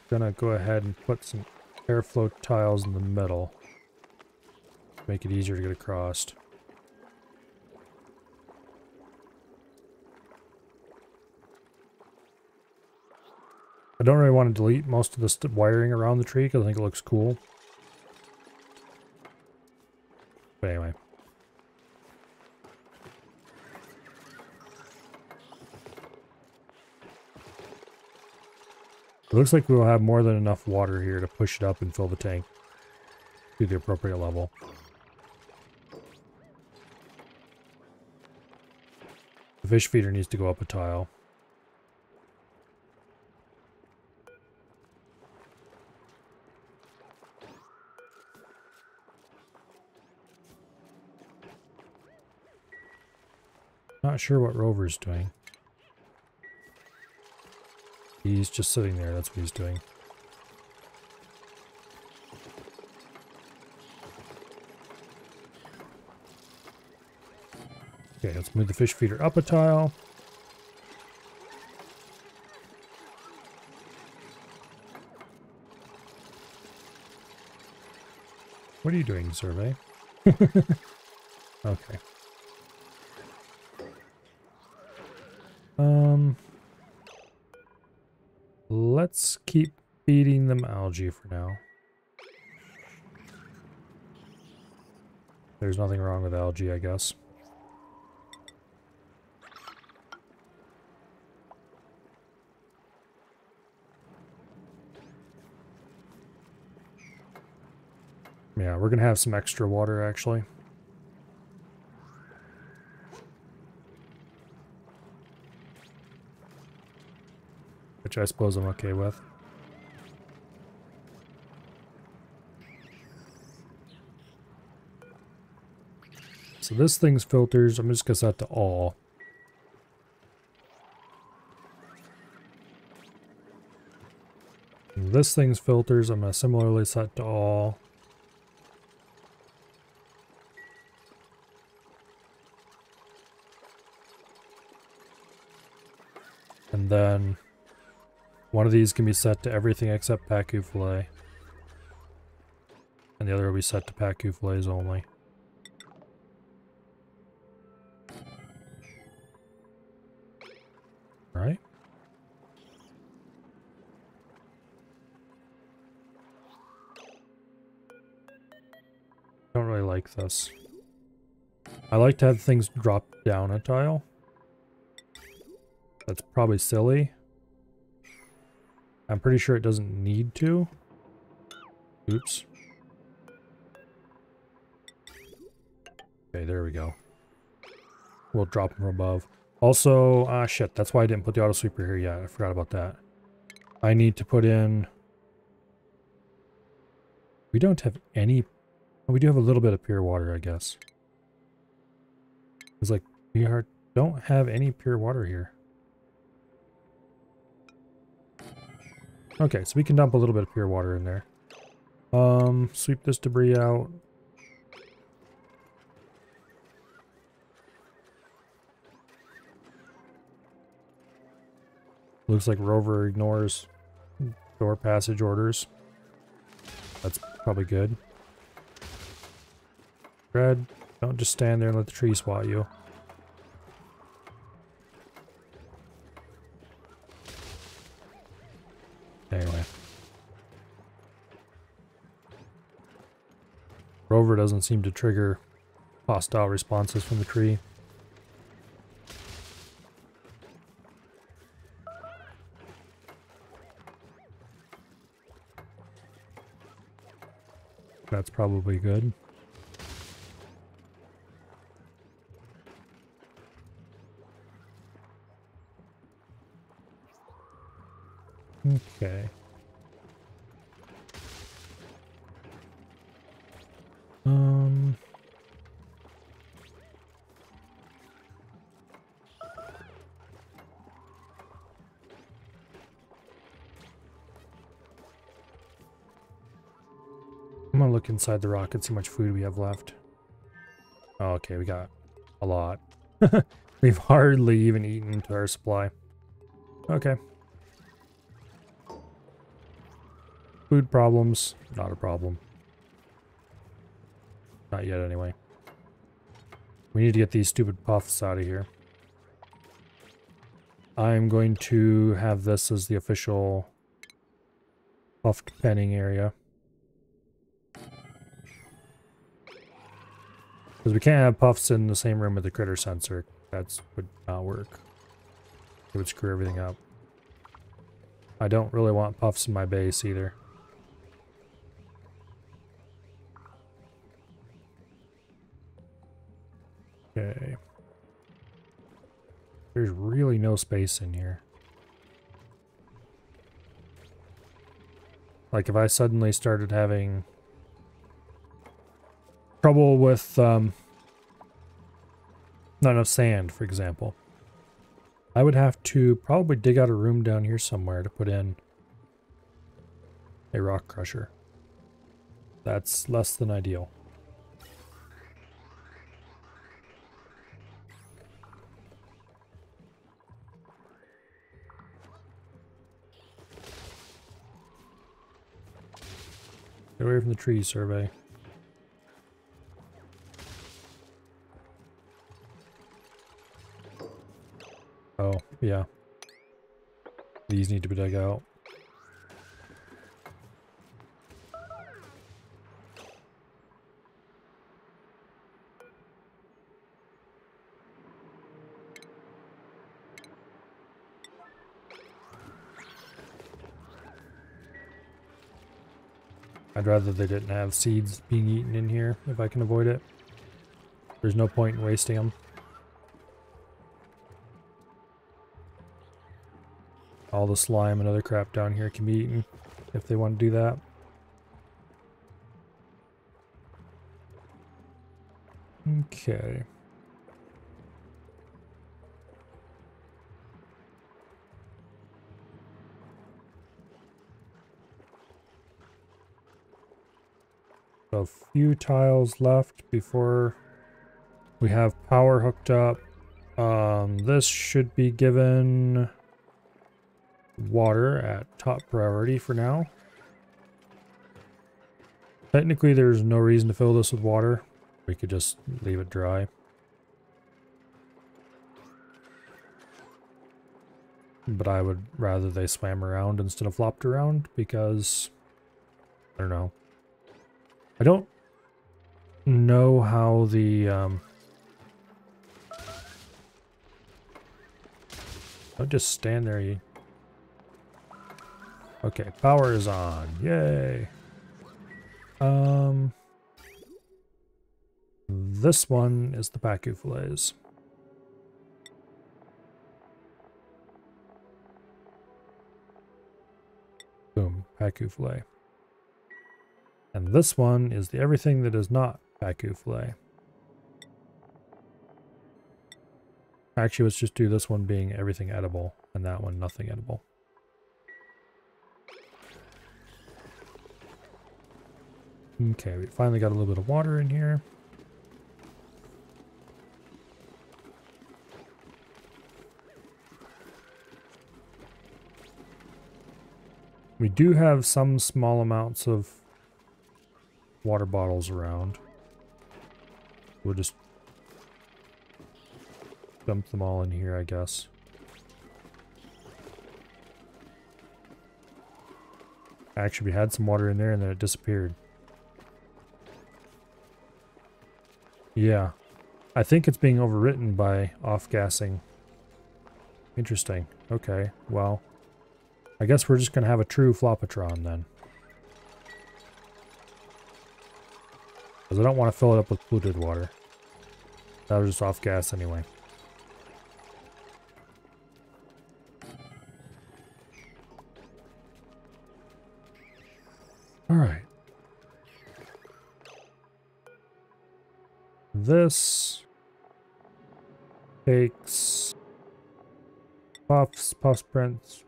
Speaker 1: gonna go ahead and put some airflow tiles in the middle. Make it easier to get across. I don't really want to delete most of the wiring around the tree because I think it looks cool. But anyway. It looks like we'll have more than enough water here to push it up and fill the tank to the appropriate level. The fish feeder needs to go up a tile. Not sure what Rover's doing. He's just sitting there, that's what he's doing. Okay, let's move the fish feeder up a tile. What are you doing, survey? Okay. Let's keep feeding them algae for now. There's nothing wrong with algae, I guess. Yeah, we're gonna have some extra water actually. Which I suppose I'm okay with. So this thing's filters, I'm just gonna set to all. And this thing's filters, I'm gonna similarly set to all. And then one of these can be set to everything except Pacu fillet. And the other will be set to Pacu fillets only. Alright. Don't really like this. I like to have things drop down a tile. That's probably silly. I'm pretty sure it doesn't need to. Oops. Okay, there we go. We'll drop them from above. Also, shit, that's why I didn't put the auto sweeper here yet. I forgot about that. I need to put in... We don't have any... We do have a little bit of pure water, I guess. It's like, don't have any pure water here. Okay, so we can dump a little bit of pure water in there. Sweep this debris out. Looks like Rover ignores door passage orders. That's probably good. Red, don't just stand there and let the tree swat you. Anyway. Rover doesn't seem to trigger hostile responses from the tree. That's probably good. Okay. I'm gonna look inside the rock and see how much food we have left. Oh, okay, we got a lot. We've hardly even eaten to our supply. Okay. Food problems, not a problem. Not yet, anyway. We need to get these stupid puffs out of here. I'm going to have this as the official puffed penning area. Because we can't have puffs in the same room with the critter sensor. That would not work. It would screw everything up. I don't really want puffs in my base either. Okay. There's really no space in here. Like if I suddenly started having trouble with not enough sand, for example, I would have to probably dig out a room down here somewhere to put in a rock crusher. That's less than ideal. Get away from the trees, survey. Oh, yeah. These need to be dug out. I'd rather they didn't have seeds being eaten in here if I can avoid it. There's no point in wasting them. All the slime and other crap down here can be eaten if they want to do that. Okay. A few tiles left before we have power hooked up. This should be given water at top priority for now. Technically, there's no reason to fill this with water. We could just leave it dry. But I would rather they swam around instead of flopped around because, I don't know. I don't know how the, don't just stand there. You. Okay, power is on. Yay. This one is the Pacu fillets. Boom, Pacu fillet. And this one is the everything that is not Pacu fillet. Actually, let's just do this one being everything edible and that one nothing edible. Okay, we finally got a little bit of water in here. We do have some small amounts of water bottles around. We'll just dump them all in here, I guess. Actually, we had some water in there and then it disappeared. Yeah. I think it's being overwritten by off-gassing. Interesting. Okay, well. I guess we're just going to have a true Floppatron then. Because I don't want to fill it up with polluted water. That was just off-gas anyway. Alright. This takes puffs, puff sprints,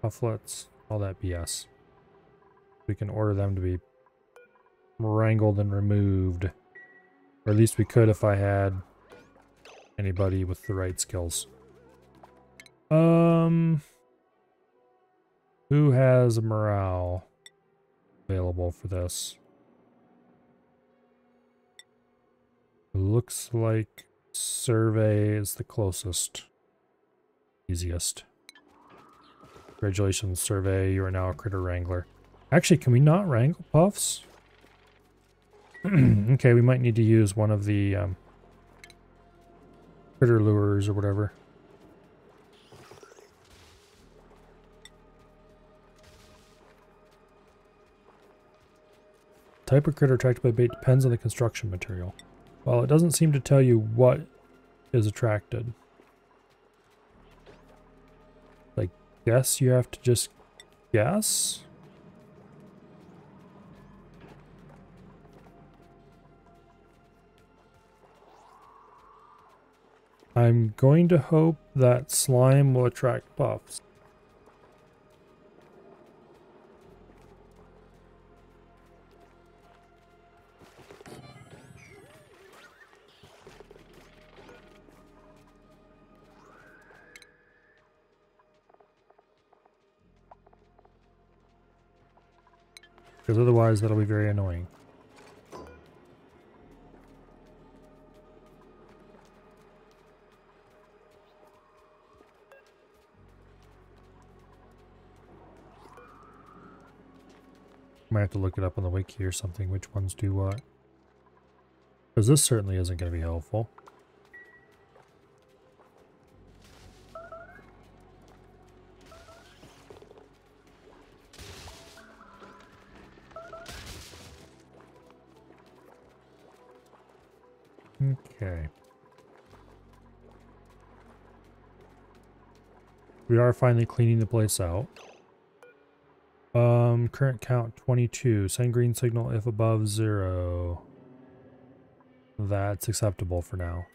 Speaker 1: pufflets, all that BS. We can order them to be wrangled and removed. Or at least we could if I had anybody with the right skills. Who has a morale available for this? Looks like survey is the closest. Easiest. Congratulations, survey. You are now a critter wrangler. Actually, can we not wrangle puffs? Okay, we might need to use one of the critter lures or whatever. Type of critter attracted by bait depends on the construction material. Well, it doesn't seem to tell you what is attracted. I guess you have to just guess? I'm going to hope that slime will attract puffs. Because otherwise that'll be very annoying. Might have to look it up on the wiki or something, which ones do what. Because this certainly isn't going to be helpful. Okay. We are finally cleaning the place out. Current count 22. Send green signal if above 0. That's acceptable for now.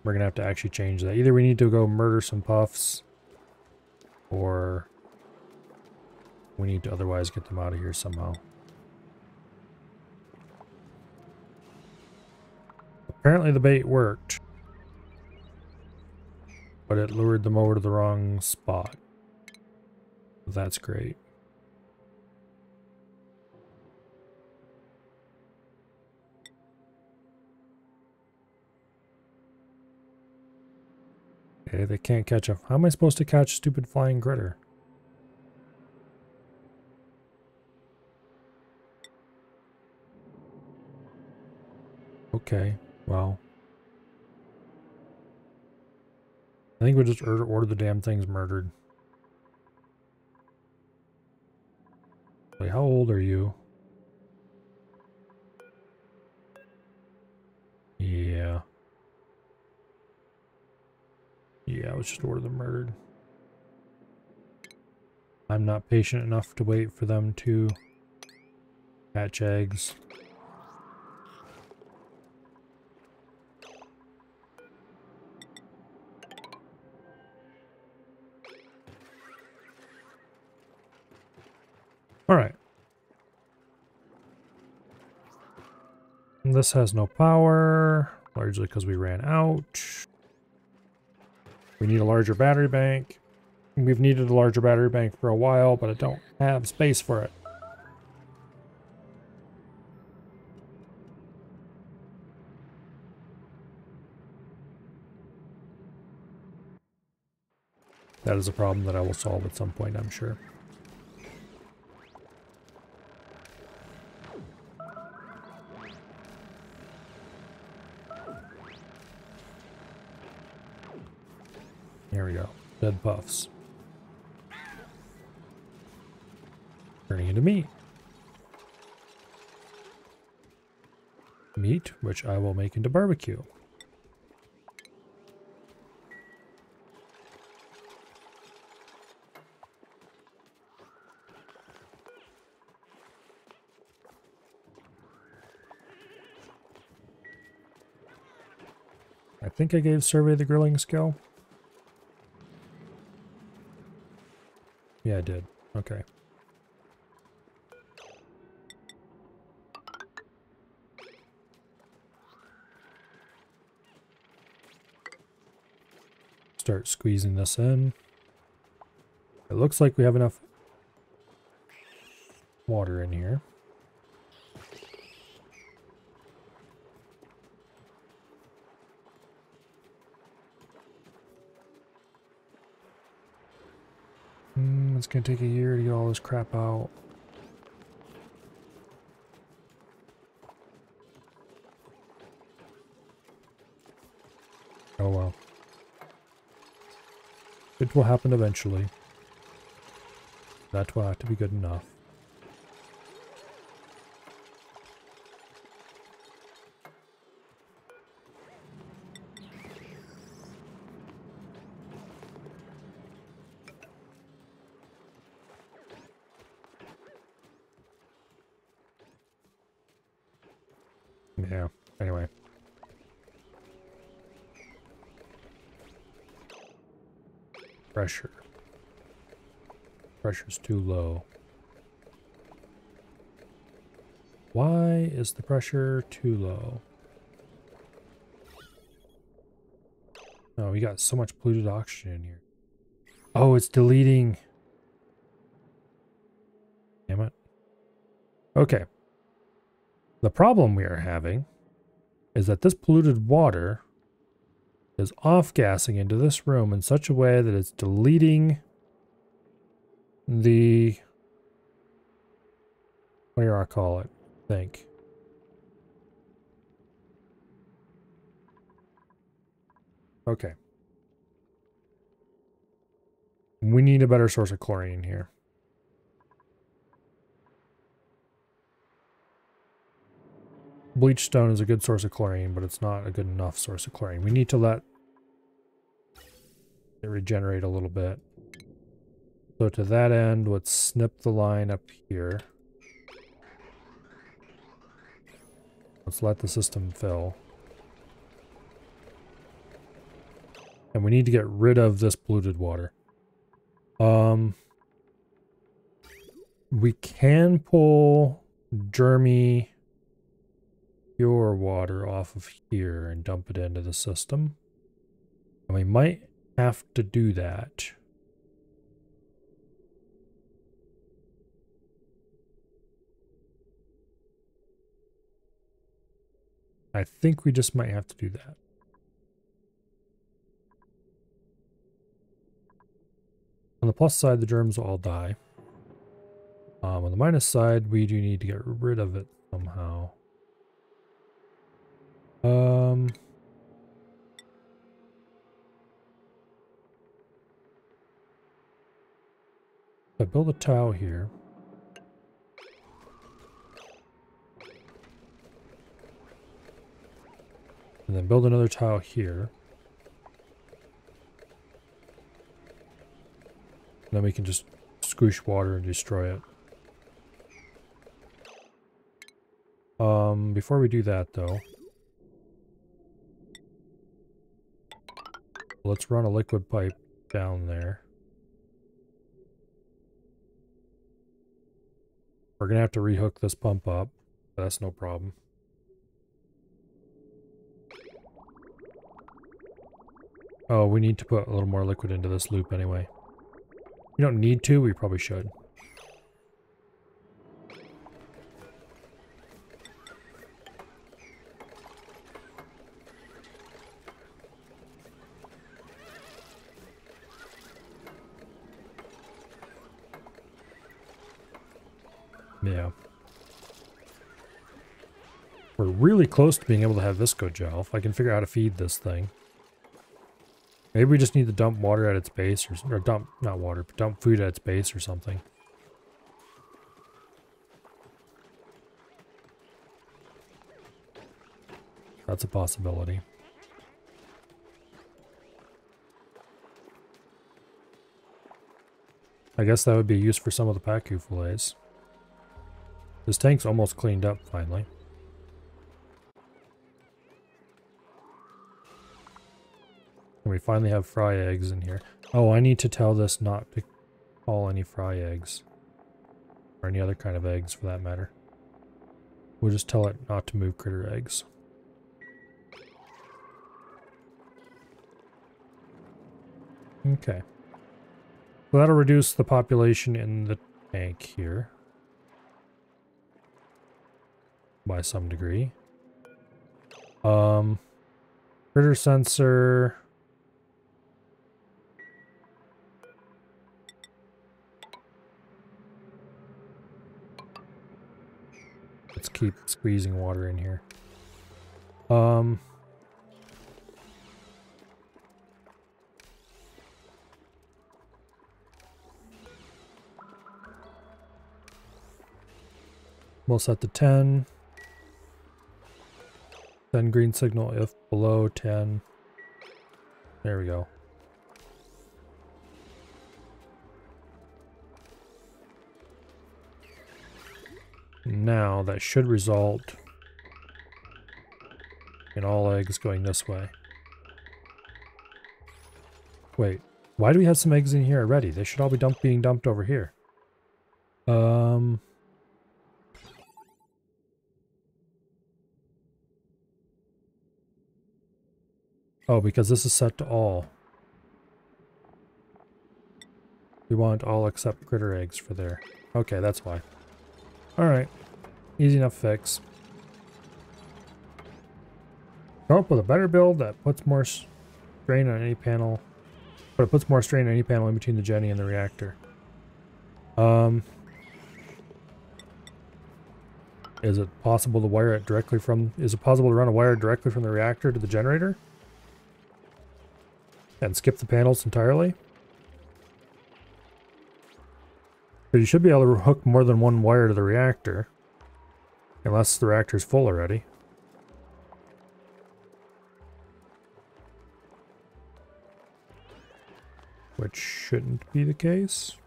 Speaker 1: We're gonna have to actually change that. Either we need to go murder some puffs, or we need to otherwise get them out of here somehow. Apparently the bait worked, but it lured them over to the wrong spot. That's great. Okay, they can't catch a... How am I supposed to catch a stupid flying critter? Okay, well. I think we'll just order the damn things murdered. Wait, how old are you? Yeah. Yeah, let's just order them murdered. I'm not patient enough to wait for them to hatch eggs. Alright. This has no power, largely because we ran out. We need a larger battery bank. We've needed a larger battery bank for a while, but I don't have space for it. That is a problem that I will solve at some point, I'm sure. Here we go. Dead puffs. Turning into meat. Meat, which I will make into barbecue. I think I gave Survey the grilling skill. Yeah, I did. Okay. Start squeezing this in. It looks like we have enough water in here. It's gonna take a year to get all this crap out. Oh well. It will happen eventually. That will have to be good enough. Yeah, anyway. Pressure. Pressure's too low. Why is the pressure too low? Oh, we got so much polluted oxygen in here. Oh, it's deleting. Damn it. Okay. The problem we are having is that this polluted water is off-gassing into this room in such a way that it's deleting the... what do I call it? I think. Okay. We need a better source of chlorine here. bleach stone is a good source of chlorine, but it's not a good enough source of chlorine. We need to let it regenerate a little bit. So to that end, let's snip the line up here. Let's let the system fill. And we need to get rid of this polluted water. We can pull Jeremy pure water off of here and dump it into the system. And we might have to do that. I think we just might have to do that. On the plus side, the germs will all die. On the minus side, we do need to get rid of it somehow. I build a tile here. And then build another tile here. And then we can just squish water and destroy it. Before we do that though, let's run a liquid pipe down there. We're gonna have to rehook this pump up, but that's no problem. Oh, we need to put a little more liquid into this loop anyway. We don't need to, we probably should. Yeah. We're really close to being able to have Visco gel if I can figure out how to feed this thing. Maybe we just need to dump water at its base, or dump, not water, but dump food at its base or something. That's a possibility. I guess that would be used for some of the Pacu fillets. This tank's almost cleaned up finally. And we finally have fry eggs in here. Oh, I need to tell this not to call any fry eggs. Or any other kind of eggs for that matter. We'll just tell it not to move critter eggs. Okay. So that'll reduce the population in the tank here. By some degree. Critter sensor. Let's keep squeezing water in here. We'll set the 10. Send green signal if below 10. There we go. Now that should result in all eggs going this way. Wait, why do we have some eggs in here already? They should all be being dumped over here. Oh, because this is set to all. We want all except critter eggs for there. Okay, that's why. Alright. Easy enough fix. Come up with a better build that puts more strain on any panel. But it puts more strain on any panel in between the Jenny and the reactor. Is it possible to wire it directly from... Is it possible to run a wire directly from the reactor to the generator? And skip the panels entirely? But you should be able to hook more than one wire to the reactor. Unless the reactor's full already. which shouldn't be the case.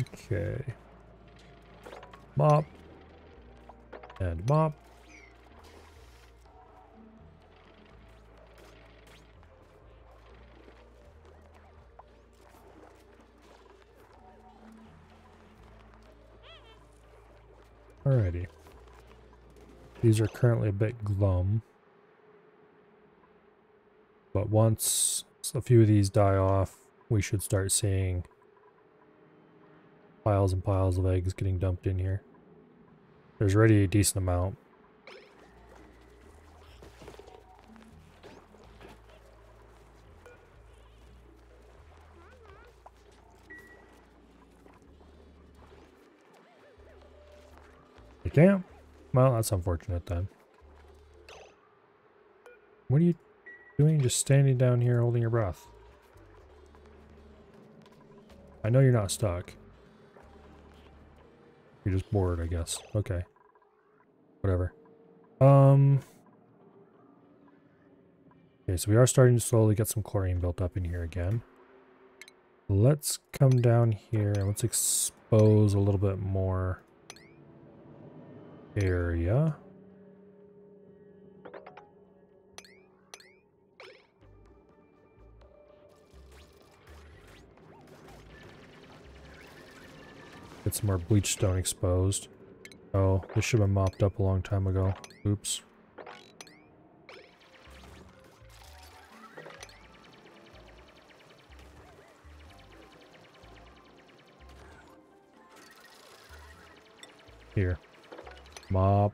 Speaker 1: Okay. Mop. And mop. Alrighty. These are currently a bit glum. But once a few of these die off, we should start seeing piles and piles of eggs getting dumped in here. There's already a decent amount. You can't? Well, that's unfortunate then. What are you doing just standing down here holding your breath? I know you're not stuck. You're just bored, I guess. Okay. Whatever. Okay, so we are starting to slowly get some chlorine built up in here again. Let's come down here and let's expose a little bit more area. Get some more bleach stone exposed. Oh, this should have been mopped up a long time ago. Oops. Here. Mop.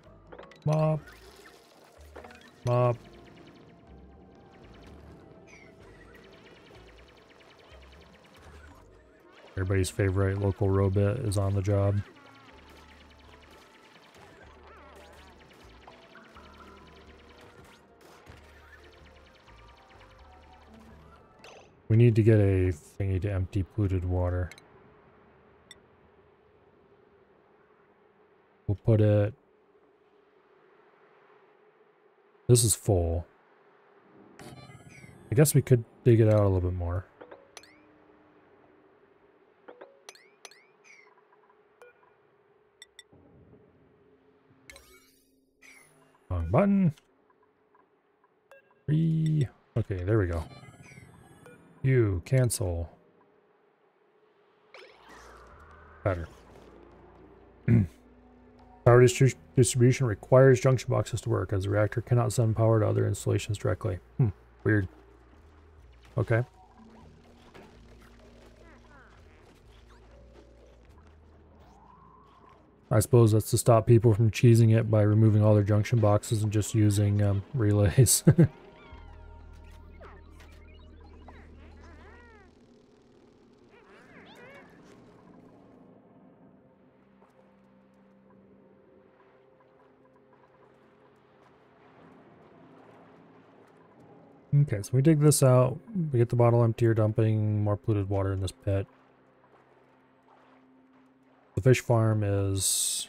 Speaker 1: Mop. Mop. Everybody's favorite local robot is on the job. We need to get a thingy to empty polluted water. We'll put it... This is full. I guess we could dig it out a little bit more. Wrong button. Okay, there we go. You cancel. Better. Power distribution requires junction boxes to work, as the reactor cannot send power to other installations directly. Weird. Okay. I suppose that's to stop people from cheesing it by removing all their junction boxes and just using relays. Okay, so we dig this out, we get the bottle emptier, dumping more polluted water in this pit. The fish farm is,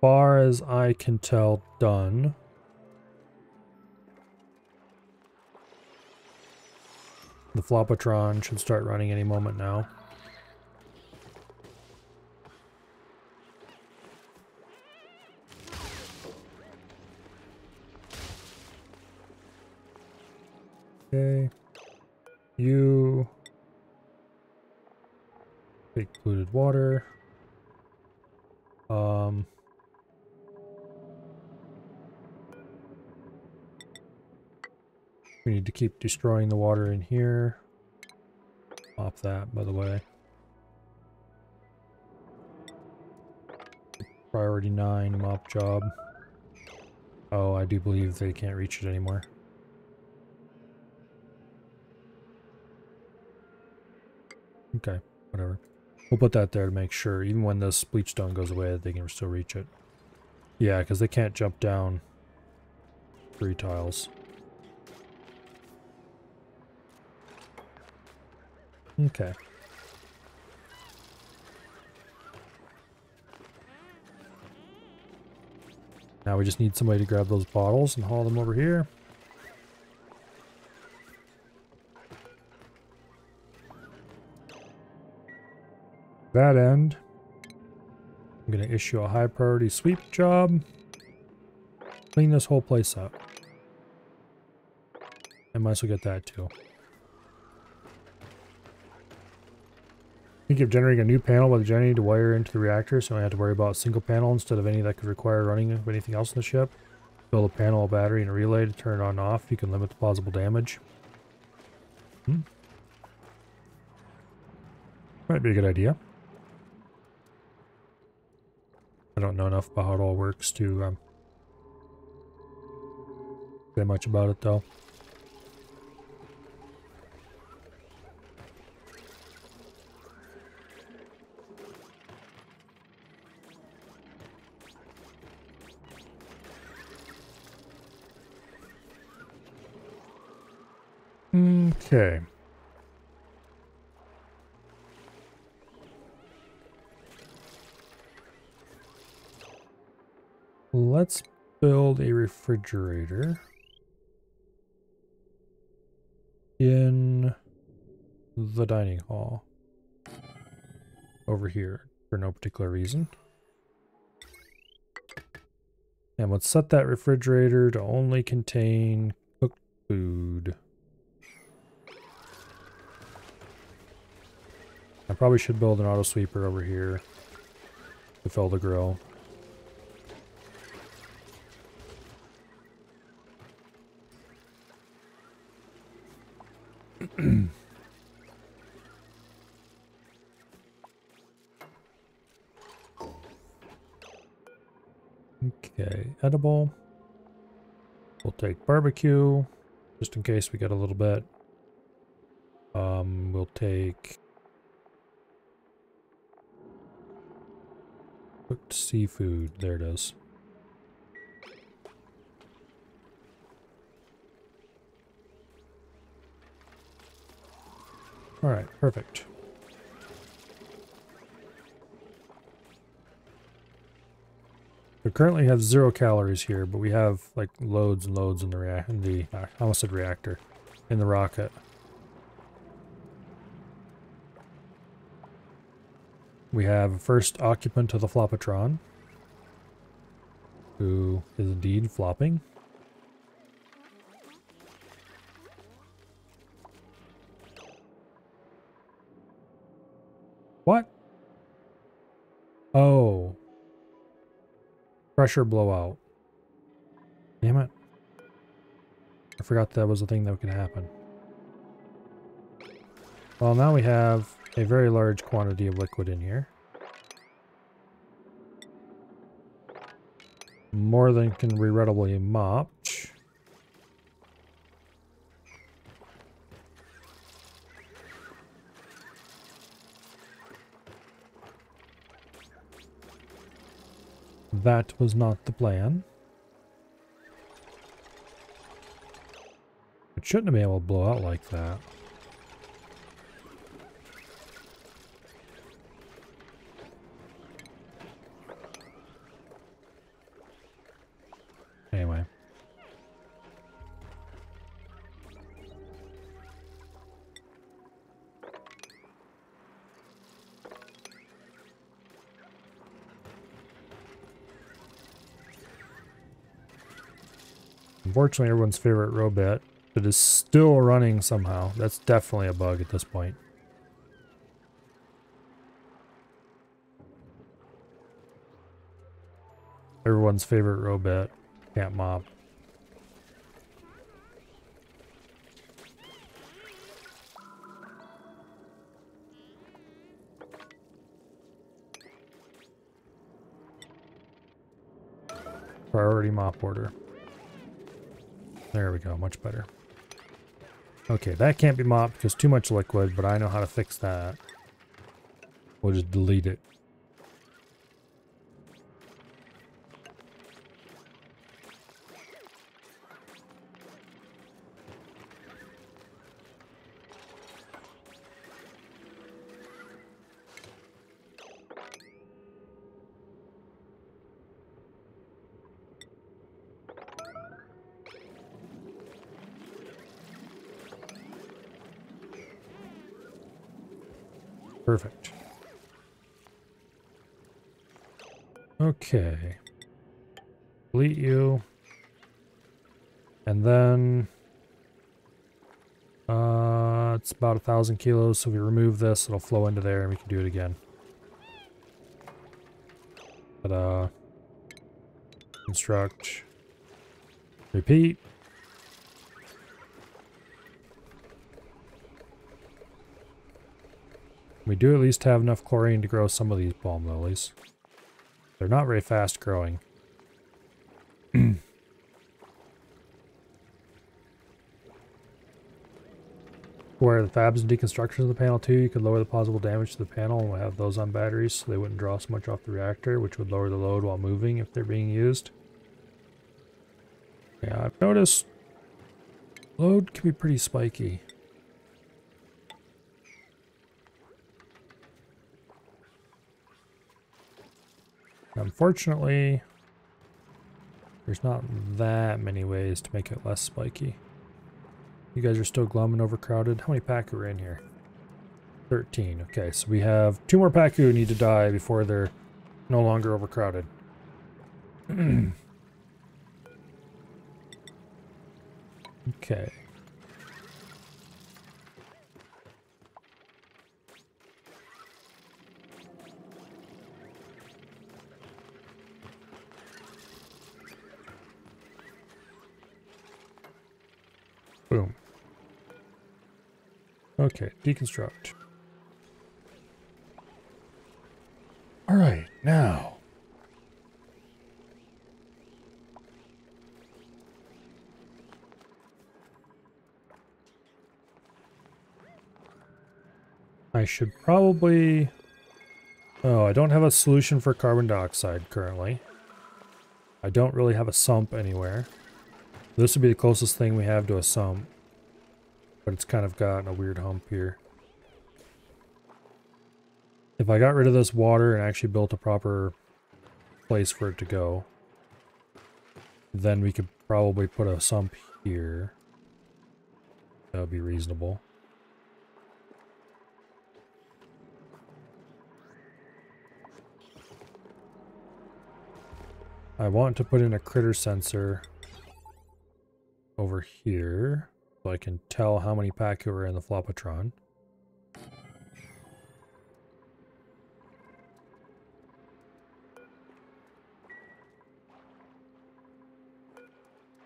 Speaker 1: far as I can tell, done. The Flopatron should start running any moment now. Okay. You take polluted water. We need to keep destroying the water in here. Mop that, by the way. Priority 9 mop job. Oh, I do believe they can't reach it anymore. Okay, whatever. We'll put that there to make sure, even when this bleach stone goes away, they can still reach it. Yeah, because they can't jump down 3 tiles. Okay. Now we just need somebody to grab those bottles and haul them over here. That end, I'm going to issue a high priority sweep job. Clean this whole place up. I might as well get that too. Think of generating a new panel with Jenny to wire into the reactor, so I have to worry about a single panel instead of any that could require running of anything else in the ship. Build a panel, a battery, and a relay to turn it on and off. You can limit the plausible damage. Might be a good idea. I don't know enough about how it all works to say much about it though. Okay. Let's build a refrigerator in the dining hall over here for no particular reason. And let's set that refrigerator to only contain cooked food. I probably should build an auto sweeper over here to fill the grill. Okay, edible. We'll take barbecue, just in case we get a little bit. We'll take cooked seafood. There it is. All right, perfect. We currently have 0 calories here, but we have like loads and loads in the I almost said reactor, in the rocket. We have a first occupant of the Flopatron, who is indeed flopping. What? Oh. Pressure blowout. Damn it. I forgot that was a thing that could happen. Well, now we have a very large quantity of liquid in here. More than can be readily mopped. That was not the plan. It shouldn't have been able to blow out like that. Anyway. Unfortunately, everyone's favorite robot that is still running somehow. That's definitely a bug at this point. Everyone's favorite robot can't mop. Priority mop order. There we go, much better. Okay, that can't be mopped because too much liquid, but I know how to fix that. We'll just delete it. Perfect. Okay. Delete you. And then it's about 1,000 kilos, so if we remove this, it'll flow into there and we can do it again. But construct. Repeat. We do at least have enough chlorine to grow some of these balm lilies. They're not very fast growing. Where the fabs and deconstructions of the panel too, you could lower the possible damage to the panel and we'll have those on batteries so they wouldn't draw so much off the reactor, which would lower the load while moving if they're being used. Yeah, I've noticed load can be pretty spiky. Unfortunately, there's not that many ways to make it less spiky. You guys are still glum and overcrowded. How many Pacu are in here? 13. Okay, so we have 2 more Pacu who need to die before they're no longer overcrowded. Okay. Boom. Okay, deconstruct. All right, now. I should probably... Oh, I don't have a solution for carbon dioxide currently. I don't really have a sump anywhere. This would be the closest thing we have to a sump. But it's kind of got a weird hump here. If I got rid of this water and actually built a proper place for it to go, then we could probably put a sump here. That would be reasonable. I want to put in a critter sensor over here so I can tell how many Pacu are in the Floppatron.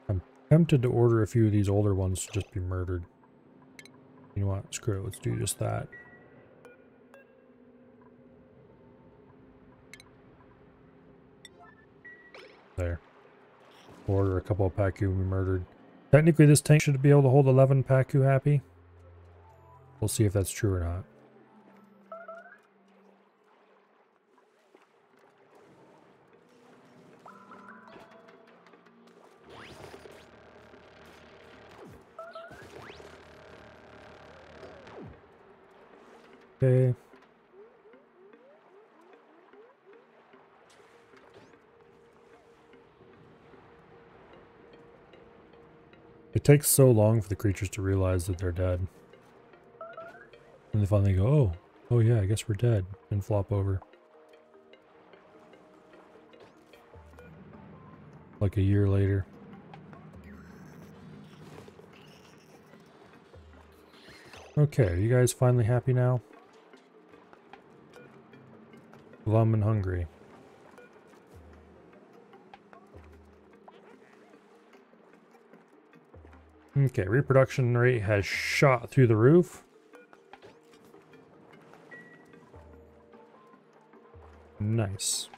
Speaker 1: I'm tempted to order a few of these older ones to just be murdered. You know what? Screw it. Let's do just that. There. Order a couple of Pacu and be murdered. Technically, this tank should be able to hold 11 Pacu happy. We'll see if that's true or not. Okay. It takes so long for the creatures to realize that they're dead. And they finally go, oh yeah, I guess we're dead, and flop over. Like a year later. Okay, are you guys finally happy now? Glum and hungry. Okay, reproduction rate has shot through the roof. Nice.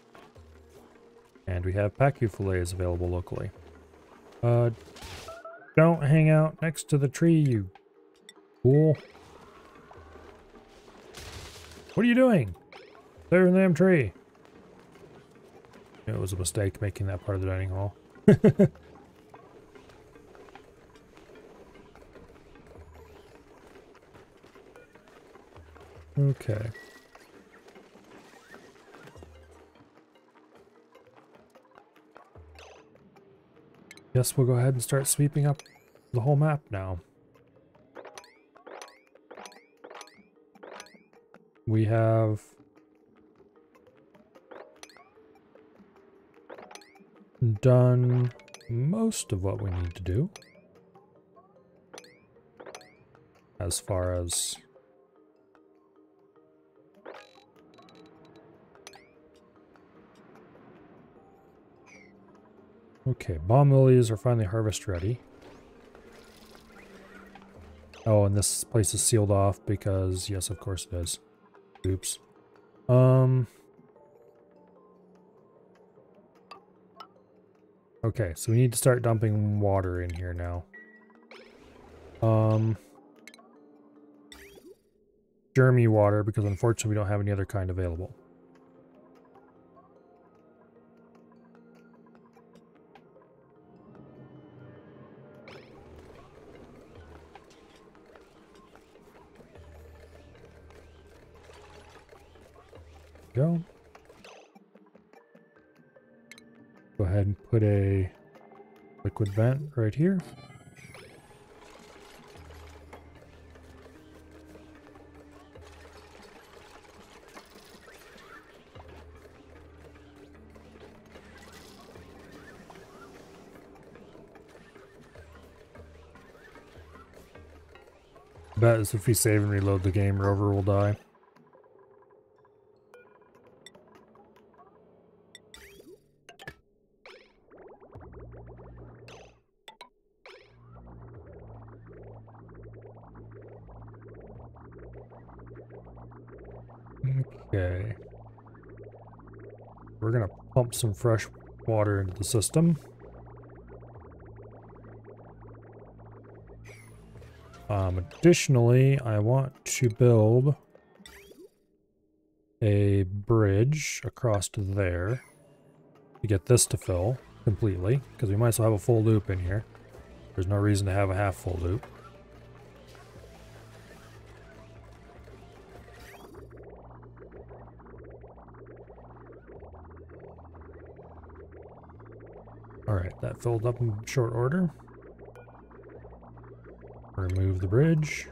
Speaker 1: And we have Pacu fillets available locally. Don't hang out next to the tree, you fool. What are you doing? Stay in the damn tree. It was a mistake making that part of the dining hall. Okay. Guess we'll go ahead and start sweeping up the whole map now. we have done most of what we need to do as far as okay, bomb lilies are finally harvest ready. Oh, and this place is sealed off because yes, of course it is. Oops. Okay, so we need to start dumping water in here now. Jeremy water, because unfortunately we don't have any other kind available. Go. Go ahead and put a liquid vent right here. Bet is if we save and reload the game, Rover will die. Okay. We're gonna pump some fresh water into the system. Additionally, I want to build a bridge across to there to get this to fill completely, because we might as well have a full loop in here. There's no reason to have a half full loop. Alright, that filled up in short order. Remove the bridge.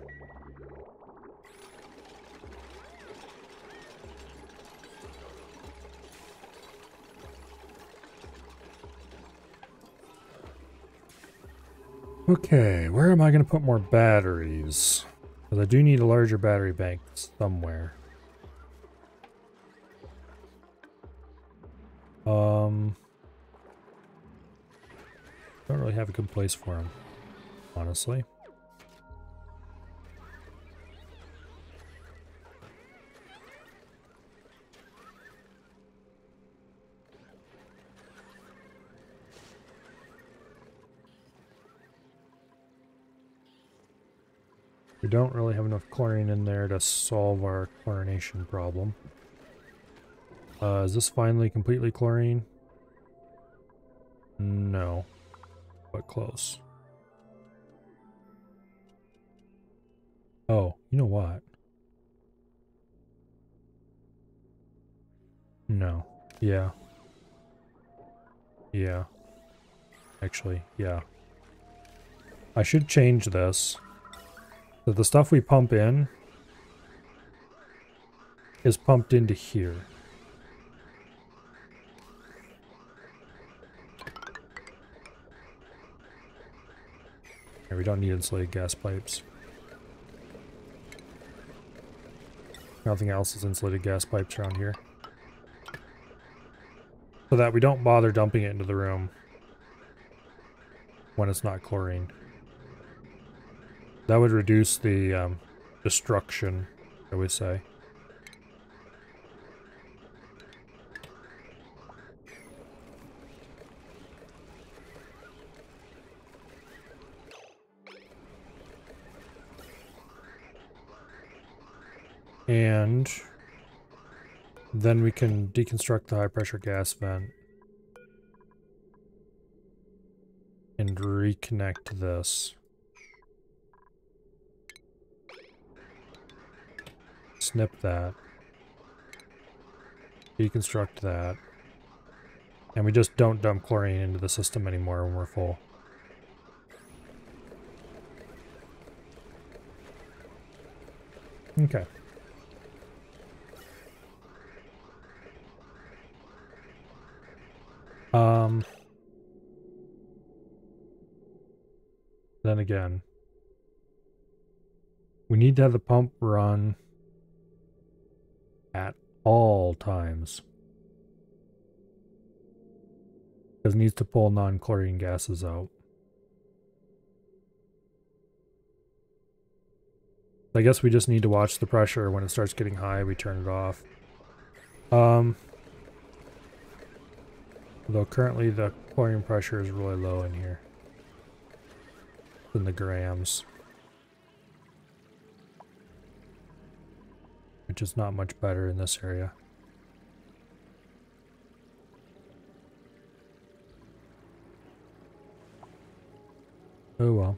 Speaker 1: Okay, where am I going to put more batteries? Because I do need a larger battery bank somewhere. Don't really have a good place for them, honestly. We don't really have enough chlorine in there to solve our chlorination problem. Is this finally completely chlorine? No, but close. Oh, you know what? No. Yeah. Yeah. Actually, yeah. I should change this. So the stuff we pump in is pumped into here. And we don't need insulated gas pipes. Nothing else is insulated gas pipes around here. So that we don't bother dumping it into the room when it's not chlorine. That would reduce the destruction, I would say. And then we can deconstruct the high pressure gas vent and reconnect this. Snip that. Deconstruct that. And we just don't dump chlorine into the system anymore when we're full. Okay. Then again, we need to have the pump run at all times. Because it needs to pull non-chlorine gases out. I guess we just need to watch the pressure. When it starts getting high, we turn it off. Though currently the chlorine pressure is really low in here. In the grams. Which is not much better in this area. Oh well.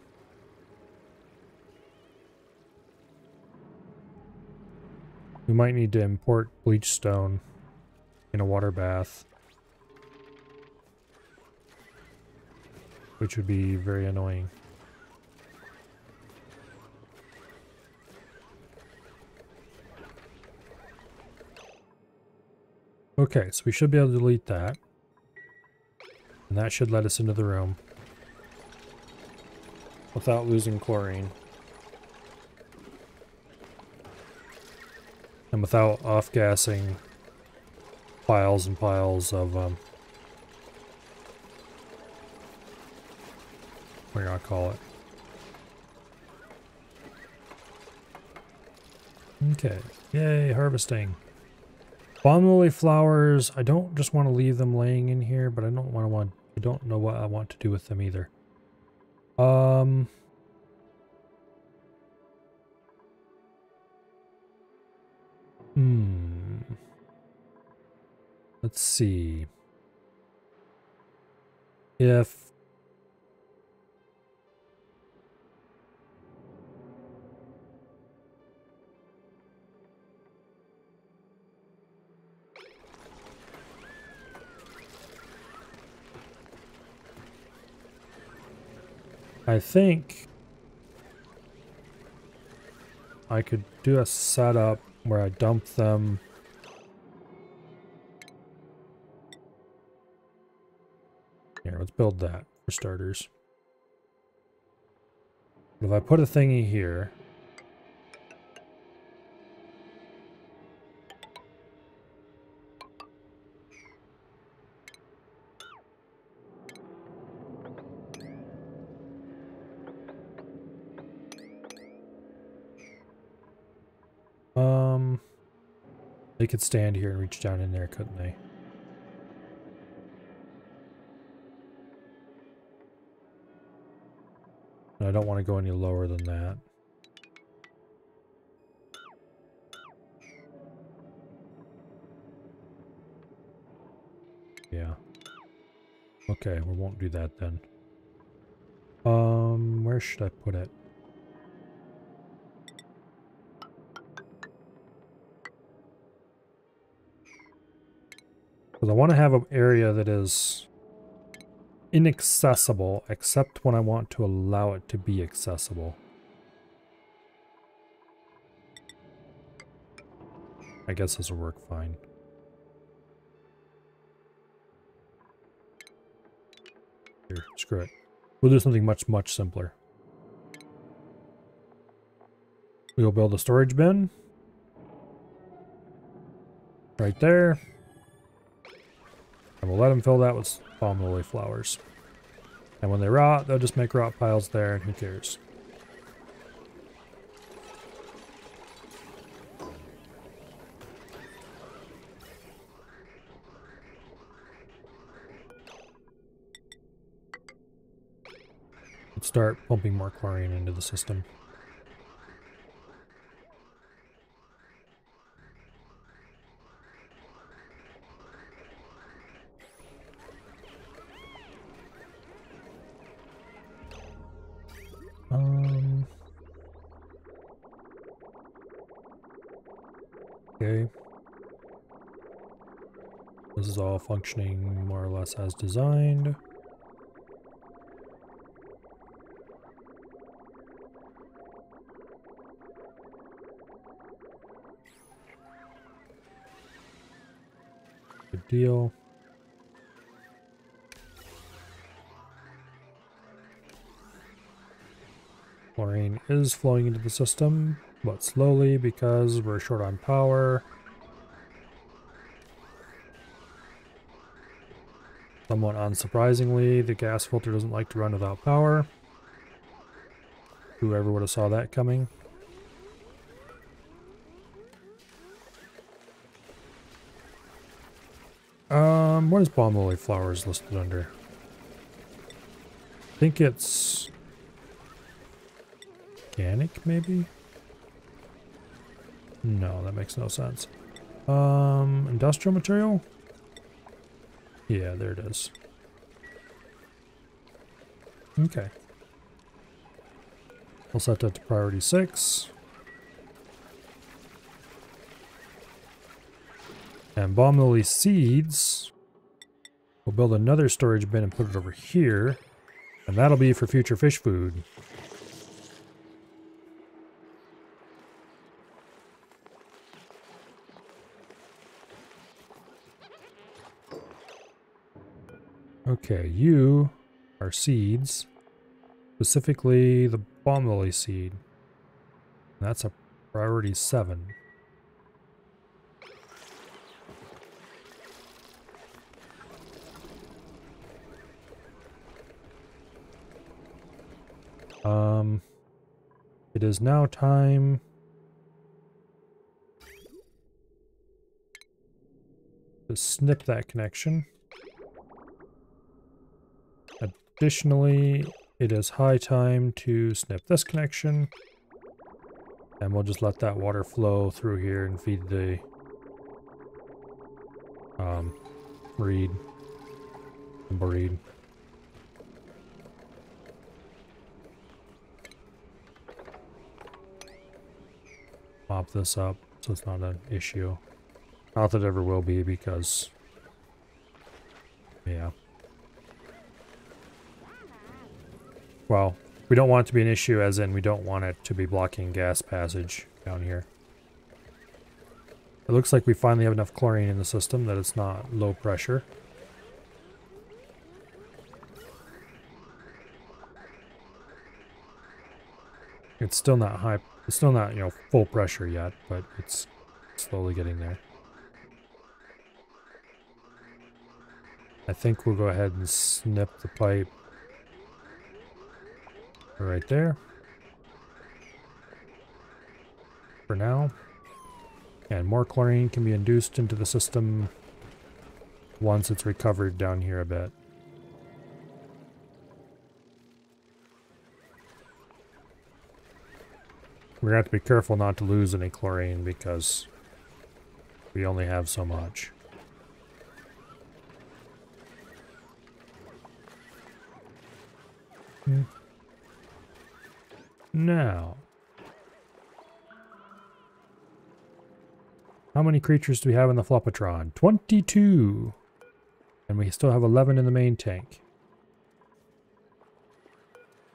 Speaker 1: We might need to import bleach stone in a water bath. Which would be very annoying. Okay, so we should be able to delete that. And that should let us into the room. Without losing chlorine. And without off-gassing piles and piles of, what do you want to call it? Okay, yay, harvesting. Balm lily flowers, I don't just want to leave them laying in here, but I don't know what I want to do with them either. Let's see. If I think I could do a setup where I dump them here. Let's build that for starters. But if I put a thingy here, they could stand here and reach down in there, couldn't they? I don't want to go any lower than that. Yeah. Okay, we won't do that then. Where should I put it? Because I want to have an area that is inaccessible, except when I want to allow it to be accessible. I guess this will work fine. Here, screw it. We'll do something much, much simpler. We'll build a storage bin. Right there. And we'll let them fill that with balm lily flowers. And when they rot, they'll just make rot piles there, and who cares? Let's start pumping more chlorine into the system. Okay. This is all functioning more or less as designed. Good deal. Chlorine is flowing into the system, but slowly because we're short on power. Somewhat unsurprisingly, the gas filter doesn't like to run without power. Whoever would have saw that coming. What is balm lily flowers listed under? I think it's organic, maybe? No, that makes no sense. Industrial material? Yeah, there it is. Okay. We'll set that to priority 6. And balm lily seeds. We'll build another storage bin and put it over here. And that'll be for future fish food. Okay, you are seeds. Specifically the balm lily seed. That's a priority 7. It is now time to snip that connection. Additionally, it is high time to snip this connection. And we'll just let that water flow through here and feed the reed and breed. Mop this up so it's not an issue. Not that it ever will be because, yeah. Well, we don't want it to be an issue as in we don't want it to be blocking gas passage down here. It looks like we finally have enough chlorine in the system that it's not low pressure. It's still not high, it's still not, you know, full pressure yet, but it's slowly getting there. I think we'll go ahead and snip the pipe right there for now. And more chlorine can be induced into the system once it's recovered down here a bit. We're going to have to be careful not to lose any chlorine because we only have so much. Now, how many creatures do we have in the Floppatron? 22! And we still have 11 in the main tank.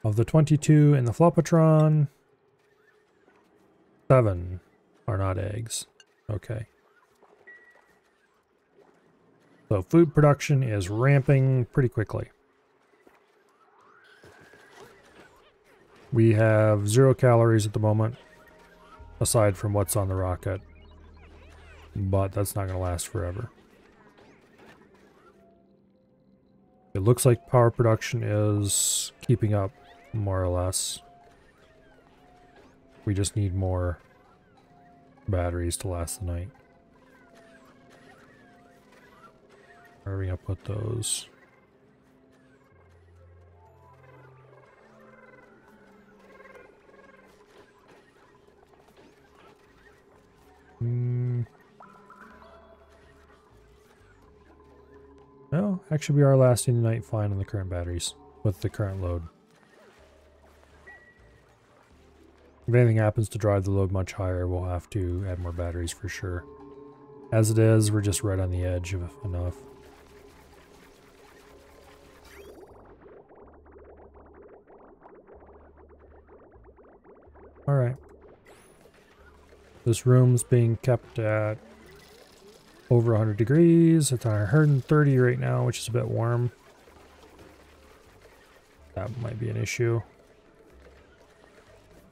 Speaker 1: Of the 22 in the Floppatron, 7 are not eggs. Okay. So food production is ramping pretty quickly. We have 0 calories at the moment, aside from what's on the rocket. But that's not going to last forever. It looks like power production is keeping up, more or less. We just need more batteries to last the night. Where are we going to put those? No, actually we are lasting the night fine on the current batteries with the current load. If anything happens to drive the load much higher, we'll have to add more batteries for sure. As it is, we're just right on the edge of enough. Alright. This room's being kept at over 100 degrees. It's 130 right now, which is a bit warm. That might be an issue.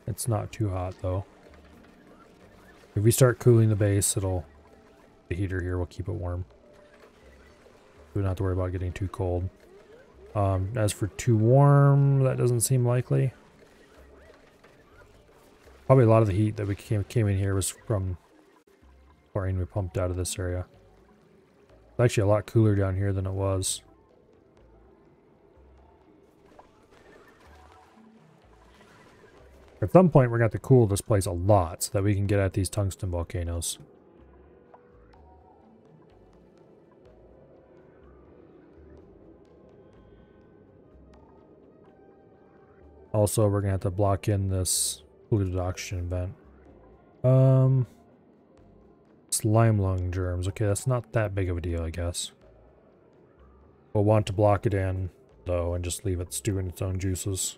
Speaker 1: It's not too hot though. If we start cooling the base, the heater here will keep it warm. We don't have to worry about getting too cold. As for too warm, that doesn't seem likely. Probably a lot of the heat that we came in here was from chlorine we pumped out of this area. It's actually a lot cooler down here than it was. At some point, we're going to have to cool this place a lot so that we can get at these tungsten volcanoes. Also, we're going to have to block in this polluted oxygen vent. Slime lung germs. Okay, that's not that big of a deal, I guess. We'll want to block it in, though, and just leave it stew in its own juices.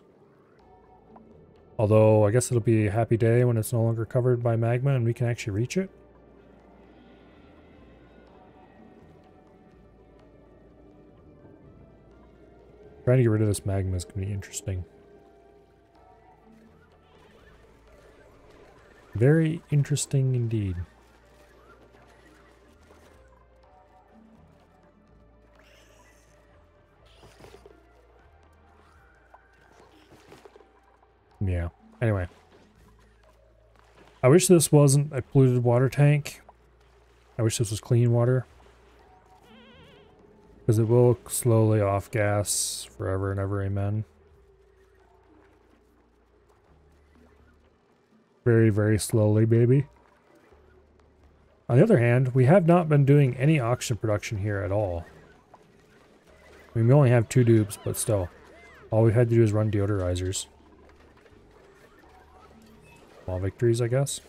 Speaker 1: Although, I guess it'll be a happy day when it's no longer covered by magma and we can actually reach it. Trying to get rid of this magma is going to be interesting. Very interesting indeed. Yeah. Anyway. I wish this wasn't a polluted water tank. I wish this was clean water. Because it will slowly off gas forever and ever, amen. Very, very slowly, baby. On the other hand, we have not been doing any oxygen production here at all. I mean, we only have 2 dupes, but still. All we had to do is run deodorizers. Small victories, I guess.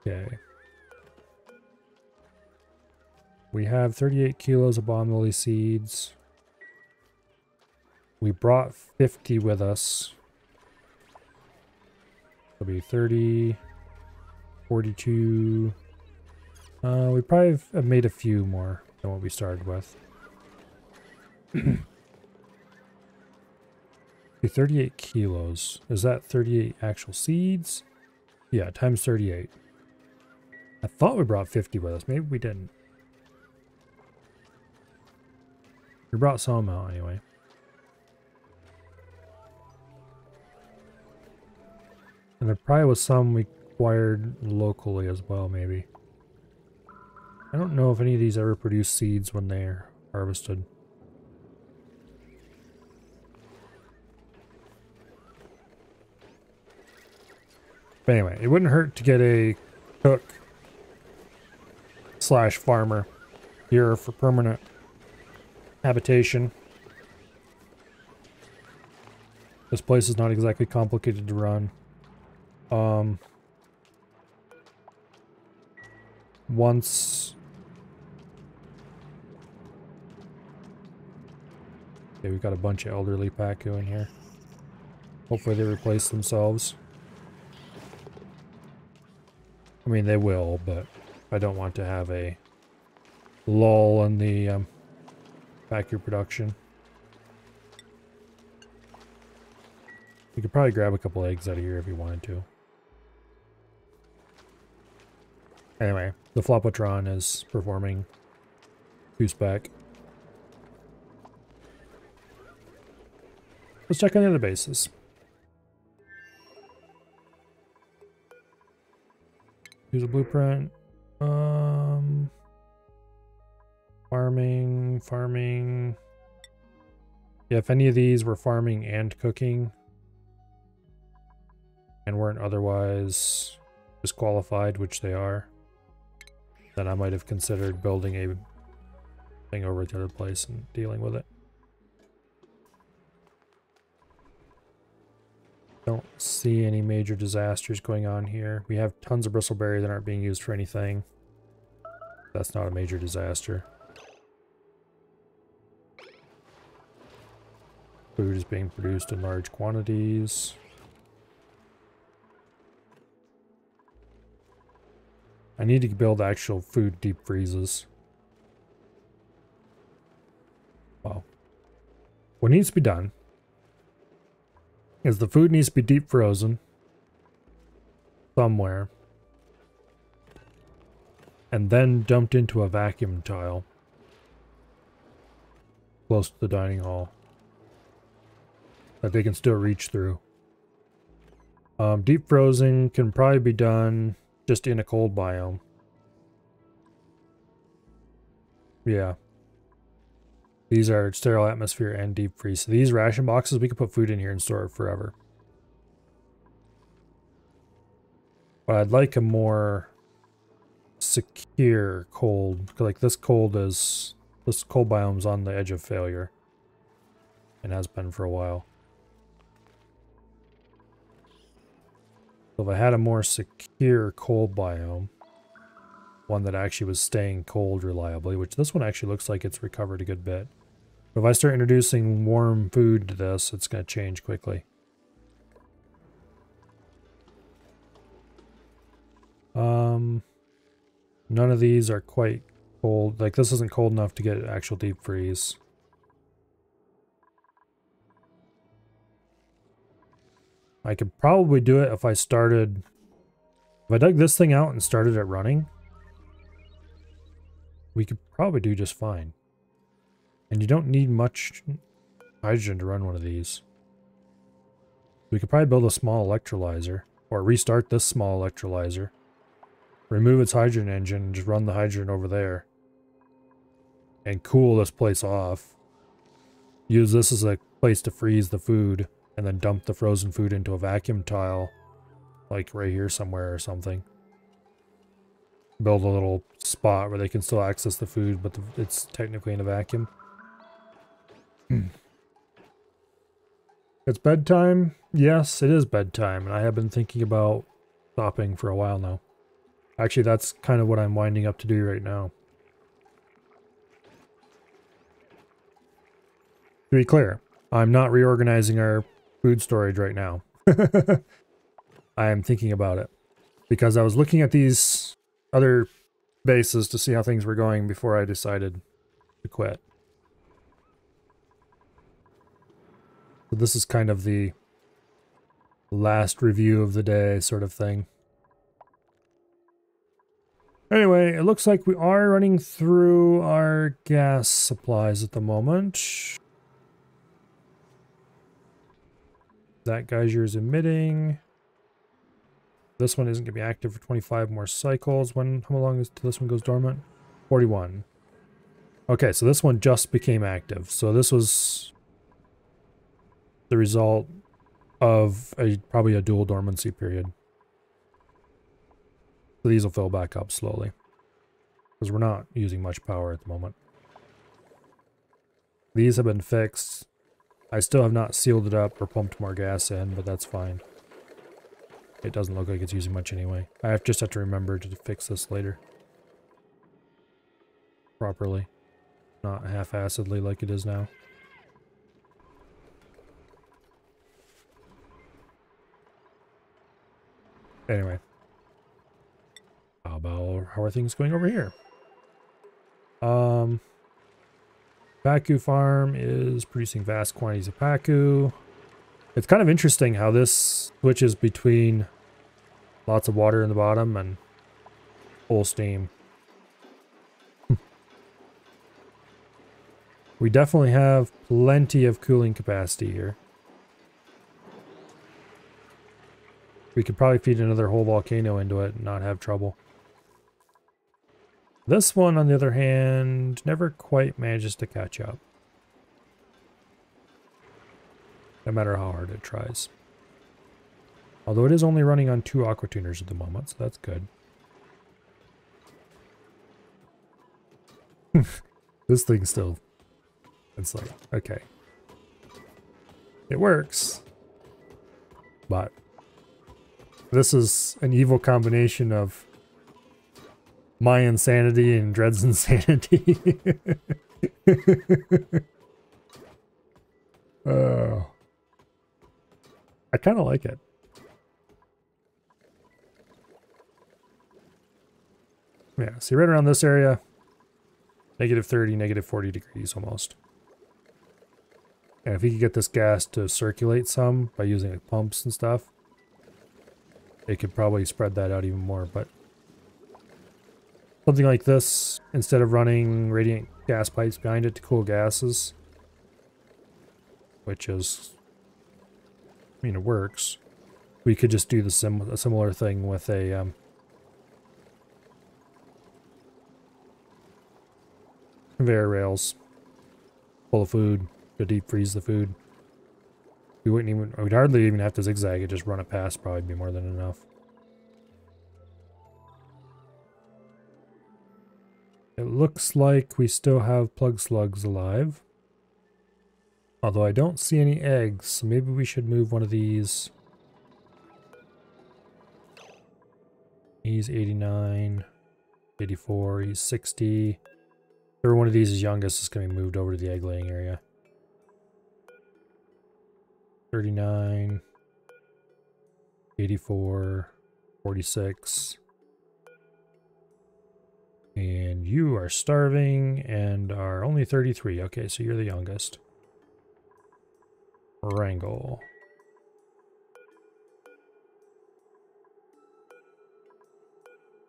Speaker 1: Okay. We have 38 kilos of bomb lily seeds. We brought 50 with us. It'll be 30, 42. We probably have made a few more than what we started with. 38 kilos. Is that 38 actual seeds? Yeah, times 38. I thought we brought 50 with us. Maybe we didn't. We brought some out anyway. And there probably was some we acquired locally as well, maybe. I don't know if any of these ever produce seeds when they're harvested. But anyway, it wouldn't hurt to get a cook / farmer here for permanent habitation. This place is not exactly complicated to run. Once... Okay, we've got a bunch of elderly Pacu in here. Hopefully they replace themselves. I mean, they will, but I don't want to have a lull in the Pacu production. We could probably grab a couple eggs out of here if you wanted to. Anyway, the Flopotron is performing 2-spec. Let's check on the other bases. Here's a blueprint. Farming. Yeah, if any of these were farming and cooking and weren't otherwise disqualified, which they are, then I might have considered building a thing over at the other place and dealing with it. Don't see any major disasters going on here. We have tons of bristleberry that aren't being used for anything. That's not a major disaster. Food is being produced in large quantities. I need to build actual food deep freezes. Well, what needs to be done is the food needs to be deep frozen somewhere and then dumped into a vacuum tile close to the dining hall that they can still reach through. Deep frozen can probably be done just in a cold biome. Yeah. These are sterile atmosphere and deep freeze. So these ration boxes, we can put food in here and store it forever. But I'd like a more secure cold. Like this cold biome's on the edge of failure. And has been for a while. So if I had a more secure cold biome, one that actually was staying cold reliably, which this one actually looks like it's recovered a good bit. But if I start introducing warm food to this, it's going to change quickly. None of these are quite cold. Like this isn't cold enough to get actual deep freeze. I could probably do it if I dug this thing out and started it running. We could probably do just fine. And you don't need much hydrogen to run one of these. We could probably build a small electrolyzer, or restart this small electrolyzer. Remove its hydrogen engine and just run the hydrogen over there. And cool this place off. Use this as a place to freeze the food, and then dump the frozen food into a vacuum tile, like right here somewhere or something. Build a little spot where they can still access the food, but it's technically in a vacuum. It's bedtime. Yes, it is bedtime, and I have been thinking about stopping for a while now. Actually, that's kind of what I'm winding up to do right now. To be clear, I'm not reorganizing our food storage right now. I am thinking about it. Because I was looking at these other bases to see how things were going before I decided to quit. So this is kind of the last review of the day sort of thing. Anyway, it looks like we are running through our gas supplies at the moment. That geysers emitting. This one isn't going to be active for 25 more cycles. How long is till this one goes dormant? 41. Okay, so this one just became active. So this was the result of probably a dual dormancy period. So these will fill back up slowly. Because we're not using much power at the moment. These have been fixed. I still have not sealed it up or pumped more gas in, but that's fine. It doesn't look like it's using much anyway. I just have to remember to fix this later. Properly. Not half-assedly like it is now. Anyway. How are things going over here? Pacu farm is producing vast quantities of Pacu. It's kind of interesting how this switches between lots of water in the bottom and full steam. We definitely have plenty of cooling capacity here. We could probably feed another whole volcano into it and not have trouble. This one, on the other hand, never quite manages to catch up. No matter how hard it tries. Although it is only running on 2 aqua tuners at the moment, so that's good. This thing still... It's like, okay. It works. But... this is an evil combination of my insanity and Dread's insanity. Oh. I kind of like it. Yeah, see right around this area, -30, -40 degrees almost. And if we could get this gas to circulate some by using like pumps and stuff, it could probably spread that out even more. But something like this, instead of running radiant gas pipes behind it to cool gases, which is, I mean, it works. We could just do a similar thing with a conveyor rails full of food to deep freeze the food. We'd hardly even have to zigzag it, just run it past, probably be more than enough. It looks like we still have plug slugs alive. Although I don't see any eggs, so maybe we should move one of these. He's 89, 84, he's 60. Every one of these is youngest is going to be moved over to the egg laying area. 39, 84, 46. And you are starving and are only 33. Okay, so you're the youngest. Wrangle.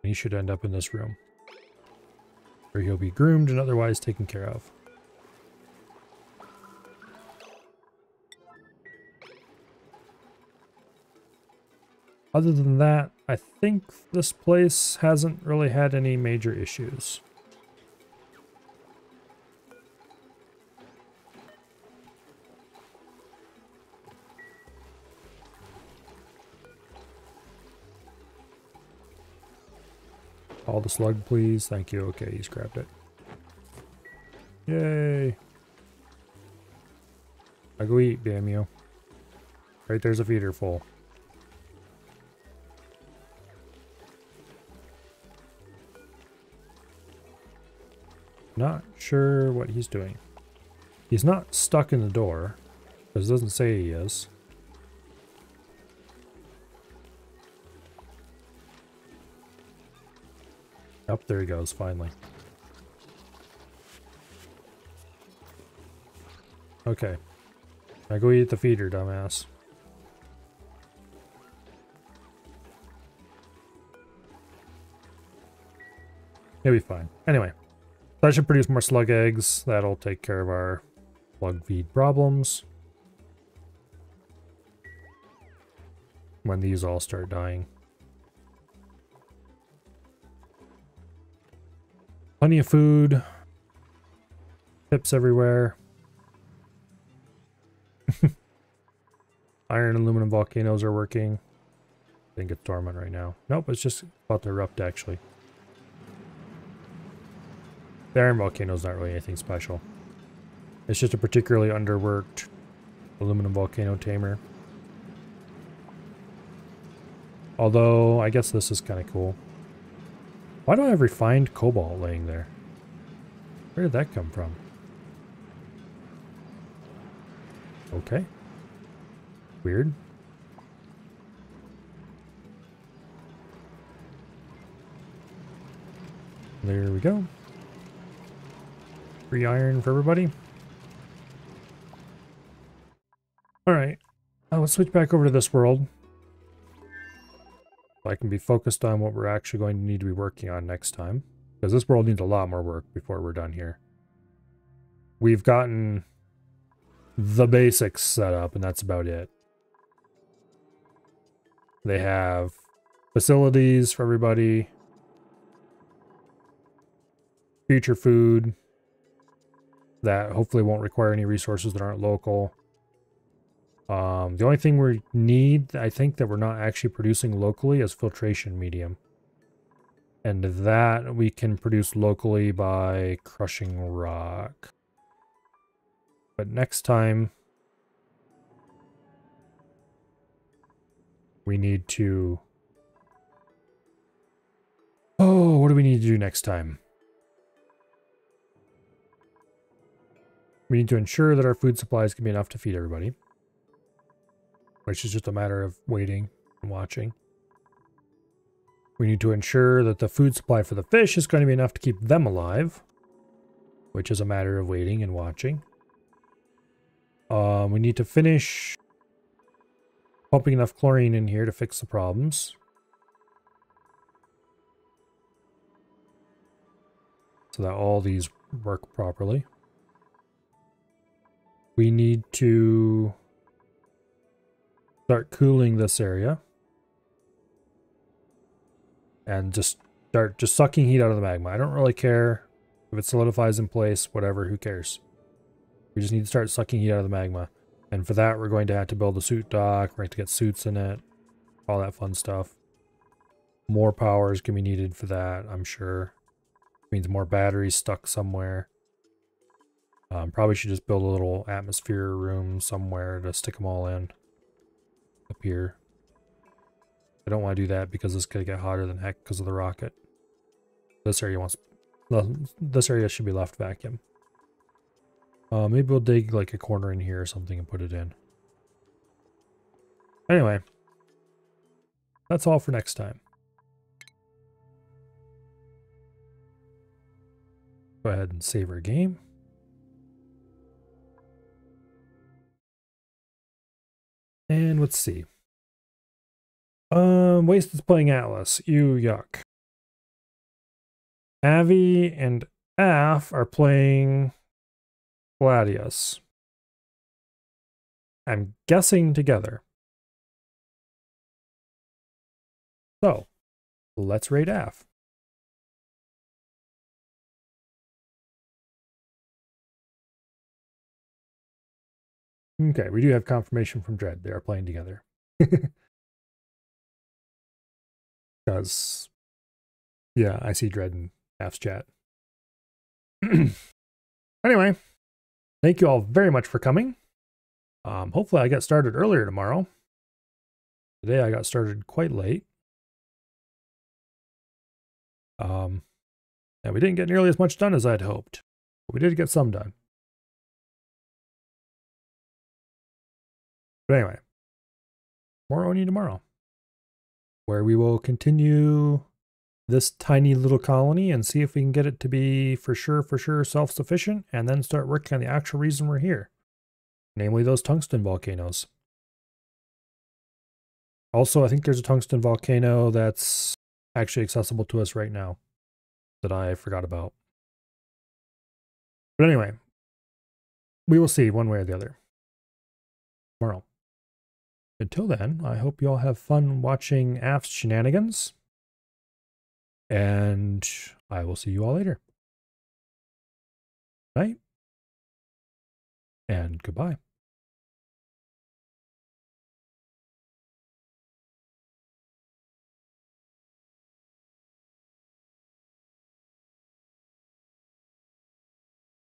Speaker 1: He should end up in this room, where he'll be groomed and otherwise taken care of. Other than that, I think this place hasn't really had any major issues. Call the slug, please. Thank you. Okay, he's grabbed it. Yay. I go eat, damn you. Right there's a feeder full. Not sure what he's doing. He's not stuck in the door, because it doesn't say he is. Oh, there he goes, finally. Okay. Now go eat the feeder, dumbass. He'll be fine. Anyway. That should produce more slug eggs. That'll take care of our slug feed problems. When these all start dying. Plenty of food. Pips everywhere. Iron and aluminum volcanoes are working. I think it's dormant right now. Nope, it's just about to erupt actually. The iron volcano is not really anything special. It's just a particularly underworked aluminum volcano tamer. Although, I guess this is kind of cool. Why do I have refined cobalt laying there? Where did that come from? Okay. Weird. There we go. Free iron for everybody. Alright. Let's switch back over to this world. So I can be focused on what we're actually going to need to be working on next time. Because this world needs a lot more work before we're done here. We've gotten the basics set up, and that's about it. They have facilities for everybody. Future food. That hopefully won't require any resources that aren't local. The only thing we need, I think, that we're not actually producing locally is filtration medium. And that we can produce locally by crushing rock. But next time, we need to... Oh, what do we need to do next time? We need to ensure that our food supplies can be enough to feed everybody. Which is just a matter of waiting and watching. We need to ensure that the food supply for the fish is going to be enough to keep them alive. Which is a matter of waiting and watching. We need to finish pumping enough chlorine in here to fix the problems. So that all these work properly. We need to start cooling this area. And just start sucking heat out of the magma. I don't really care if it solidifies in place, whatever, who cares? We just need to start sucking heat out of the magma. And for that, we're going to have to build a suit dock. We're going to get suits in it. All that fun stuff. More power is going to be needed for that, I'm sure. Means more batteries stuck somewhere. Probably should just build a little atmosphere room somewhere to stick them all in. Up here. I don't want to do that because it's going to get hotter than heck because of the rocket. This area should be left vacuum. Maybe we'll dig like a corner in here or something and put it in. Anyway, that's all for next time. Go ahead and save our game. And let's see. Waste is playing Atlas. Ew, yuck. Avi and Af are playing Gladius. I'm guessing together. So, let's raid Af. Okay, we do have confirmation from Dread. They are playing together. Because, yeah, I see Dread in Af's chat. Anyway, thank you all very much for coming. Hopefully I get started earlier tomorrow. Today I got started quite late. And we didn't get nearly as much done as I'd hoped. But we did get some done. But anyway, more Oni tomorrow, where we will continue this tiny little colony and see if we can get it to be for sure self-sufficient, and then start working on the actual reason we're here, namely those tungsten volcanoes. Also, I think there's a tungsten volcano that's actually accessible to us right now that I forgot about. But anyway, we will see one way or the other tomorrow. Until then, I hope you all have fun watching Af's shenanigans. And I will see you all later. Night. And goodbye.